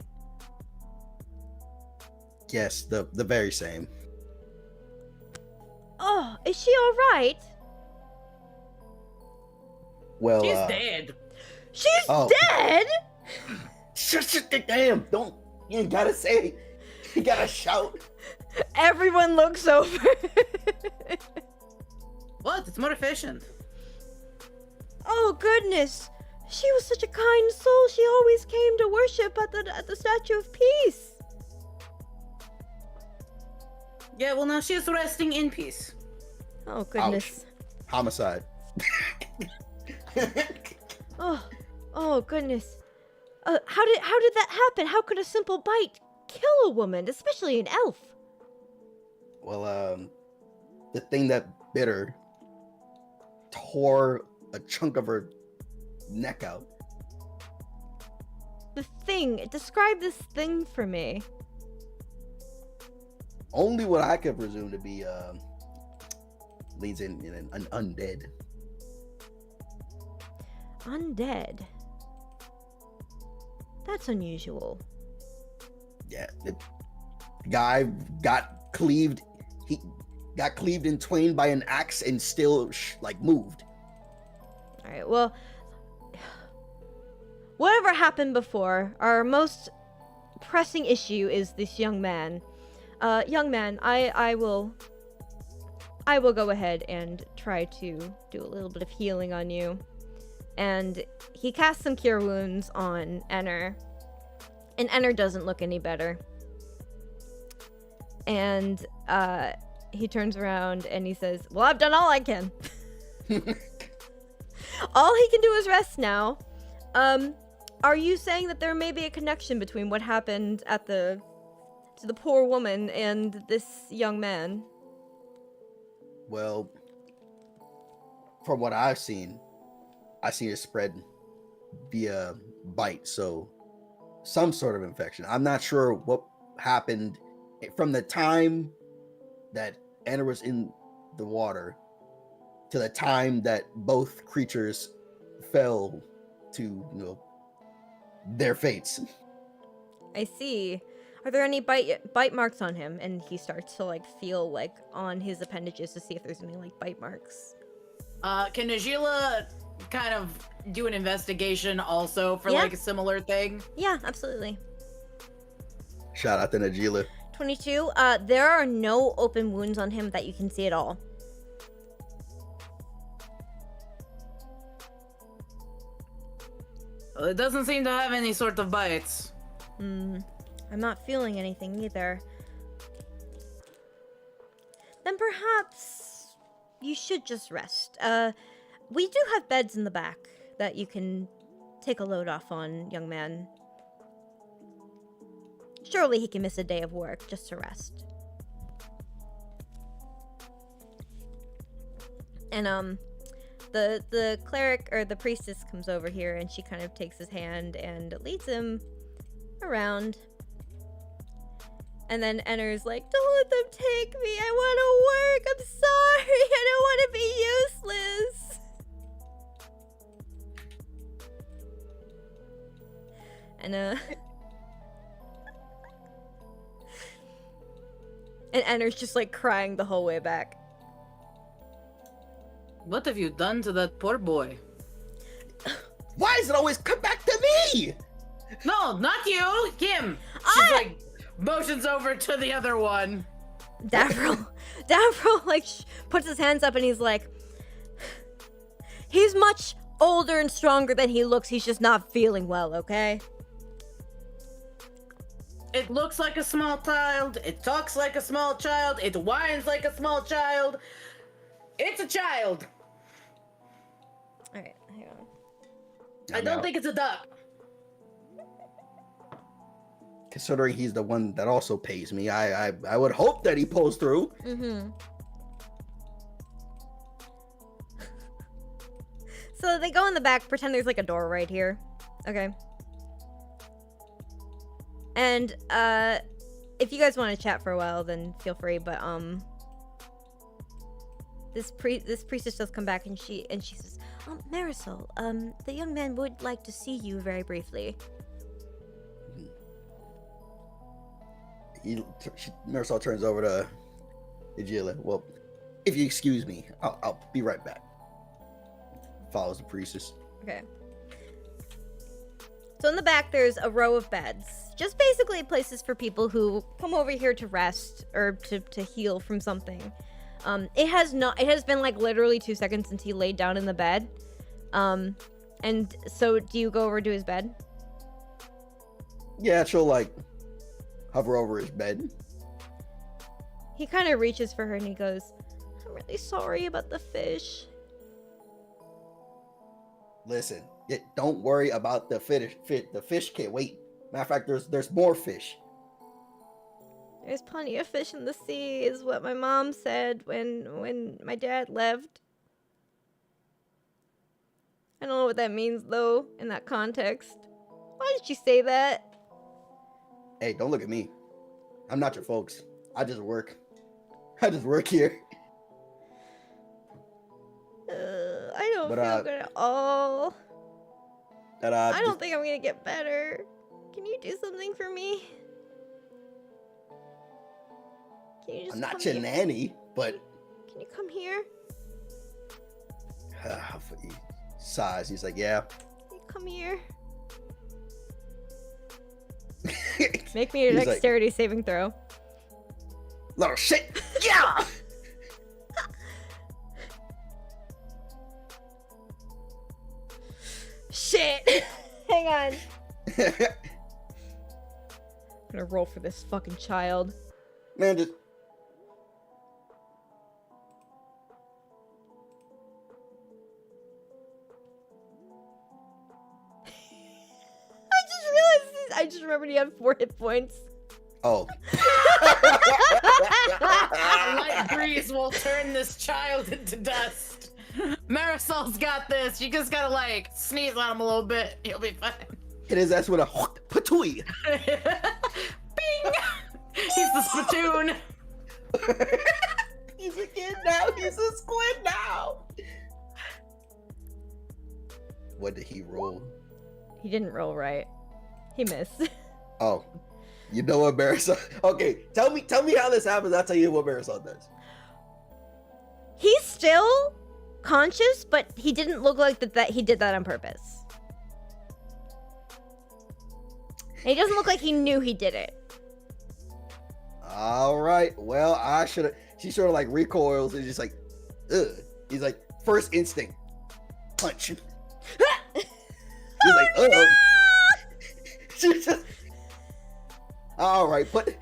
Yes, the very same. Oh, is she all right? Well, She's dead. She's dead? Shut damn! Don't, you ain't gotta say. You gotta shout. Everyone looks over. What? It's more efficient. Oh goodness, she was such a kind soul. She always came to worship at the Statue of Peace. Yeah, well now she's resting in peace. Oh goodness. Ouch. Homicide. Oh goodness. How did that happen? How could a simple bite kill a woman, especially an elf? Well, the thing that bit her tore a chunk of her neck out. The thing. Describe this thing for me. Only what I could presume to be leads in an undead. Undead. That's unusual. Yeah, the guy got cleaved. He got cleaved in twain by an axe and still like moved. All right. Well, whatever happened before, our most pressing issue is this young man. Young man, I will go ahead and try to do a little bit of healing on you. And he casts some cure wounds on Enner. And Enner doesn't look any better. And he turns around and he says, well, I've done all I can. All he can do is rest now. Are you saying that there may be a connection between what happened to the poor woman and this young man? Well, from what I've seen it spread via bite, so some sort of infection. I'm not sure what happened from the time that Anna was in the water to the time that both creatures fell to, their fates. I see. Are there any bite marks on him? And he starts to feel on his appendages to see if there's any bite marks. Can Najila kind of do an investigation also for a similar thing? Yeah, absolutely. Shout out to Najila. 22. There are no open wounds on him that you can see at all. It doesn't seem to have any sort of bites. I'm not feeling anything either. Then perhaps you should just rest. We do have beds in the back that you can take a load off on, young man. Surely he can miss a day of work just to rest. And the cleric or the priestess comes over here and she kind of takes his hand and leads him around. And then Enner's like, don't let them take me. I want to work. I'm sorry. I don't want to be useless. And and Enner's just crying the whole way back. What have you done to that poor boy? Why does it always come back to me? No, not you, him. She's motions over to the other one. Davril puts his hands up and he's like, he's much older and stronger than he looks. He's just not feeling well, okay? It looks like a small child. It talks like a small child. It whines like a small child. It's a child. All right, hang on. I don't think it's a duck. Considering he's the one that also pays me, I would hope that he pulls through. Mm-hmm. So they go in the back, pretend there's a door right here. Okay. And if you guys want to chat for a while, then feel free. But this priestess does come back and she says, Marisol, the young man would like to see you very briefly. Marisol turns over to Najila. Well, if you excuse me, I'll be right back. Follows the priestess. Okay. So in the back, there's a row of beds. Just basically places for people who come over here to rest or to heal from something. It has been literally 2 seconds since he laid down in the bed. And so do you go over to his bed? Yeah, she'll hover over his bed. He kind of reaches for her and he goes, I'm really sorry about the fish. Listen, don't worry about the fish. The fish can't wait. Matter of fact, there's more fish. There's plenty of fish in the sea, is what my mom said when my dad left. I don't know what that means, though, in that context. Why did you say that? Hey, don't look at me. I'm not your folks. I just work. I just work here. I don't feel good at all. I don't think I'm gonna get better. Can you do something for me? Can you just I'm not come your here? nanny, but Can you come here? he sighs. He's like, yeah. Can you come here? Make me a He's like, dexterity saving throw. little shit. Yeah. Shit! Hang on. I'm gonna roll for this fucking child. Man, just I just remembered he had 4 hit points. oh. A light breeze will turn this child into dust. Marisol's got this. You just gotta like sneeze on him a little bit. He'll be fine. Hit his ass with a patooey. Bing! He's the spittoon. He's a kid now. He's a squid now. What did he roll? He didn't roll right. He missed. Oh, you know what Marisol? Okay, tell me how this happens. I'll tell you what Marisol does. He's still conscious, but he didn't look like that he did that on purpose. And he doesn't look like he knew he did it. All right. Well, I should have. She sort of like recoils and just like, ugh. He's like, first instinct, punch. He's like, ugh. She just. All right, but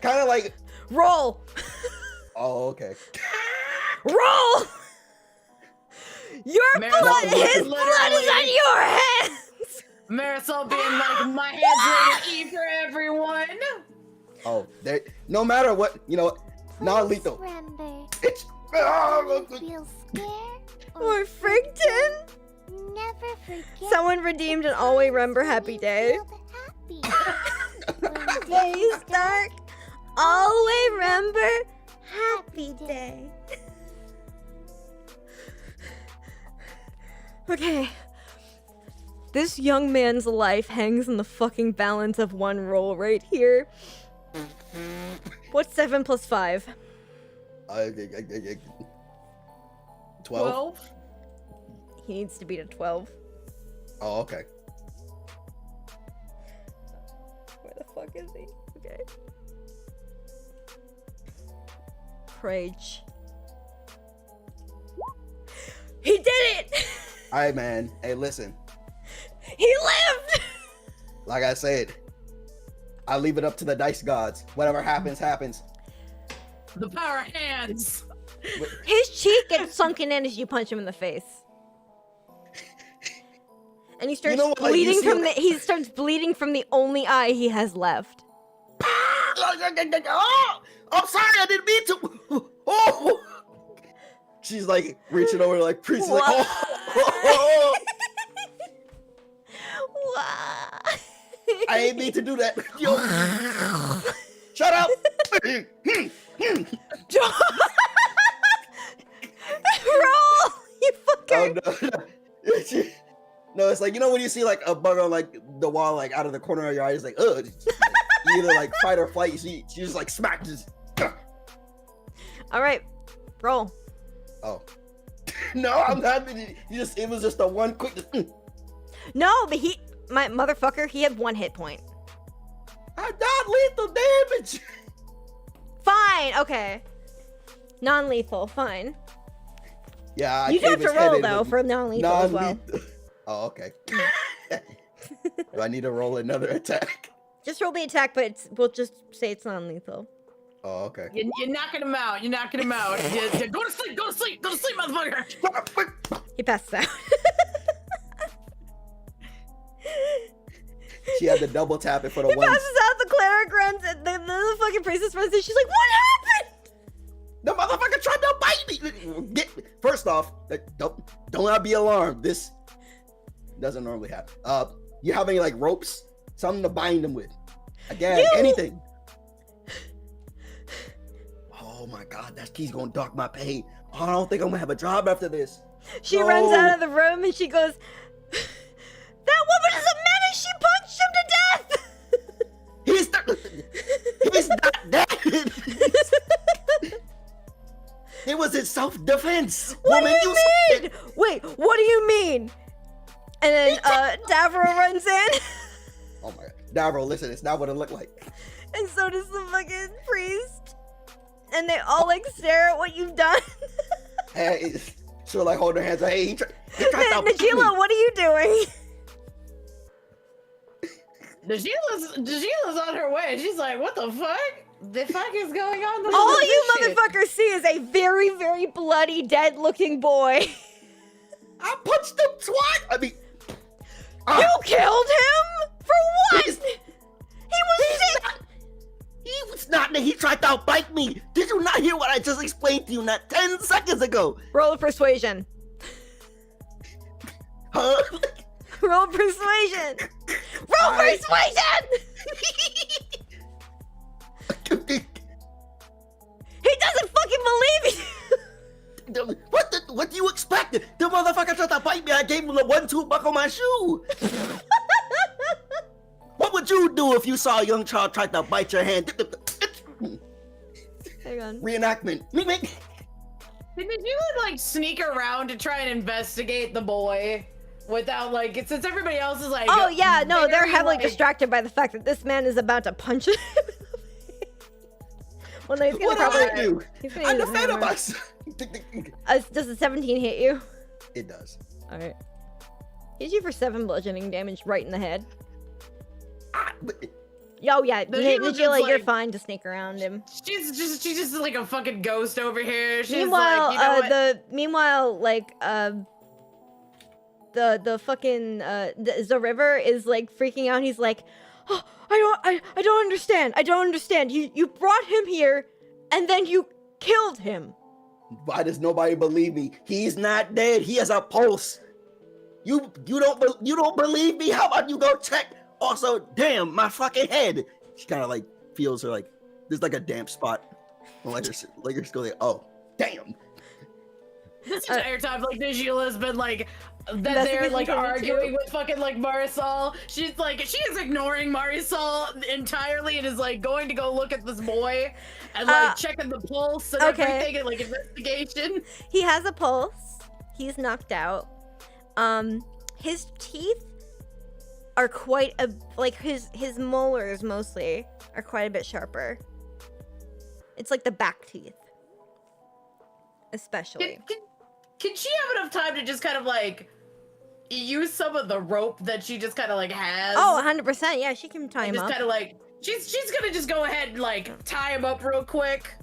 kind of like. Roll! Oh, okay. Roll! Your Marisol blood, his literally- blood is on your hands! Marisol being like, my hands ready to eat for everyone. Oh, there. No matter what, non-lethal. Surrender. It's. Feel scared Or Frigton? never forget. Someone redeemed an always remember happy day. Feel happy. Days dark, always remember happy day. Okay. This young man's life hangs in the fucking balance of one roll right here. What's 7 plus 5? 12. He needs to beat a 12. Oh, okay. Where the fuck is he? Okay. Rage. He did it! All right, man. Hey, listen. He lived! Like I said, I leave it up to the dice gods. Whatever happens, happens. The power hands. His cheek gets sunken in as you punch him in the face. And he starts know what, like, bleeding you see from what- he starts bleeding from the only eye he has left. Oh, I'm sorry, I didn't mean to. Oh, she's like reaching over, like priest, like, oh. Wow. I ain't mean to do that. Yo, shut up. Roll, you fucker. Oh, no. No, it's like, when you see like a bug on like the wall, like out of the corner of your eye, it's like, ugh. You either like fight or flight. She just like smack, just. All right, roll. Oh. No, I'm not. It was just a one quick. No, but my motherfucker, he had 1 hit point. I'm not lethal damage. Fine, okay. Non-lethal, fine. Yeah, I You do cave have to his head roll in though with for non-lethal as well. non-lethal. Oh, okay. Do I need to roll another attack? Just roll the attack, but we'll just say it's non-lethal. Oh, okay. You're knocking him out. You're knocking him out. Go to sleep. Go to sleep. Go to sleep, motherfucker. He passes out. She had to double tap it for the He one. passes out. The cleric runs. And the fucking priestess runs in. She's like, "What happened?" The motherfucker tried to bite me. First off, don't not be alarmed. This doesn't normally happen. You have any like ropes, something to bind them with? Again, anything. Oh my god, that key's gonna dock my pay. Oh, I don't think I'm gonna have a job after this. She No. runs out of the room and she goes, "That woman doesn't matter. She punched him to death. He's not dead. It was in self-defense. What Woman, do you mean? Wait, what do you mean? And then Davro runs in, Oh my god. Davro, listen, it's not what it looked like. and so does the fucking priest. And they all like stare at what you've done. Hey, so like hold their hands like, hey, he tried to outbite me. Najila, what are you doing? Najila's on her way. She's like, what the fuck? The fuck is going on? All you Shit. motherfuckers see is a very, very bloody, dead-looking boy. I punched him twice. I mean, You killed him? For what? He's- He was sick. he was not. He tried to outbite me. Did you not hear what I just explained to you not 10 seconds ago? Roll a persuasion. Huh? Roll persuasion. Roll persuasion. He doesn't fucking believe you. What do you expect? The motherfucker tried to bite me. I gave him the 1-2 buck on my shoe. What would you do if you saw a young child try to bite your hand? Hang on. Reenactment. Did you like sneak around to try and investigate the boy without like since everybody else is like Oh yeah, no, they're very, heavily like- distracted by the fact that this man is about to punch him. Well, no, he's gonna What probably. do I do? He's gonna I'm use the his fan of hammer. us. Does a 17 hit you? It does. All right. Hits you for 7 bludgeoning damage right in the head. Oh yeah, Najila just, Najila, you're like- fine to sneak around him. She's just like a fucking ghost over here. She's Meanwhile, like, you know what? meanwhile, like the fucking the river is like freaking out. He's like, oh, I don't understand. I don't understand. You brought him here, and then you killed him. Why does nobody believe me? He's not dead. He has a pulse. You don't believe me? How about you go check? Also, damn, my fucking head. She kind of like feels her like there's like a damp spot. Like her skull. Like, oh, damn. This entire time, like Najila's been like that they're like arguing with fucking like Marisol. She's like she is ignoring Marisol entirely and is like going to go look at this boy and like checking the pulse and everything and like investigation. He has a pulse. He's knocked out. His teeth are quite a like his molars mostly are quite a bit sharper. It's like the back teeth, especially. Can she have enough time to just kind of like use some of the rope that she just kind of like has? Oh, 100%. Yeah, she can tie and him just up. kind of like she's gonna just go ahead and like tie him up real quick.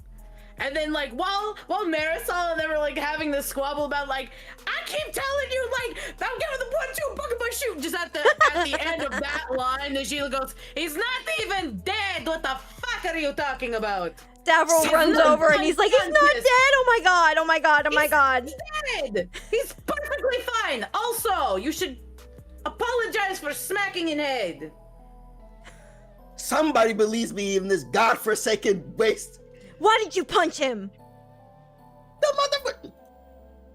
And then like while Marisol and them were like having this squabble about like I keep telling you like I'm giving the 1-2 buck of my shoe, just at the end of that line, Najila goes, he's not even dead. What the fuck are you talking about? Davro runs over and he's like, he's not dead. Oh my god. Oh my god. Oh my god. He's dead. He's perfectly fine. Also, you should apologize for smacking in head. Somebody believes me in this godforsaken waste. Why did you punch him? The motherfucker.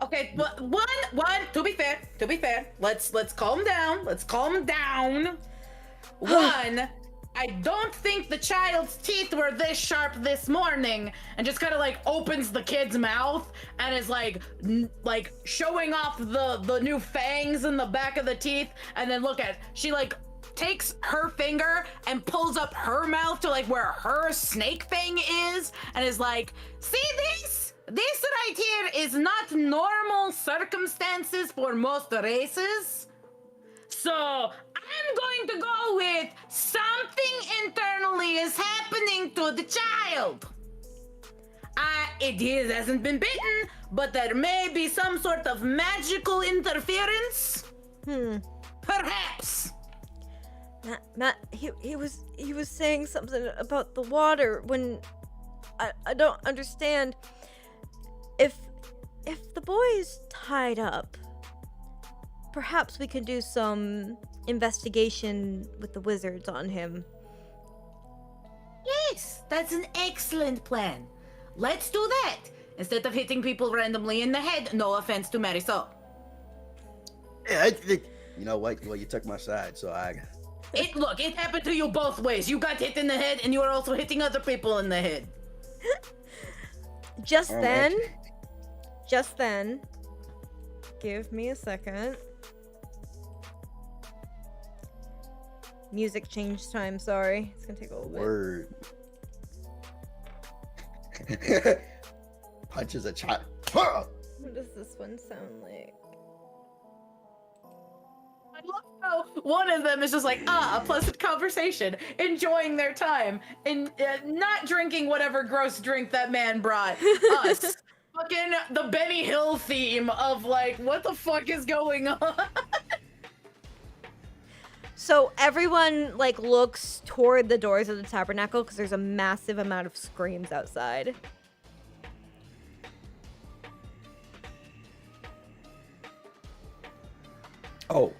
Okay, one. To be fair, let's calm down. Let's calm down. One, I don't think the child's teeth were this sharp this morning, and just kind of like opens the kid's mouth and is like showing off the new fangs in the back of the teeth, and then she like takes her finger and pulls up her mouth to like where her snake fang is, and is like, see this? This right here is not normal circumstances for most races. So I'm going to go with something internally is happening to the child. It hasn't been bitten, but there may be some sort of magical interference. Perhaps. Matt, he was saying something about the water when I don't understand. If the boy is tied up, perhaps we could do some investigation with the wizards on him. Yes, that's an excellent plan. Let's do that. Instead of hitting people randomly in the head, no offense to Marisol. Yeah, You know what? Well, you took my side, so I. Look, it happened to you both ways. You got hit in the head, and you are also hitting other people in the head. Just Oh, then. actually- Just then. Give me a second. Music change time, sorry. It's gonna take a little bit. Word. Punches a child. What does this one sound like? I love how one of them is just like, a pleasant conversation, enjoying their time, and not drinking whatever gross drink that man brought us. Fucking the Benny Hill theme of like, what the fuck is going on? So everyone like looks toward the doors of the tabernacle because there's a massive amount of screams outside. Oh,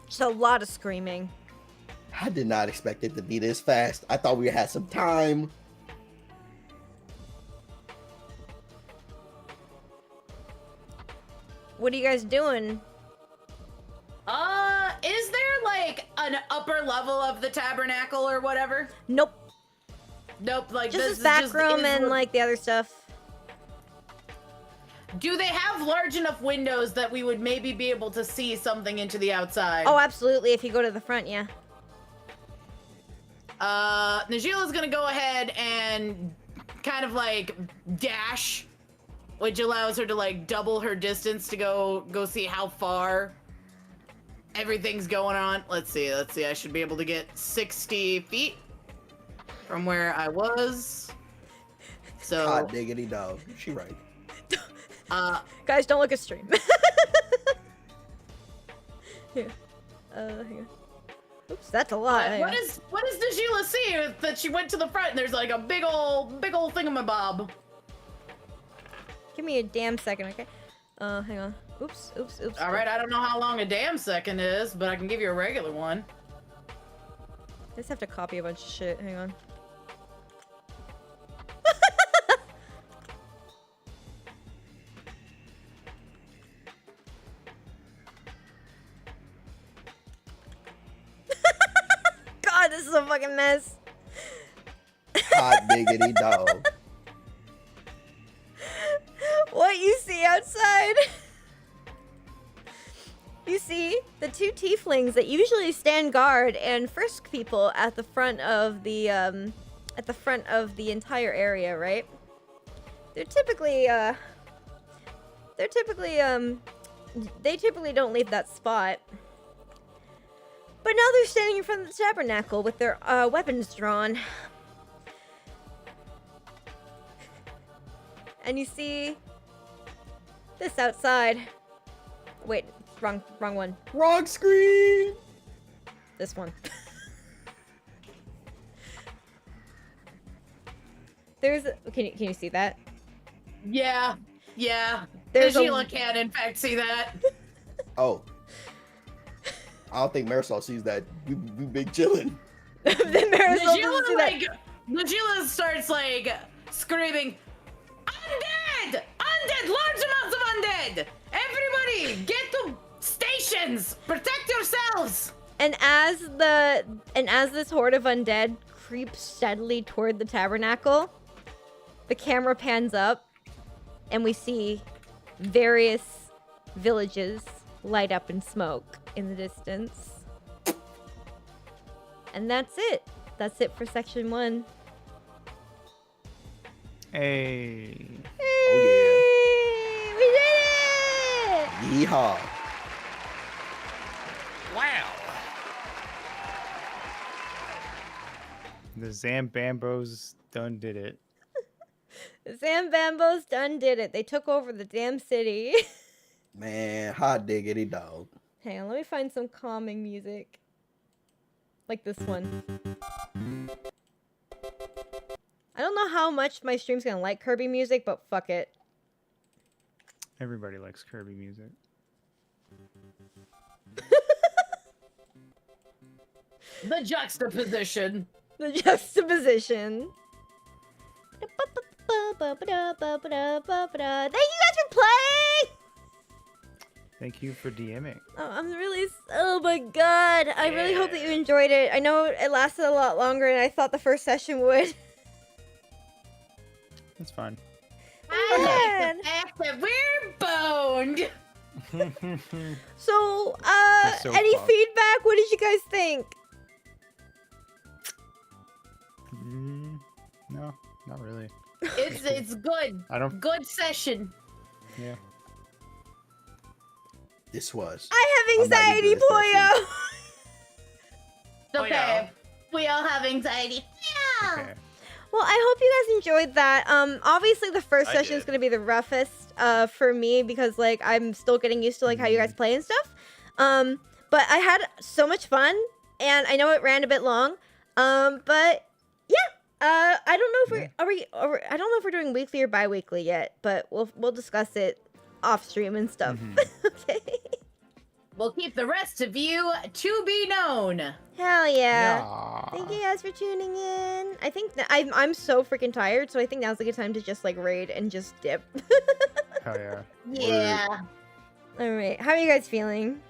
Just a lot of screaming. I did not expect it to be this fast. I thought we had some time. What are you guys doing? Is there like an upper level of the tabernacle or whatever? Nope. Nope, like Just this this back is room and like the other stuff. Do they have large enough windows that we would maybe be able to see something into the outside? Oh, absolutely. If you go to the front, yeah. Najila's gonna go ahead and kind of like dash, which allows her to like double her distance to go see how far everything's going on. Let's see. I should be able to get 60 feet from where I was. So, Hot diggity dog. She right. Guys, don't look at stream. Here. Here. Oops, that's a lot. Hang what on. does Najila see that she went to the front and there's like a big old thingamabob? Give me a damn second, okay? Hang on. Oops. All right, I don't know how long a damn second is, but I can give you a regular one. I just have to copy a bunch of shit. Hang on. God, this is a fucking mess. Hot diggity dog. What you see outside? You see the two tieflings that usually stand guard and frisk people at the front of the entire area, right? They typically don't leave that spot. But now they're standing in front of the tabernacle with their weapons drawn. And you see this outside. Wait, wrong one. Wrong screen. This one. Can you see that? Yeah. There's Najila can in fact see that. Oh. I don't think Marisol sees that. We big chillin'. Najila starts like screaming, "Undead! Undead! Large amounts of undead! Everybody, get to stations! Protect yourselves!" And as this horde of undead creeps steadily toward the tabernacle, the camera pans up, and we see various villages light up in smoke in the distance. And that's it. That's it for section 1. Hey. Oh We did it! yeah. Yeehaw. Wow. The Zambambos done did it. The Zambambos done did it. They took over the damn city. Man, hot diggity dog. Hang on, let me find some calming music. Like this one. I don't know how much my stream's gonna like Kirby music, but fuck it. Everybody likes Kirby music. The juxtaposition. The juxtaposition. Thank you guys for playing! Thank you for DMing. Oh, oh my god. I really hope that you enjoyed it. I know it lasted a lot longer than I thought the first session would. That's fine. I like the fact that we're boned. So, That's so any fucked. feedback? What did you guys think? No, not really. It's good. I don't. Good session. Yeah. This was. I have I'm not anxiety, into this Poyo. It's okay. We all have anxiety. Yeah. Okay. Well, I hope you guys enjoyed that. Obviously the first I session is did. gonna be the roughest, for me because like I'm still getting used to like how you guys play and stuff. But I had so much fun, and I know it ran a bit long. But yeah. I don't know if I don't know if we're doing weekly or bi-weekly yet, but we'll discuss it off stream and stuff. Okay. We'll keep the rest of you to be known. Hell yeah. Yeah. Thank you guys for tuning in. I think that I'm so freaking tired, so I think now's a good time to just like raid and just dip. Hell yeah. Yeah. All right, how are you guys feeling?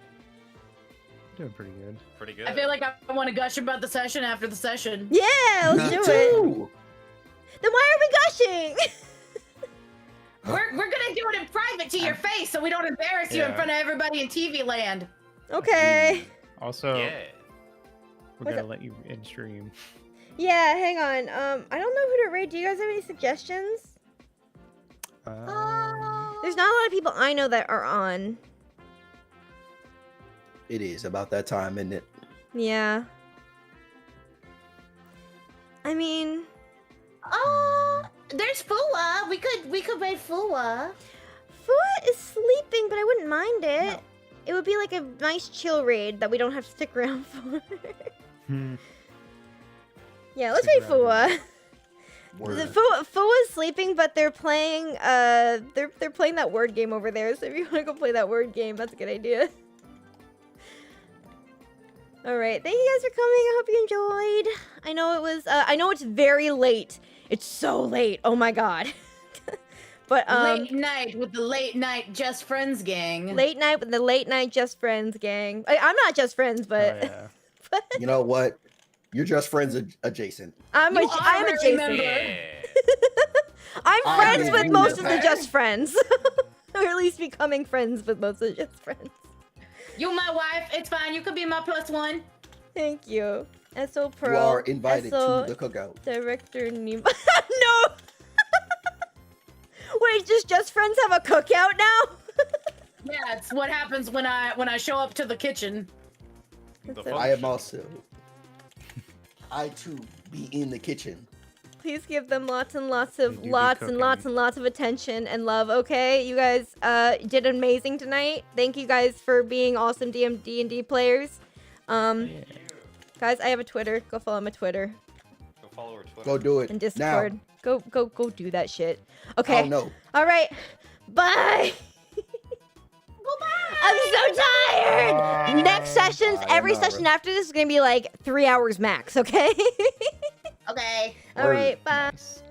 Doing pretty good. Pretty good. I feel like I want to gush about the session after the session. Yeah, let's Me do it. too. Then why are we gushing? We're gonna do it in private to your face so we don't embarrass you in Yeah. front of everybody in TV land. Okay. Also, Yeah. we're What's gonna up? let you in stream. Yeah, hang on. I don't know who to raid. Do you guys have any suggestions? There's not a lot of people I know that are on. It is about that time, isn't it? Yeah. I mean, There's Fua. We could raid Fua. Fua is sleeping, but I wouldn't mind it. No. It would be like a nice chill raid that we don't have to stick around for. Yeah, let's Stick raid around. Fua. Word. The Fua's sleeping, but they're playing they're playing that word game over there. So if you want to go play that word game, that's a good idea. All right, thank you guys for coming. I hope you enjoyed. I know it was I know it's very late. It's so late. Oh my god. But Late night with the late night Just Friends gang. late night with the late night Just Friends gang. I'm not Just Friends, but yeah. You know what? You're just friends adjacent. I'm You are I'm very adjacent. member. Yeah. I'm I friends with believe most of the that. Just Friends. Or at least becoming friends with most of the Just Friends. You my wife. It's fine. You could be my +1. Thank you. SO Pearl. You are invited SO to the cookout. Director Nemo. No! Wait, Just Friends have a cookout now? Yeah, it's what happens when I show up to the kitchen. The So- I am also. I too be in the kitchen. Please give them lots and lots of You do be lots and lots cooking. and lots of attention and love. Okay, you guys did amazing tonight. Thank you guys for being awesome D&D players. Guys, I have a Twitter. Go follow my Twitter Go follow her Twitter. Go do it and now. Discord. Go do that shit. Okay. Oh no. All right. Bye. I'm so tired. Next sessions, Bye, every Amara. session after this is gonna be like 3 hours max. Okay. Okay. All right. Bye. Nice.